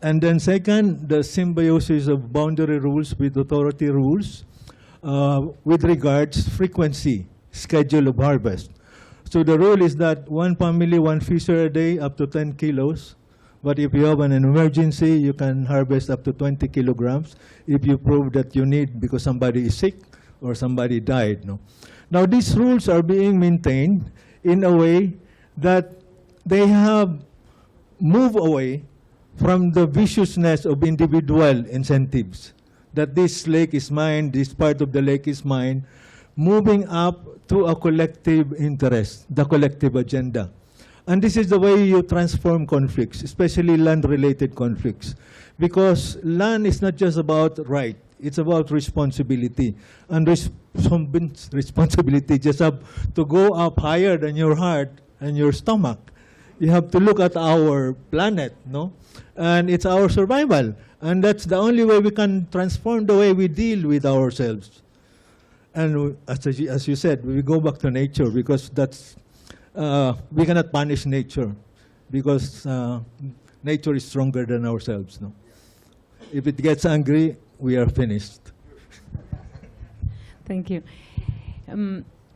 And then second, the symbiosis of boundary rules with authority rules with regards frequency, schedule of harvest. So the rule is that one family, one fisher a day up to 10 kilos. But if you have an emergency, you can harvest up to 20 kilograms if you prove that you need because somebody is sick or somebody died. No? Now these rules are being maintained in a way that they have moved away from the viciousness of individual incentives, that this lake is mine, this part of the lake is mine, moving up to a collective interest, the collective agenda. And this is the way you transform conflicts, especially land-related conflicts. Because land is not just about right, it's about responsibility. And responsibility just have to go up higher than your heart and your stomach. You have to look at our planet, no? And it's our survival. And that's the only way we can transform the way we deal with ourselves. And as you said, we go back to nature because we cannot punish nature because nature is stronger than ourselves. No? If it gets angry, we are finished. Thank you.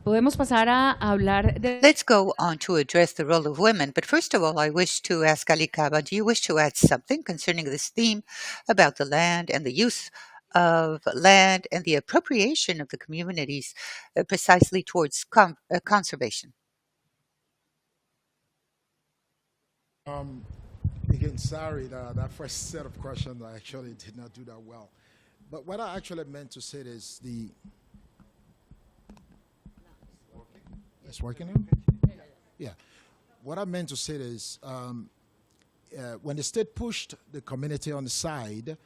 Podemos pasar a hablar de... Let's go on to address the role of women. But first of all, I wish to ask Ali Kaba, do you wish to add something concerning this theme about the land and the use of land and the appropriation of the communities precisely towards conservation? Again, sorry, that first set of questions I actually did not do that well. But what I actually meant to say is it's working now? Yeah. What I meant to say is when the state pushed the community on the side,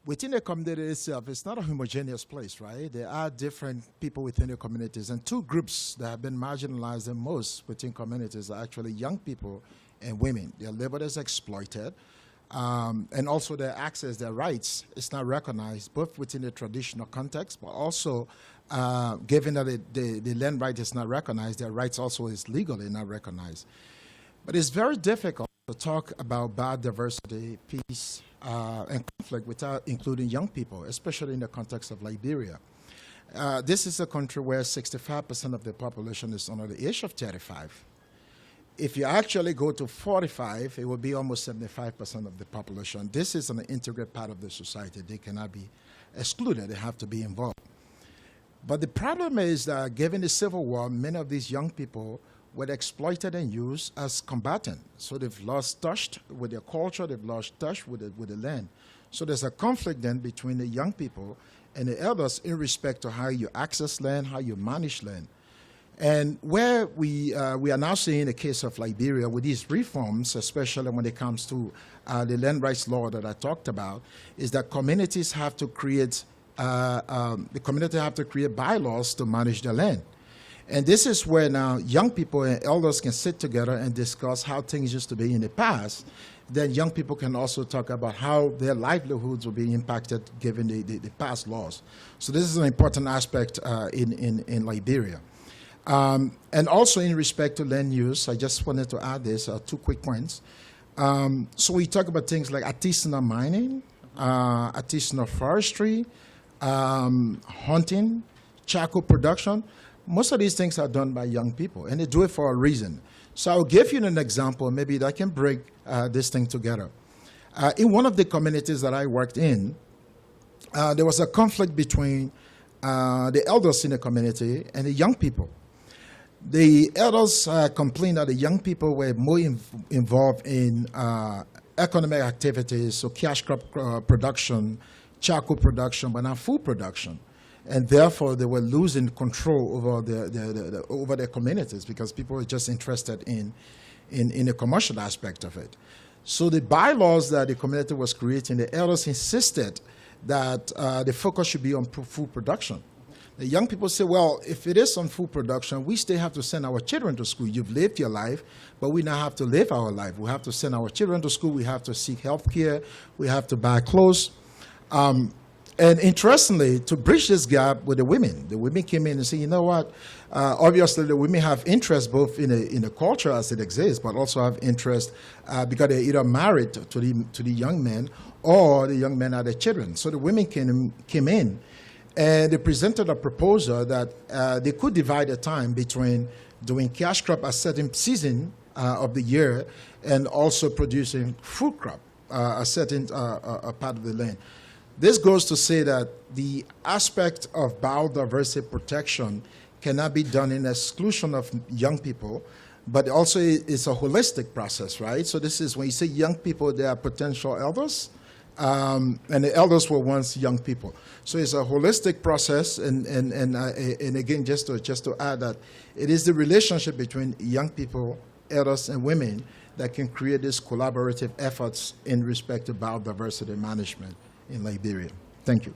within the community itself, it's not a homogeneous place, right? There are different people within the communities, and two groups that have been marginalized the most within communities are actually young people and women. Their labor is exploited, and also their access, their rights, is not recognized, both within the traditional context, but also given that the land right is not recognized, their rights also is legally not recognized. But it's very difficult to talk about biodiversity, peace, and conflict without including young people, especially in the context of Liberia. This is a country where 65% of the population is under the age of 35. If you actually go to 45, it will be almost 75% of the population. This is an integral part of the society. They cannot be excluded. They have to be involved. But the problem is that given the Civil War, many of these young people were exploited and used as combatants. So they've lost touch with their culture, they've lost touch with the land. So there's a conflict then between the young people and the elders in respect to how you access land, how you manage land. And where we are now seeing the case of Liberia with these reforms, especially when it comes to the land rights law that I talked about, is that communities have to create bylaws to manage their land. And this is where now young people and elders can sit together and discuss how things used to be in the past. Then young people can also talk about how their livelihoods will be impacted given the past laws. So this is an important aspect in Liberia. And also in respect to land use, I just wanted to add this, 2 quick points. So we talk about things like artisanal mining, artisanal forestry, hunting, charcoal production. Most of these things are done by young people, and they do it for a reason. So I'll give you an example, maybe that can break this thing together. In one of the communities that I worked in, there was a conflict between the elders in the community and the young people. The elders complained that the young people were more involved in economic activities, so cash crop production, charcoal production, but not food production. And therefore, they were losing control over their communities because people were just interested in the commercial aspect of it. So the bylaws that the community was creating, the elders insisted that the focus should be on food production. The young people say, well, if it is on food production, we still have to send our children to school. You've lived your life, but we now have to live our life. We have to send our children to school. We have to seek health care. We have to buy clothes. And interestingly, to bridge this gap with the women came in and said, you know what, obviously the women have interest both in the culture as it exists, but also have interest because they're either married to the young men or the young men are their children. So the women came in and they presented a proposal that they could divide the time between doing cash crop a certain season of the year and also producing fruit crop a certain part of the land. This goes to say that the aspect of biodiversity protection cannot be done in exclusion of young people, but also it's a holistic process, right? So this is when you say young people, they are potential elders, and the elders were once young people. So it's a holistic process, and again, just to add that it is the relationship between young people, elders, and women that can create these collaborative efforts in respect to biodiversity management in Liberia. Thank you.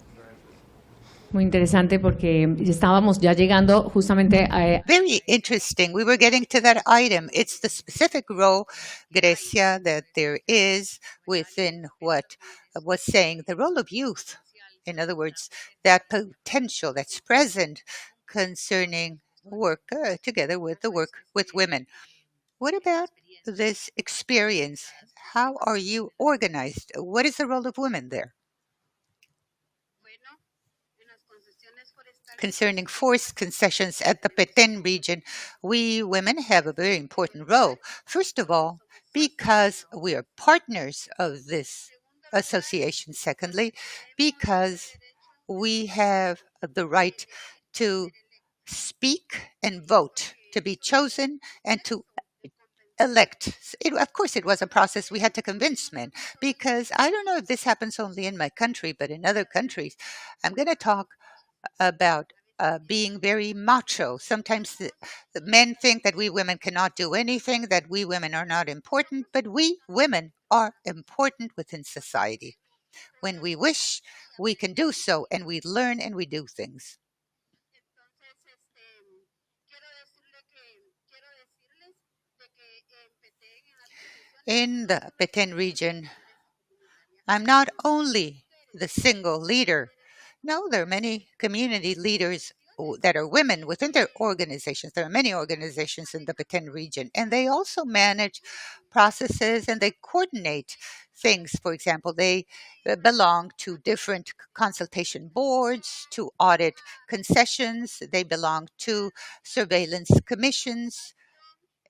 Muy interesante porque estábamos ya llegando justamente a... Very interesting. We were getting to that item. It's the specific role, Grecia, that there is within what was saying, the role of youth. In other words, that potential that's present concerning work together with the work with women. What about this experience? How are you organized? What is the role of women there? Concerning forest concessions at the Petén region, we women have a very important role. First of all, because we are partners of this association. Secondly, because we have the right to speak and vote, to be chosen and to elect. Of course, it was a process. We had to convince men because I don't know if this happens only in my country, but in other countries, I'm going to talk about being very macho. Sometimes the men think that we women cannot do anything, that we women are not important, but we women are important within society. When we wish, we can do so, and we learn and we do things. In the Petén region, I'm not only the single leader. No, there are many community leaders that are women within their organizations. There are many organizations in the Petén region, and they also manage processes and they coordinate things. For example, they belong to different consultation boards to audit concessions. They belong to surveillance commissions,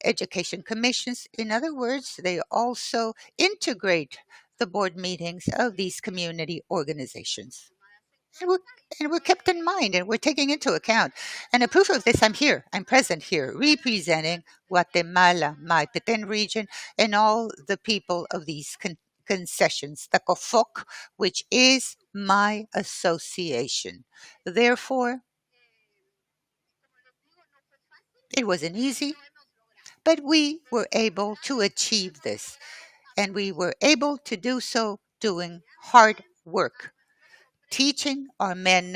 education commissions. In other words, they also integrate the board meetings of these community organizations. And we're kept in mind and we're taking into account. And a proof of this, I'm here, I'm present here, representing Guatemala, my Petén region, and all the people of these concessions, the COFOC, which is my association. Therefore, it wasn't easy, but we were able to achieve this. And we were able to do so doing hard work, teaching our men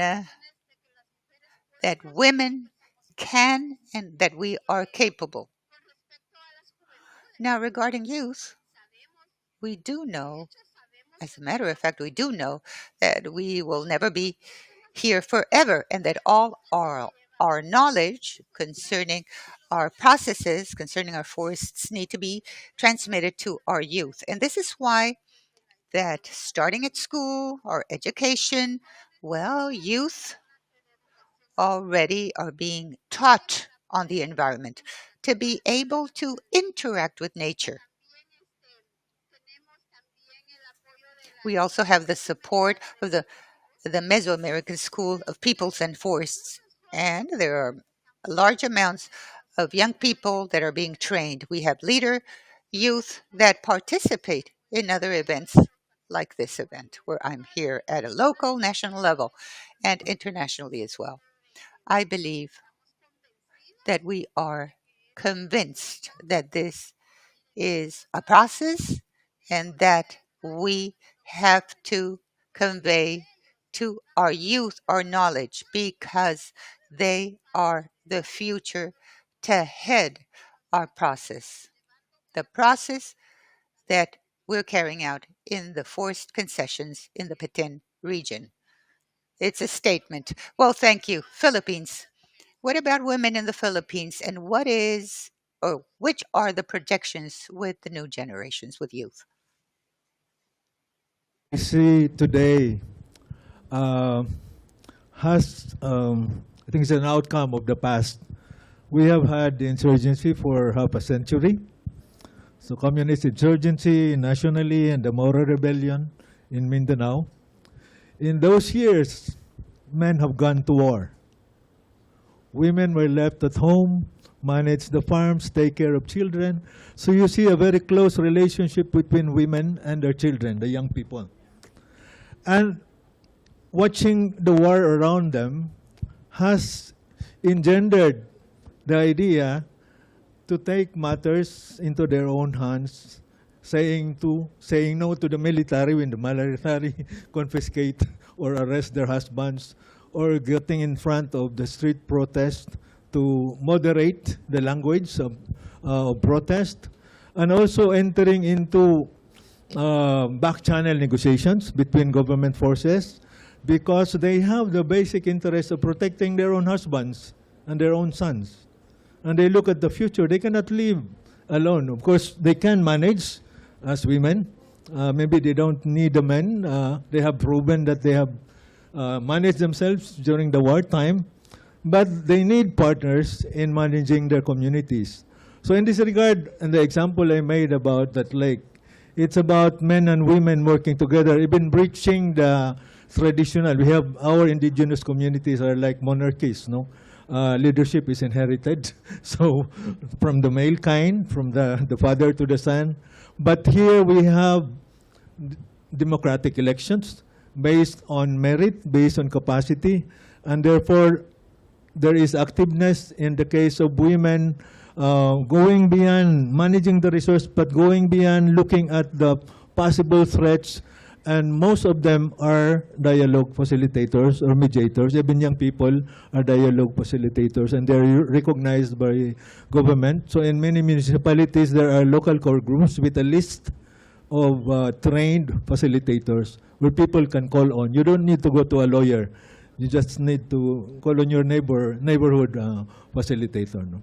that women can and that we are capable. Now, regarding youth, we do know, as a matter of fact, we do know that we will never be here forever and that all our knowledge concerning our processes, concerning our forests, need to be transmitted to our youth. And this is why that starting at school or education, well, youth already are being taught on the environment to be able to interact with nature. We also have the support of the Mesoamerican School of Peoples and Forests, and there are large amounts of young people that are being trained. We have leader youth that participate in other events like this event, where I'm here at a local, national level, and internationally as well. I believe that we are convinced that this is a process and that we have to convey to our youth our knowledge because they are the future to head our process, the process that we're carrying out in the forest concessions in the Petén region. It's a statement. Well, thank you. Philippines. What about women in the Philippines and what is or which are the projections with the new generations, with youth? We see today I think it's an outcome of the past. We have had the insurgency for half a century. So communist insurgency nationally and the Moro Rebellion in Mindanao. In those years, men have gone to war. Women were left at home, manage the farms, take care of children. So you see a very close relationship between women and their children, the young people. And watching the war around them has engendered the idea to take matters into their own hands, saying no to the military when the military confiscate or arrest their husbands, or getting in front of the street protest to moderate the language of protest, and also entering into back channel negotiations between government forces because they have the basic interest of protecting their own husbands and their own sons. And they look at the future. They cannot live alone. Of course, they can manage as women. Maybe they don't need the men. They have proven that they have managed themselves during the wartime. But they need partners in managing their communities. So in this regard, and the example I made about that lake, it's about men and women working together, even breaching the traditional. We have our indigenous communities are like monarchies, no? Leadership is inherited, so from the male kind, from the father to the son. But here we have democratic elections based on merit, based on capacity, and therefore there is activeness in the case of women going beyond managing the resource, but going beyond looking at the possible threats. And most of them are dialogue facilitators or mediators. Even young people are dialogue facilitators, and they're recognized by government. So in many municipalities, there are local core groups with a list of trained facilitators where people can call on. You don't need to go to a lawyer. You just need to call on your neighborhood facilitator. No?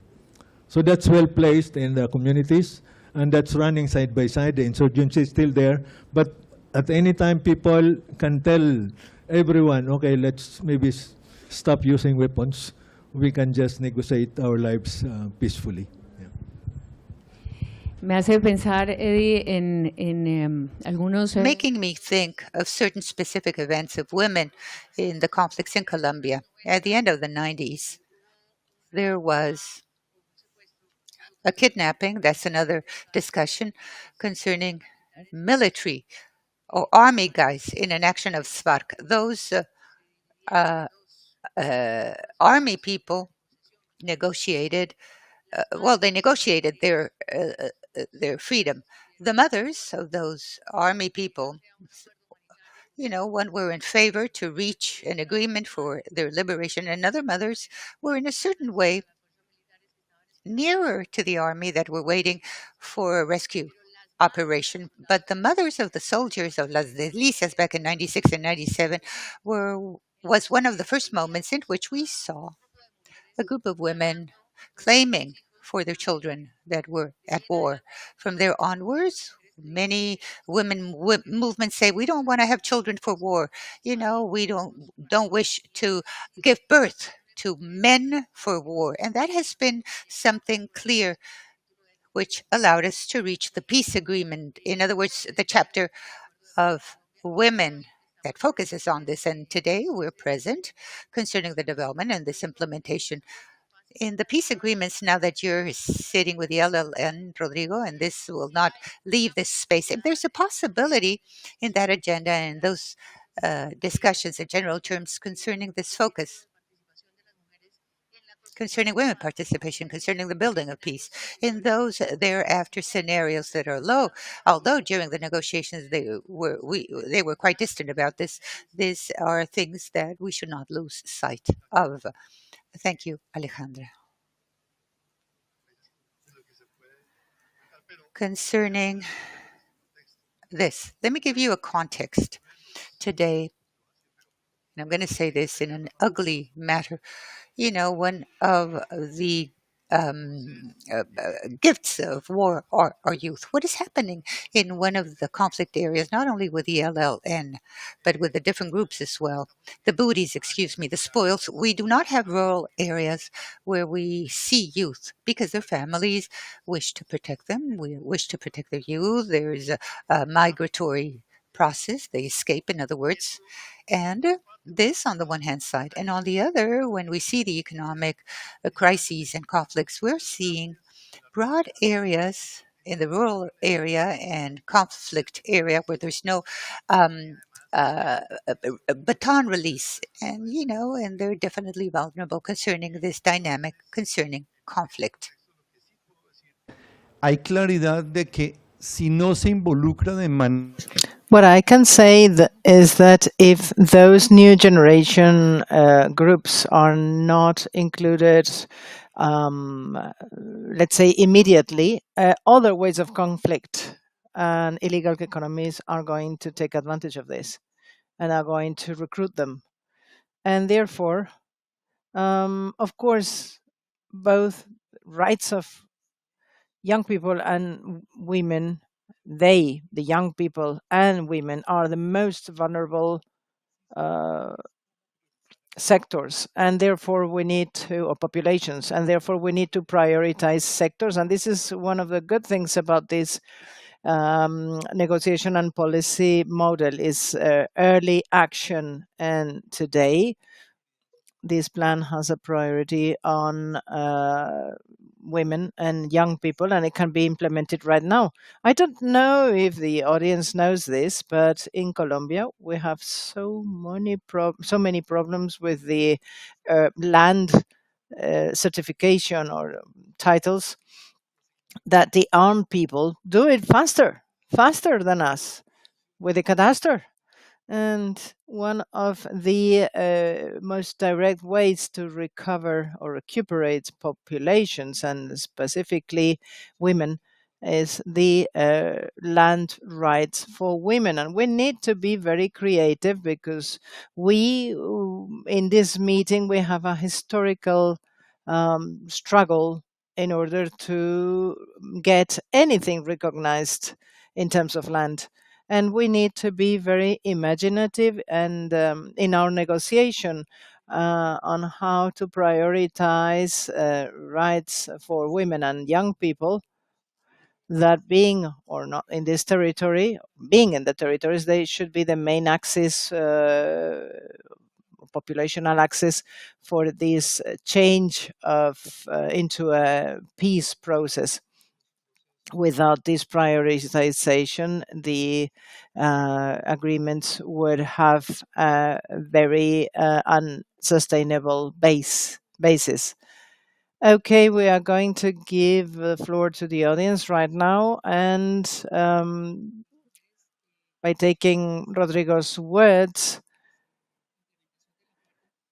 So that's well placed in the communities, and that's running side by side. The insurgency is still there, but at any time, people can tell everyone, okay, let's maybe stop using weapons. We can just negotiate our lives peacefully. Me hace pensar, Eddie, en algunos... Making me think of certain specific events of women in the conflicts in Colombia. At the end of the 90s, there was a kidnapping, that's another discussion, concerning military or army guys in an action of SFARC. Those army people negotiated, they negotiated their freedom. The mothers of those army people, one were in favor to reach an agreement for their liberation, and other mothers were in a certain way nearer to the army that were waiting for a rescue operation. But the mothers of the soldiers of Las Delicias back in 96 and 97 was one of the first moments in which we saw a group of women claiming for their children that were at war. From there onwards, many women movements say we don't want to have children for war. We don't wish to give birth to men for war. And that has been something clear which allowed us to reach the peace agreement. In other words, the chapter of women that focuses on this. And today we're present concerning the development and this implementation. In the peace agreements, now that you're sitting with the LLN, Rodrigo, and this will not leave this space, if there's a possibility in that agenda and those discussions in general terms concerning this focus, concerning women participation, concerning the building of peace, in those thereafter scenarios that are low, although during the negotiations they were quite distant about this, these are things that we should not lose sight of. Thank you, Alejandra. Concerning this, let me give you a context today. And I'm going to say this in an ugly matter. One of the gifts of war are youth. What is happening in one of the conflict areas, not only with the LLN, but with the different groups as well? The booties, the spoils. We do not have rural areas where we see youth because their families wish to protect them. We wish to protect their youth. There's a migratory process. They escape, in other words. And this on the one hand side. And on the other, when we see the economic crises and conflicts, we're seeing broad areas in the rural area and conflict area where there's no baton release. And they're definitely vulnerable concerning this dynamic, concerning conflict. Hay claridad de que si no se involucra de manera... What I can say is that if those new generation groups are not included, let's say immediately, other ways of conflict and illegal economies are going to take advantage of this. and are going to recruit them. And therefore, of course, both rights of young people and women, the young people and women, are the most vulnerable sectors, and therefore we need to, or populations, and therefore we need to prioritize sectors. And this is one of the good things about this negotiation and policy model is early action. And today, this plan has a priority on women and young people, and it can be implemented right now. I don't know if the audience knows this, but in Colombia we have so many problems with the land certification or titles, that the armed people do it faster than us with the cadastre. And one of the most direct ways to recover or recuperate populations, and specifically women, is the land rights for women. And we need to be very creative, because we, in this meeting, we have a historical struggle in order to get anything recognized in terms of land. And we need to be very imaginative and in our negotiation on how to prioritize rights for women and young people, that being or not in this territory, being in the territories, they should be the main axis, populational axis, for this change of into a peace process. Without this prioritization, the agreements would have a very unsustainable basis. Okay, we are going to give the floor to the audience right now, and by taking Rodrigo's words,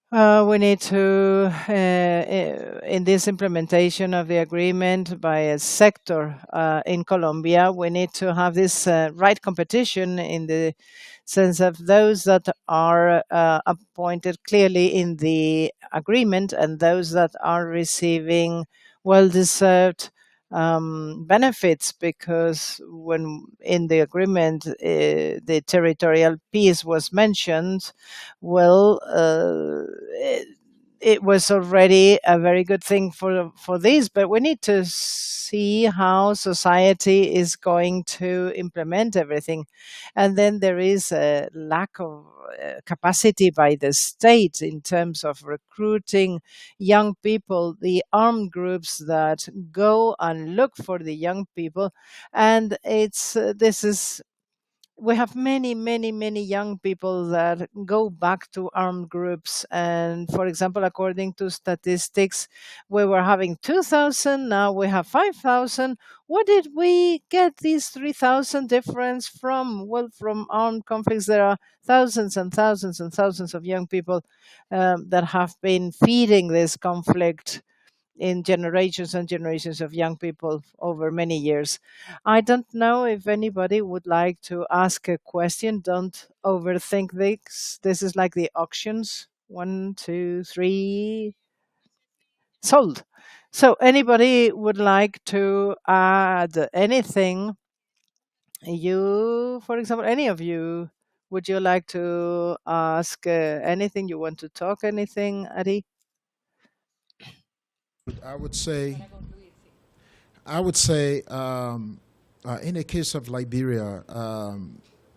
we need to, in this implementation of the agreement by a sector in Colombia, we need to have this right competition, in the sense of those that are appointed clearly in the agreement, and those that are receiving well-deserved benefits, because when in the agreement the territorial peace was mentioned, well, it was already a very good thing for this, but we need to see how society is going to implement everything. And then there is a lack of capacity by the state in terms of recruiting young people, the armed groups that go and look for the young people. And we have many young people that go back to armed groups. And for example, according to statistics, we were having 2,000, now we have 5,000. Where did we get these 3,000 difference from? Well, from armed conflicts. There are thousands and thousands and thousands of young people that have been feeding this conflict in generations and generations of young people over many years. I don't know if anybody would like to ask a question. Don't overthink this. This is like the auctions. 1, 2, 3, sold. So anybody would like to add anything? You, for example, any of you, would you like to ask anything? You want to talk anything, Ari? I would say, in the case of Liberia,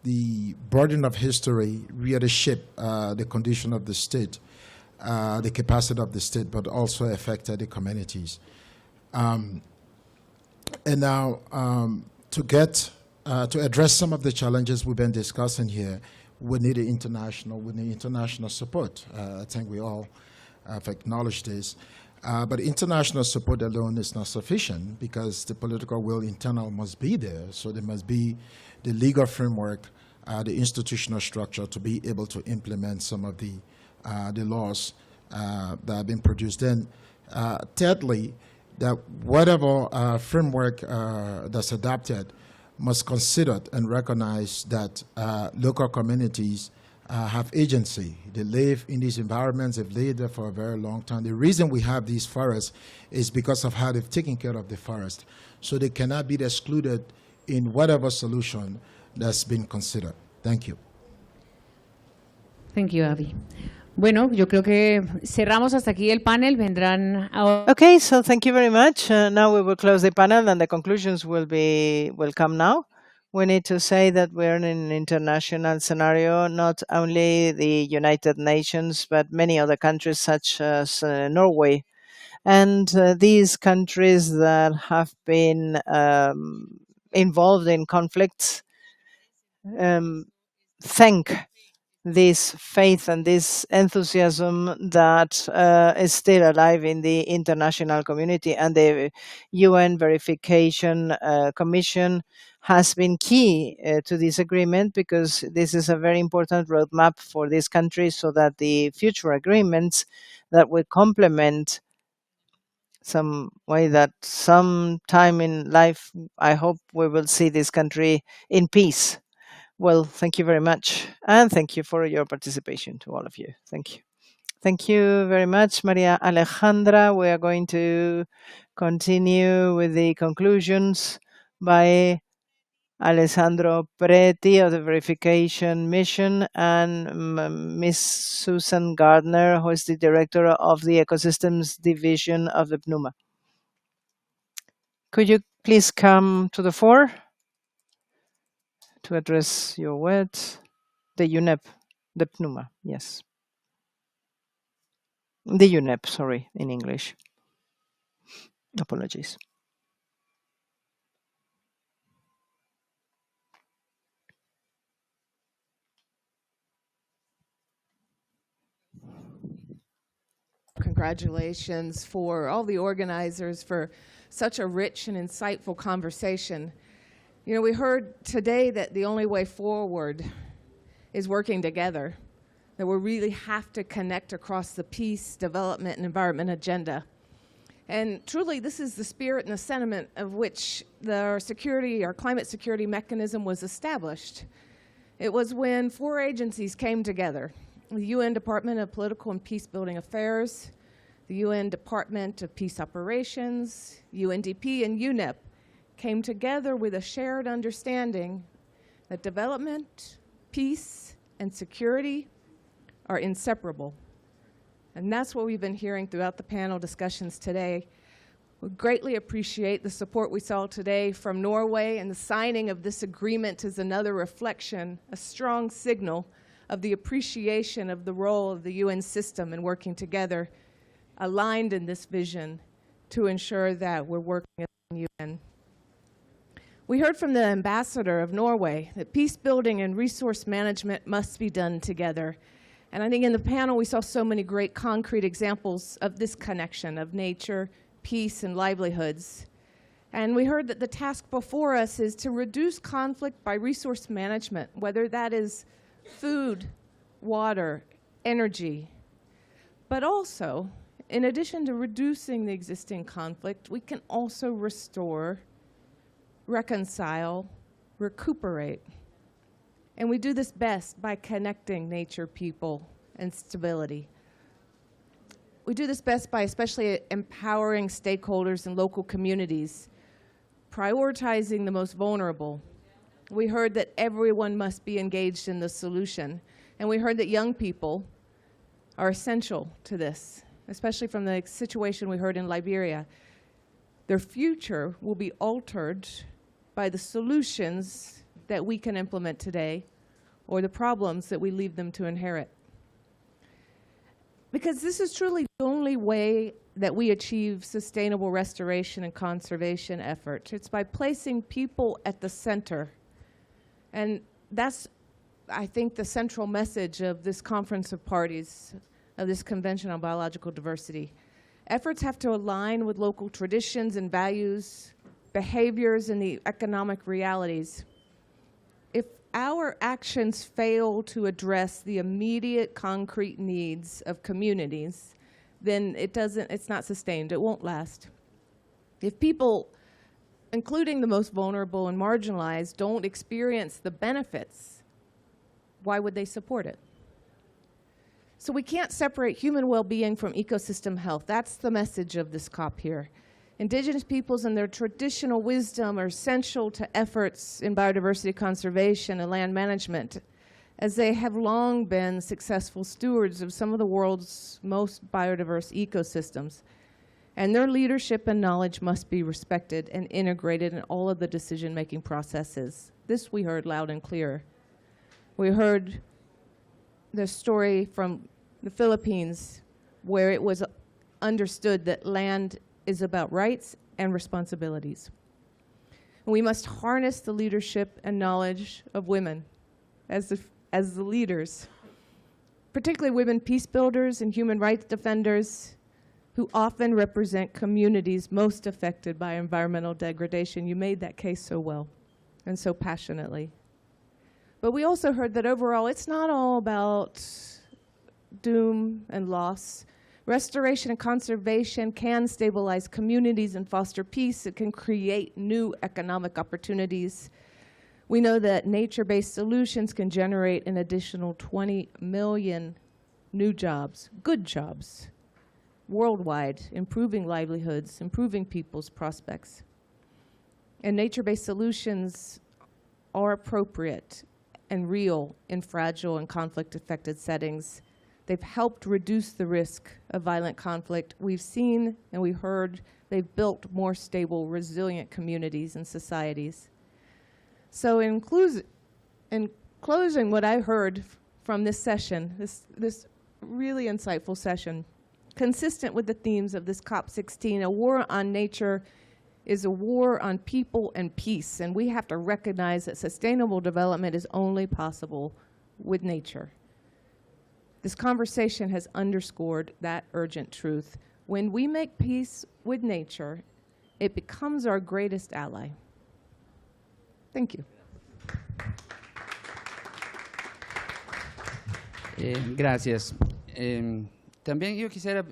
the burden of history really shaped the condition of the state, the capacity of the state, but also affected the communities. And now, to address some of the challenges we've been discussing here, we need international support. I think we all have acknowledged this. But international support alone is not sufficient, because the political will internal must be there. So there must be the legal framework, the institutional structure to be able to implement some of the laws that have been produced. Then, thirdly, that whatever framework that's adopted must consider and recognize that local communities have agency. They live in these environments. They've lived there for a very long time. The reason we have these forests is because of how they've taken care of the forest. So they cannot be excluded in whatever solution that's been considered. Thank you. Thank you, Avi. Bueno, yo creo que cerramos hasta aquí el panel. Vendrán ahora. Okay, so thank you very much. Now we will close the panel and the conclusions will come now. We need to say that we're in an international scenario, not only the United Nations, but many other countries such as Norway. And these countries that have been involved in conflicts thank this faith and this enthusiasm that is still alive in the international community. And the UN Verification Commission has been key to this agreement, because this is a very important roadmap for this country, so that the future agreements that will complement some way that sometime in life, I hope we will see this country in peace. Well, thank you very much. And thank you for your participation to all of you. Thank you. Thank you very much, Maria Alejandra. We are going to continue with the conclusions by Alessandro Preti of the Verification Mission and Ms. Susan Gardner, who is the Director of the Ecosystems Division of the PNUMA. Could you please come to the fore to address your words? The UNEP, the PNUMA, yes. The UNEP, sorry, in English. Apologies. Congratulations for all the organizers for such a rich and insightful conversation. You know, we heard today that the only way forward is working together, that we really have to connect across the peace, development, and environment agenda. And truly, this is the spirit and the sentiment of which our climate security mechanism was established. It was when 4 agencies came together: the UN Department of Political and Peacebuilding Affairs, the UN Department of Peace Operations, UNDP, and UNEP came together with a shared understanding that development, peace, and security are inseparable. And that's what we've been hearing throughout the panel discussions today. We greatly appreciate the support we saw today from Norway, and the signing of this agreement is another reflection, a strong signal of the appreciation of the role of the UN system in working together, aligned in this vision to ensure that we're working as the UN. We heard from the ambassador of Norway that peace building and resource management must be done together. And I think in the panel we saw so many great concrete examples of this connection of nature, peace, and livelihoods. And we heard that the task before us is to reduce conflict by resource management, whether that is food, water, energy. But also, in addition to reducing the existing conflict, we can also restore, reconcile, recuperate. And we do this best by connecting nature, people, and stability. We do this best by especially empowering stakeholders and local communities, prioritizing the most vulnerable. We heard that everyone must be engaged in the solution. And we heard that young people are essential to this, especially from the situation we heard in Liberia. Their future will be altered by the solutions that we can implement today, or the problems that we leave them to inherit. Because this is truly the only way that we achieve sustainable restoration and conservation efforts. It's by placing people at the center. And that's, I think, the central message of this Conference of Parties, of this Convention on Biological Diversity. Efforts have to align with local traditions and values, behaviors, and the economic realities. If our actions fail to address the immediate concrete needs of communities, then it's not sustained, it won't last. If people, including the most vulnerable and marginalized, don't experience the benefits, why would they support it? So we can't separate human well-being from ecosystem health. That's the message of this COP here. Indigenous peoples and their traditional wisdom are essential to efforts in biodiversity conservation and land management, as they have long been successful stewards of some of the world's most biodiverse ecosystems. And their leadership and knowledge must be respected and integrated in all of the decision-making processes. This we heard loud and clear. We heard the story from the Philippines, where it was understood that land is about rights and responsibilities. And we must harness the leadership and knowledge of women as the leaders, particularly women peace builders and human rights defenders who often represent communities most affected by environmental degradation. You made that case so well and so passionately. But we also heard that overall, it's not all about doom and loss. Restoration and conservation can stabilize communities and foster peace. It can create new economic opportunities. We know that nature-based solutions can generate an additional 20 million new jobs, good jobs, worldwide, improving livelihoods, improving people's prospects. And nature-based solutions are appropriate and real in fragile and conflict-affected settings. They've helped reduce the risk of violent conflict. We've seen and we heard they've built more stable, resilient communities and societies. So in closing what I heard from this session, this really insightful session, consistent with the themes of this COP16, a war on nature is a war on people and peace, and we have to recognize that sustainable development is only possible with nature. This conversation has underscored that urgent truth. When we make peace with nature, it becomes our greatest ally. Thank you. Gracias. También yo quisiera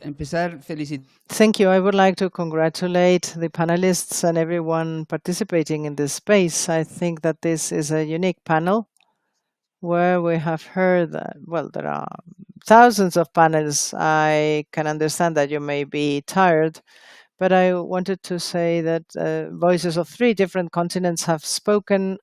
empezar felicitando. Thank you. I would like to congratulate the panelists and everyone participating in this space. I think that this is a unique panel where we have heard that, well, there are thousands of panels. I can understand that you may be tired, but I wanted to say that voices of 3 different continents have spoken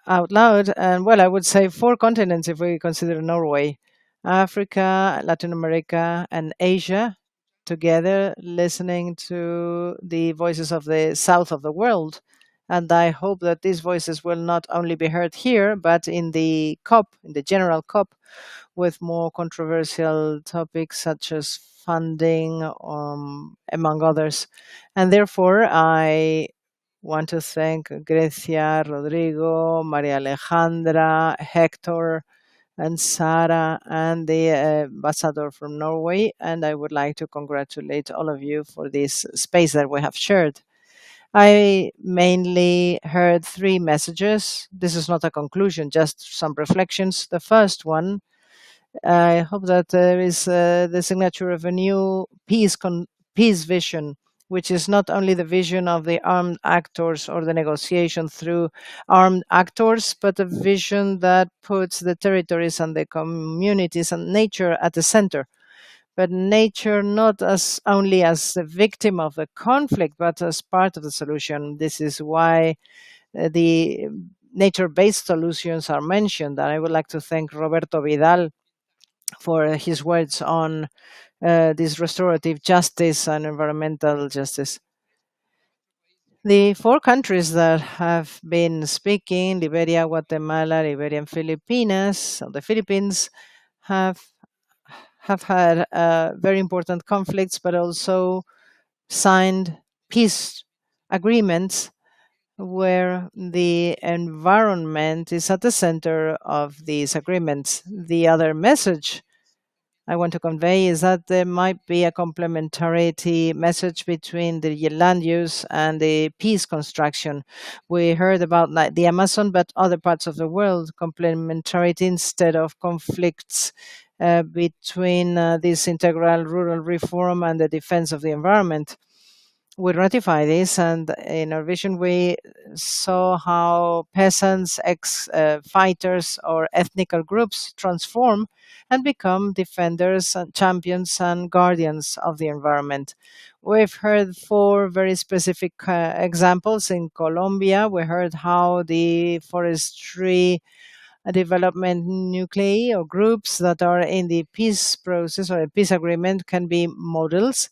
out loud, and well, I would say 4 continents if we consider Norway. Africa, Latin America, and Asia together, listening to the voices of the south of the world. And I hope that these voices will not only be heard here, but in the COP, in the general COP, with more controversial topics such as funding, among others. And therefore, I want to thank Grecia, Rodrigo, Maria Alejandra, Hector, and Sarah, and the ambassador from Norway. And I would like to congratulate all of you for this space that we have shared. I mainly heard 3 messages. This is not a conclusion, just some reflections. The first one, I hope that there is the signature of a new peace vision, which is not only the vision of the armed actors or the negotiation through armed actors, but a vision that puts the territories and the communities and nature at the center. But nature not as only as the victim of the conflict, but as part of the solution. This is why the nature-based solutions are mentioned. And I would like to thank Roberto Vidal for his words on this restorative justice and environmental justice. The 4 countries that have been speaking, Liberia, Guatemala, Liberia, and the Philippines, have had very important conflicts, but also signed peace agreements where the environment is at the center of these agreements. The other message I want to convey is that there might be a complementarity message between the land use and the peace construction. We heard about the Amazon, but other parts of the world, complementarity instead of conflicts between this integral rural reform and the defense of the environment. we ratify this, and in our vision we saw how peasants, ex-fighters or ethnic groups transform and become defenders and champions and guardians of the environment. We've heard 4 very specific examples. In Colombia, we heard how the forestry development nuclei or groups that are in the peace process or a peace agreement can be models,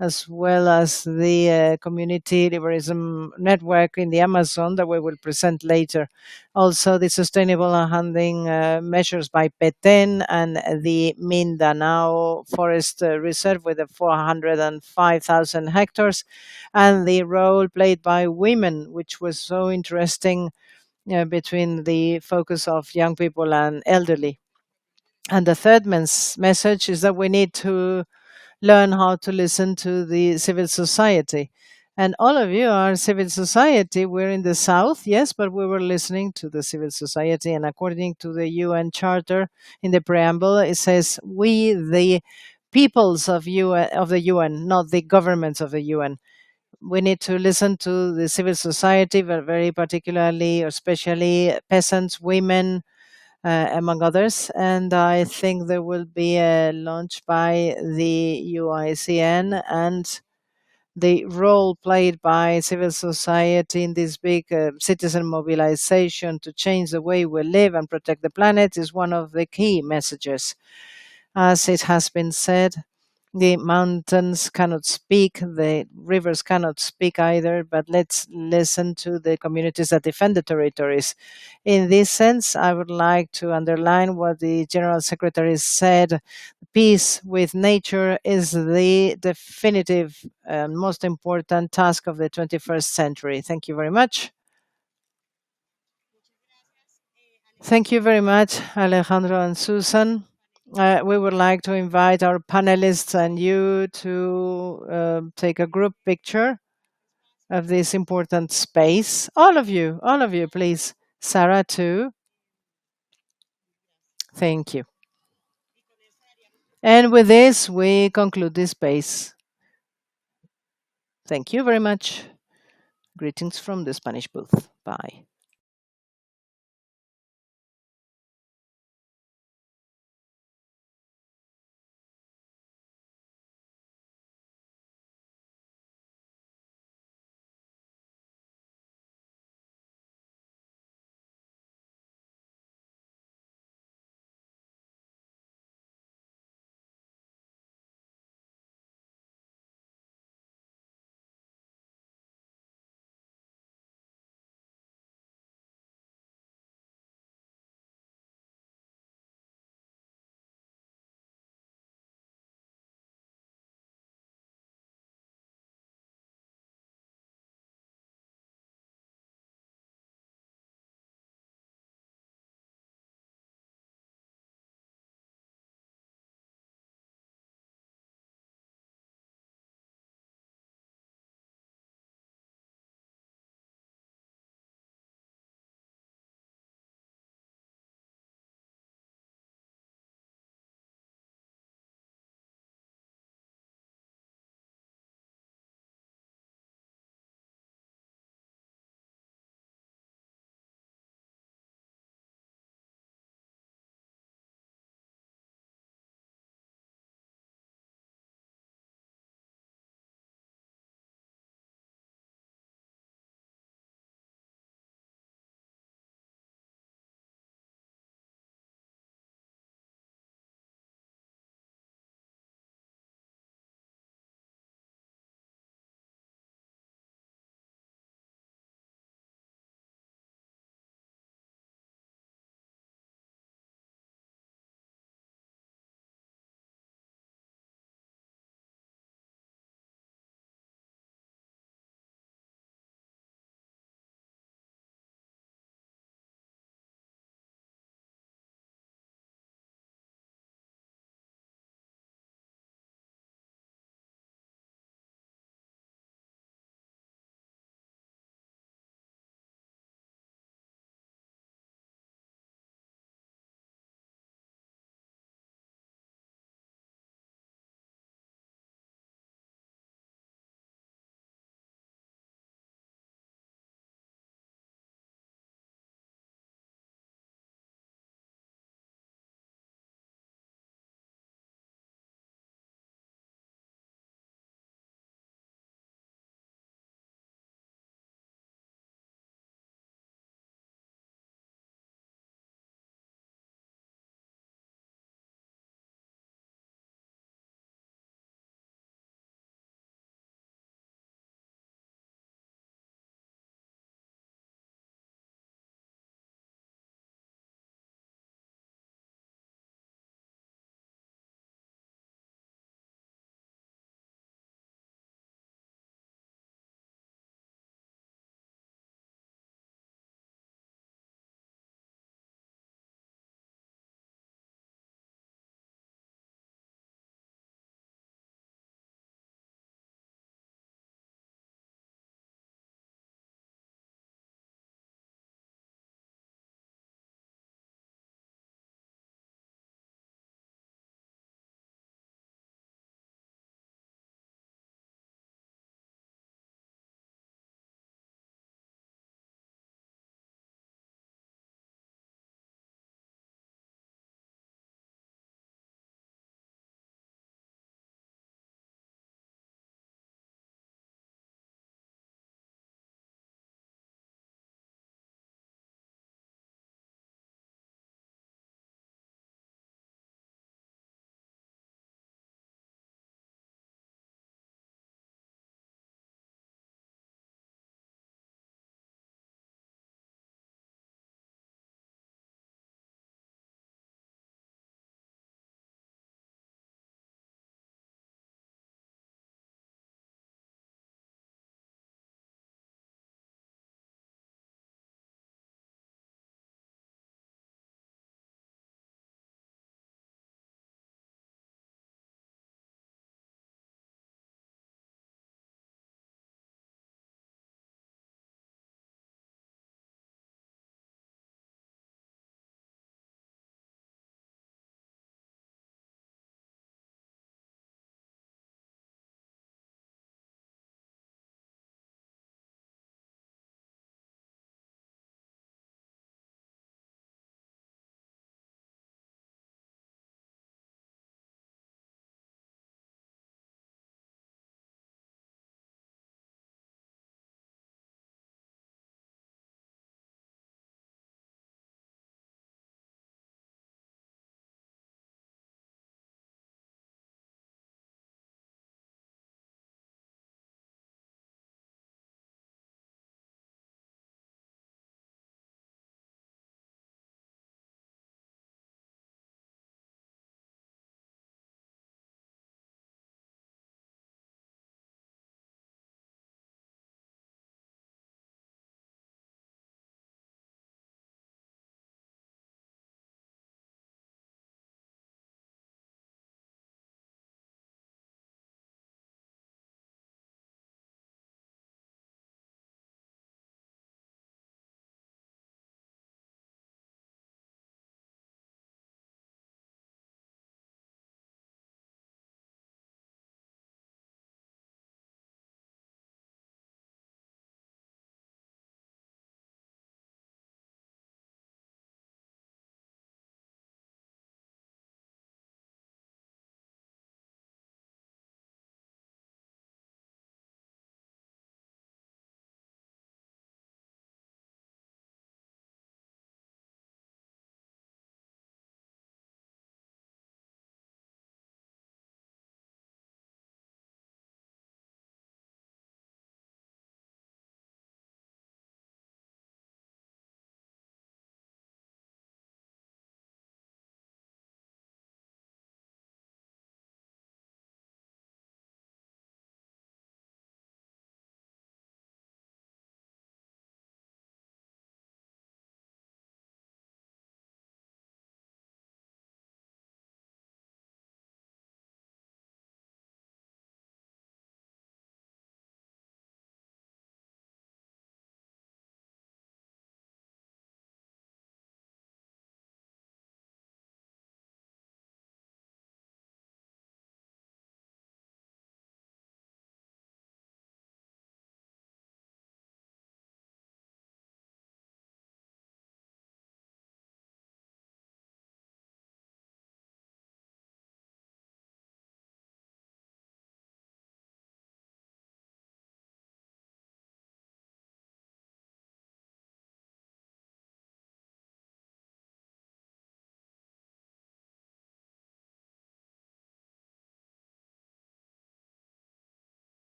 as well as the community liberalism network in the Amazon that we will present later. Also, the sustainable handling measures by Petén and the Mindanao Forest Reserve with the 405,000 hectares, and the role played by women, which was so interesting between the focus of young people and elderly. And the third message is that we need to learn how to listen to the civil society. And all of you are civil society. We're in the South, yes, but we were listening to the civil society. And according to the UN Charter, in the preamble, it says, we, the peoples of the UN, not the governments of the UN. We need to listen to the civil society, but very particularly, or especially peasants, women, among others. And I think there will be a launch by the UICN, and the role played by civil society in this big citizen mobilization to change the way we live and protect the planet is one of the key messages. As it has been said, the mountains cannot speak, the rivers cannot speak either, but let's listen to the communities that defend the territories. In this sense, I would like to underline what the General Secretary said. Peace with nature is the definitive and most important task of the 21st century. Thank you very much. Thank you very much, Alejandro and Susan. We would like to invite our panelists and you to take a group picture of this important space. All of you, please. Sarah, too. Thank you. And with this, we conclude this space. Thank you very much. Greetings from the Spanish booth. Bye.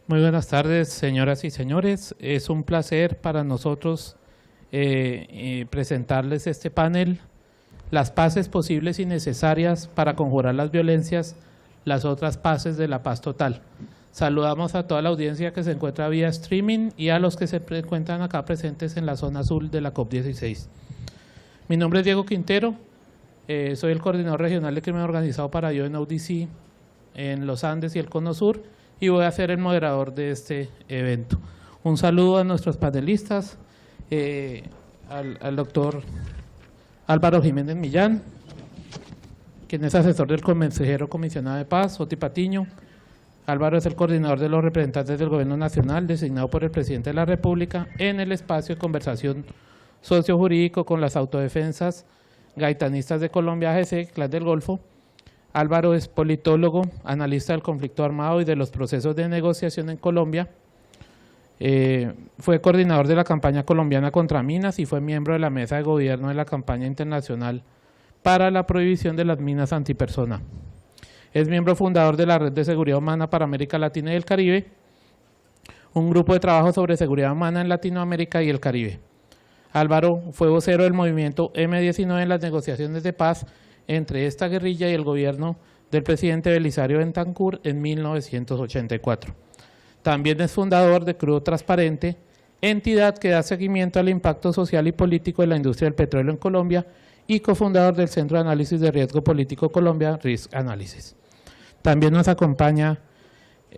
Muy buenas tardes, señoras y señores. Es un placer para nosotros presentarles este panel, las paces posibles y necesarias para conjurar las violencias, las otras paces de la paz total. Saludamos a toda la audiencia que se encuentra vía streaming y a los que se encuentran acá presentes en la zona azul de la COP16. Mi nombre es Diego Quintero, soy el coordinador regional de crimen organizado para UNODC en los Andes y el Cono Sur, y voy a ser el moderador de este evento. Un saludo a nuestros panelistas, al doctor Álvaro Jiménez Millán, quien es asesor del consejero comisionado de paz, Oti Patiño. Álvaro es el coordinador de los representantes del Gobierno Nacional designado por el Presidente de la República en el espacio de conversación sociojurídico con las autodefensas gaitanistas de Colombia, AGC, Clan del Golfo. Álvaro es politólogo, analista del conflicto armado y de los procesos de negociación en Colombia. Fue coordinador de la campaña colombiana contra minas y fue miembro de la mesa de gobierno de la campaña internacional para la prohibición de las minas antipersona. Es miembro fundador de la Red de Seguridad Humana para América Latina y el Caribe, un grupo de trabajo sobre seguridad humana en Latinoamérica y el Caribe. Álvaro fue vocero del movimiento M19 en las negociaciones de paz entre esta guerrilla y el gobierno del presidente Belisario Betancur en 1984. También es fundador de Crudo Transparente, entidad que da seguimiento al impacto social y político de la industria del petróleo en Colombia y cofundador del Centro de Análisis de Riesgo Político Colombia, Risk Analysis. También nos acompaña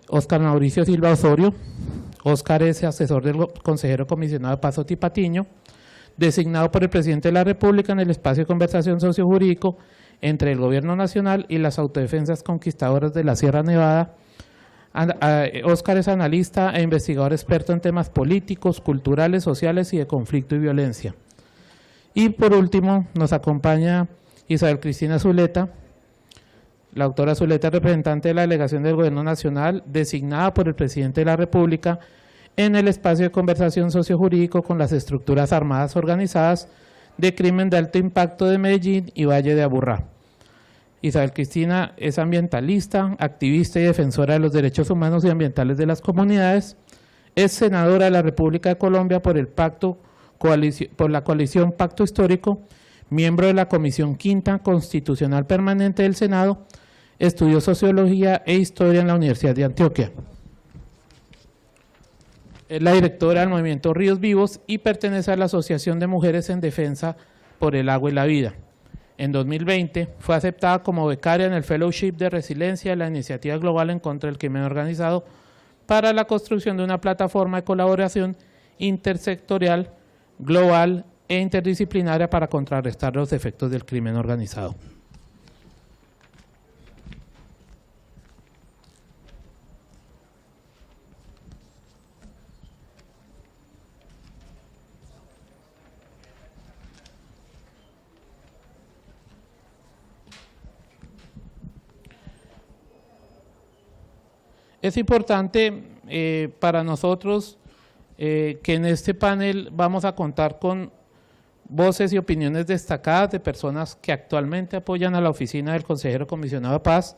Óscar Mauricio Silva Osorio. Óscar es asesor del consejero comisionado de paz Oti Patiño, designado por el Presidente de la República en el espacio de conversación sociojurídico entre el Gobierno Nacional y las autodefensas conquistadoras de la Sierra Nevada. Óscar es analista e investigador experto en temas políticos, culturales, sociales y de conflicto y violencia. Y por último nos acompaña Isabel Cristina Zuleta. La doctora Zuleta es representante de la delegación del Gobierno Nacional designada por el Presidente de la República en el espacio de conversación sociojurídico con las estructuras armadas organizadas de crimen de alto impacto de Medellín y Valle de Aburrá. Isabel Cristina es ambientalista, activista y defensora de los derechos humanos y ambientales de las comunidades. Es senadora de la República de Colombia por la coalición Pacto Histórico, miembro de la Comisión Quinta Constitucional Permanente del Senado. Estudió Sociología e Historia en la Universidad de Antioquia. Es la directora del movimiento Ríos Vivos y pertenece a la Asociación de Mujeres en Defensa por el Agua y la Vida. En 2020 fue aceptada como becaria en el Fellowship de Resiliencia de la Iniciativa Global en contra del Crimen Organizado para la construcción de una plataforma de colaboración intersectorial, global e interdisciplinaria para contrarrestar los efectos del crimen organizado. Es importante para nosotros que en este panel vamos a contar con voces y opiniones destacadas de personas que actualmente apoyan a la oficina del consejero comisionado de paz,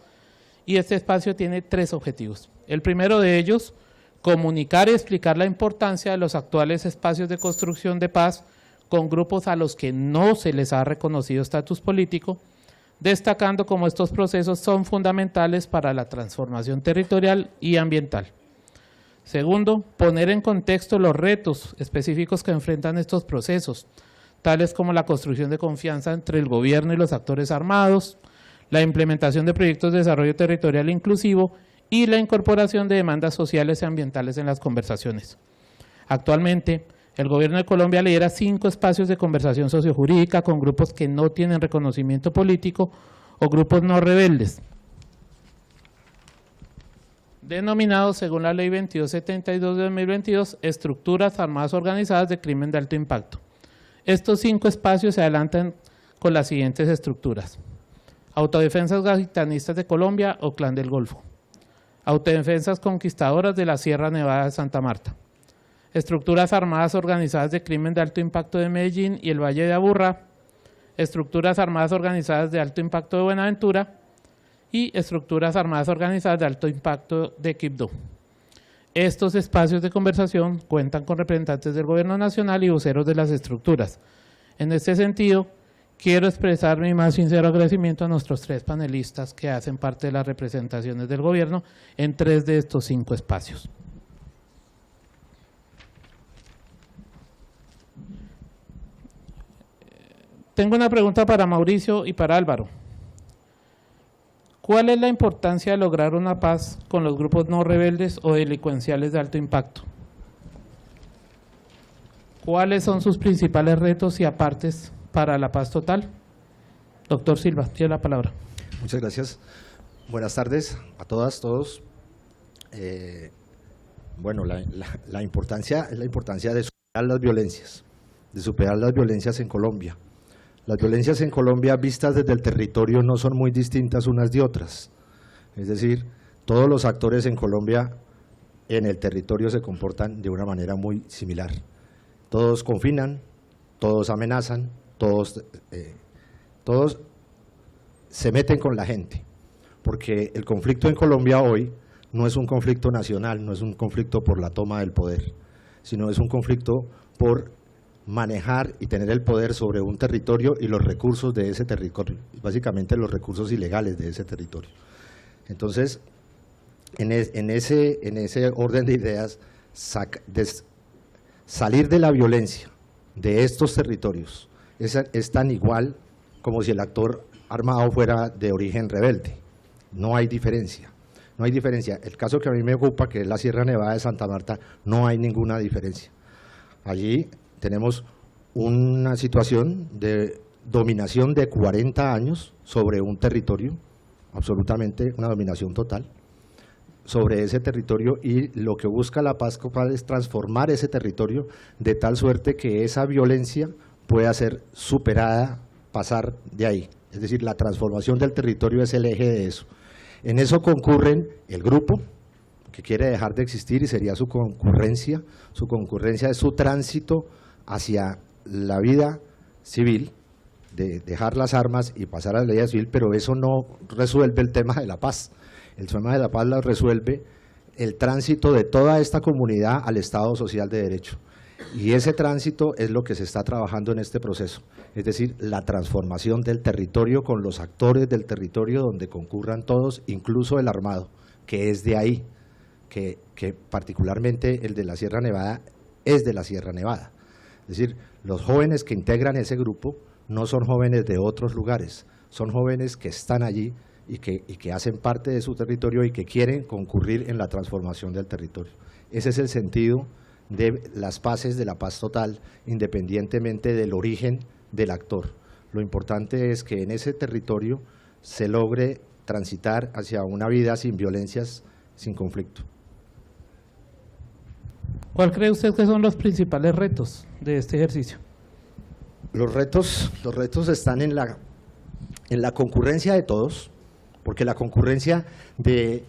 y este espacio tiene tres objetivos. El primero de ellos, comunicar y explicar la importancia de los actuales espacios de construcción de paz con grupos a los que no se les ha reconocido estatus político, destacando cómo estos procesos son fundamentales para la transformación territorial y ambiental. Segundo, poner en contexto los retos específicos que enfrentan estos procesos, tales como la construcción de confianza entre el gobierno y los actores armados, la implementación de proyectos de desarrollo territorial inclusivo y la incorporación de demandas sociales y ambientales en las conversaciones. Actualmente, el Gobierno de Colombia lidera 5 espacios de conversación sociojurídica con grupos que no tienen reconocimiento político o grupos no rebeldes, denominados según la Ley 2272 de 2022, estructuras armadas organizadas de crimen de alto impacto. Estos 5 espacios se adelantan con las siguientes estructuras: Autodefensas Gaitanistas de Colombia o Clan del Golfo, Autodefensas Conquistadoras de la Sierra Nevada de Santa Marta, Estructuras Armadas Organizadas de Crimen de Alto Impacto de Medellín y el Valle de Aburrá, Estructuras Armadas Organizadas de Alto Impacto de Buenaventura y Estructuras Armadas Organizadas de Alto Impacto de Quibdó. Estos espacios de conversación cuentan con representantes del Gobierno Nacional y voceros de las estructuras. En este sentido, quiero expresar mi más sincero agradecimiento a nuestros 3 panelistas que hacen parte de las representaciones del Gobierno en 3 de estos 5 espacios. Tengo una pregunta para Mauricio y para Álvaro. ¿Cuál es la importancia de lograr una paz con los grupos no rebeldes o delincuenciales de alto impacto? ¿Cuáles son sus principales retos y apartes para la paz total? Doctor Silva, tiene la palabra. Muchas gracias. Buenas tardes a todas, todos. Bueno, la importancia es la importancia de superar las violencias en Colombia. Las violencias en Colombia vistas desde el territorio no son muy distintas unas de otras. Es decir, todos los actores en Colombia en el territorio se comportan de una manera muy similar. Todos confinan, todos amenazan, todos se meten con la gente. Porque el conflicto en Colombia hoy no es un conflicto nacional, no es un conflicto por la toma del poder, sino es un conflicto por manejar y tener el poder sobre un territorio y los recursos de ese territorio, básicamente los recursos ilegales de ese territorio. Entonces, en ese orden de ideas, salir de la violencia de estos territorios es tan igual como si el actor armado fuera de origen rebelde. No hay diferencia. No hay diferencia. El caso que a mí me ocupa, que es la Sierra Nevada de Santa Marta, no hay ninguna diferencia. Allí tenemos una situación de dominación de 40 años sobre un territorio, absolutamente una dominación total sobre ese territorio, y lo que busca la paz global es transformar ese territorio de tal suerte que esa violencia pueda ser superada, pasar de ahí. Es decir, la transformación del territorio es el eje de eso. En eso concurren el grupo, que quiere dejar de existir y sería su concurrencia. Su concurrencia es su tránsito hacia la vida civil, de dejar las armas y pasar a la ley civil, pero eso no resuelve el tema de la paz. El tema de la paz lo resuelve el tránsito de toda esta comunidad al Estado Social de Derecho. Y ese tránsito es lo que se está trabajando en este proceso, es decir, la transformación del territorio con los actores del territorio donde concurran todos, incluso el armado, que es de ahí, que particularmente el de la Sierra Nevada es de la Sierra Nevada. Es decir, los jóvenes que integran ese grupo no son jóvenes de otros lugares, son jóvenes que están allí y que hacen parte de su territorio y que quieren concurrir en la transformación del territorio. Ese es el sentido de las paces, de la paz total, independientemente del origen del actor. Lo importante es que en ese territorio se logre transitar hacia una vida sin violencias, sin conflicto. ¿Cuál cree usted que son los principales retos de este ejercicio? Los retos están en la concurrencia de todos, porque la concurrencia de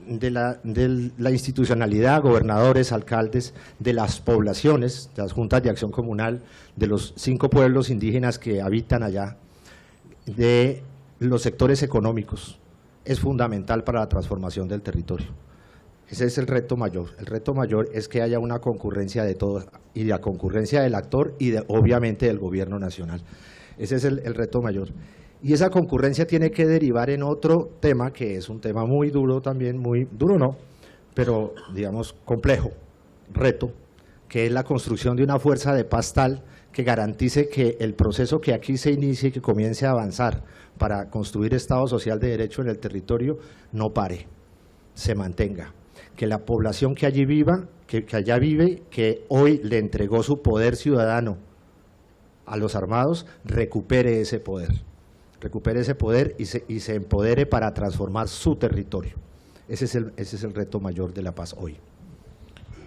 la institucionalidad, gobernadores, alcaldes, de las poblaciones, de las juntas de acción comunal, de los 5 pueblos indígenas que habitan allá, de los sectores económicos, es fundamental para la transformación del territorio. Ese es el reto mayor. El reto mayor es que haya una concurrencia de todos, y la concurrencia del actor y obviamente del gobierno nacional. Ese es el reto mayor. Y esa concurrencia tiene que derivar en otro tema, que es un tema muy duro también, muy duro no, pero digamos complejo, reto, que es la construcción de una fuerza de paz tal que garantice que el proceso que aquí se inicie y que comience a avanzar para construir Estado Social de Derecho en el territorio no pare, se mantenga. Que la población que allí viva, que allá vive, que hoy le entregó su poder ciudadano a los armados, recupere ese poder y se empodere para transformar su territorio. Ese es el reto mayor de la paz hoy.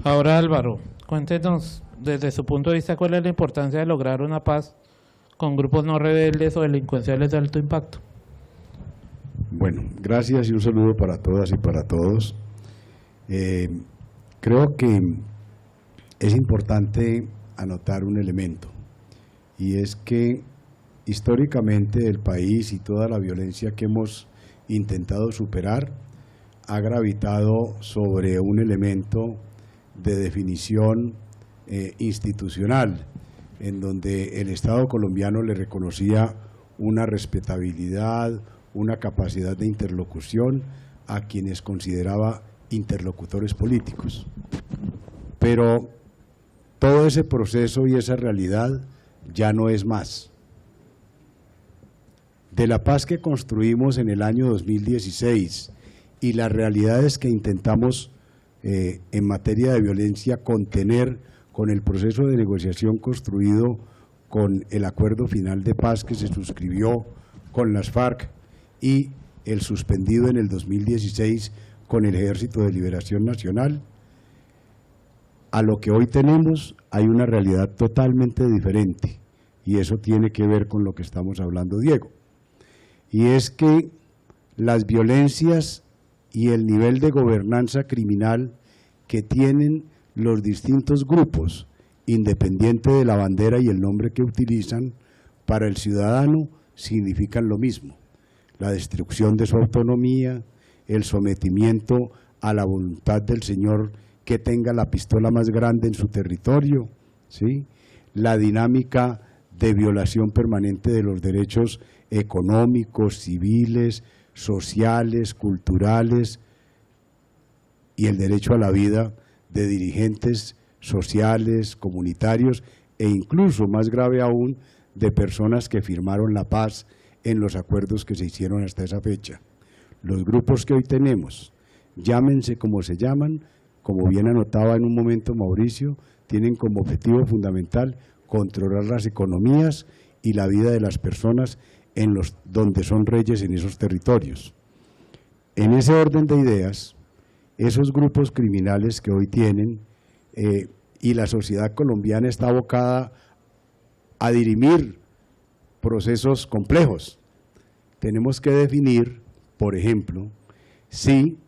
Ahora, Álvaro, cuéntenos desde su punto de vista cuál es la importancia de lograr una paz con grupos no rebeldes o delincuenciales de alto impacto. Bueno, gracias y un saludo para todas y para todos. Creo que es importante anotar un elemento, y es que históricamente el país y toda la violencia que hemos intentado superar ha gravitado sobre un elemento de definición institucional, en donde el Estado colombiano le reconocía una respetabilidad, una capacidad de interlocución a quienes consideraba interlocutores políticos. Pero todo ese proceso y esa realidad ya no es más. De la paz que construimos en el año 2016 y las realidades que intentamos en materia de violencia contener con el proceso de negociación construido con el acuerdo final de paz que se suscribió con las FARC y el suspendido en el 2016 con el Ejército de Liberación Nacional, a lo que hoy tenemos hay una realidad totalmente diferente, y eso tiene que ver con lo que estamos hablando, Diego, y es que las violencias y el nivel de gobernanza criminal que tienen los distintos grupos, independiente de la bandera y el nombre que utilizan, para el ciudadano significan lo mismo: la destrucción de su autonomía, el sometimiento a la voluntad del señor que tenga la pistola más grande en su territorio, ¿sí? La dinámica de violación permanente de los derechos económicos, civiles, sociales, culturales y el derecho a la vida de dirigentes sociales, comunitarios e incluso, más grave aún, de personas que firmaron la paz en los acuerdos que se hicieron hasta esa fecha. Los grupos que hoy tenemos, llámense como se llaman, como bien anotaba en un momento Mauricio, tienen como objetivo fundamental controlar las economías y la vida de las personas en los donde son reyes en esos territorios. En ese orden de ideas, esos grupos criminales que hoy tienen y la sociedad colombiana está abocada a dirimir procesos complejos. Tenemos que definir, por ejemplo, si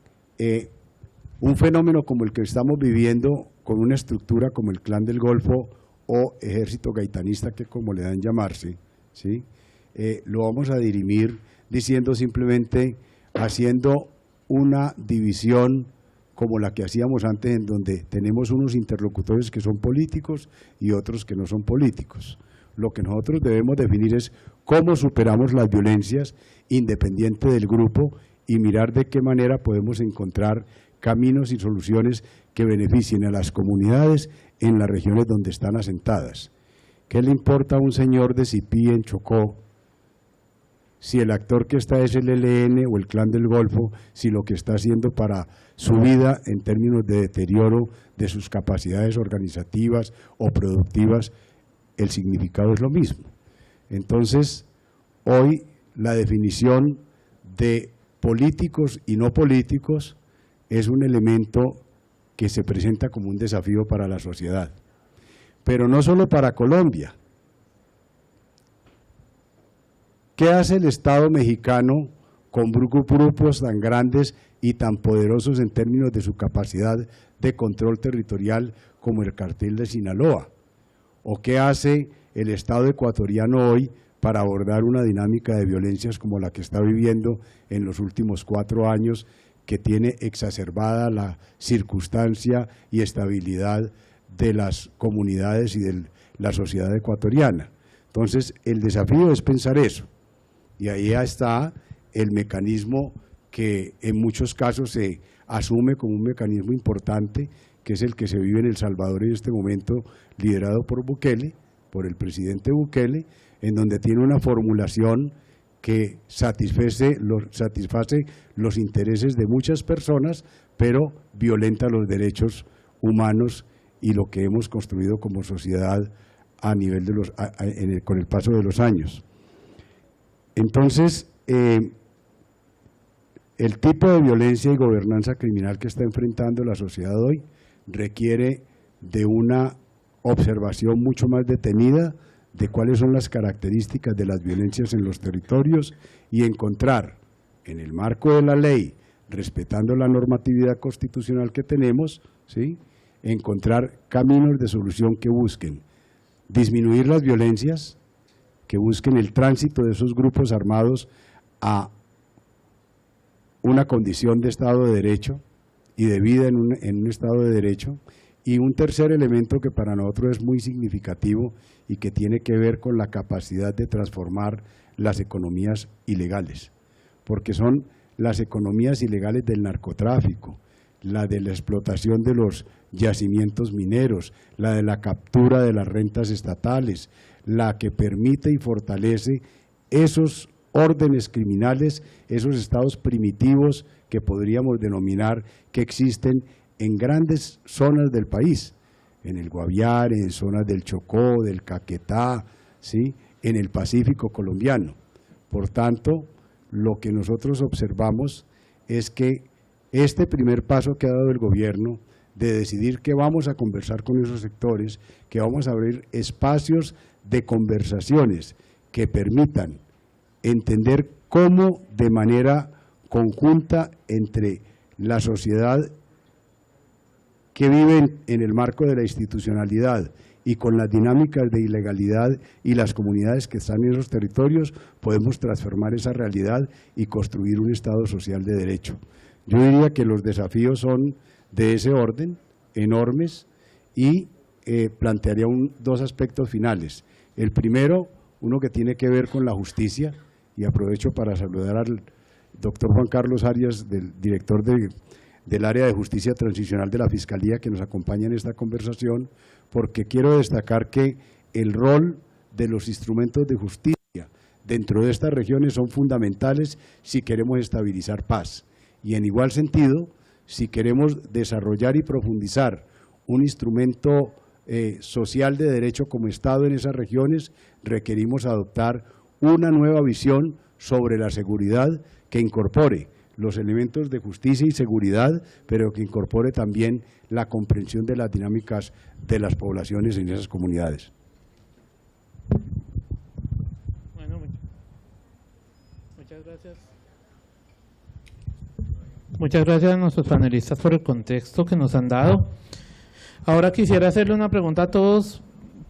un fenómeno como el que estamos viviendo, con una estructura como el Clan del Golfo o Ejército Gaitanista, que como le dan llamarse, ¿sí? Lo vamos a dirimir diciendo simplemente, haciendo una división como la que hacíamos antes, en donde tenemos unos interlocutores que son políticos y otros que no son políticos. Lo que nosotros debemos definir es cómo superamos las violencias independiente del grupo y mirar de qué manera podemos encontrar caminos y soluciones que beneficien a las comunidades en las regiones donde están asentadas. ¿Qué le importa a un señor de Cipí en Chocó si el actor que está es el ELN o el Clan del Golfo, si lo que está haciendo para su vida en términos de deterioro de sus capacidades organizativas o productivas, el significado es lo mismo? Entonces, hoy la definición de políticos y no políticos es un elemento que se presenta como un desafío para la sociedad, pero no solo para Colombia. ¿Qué hace el Estado mexicano con grupos tan grandes y tan poderosos en términos de su capacidad de control territorial como el cartel de Sinaloa? ¿O qué hace el Estado ecuatoriano hoy para abordar una dinámica de violencias como la que está viviendo en los últimos 4 años, que tiene exacerbada la circunstancia y estabilidad de las comunidades y de la sociedad ecuatoriana? Entonces, el desafío es pensar eso. Y ahí ya está el mecanismo que en muchos casos se asume como un mecanismo importante, que es el que se vive en El Salvador en este momento, liderado por Bukele, por el presidente Bukele, en donde tiene una formulación que satisface los intereses de muchas personas, pero violenta los derechos humanos y lo que hemos construido como sociedad a nivel de con el paso de los años. Entonces, el tipo de violencia y gobernanza criminal que está enfrentando la sociedad hoy requiere de una observación mucho más detenida de cuáles son las características de las violencias en los territorios y encontrar, en el marco de la ley, respetando la normatividad constitucional que tenemos, ¿sí?, encontrar caminos de solución que busquen disminuir las violencias, que busquen el tránsito de esos grupos armados a una condición de Estado de Derecho y de vida en un Estado de Derecho. Y un tercer elemento que para nosotros es muy significativo y que tiene que ver con la capacidad de transformar las economías ilegales, porque son las economías ilegales del narcotráfico, la de la explotación de los yacimientos mineros, la de la captura de las rentas estatales, la que permite y fortalece esos órdenes criminales, esos estados primitivos que podríamos denominar que existen en grandes zonas del país, en el Guaviare, en zonas del Chocó, del Caquetá, ¿sí?, en el Pacífico colombiano. Por tanto, lo que nosotros observamos es que este primer paso que ha dado el gobierno de decidir que vamos a conversar con esos sectores, que vamos a abrir espacios de conversaciones que permitan entender cómo de manera conjunta entre la sociedad que viven en el marco de la institucionalidad y con las dinámicas de ilegalidad y las comunidades que están en esos territorios, podemos transformar esa realidad y construir un Estado social de derecho. Yo diría que los desafíos son de ese orden, enormes, y plantearía dos aspectos finales. El primero, uno que tiene que ver con la justicia, y aprovecho para saludar al doctor Juan Carlos Arias, director del área de justicia transicional de la Fiscalía, que nos acompaña en esta conversación, porque quiero destacar que el rol de los instrumentos de justicia dentro de estas regiones son fundamentales si queremos estabilizar paz. Y en igual sentido, si queremos desarrollar y profundizar un instrumento social de derecho como Estado en esas regiones, requerimos adoptar una nueva visión sobre la seguridad que incorpore los elementos de justicia y seguridad, pero que incorpore también la comprensión de las dinámicas de las poblaciones en esas comunidades. Bueno, muchas gracias. Muchas gracias a nuestros panelistas por el contexto que nos han dado. Ahora quisiera hacerle una pregunta a todos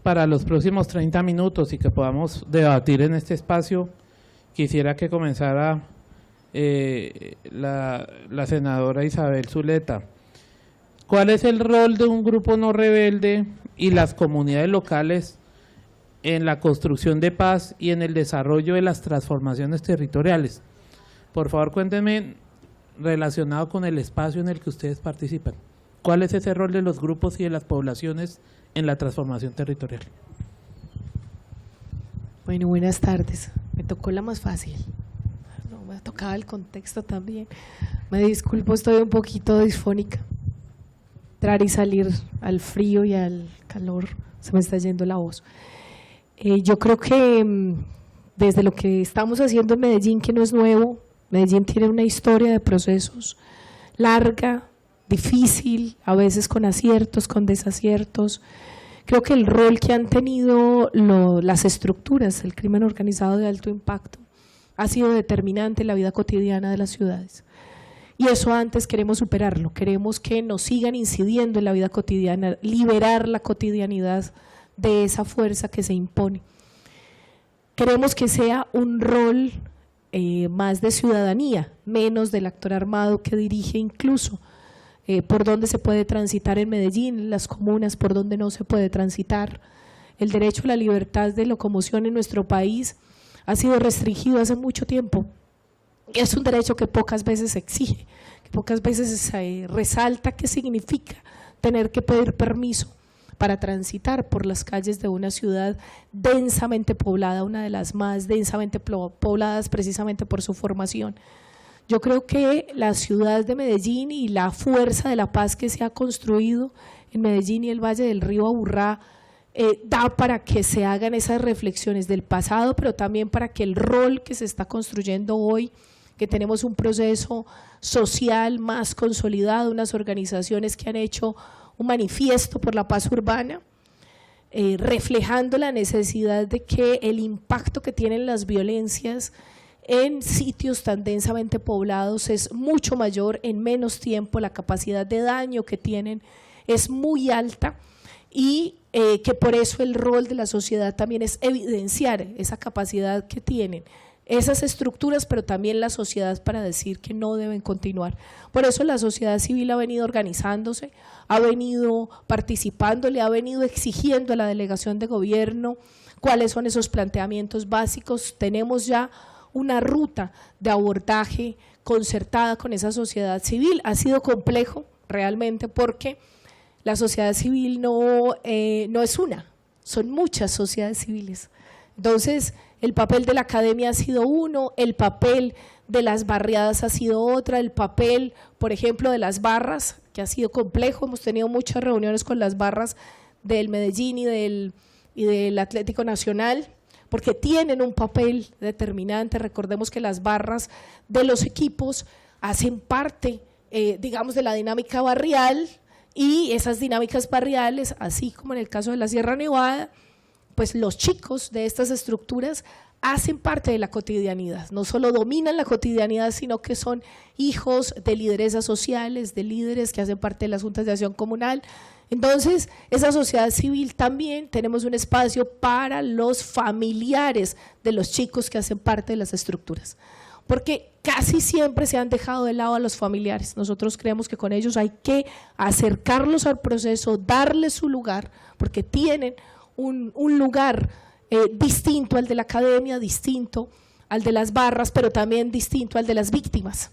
para los próximos 30 minutos y que podamos debatir en este espacio. Quisiera que comenzara la senadora Isabel Zuleta. ¿Cuál es el rol de un grupo no rebelde y las comunidades locales en la construcción de paz y en el desarrollo de las transformaciones territoriales? Por favor, cuéntenme, relacionado con el espacio en el que ustedes participan, ¿cuál es ese rol de los grupos y de las poblaciones en la transformación territorial? Bueno, buenas tardes. Me tocó la más fácil. No, me tocaba el contexto también. Me disculpo, estoy un poquito disfónica. Entrar y salir al frío y al calor, se me está yendo la voz. Yo creo que desde lo que estamos haciendo en Medellín, que no es nuevo, Medellín tiene una historia de procesos larga, difícil, a veces con aciertos, con desaciertos. Creo que el rol que han tenido las estructuras del crimen organizado de alto impacto ha sido determinante en la vida cotidiana de las ciudades. Y eso antes queremos superarlo, queremos que nos sigan incidiendo en la vida cotidiana, liberar la cotidianidad de esa fuerza que se impone. Queremos que sea un rol más de ciudadanía, menos del actor armado que dirige incluso. Por dónde se puede transitar en Medellín, las comunas, por dónde no se puede transitar. El derecho a la libertad de locomoción en nuestro país ha sido restringido hace mucho tiempo. Es un derecho que pocas veces se exige, que pocas veces se resalta qué significa tener que pedir permiso para transitar por las calles de una ciudad densamente poblada, una de las más densamente pobladas precisamente por su formación. Yo creo que la ciudad de Medellín y la fuerza de la paz que se ha construido en Medellín y el Valle del Río Aburrá da para que se hagan esas reflexiones del pasado, pero también para que el rol que se está construyendo hoy, que tenemos un proceso social más consolidado, unas organizaciones que han hecho un manifiesto por la paz urbana, reflejando la necesidad de que el impacto que tienen las violencias en sitios tan densamente poblados es mucho mayor en menos tiempo, la capacidad de daño que tienen es muy alta y que por eso el rol de la sociedad también es evidenciar esa capacidad que tienen esas estructuras, pero también la sociedad para decir que no deben continuar. Por eso la sociedad civil ha venido organizándose, ha venido participando, le ha venido exigiendo a la delegación de gobierno cuáles son esos planteamientos básicos. Tenemos ya una ruta de abordaje concertada con esa sociedad civil. Ha sido complejo realmente porque la sociedad civil no es una, son muchas sociedades civiles. Entonces, el papel de la academia ha sido uno, el papel de las barriadas ha sido otra, el papel, por ejemplo, de las barras, que ha sido complejo. Hemos tenido muchas reuniones con las barras del Medellín y del Atlético Nacional, porque tienen un papel determinante. Recordemos que las barras de los equipos hacen parte, digamos, de la dinámica barrial, y esas dinámicas barriales, así como en el caso de la Sierra Nevada, pues los chicos de estas estructuras hacen parte de la cotidianidad, no solo dominan la cotidianidad, sino que son hijos de lideresas sociales, de líderes que hacen parte de las juntas de acción comunal. Entonces, esa sociedad civil también tenemos un espacio para los familiares de los chicos que hacen parte de las estructuras, porque casi siempre se han dejado de lado a los familiares. Nosotros creemos que con ellos hay que acercarlos al proceso, darles su lugar, porque tienen un lugar distinto al de la academia, distinto al de las barras, pero también distinto al de las víctimas.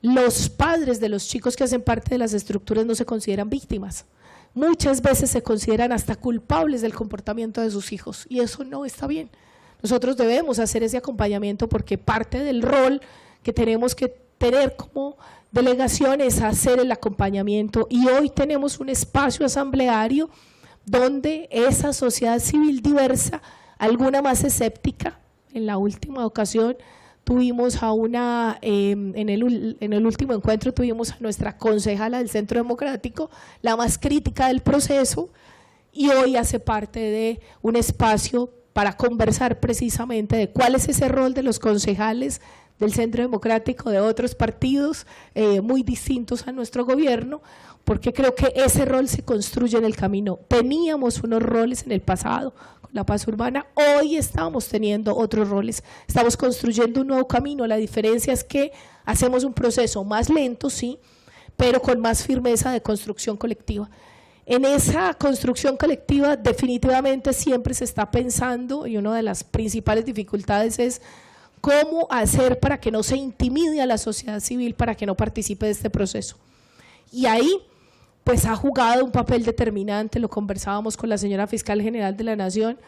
Los padres de los chicos que hacen parte de las estructuras no se consideran víctimas. Muchas veces se consideran hasta culpables del comportamiento de sus hijos, y eso no está bien. Nosotros debemos hacer ese acompañamiento, porque parte del rol que tenemos que tener como delegación es hacer el acompañamiento, y hoy tenemos un espacio asambleario donde esa sociedad civil diversa, alguna más escéptica. En la última ocasión tuvimos a una, en el último encuentro tuvimos a nuestra concejala del Centro Democrático, la más crítica del proceso, y hoy hace parte de un espacio para conversar precisamente de cuál es ese rol de los concejales del Centro Democrático, de otros partidos muy distintos a nuestro gobierno, porque creo que ese rol se construye en el camino. Teníamos unos roles en el pasado con la paz urbana, hoy estamos teniendo otros roles, estamos construyendo un nuevo camino. La diferencia es que hacemos un proceso más lento, sí, pero con más firmeza de construcción colectiva. En esa construcción colectiva definitivamente siempre se está pensando, y una de las principales dificultades es cómo hacer para que no se intimide a la sociedad civil, para que no participe de este proceso. Y ahí pues ha jugado un papel determinante, lo conversábamos con la señora Fiscal General de la Nación,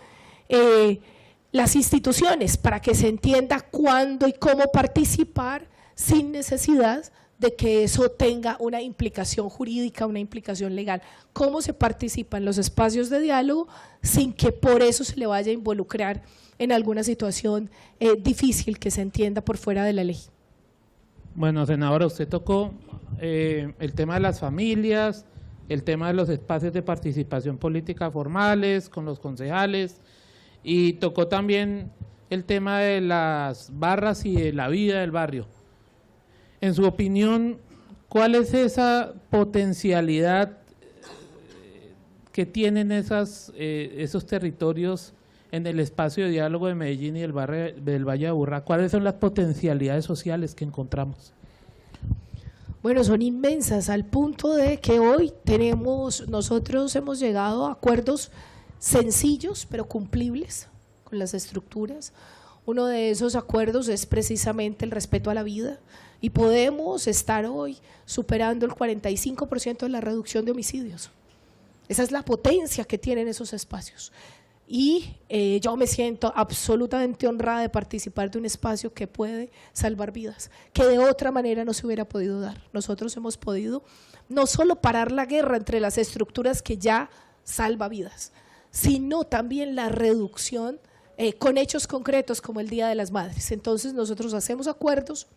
las instituciones, para que se entienda cuándo y cómo participar sin necesidad de que eso tenga una implicación jurídica, una implicación legal. Cómo se participa en los espacios de diálogo sin que por eso se le vaya a involucrar en alguna situación difícil que se entienda por fuera de la ley. Bueno, senadora, usted tocó el tema de las familias, el tema de los espacios de participación política formales con los concejales, y tocó también el tema de las barras y de la vida del barrio. En su opinión, ¿cuál es esa potencialidad que tienen esos territorios en el espacio de diálogo de Medellín y del Valle de Aburrá? ¿Cuáles son las potencialidades sociales que encontramos? Bueno, son inmensas, al punto de que hoy nosotros hemos llegado a acuerdos sencillos pero cumplibles con las estructuras. Uno de esos acuerdos es precisamente el respeto a la vida, y podemos estar hoy superando el 45% de la reducción de homicidios. Esa es la potencia que tienen esos espacios. Y yo me siento absolutamente honrada de participar de un espacio que puede salvar vidas, que de otra manera no se hubiera podido dar. Nosotros hemos podido no solo parar la guerra entre las estructuras que ya salva vidas, sino también la reducción con hechos concretos como el Día de las Madres. Entonces nosotros hacemos acuerdos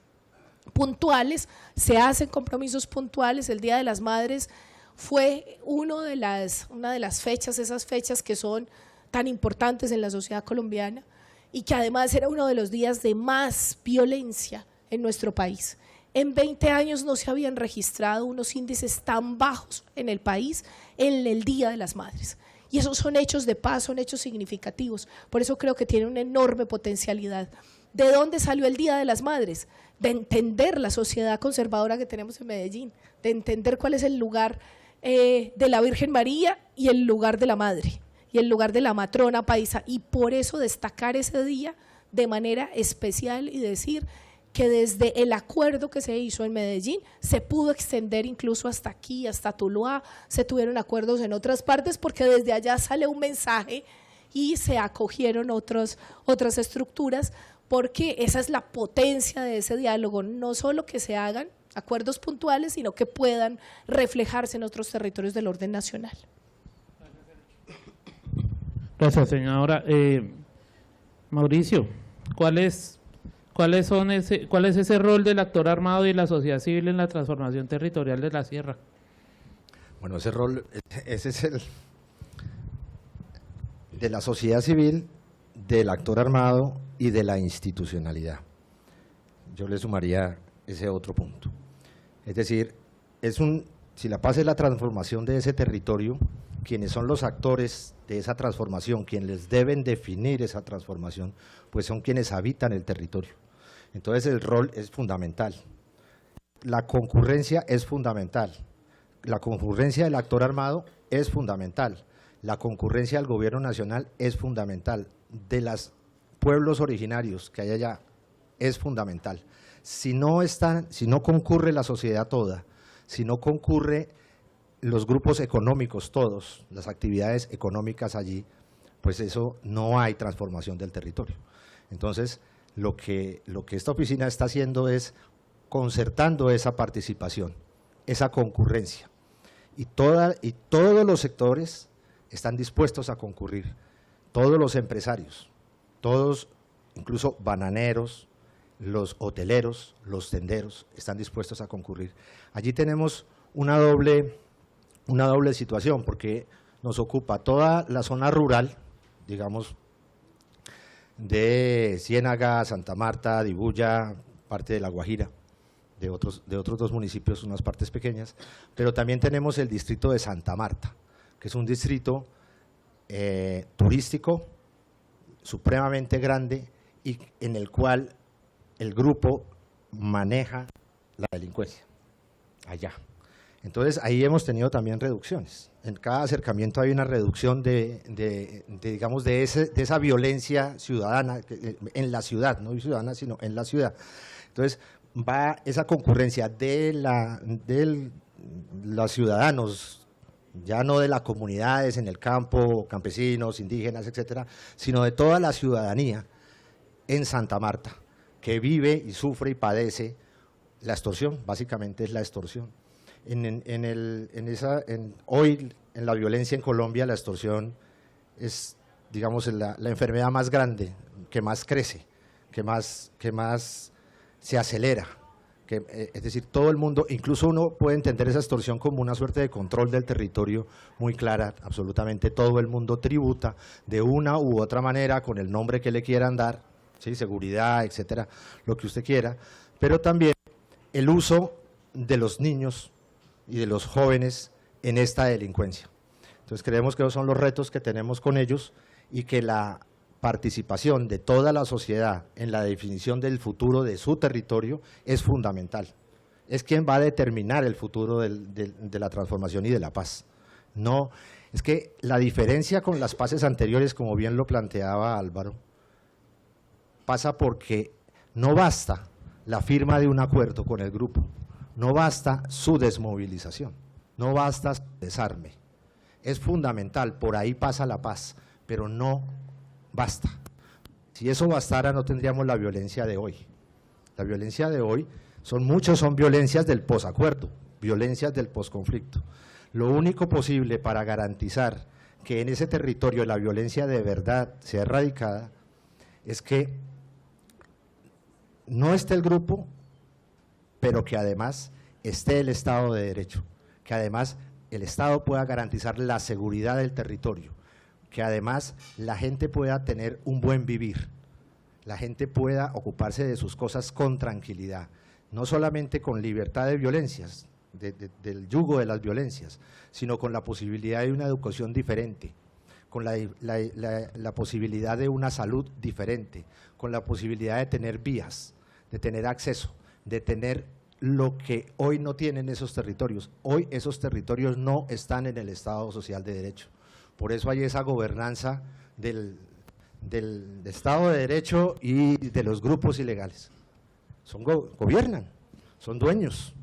puntuales, se hacen compromisos puntuales. El Día de las Madres fue una de las fechas, esas fechas que son tan importantes en la sociedad colombiana, y que además era uno de los días de más violencia en nuestro país. En 20 años no se habían registrado unos índices tan bajos en el país en el Día de las Madres. Y esos son hechos de paz, son hechos significativos. Por eso creo que tiene una enorme potencialidad. ¿De dónde salió el Día de las Madres? De entender la sociedad conservadora que tenemos en Medellín, de entender cuál es el lugar de la Virgen María y el lugar de la Madre, y el lugar de la matrona paisa, y por eso destacar ese día de manera especial y decir que desde el acuerdo que se hizo en Medellín se pudo extender incluso hasta aquí, hasta Tuluá, se tuvieron acuerdos en otras partes porque desde allá sale un mensaje y se acogieron otras estructuras, porque esa es la potencia de ese diálogo, no solo que se hagan acuerdos puntuales, sino que puedan reflejarse en otros territorios del orden nacional. Gracias, señora. Mauricio, ¿cuál es ese rol del actor armado y la sociedad civil en la transformación territorial de la sierra? Bueno, ese rol, ese es el de la sociedad civil, del actor armado y de la institucionalidad. Yo le sumaría ese otro punto. Es decir, si la paz es la transformación de ese territorio, quienes son los actores de esa transformación, quienes deben definir esa transformación, pues son quienes habitan el territorio. Entonces el rol es fundamental. La concurrencia es fundamental. La concurrencia del actor armado es fundamental. La concurrencia del gobierno nacional es fundamental. De los pueblos originarios que hay allá es fundamental. Si no concurre la sociedad toda, si no concurre los grupos económicos todos, las actividades económicas allí, pues eso no hay transformación del territorio. Entonces, lo que esta oficina está haciendo es concertando esa participación, esa concurrencia. Y todos los sectores están dispuestos a concurrir, todos los empresarios, todos, incluso bananeros, los hoteleros, los tenderos, están dispuestos a concurrir. Allí tenemos una doble situación, porque nos ocupa toda la zona rural, digamos, de Ciénaga, Santa Marta, Dibuya, parte de La Guajira, de otros dos municipios, unas partes pequeñas, pero también tenemos el distrito de Santa Marta, que es un distrito turístico supremamente grande y en el cual el grupo maneja la delincuencia allá. Entonces ahí hemos tenido también reducciones. En cada acercamiento hay una reducción de esa violencia ciudadana en la ciudad, no ciudadana, sino en la ciudad. Entonces va esa concurrencia de los ciudadanos, ya no de las comunidades en el campo, campesinos, indígenas, etcétera, sino de toda la ciudadanía en Santa Marta, que vive y sufre y padece la extorsión, básicamente es la extorsión. Hoy en la violencia en Colombia la extorsión es, digamos, la enfermedad más grande, que más crece, que más se acelera. Es decir, todo el mundo, incluso uno puede entender esa extorsión como una suerte de control del territorio muy clara, absolutamente todo el mundo tributa de una u otra manera con el nombre que le quieran dar, ¿sí? Seguridad, etcétera, lo que usted quiera, pero también el uso de los niños y de los jóvenes en esta delincuencia. Entonces creemos que esos son los retos que tenemos con ellos y que la participación de toda la sociedad en la definición del futuro de su territorio es fundamental. Es quien va a determinar el futuro de la transformación y de la paz. No, es que la diferencia con las paces anteriores, como bien lo planteaba Álvaro, pasa porque no basta la firma de un acuerdo con el grupo, no basta su desmovilización, no basta su desarme. Es fundamental, por ahí pasa la paz, pero no basta. Si eso bastara no tendríamos la violencia de hoy. La violencia de hoy son violencias del posacuerdo, violencias del posconflicto. Lo único posible para garantizar que en ese territorio la violencia de verdad sea erradicada es que no esté el grupo, pero que además esté el Estado de Derecho, que además el Estado pueda garantizar la seguridad del territorio, que además la gente pueda tener un buen vivir, la gente pueda ocuparse de sus cosas con tranquilidad, no solamente con libertad de violencias, del yugo de las violencias, sino con la posibilidad de una educación diferente, con la posibilidad de una salud diferente, con la posibilidad de tener vías, de tener acceso, de tener lo que hoy no tienen esos territorios. Hoy esos territorios no están en el Estado Social de Derecho. Por eso hay esa gobernanza del Estado de Derecho y de los grupos ilegales. Gobiernan, son dueños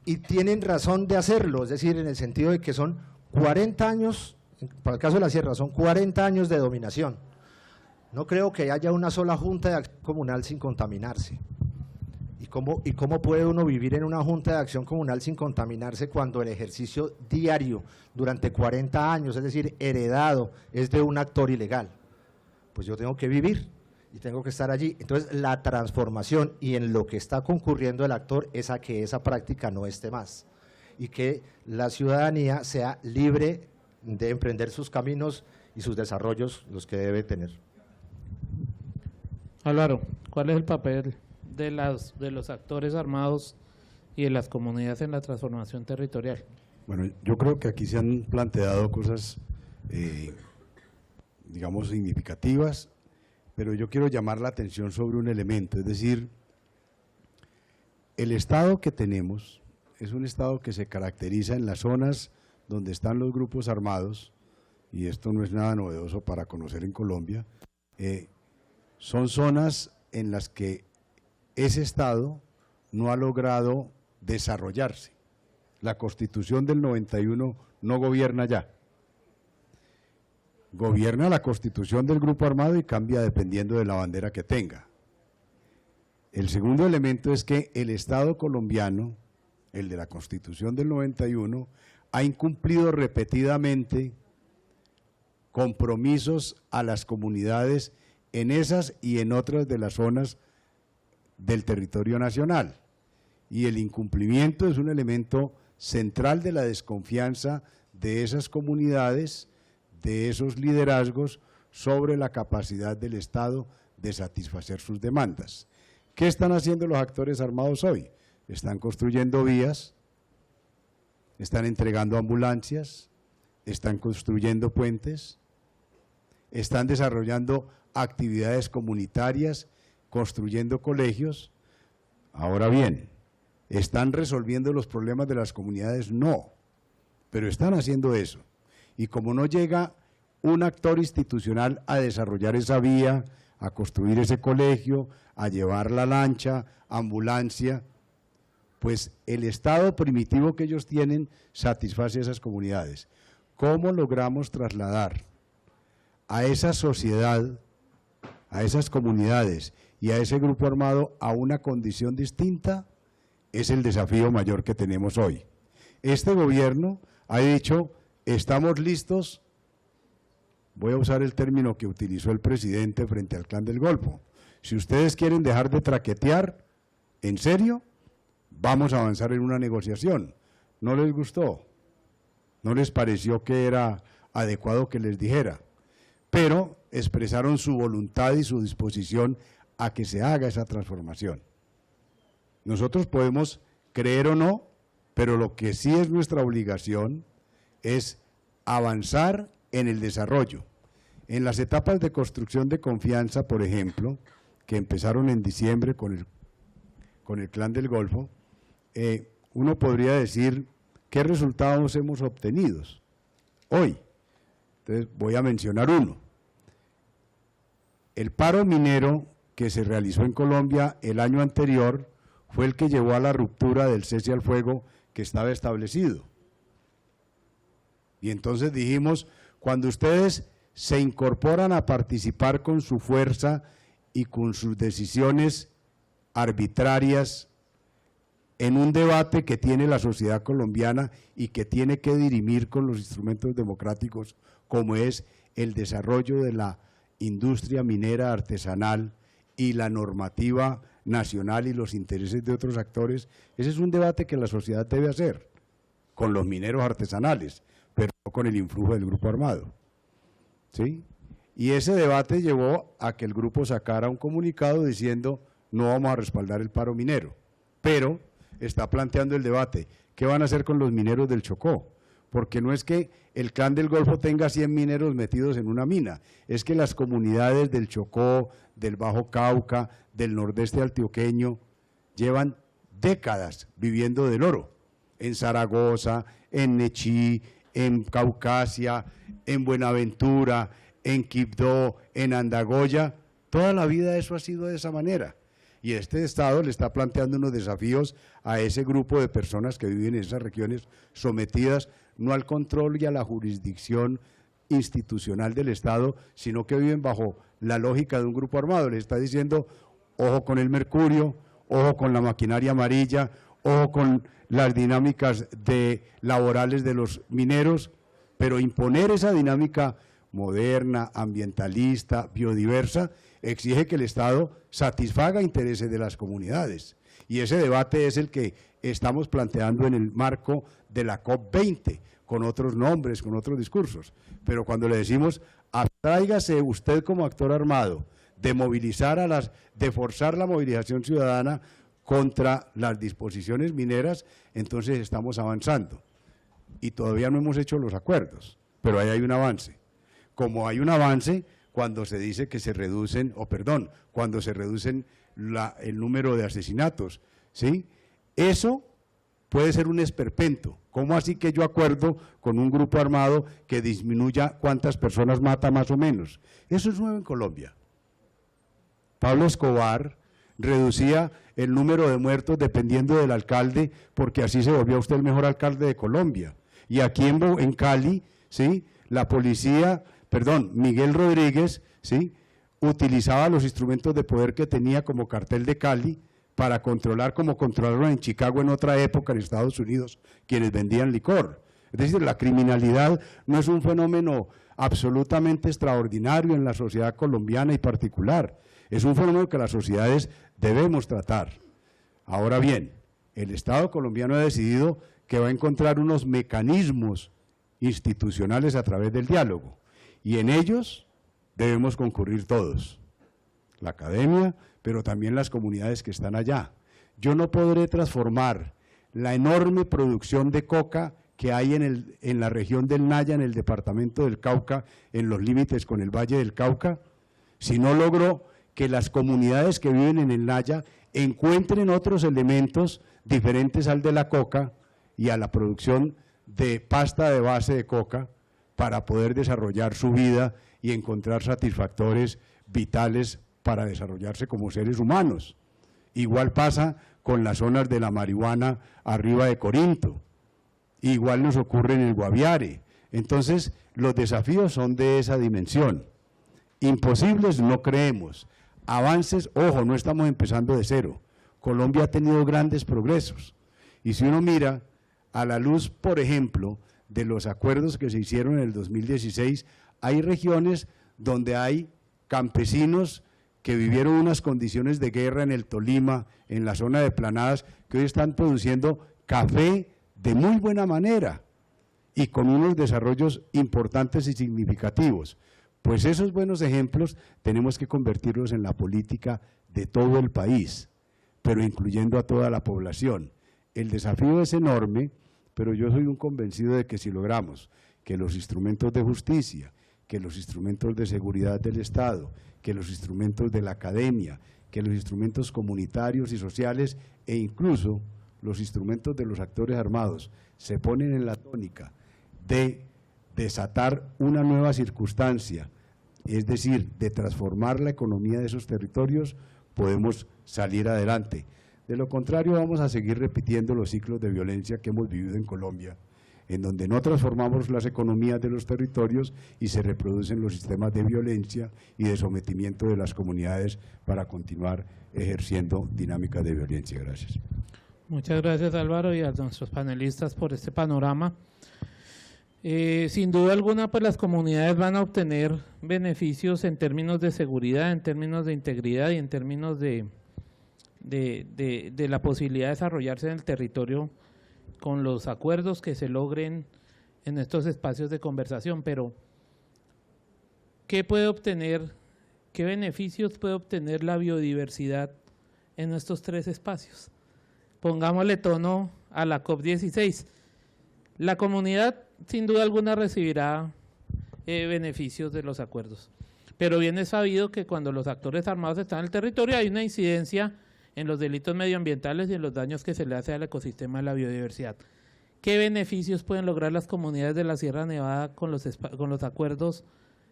y tienen razón de hacerlo, es decir, en el sentido de que son 40 años, para el caso de la Sierra, son 40 años de dominación. No creo que haya una sola junta de acción comunal sin contaminarse. ¿Y cómo puede uno vivir en una junta de acción comunal sin contaminarse cuando el ejercicio diario durante 40 años, es decir, heredado, es de un actor ilegal? Pues yo tengo que vivir y tengo que estar allí. Entonces la transformación y en lo que está concurriendo el actor es a que esa práctica no esté más y que la ciudadanía sea libre de emprender sus caminos y sus desarrollos, los que debe tener. Álvaro, ¿cuál es el papel de los actores armados y de las comunidades en la transformación territorial? Bueno, yo creo que aquí se han planteado cosas, digamos, significativas, pero yo quiero llamar la atención sobre un elemento, es decir, el Estado que tenemos es un Estado que se caracteriza en las zonas donde están los grupos armados, y esto no es nada novedoso para conocer en Colombia, son zonas en las que ese Estado no ha logrado desarrollarse. La Constitución del 91 no gobierna ya. Gobierna la Constitución del grupo armado y cambia dependiendo de la bandera que tenga. El segundo elemento es que el Estado colombiano, el de la Constitución del 91, ha incumplido repetidamente compromisos a las comunidades en esas y en otras de las zonas del territorio nacional. Y el incumplimiento es un elemento central de la desconfianza de esas comunidades, de esos liderazgos sobre la capacidad del Estado de satisfacer sus demandas. ¿Qué están haciendo los actores armados hoy? Están construyendo vías, están entregando ambulancias, están construyendo puentes, están desarrollando actividades comunitarias, construyendo colegios. Ahora bien, ¿están resolviendo los problemas de las comunidades? No, pero están haciendo eso. Y como no llega un actor institucional a desarrollar esa vía, a construir ese colegio, a llevar la lancha, ambulancia, pues el estado primitivo que ellos tienen satisface a esas comunidades. ¿Cómo logramos trasladar a esa sociedad, a esas comunidades y a ese grupo armado a una condición distinta? Es el desafío mayor que tenemos hoy. Este gobierno ha dicho, estamos listos, voy a usar el término que utilizó el presidente frente al Clan del Golfo, si ustedes quieren dejar de traquetear, en serio, vamos a avanzar en una negociación. ¿No les gustó? ¿No les pareció que era adecuado que les dijera? Pero expresaron su voluntad y su disposición a que se haga esa transformación. Nosotros podemos creer o no, pero lo que sí es nuestra obligación es avanzar en el desarrollo. En las etapas de construcción de confianza, por ejemplo, que empezaron en diciembre con el Clan del Golfo, uno podría decir qué resultados hemos obtenido hoy. Entonces voy a mencionar uno. El paro minero que se realizó en Colombia el año anterior fue el que llevó a la ruptura del cese al fuego que estaba establecido. Y entonces dijimos, cuando ustedes se incorporan a participar con su fuerza y con sus decisiones arbitrarias en un debate que tiene la sociedad colombiana y que tiene que dirimir con los instrumentos democráticos, como es el desarrollo de la industria minera artesanal y la normativa nacional y los intereses de otros actores, ese es un debate que la sociedad debe hacer con los mineros artesanales, pero no con el influjo del grupo armado. ¿Sí? Y ese debate llevó a que el grupo sacara un comunicado diciendo no vamos a respaldar el paro minero, pero está planteando el debate, ¿qué van a hacer con los mineros del Chocó? porque no es que el Clan del Golfo tenga 100 mineros metidos en una mina, es que las comunidades del Chocó, del Bajo Cauca, del nordeste antioqueño, llevan décadas viviendo del oro, en Zaragoza, en Nechí, en Caucasia, en Buenaventura, en Quibdó, en Andagoya, toda la vida eso ha sido de esa manera. Y este Estado le está planteando unos desafíos a ese grupo de personas que viven en esas regiones sometidas no al control y a la jurisdicción institucional del Estado, sino que viven bajo la lógica de un grupo armado. Le está diciendo, ojo con el mercurio, ojo con la maquinaria amarilla, ojo con las dinámicas laborales de los mineros, pero imponer esa dinámica moderna, ambientalista, biodiversa, exige que el Estado satisfaga intereses de las comunidades. Y ese debate es el que estamos planteando en el marco de la COP20, con otros nombres, con otros discursos. Pero cuando le decimos, abstráigase usted como actor armado de movilizar de forzar la movilización ciudadana contra las disposiciones mineras, entonces estamos avanzando. Y todavía no hemos hecho los acuerdos, pero ahí hay un avance. Como hay un avance cuando se dice que se reducen, cuando se reducen el número de asesinatos, ¿sí? Eso puede ser un esperpento. ¿Cómo así que yo acuerdo con un grupo armado que disminuya cuántas personas mata más o menos? Eso es nuevo en Colombia. Pablo Escobar reducía el número de muertos dependiendo del alcalde, porque así se volvió usted el mejor alcalde de Colombia. Y aquí en Cali, ¿sí? La policía, Miguel Rodríguez, ¿sí? Utilizaba los instrumentos de poder que tenía como cartel de Cali para controlar, como controlaron en Chicago en otra época en Estados Unidos, quienes vendían licor. Es decir, la criminalidad no es un fenómeno absolutamente extraordinario en la sociedad colombiana y particular, es un fenómeno que las sociedades debemos tratar. Ahora bien, el Estado colombiano ha decidido que va a encontrar unos mecanismos institucionales a través del diálogo, y en ellos debemos concurrir todos, la academia, pero también las comunidades que están allá. Yo no podré transformar la enorme producción de coca que hay en la región del Naya, en el departamento del Cauca, en los límites con el Valle del Cauca, si no logro que las comunidades que viven en el Naya encuentren otros elementos diferentes al de la coca y a la producción de pasta de base de coca para poder desarrollar su vida y encontrar satisfactores vitales para desarrollarse como seres humanos. Igual pasa con las zonas de la marihuana arriba de Corinto, igual nos ocurre en el Guaviare. Entonces, los desafíos son de esa dimensión. Imposibles no creemos. Avances, ojo, no estamos empezando de cero. Colombia ha tenido grandes progresos. Y si uno mira a la luz, por ejemplo, de los acuerdos que se hicieron en el 2016, hay regiones donde hay campesinos que vivieron unas condiciones de guerra en el Tolima, en la zona de Planadas, que hoy están produciendo café de muy buena manera y con unos desarrollos importantes y significativos. Pues esos buenos ejemplos tenemos que convertirlos en la política de todo el país, pero incluyendo a toda la población. El desafío es enorme, pero yo soy un convencido de que si logramos que los instrumentos de justicia, que los instrumentos de seguridad del Estado, que los instrumentos de la academia, que los instrumentos comunitarios y sociales e incluso los instrumentos de los actores armados se ponen en la tónica de desatar una nueva circunstancia, es decir, de transformar la economía de esos territorios, podemos salir adelante. De lo contrario, vamos a seguir repitiendo los ciclos de violencia que hemos vivido en Colombia, en donde no transformamos las economías de los territorios y se reproducen los sistemas de violencia y de sometimiento de las comunidades para continuar ejerciendo dinámicas de violencia. Gracias. Muchas gracias, Álvaro, y a nuestros panelistas por este panorama. Sin duda alguna, pues las comunidades van a obtener beneficios en términos de seguridad, en términos de integridad y en términos de la posibilidad de desarrollarse en el territorio con los acuerdos que se logren en estos espacios de conversación. Pero, ¿qué puede obtener, qué beneficios puede obtener la biodiversidad en estos tres espacios? Pongámosle tono a la COP16. La comunidad sin duda alguna recibirá beneficios de los acuerdos. Pero bien es sabido que cuando los actores armados están en el territorio hay una incidencia en los delitos medioambientales y en los daños que se le hace al ecosistema de la biodiversidad. ¿Qué beneficios pueden lograr las comunidades de la Sierra Nevada con los acuerdos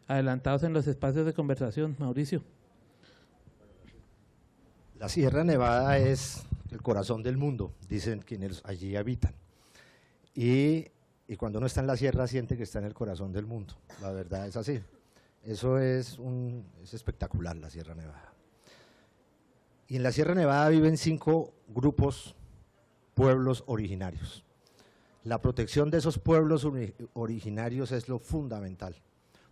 adelantados en los espacios de conversación, Mauricio? La Sierra Nevada es el corazón del mundo, dicen quienes allí habitan. Y cuando uno está en la sierra siente que está en el corazón del mundo. La verdad es así. Eso es espectacular, la Sierra Nevada. Y en la Sierra Nevada viven 5 grupos, pueblos originarios. La protección de esos pueblos originarios es lo fundamental,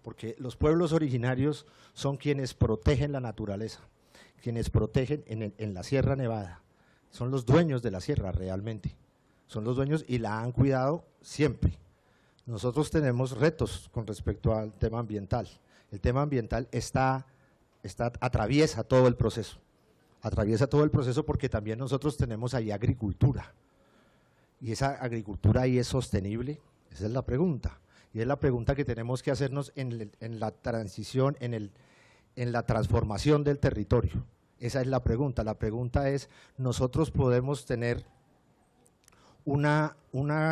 porque los pueblos originarios son quienes protegen la naturaleza, quienes protegen en la Sierra Nevada. Son los dueños de la sierra realmente, son los dueños y la han cuidado siempre. Nosotros tenemos retos con respecto al tema ambiental. El tema ambiental atraviesa todo el proceso. Atraviesa todo el proceso porque también nosotros tenemos ahí agricultura. Y esa agricultura ahí es sostenible, esa es la pregunta. Y es la pregunta que tenemos que hacernos en la transición, en la transformación del territorio. Esa es la pregunta. La pregunta es, nosotros podemos tener una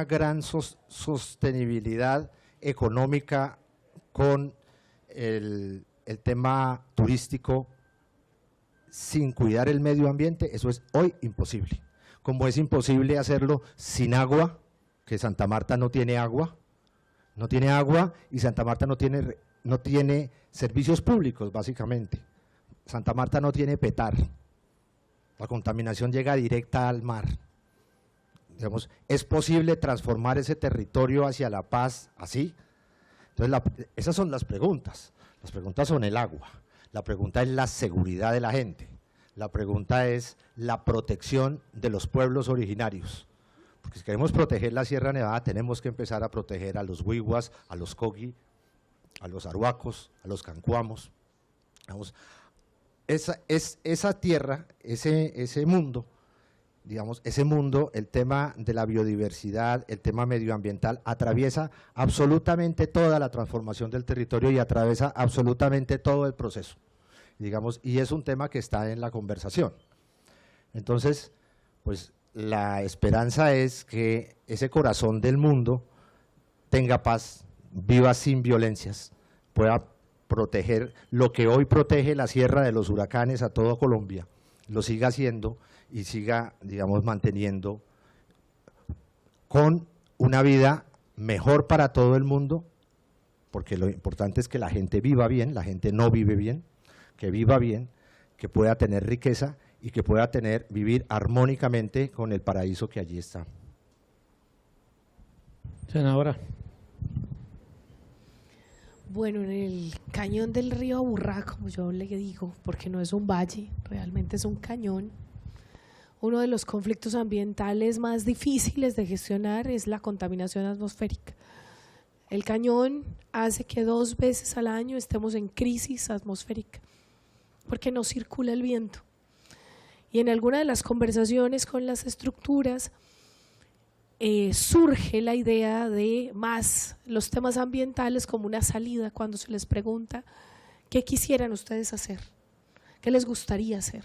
gran sostenibilidad económica con el tema turístico sin cuidar el medio ambiente. Eso es hoy imposible. Como es imposible hacerlo sin agua, que Santa Marta no tiene agua y Santa Marta no tiene servicios públicos básicamente. Santa Marta no tiene petar, la contaminación llega directa al mar. Digamos, ¿es posible transformar ese territorio hacia la paz así? Entonces, esas son las preguntas son el agua, la pregunta es la seguridad de la gente, la pregunta es la protección de los pueblos originarios, porque si queremos proteger la Sierra Nevada tenemos que empezar a proteger a los wiwas, a los cogi, a los aruacos, a los cancuamos. Digamos, esa tierra, ese mundo, digamos, ese mundo, el tema de la biodiversidad, el tema medioambiental, atraviesa absolutamente toda la transformación del territorio y atraviesa absolutamente todo el proceso, digamos, y es un tema que está en la conversación. Entonces, pues la esperanza es que ese corazón del mundo tenga paz, viva sin violencias, pueda proteger lo que hoy protege la Sierra de los huracanes a toda Colombia, lo siga haciendo y siga, digamos, manteniendo con una vida mejor para todo el mundo, porque lo importante es que la gente viva bien, la gente no vive bien, que viva bien, que pueda tener riqueza y que pueda vivir armónicamente con el paraíso que allí está. Senadora. Bueno, en el cañón del río Aburrá, como yo le digo, porque no es un valle, realmente es un cañón, uno de los conflictos ambientales más difíciles de gestionar es la contaminación atmosférica. El cañón hace que 2 veces al año estemos en crisis atmosférica, porque no circula el viento. Y en alguna de las conversaciones con las estructuras surge la idea de más los temas ambientales como una salida cuando se les pregunta qué quisieran ustedes hacer, qué les gustaría hacer.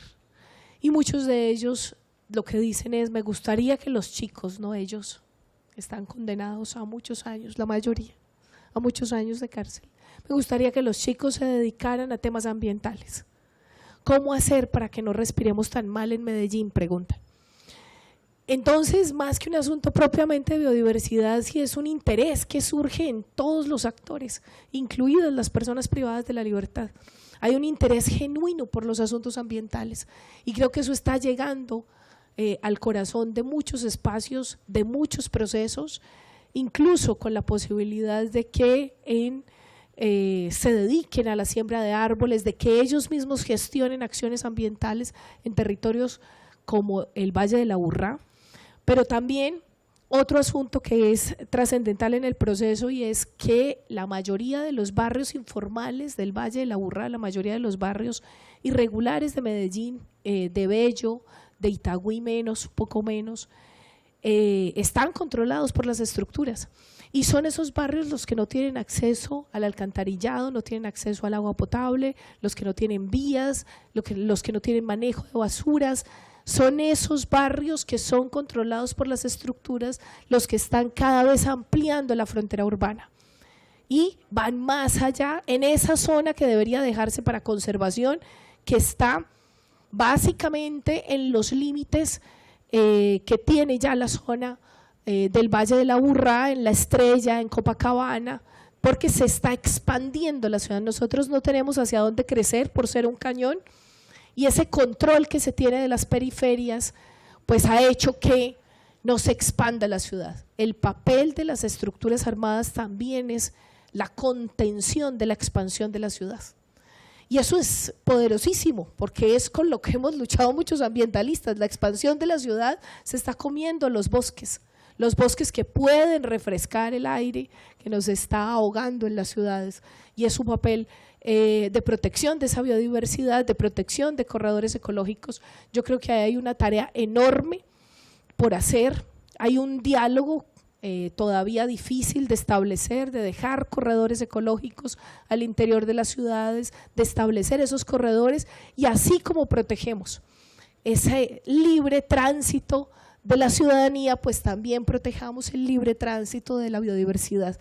Y muchos de ellos lo que dicen es, me gustaría que los chicos, no ellos, están condenados a muchos años, la mayoría, a muchos años de cárcel. Me gustaría que los chicos se dedicaran a temas ambientales. ¿Cómo hacer para que no respiremos tan mal en Medellín?, preguntan. Entonces, más que un asunto propiamente de biodiversidad, sí es un interés que surge en todos los actores, incluidas las personas privadas de la libertad. Hay un interés genuino por los asuntos ambientales y creo que eso está llegando al corazón de muchos espacios, de muchos procesos, incluso con la posibilidad de que se dediquen a la siembra de árboles, de que ellos mismos gestionen acciones ambientales en territorios como el Valle de la Aburrá. Pero también otro asunto que es trascendental en el proceso y es que la mayoría de los barrios informales del Valle de la Aburrá, la mayoría de los barrios irregulares de Medellín, de Bello, de Itagüí menos, poco menos, están controlados por las estructuras. Y son esos barrios los que no tienen acceso al alcantarillado, no tienen acceso al agua potable, los que no tienen vías, los que no tienen manejo de basuras. Son esos barrios que son controlados por las estructuras los que están cada vez ampliando la frontera urbana. Y van más allá en esa zona que debería dejarse para conservación, que está básicamente en los límites que tiene ya la zona del Valle de la Urrá, en La Estrella, en Copacabana, porque se está expandiendo la ciudad. Nosotros no tenemos hacia dónde crecer por ser un cañón, y ese control que se tiene de las periferias pues ha hecho que no se expanda la ciudad. El papel de las estructuras armadas también es la contención de la expansión de la ciudad. Y eso es poderosísimo, porque es con lo que hemos luchado muchos ambientalistas. La expansión de la ciudad se está comiendo los bosques que pueden refrescar el aire que nos está ahogando en las ciudades, y es un papel de protección de esa biodiversidad, de protección de corredores ecológicos. Yo creo que hay una tarea enorme por hacer, hay un diálogo todavía difícil de establecer, de dejar corredores ecológicos al interior de las ciudades, de establecer esos corredores, y así como protegemos ese libre tránsito de la ciudadanía, pues también protejamos el libre tránsito de la biodiversidad.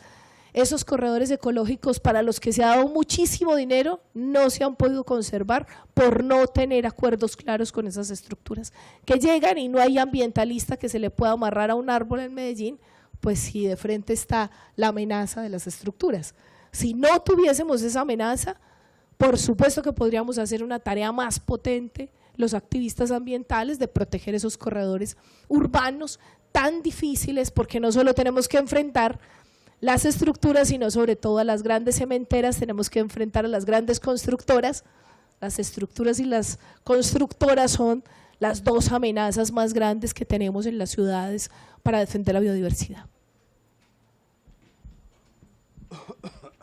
Esos corredores ecológicos para los que se ha dado muchísimo dinero no se han podido conservar por no tener acuerdos claros con esas estructuras que llegan, y no hay ambientalista que se le pueda amarrar a un árbol en Medellín, pues si de frente está la amenaza de las estructuras. Si no tuviésemos esa amenaza, por supuesto que podríamos hacer una tarea más potente los activistas ambientales de proteger esos corredores urbanos tan difíciles, porque no solo tenemos que enfrentar las estructuras, sino sobre todo a las grandes cementeras, tenemos que enfrentar a las grandes constructoras. Las estructuras y las constructoras son las dos amenazas más grandes que tenemos en las ciudades para defender la biodiversidad.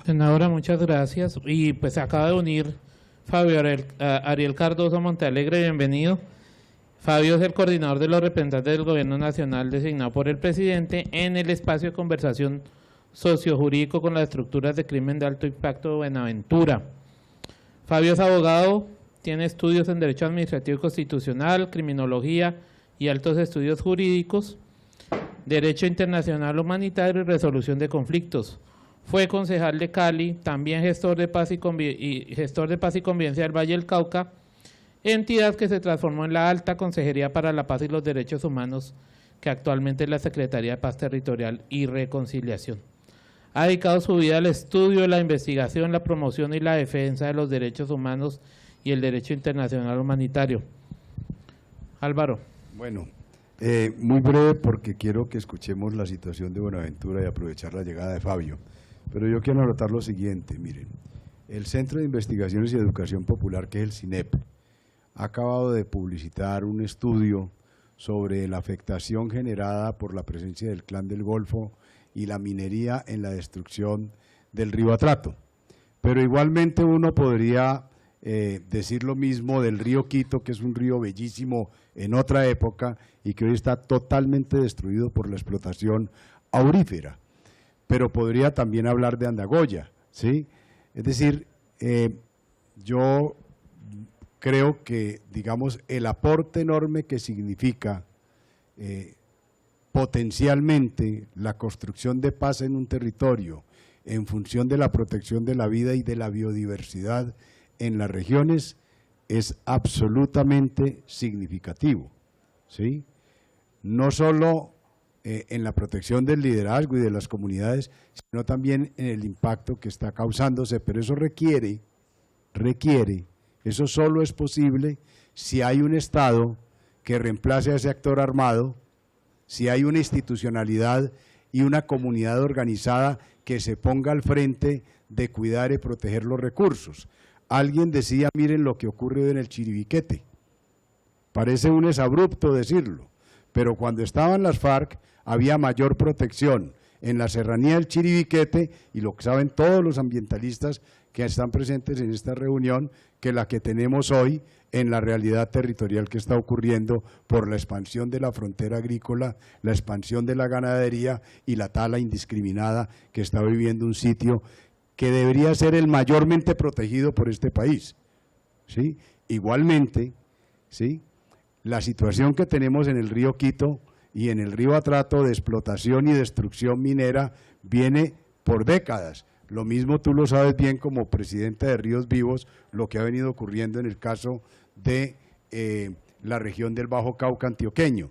Senadora, muchas gracias. Y pues se acaba de unir Fabio Ariel Cardoso Montealegre, bienvenido. Fabio es el coordinador de los representantes del Gobierno Nacional designado por el presidente en el espacio de conversación sociojurídico con las estructuras de crimen de alto impacto de Buenaventura. Fabio es abogado, tiene estudios en Derecho Administrativo y Constitucional, Criminología y altos estudios jurídicos, Derecho Internacional Humanitario y Resolución de Conflictos. Fue concejal de Cali, también gestor de Paz y Convivencia del Valle del Cauca, entidad que se transformó en la Alta Consejería para la Paz y los Derechos Humanos, que actualmente es la Secretaría de Paz Territorial y Reconciliación. Ha dedicado su vida al estudio, la investigación, la promoción y la defensa de los derechos humanos y el derecho internacional humanitario. Álvaro. Bueno, muy breve, porque quiero que escuchemos la situación de Buenaventura y aprovechar la llegada de Fabio. Pero yo quiero anotar lo siguiente, miren, el Centro de Investigaciones y Educación Popular, que es el CINEP, ha acabado de publicitar un estudio sobre la afectación generada por la presencia del Clan del Golfo y la minería en la destrucción del río Atrato. Pero igualmente uno podría decir lo mismo del río Quito, que es un río bellísimo en otra época y que hoy está totalmente destruido por la explotación aurífera. Pero podría también hablar de Andagoya, ¿sí? Es decir, yo creo que, digamos, el aporte enorme que significa potencialmente la construcción de paz en un territorio en función de la protección de la vida y de la biodiversidad en las regiones es absolutamente significativo, ¿sí? No solo en la protección del liderazgo y de las comunidades, sino también en el impacto que está causándose, pero eso requiere, eso solo es posible si hay un Estado que reemplace a ese actor armado, si hay una institucionalidad y una comunidad organizada que se ponga al frente de cuidar y proteger los recursos. Alguien decía, miren lo que ocurre hoy en el Chiribiquete, parece un exabrupto decirlo, pero cuando estaban las FARC había mayor protección en la serranía del Chiribiquete, y lo que saben todos los ambientalistas que están presentes en esta reunión que la que tenemos hoy en la realidad territorial que está ocurriendo por la expansión de la frontera agrícola, la expansión de la ganadería y la tala indiscriminada que está viviendo un sitio que debería ser el mayormente protegido por este país, ¿sí? Igualmente, ¿sí?, la situación que tenemos en el río Quito y en el río Atrato de explotación y destrucción minera viene por décadas. Lo mismo tú lo sabes bien como presidente de Ríos Vivos, lo que ha venido ocurriendo en el caso de la región del Bajo Cauca antioqueño.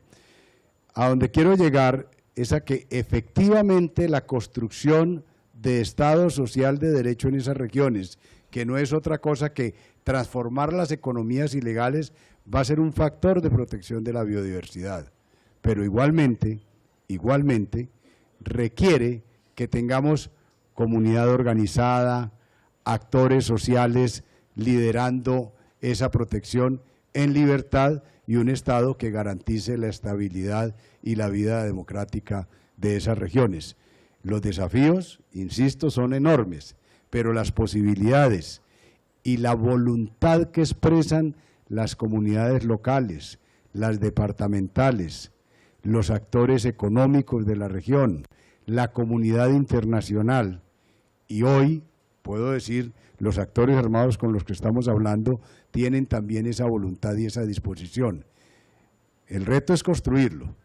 A donde quiero llegar es a que efectivamente la construcción de Estado social de derecho en esas regiones, que no es otra cosa que transformar las economías ilegales, va a ser un factor de protección de la biodiversidad. Pero igualmente requiere que tengamos comunidad organizada, actores sociales liderando esa protección en libertad y un Estado que garantice la estabilidad y la vida democrática de esas regiones. Los desafíos, insisto, son enormes, pero las posibilidades y la voluntad que expresan las comunidades locales, las departamentales, los actores económicos de la región, la comunidad internacional y hoy, puedo decir, los actores armados con los que estamos hablando tienen también esa voluntad y esa disposición. El reto es construirlo,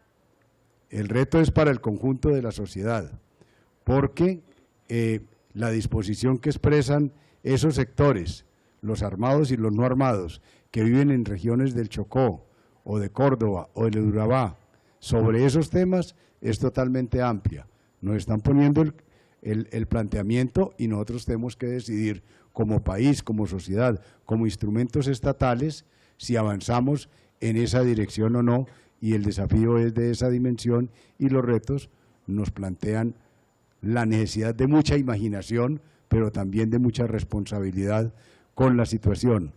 el reto es para el conjunto de la sociedad, porque la disposición que expresan esos sectores, los armados y los no armados, que viven en regiones del Chocó o de Córdoba o del Urabá, sobre esos temas es totalmente amplia. Nos están poniendo el planteamiento y nosotros tenemos que decidir como país, como sociedad, como instrumentos estatales, si avanzamos en esa dirección o no, y el desafío es de esa dimensión y los retos nos plantean la necesidad de mucha imaginación, pero también de mucha responsabilidad con la situación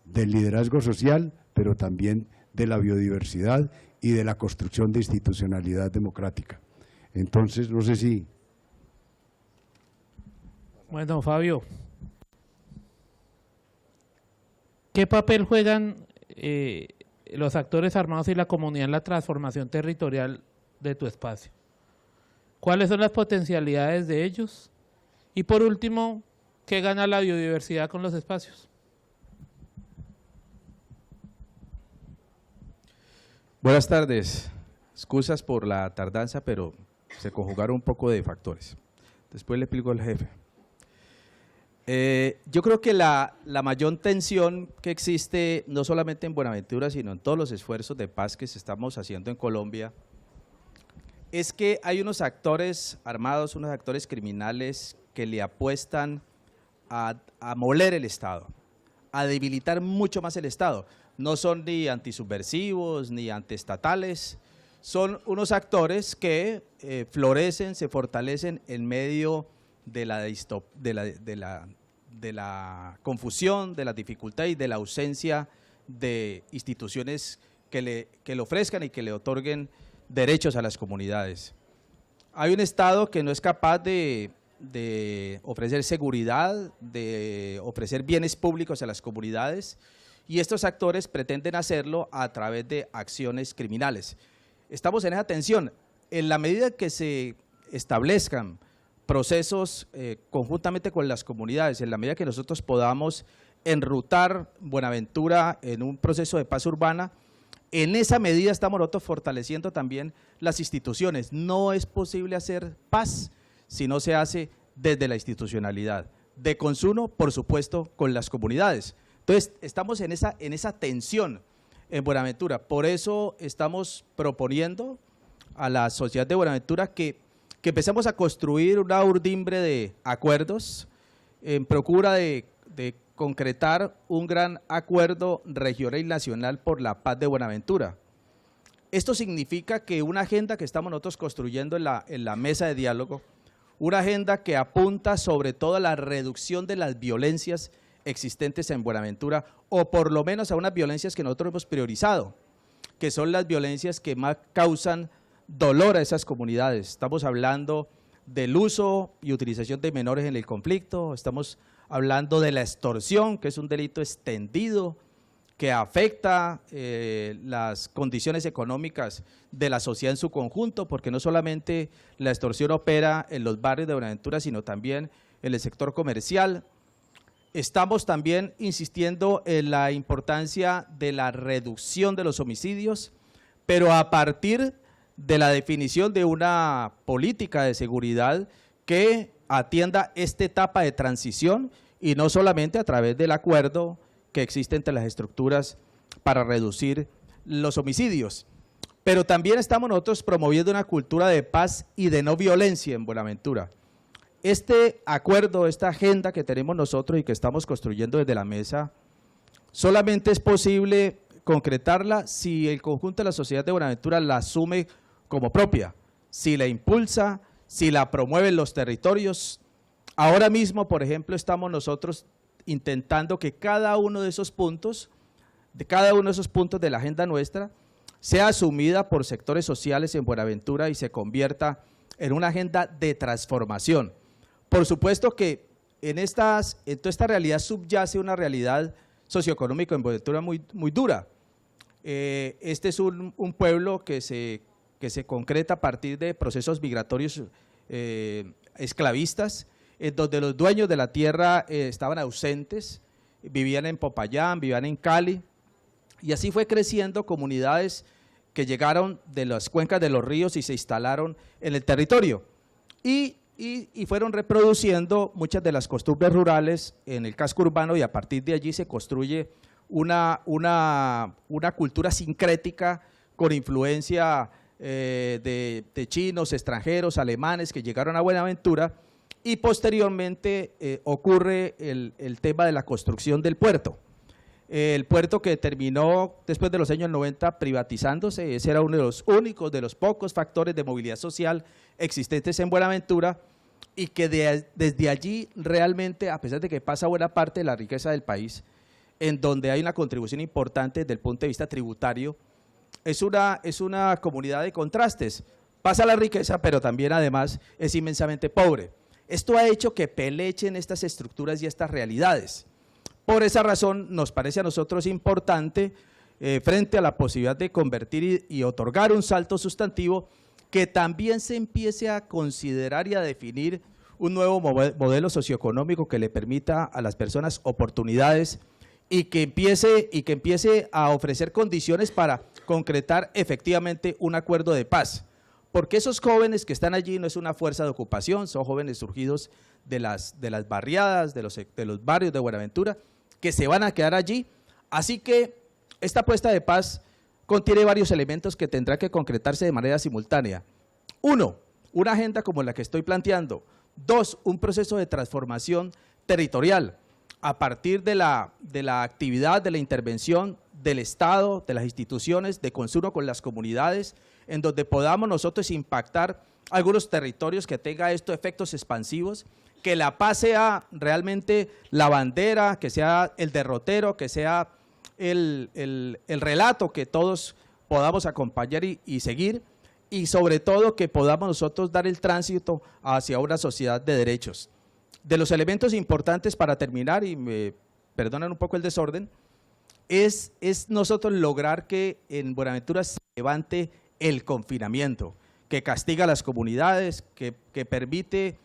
del liderazgo social, pero también de la biodiversidad y de la construcción de institucionalidad democrática. Entonces, no sé si… Bueno, Fabio, ¿qué papel juegan los actores armados y la comunidad en la transformación territorial de tu espacio? ¿Cuáles son las potencialidades de ellos? Y por último, ¿qué gana la biodiversidad con los espacios? Buenas tardes. Excusas por la tardanza, pero se conjugaron un poco de factores. Después le explico al jefe. Yo creo que la mayor tensión que existe, no solamente en Buenaventura, sino en todos los esfuerzos de paz que estamos haciendo en Colombia, es que hay unos actores armados, unos actores criminales que le apuestan a moler el Estado, a debilitar mucho más el Estado. No son ni antisubversivos ni antiestatales, son unos actores que florecen, se fortalecen en medio de la confusión, de la dificultad y de la ausencia de instituciones que le ofrezcan y que le otorguen derechos a las comunidades. Hay un Estado que no es capaz de ofrecer seguridad, de ofrecer bienes públicos a las comunidades, y estos actores pretenden hacerlo a través de acciones criminales. Estamos en esa tensión. En la medida que se establezcan procesos conjuntamente con las comunidades, en la medida que nosotros podamos enrutar Buenaventura en un proceso de paz urbana, en esa medida estamos nosotros fortaleciendo también las instituciones. No es posible hacer paz si no se hace desde la institucionalidad. De consumo, por supuesto, con las comunidades. Entonces, estamos en esa tensión en Buenaventura. Por eso estamos proponiendo a la sociedad de Buenaventura que empecemos a construir una urdimbre de acuerdos en procura de concretar un gran acuerdo regional y nacional por la paz de Buenaventura. Esto significa que una agenda que estamos nosotros construyendo en la mesa de diálogo, una agenda que apunta sobre todo a la reducción de las violencias existentes en Buenaventura, o por lo menos a unas violencias que nosotros hemos priorizado, que son las violencias que más causan dolor a esas comunidades. Estamos hablando del uso y utilización de menores en el conflicto, estamos hablando de la extorsión, que es un delito extendido, que afecta las condiciones económicas de la sociedad en su conjunto, porque no solamente la extorsión opera en los barrios de Buenaventura, sino también en el sector comercial. Estamos también insistiendo en la importancia de la reducción de los homicidios, pero a partir de la definición de una política de seguridad que atienda esta etapa de transición y no solamente a través del acuerdo que existe entre las estructuras para reducir los homicidios. Pero también estamos nosotros promoviendo una cultura de paz y de no violencia en Buenaventura. Este acuerdo, esta agenda que tenemos nosotros y que estamos construyendo desde la mesa, solamente es posible concretarla si el conjunto de la sociedad de Buenaventura la asume como propia, si la impulsa, si la promueve en los territorios. Ahora mismo, por ejemplo, estamos nosotros intentando que cada uno de esos puntos de la agenda nuestra sea asumida por sectores sociales en Buenaventura y se convierta en una agenda de transformación. Por supuesto que en toda esta realidad subyace una realidad socioeconómica en Buenaventura muy dura. Este es un pueblo que se concreta a partir de procesos migratorios esclavistas, en donde los dueños de la tierra estaban ausentes, vivían en Popayán, vivían en Cali, y así fue creciendo comunidades que llegaron de las cuencas de los ríos y se instalaron en el territorio, y fueron reproduciendo muchas de las costumbres rurales en el casco urbano, y a partir de allí se construye una cultura sincrética con influencia de chinos, extranjeros, alemanes que llegaron a Buenaventura, y posteriormente ocurre el tema de la construcción del puerto. El puerto que terminó después de los años 90 privatizándose, ese era uno de los únicos, de los pocos factores de movilidad social existentes en Buenaventura, y que desde allí realmente, a pesar de que pasa buena parte de la riqueza del país, en donde hay una contribución importante desde el punto de vista tributario, es una comunidad de contrastes. Pasa la riqueza, pero también además es inmensamente pobre. Esto ha hecho que pelechen estas estructuras y estas realidades. Por esa razón nos parece a nosotros importante, frente a la posibilidad de convertir y otorgar un salto sustantivo, que también se empiece a considerar y a definir un nuevo modelo socioeconómico que le permita a las personas oportunidades y que empiece a ofrecer condiciones para concretar efectivamente un acuerdo de paz. Porque esos jóvenes que están allí no es una fuerza de ocupación, son jóvenes surgidos de las barriadas, de los barrios de Buenaventura, que se van a quedar allí. Así que esta apuesta de paz contiene varios elementos que tendrá que concretarse de manera simultánea. Uno, una agenda como la que estoy planteando. Dos, un proceso de transformación territorial a partir de la actividad, de la intervención del Estado, de las instituciones, de consumo con las comunidades, en donde podamos nosotros impactar algunos territorios que tenga estos efectos expansivos, que la paz sea realmente la bandera, que sea el derrotero, que sea el relato que todos podamos acompañar y seguir, y sobre todo que podamos nosotros dar el tránsito hacia una sociedad de derechos. De los elementos importantes para terminar, y me perdonan un poco el desorden, es nosotros lograr que en Buenaventura se levante el confinamiento, que castiga a las comunidades, que permite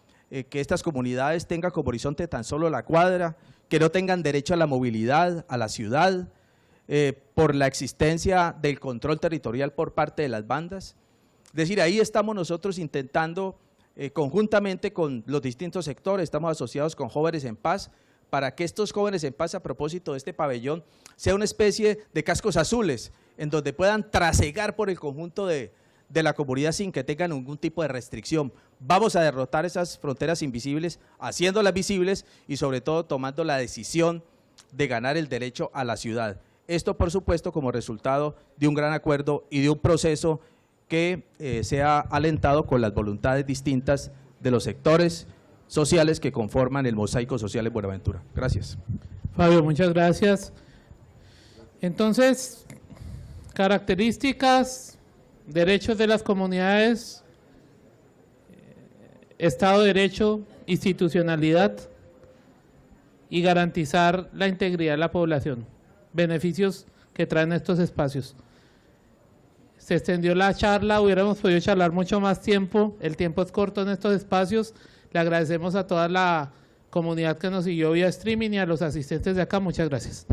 que estas comunidades tengan como horizonte tan solo la cuadra, que no tengan derecho a la movilidad, a la ciudad, por la existencia del control territorial por parte de las bandas. Es decir, ahí estamos nosotros intentando, conjuntamente con los distintos sectores, estamos asociados con Jóvenes en Paz, para que estos Jóvenes en Paz, a propósito de este pabellón, sea una especie de cascos azules, en donde puedan trasegar por el conjunto de la comunidad sin que tengan ningún tipo de restricción. Vamos a derrotar esas fronteras invisibles, haciéndolas visibles y sobre todo tomando la decisión de ganar el derecho a la ciudad. Esto, por supuesto, como resultado de un gran acuerdo y de un proceso que sea alentado con las voluntades distintas de los sectores sociales que conforman el mosaico social en Buenaventura. Gracias. Fabio, muchas gracias. Entonces, características, derechos de las comunidades, Estado de Derecho, institucionalidad. y garantizar la integridad de la población. Beneficios que traen estos espacios. Se extendió la charla, hubiéramos podido charlar mucho más tiempo, el tiempo es corto en estos espacios. Le agradecemos a toda la comunidad que nos siguió vía streaming y a los asistentes de acá, muchas gracias.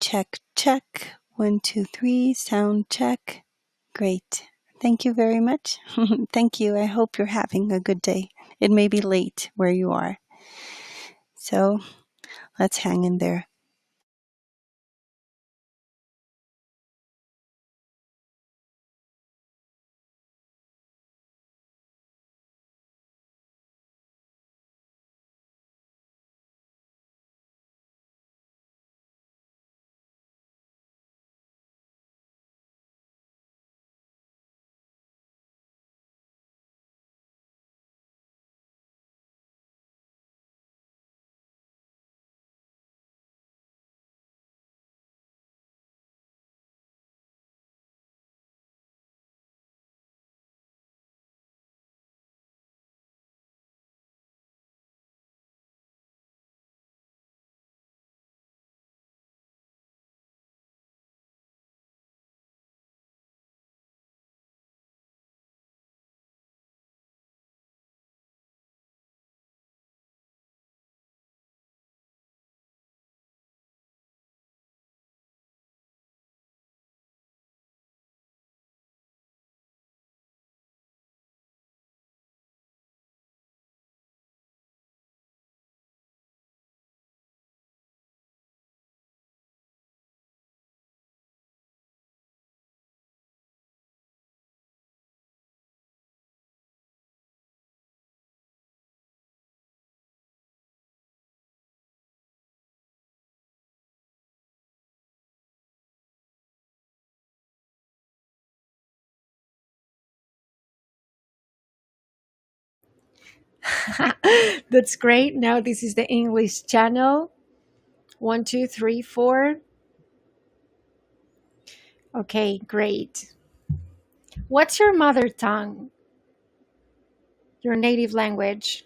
Check, check. 1, 2, 3. Sound check. Great. Thank you very much. Thank you. I hope you're having a good day. It may be late where you are. So let's hang in there. That's great. Now this is the English channel. 1, 2, 3, 4. Okay, great. What's your mother tongue? Your native language?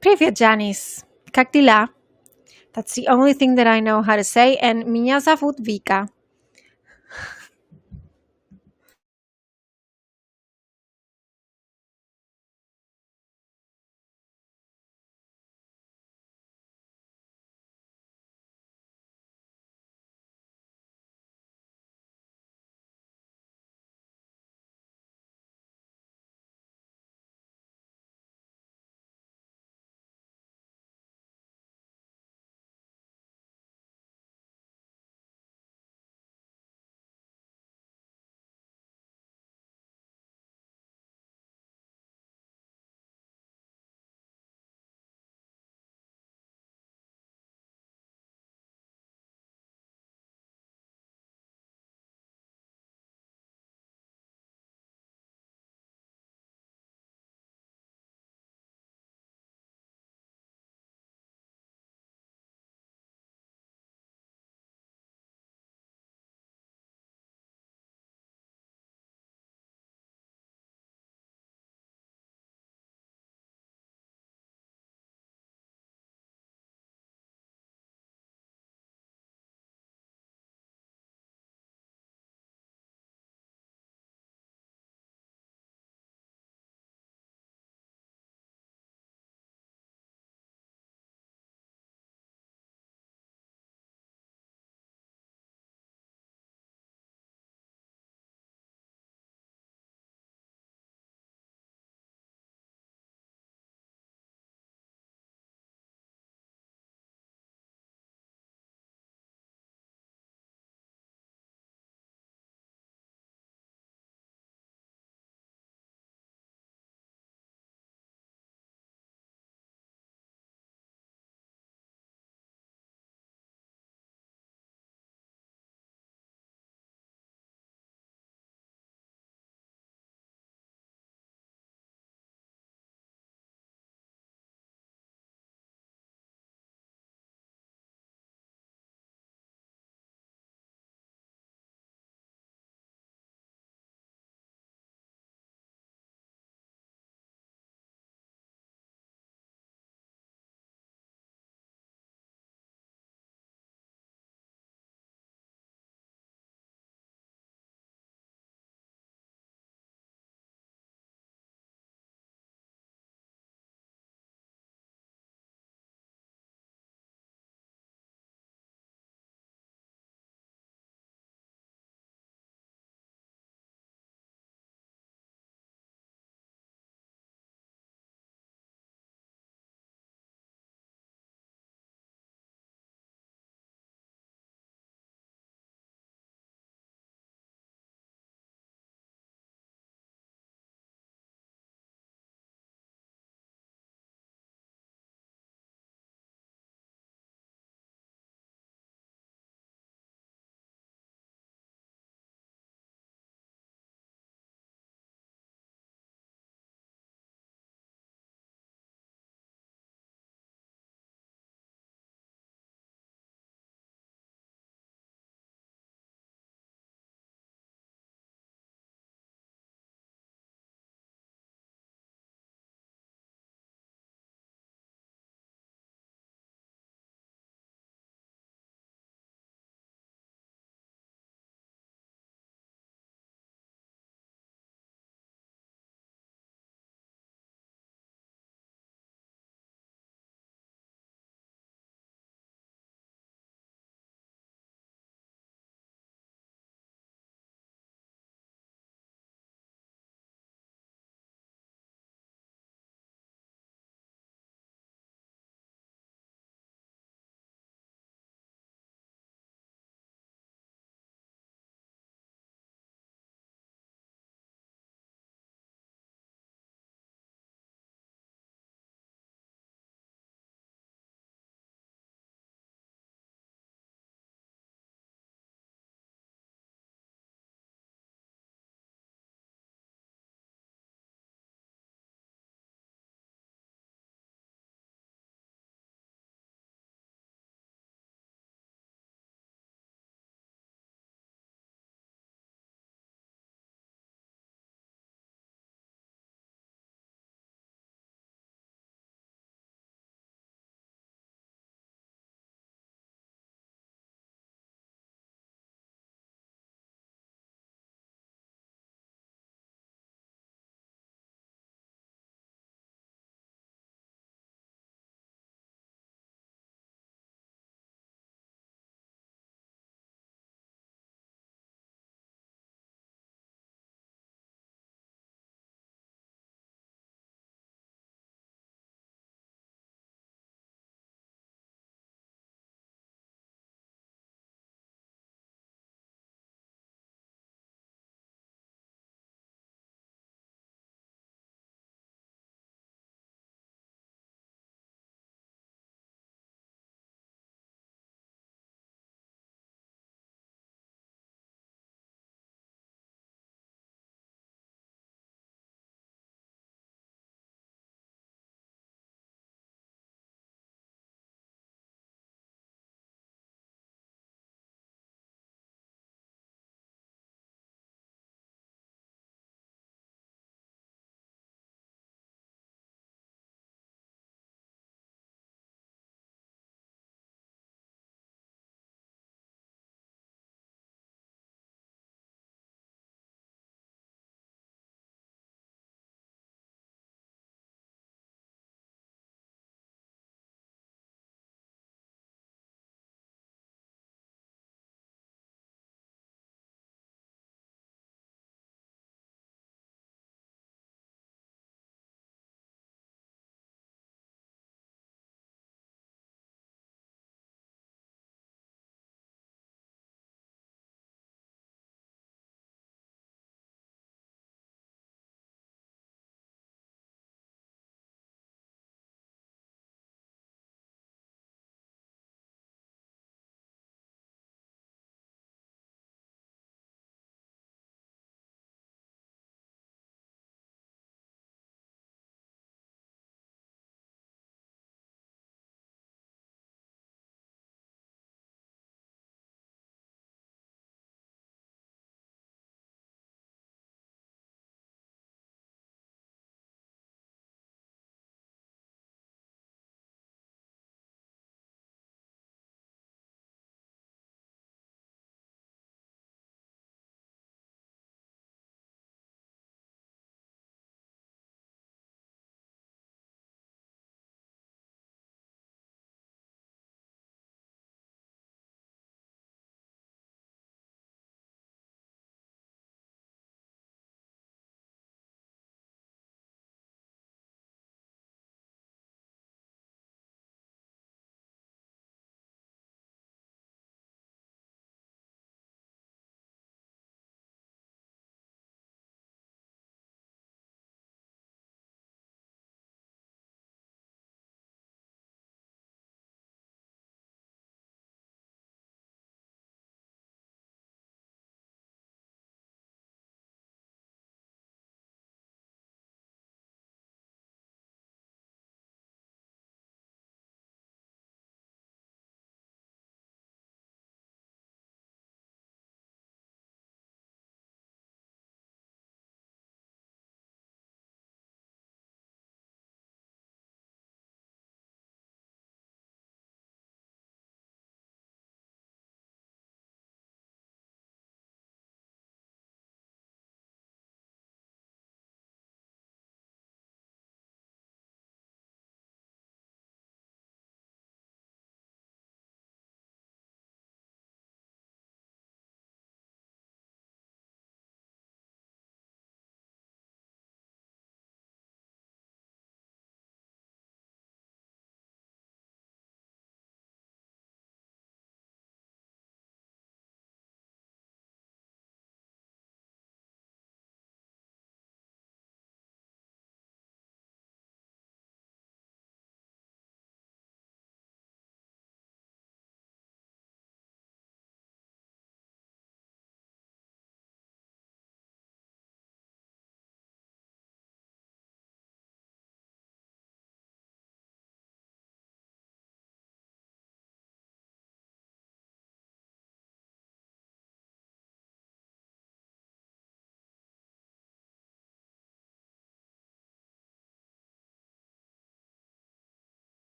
Привет, Janice. Как дела? That's the only thing that I know how to say. And меня зовут Vika.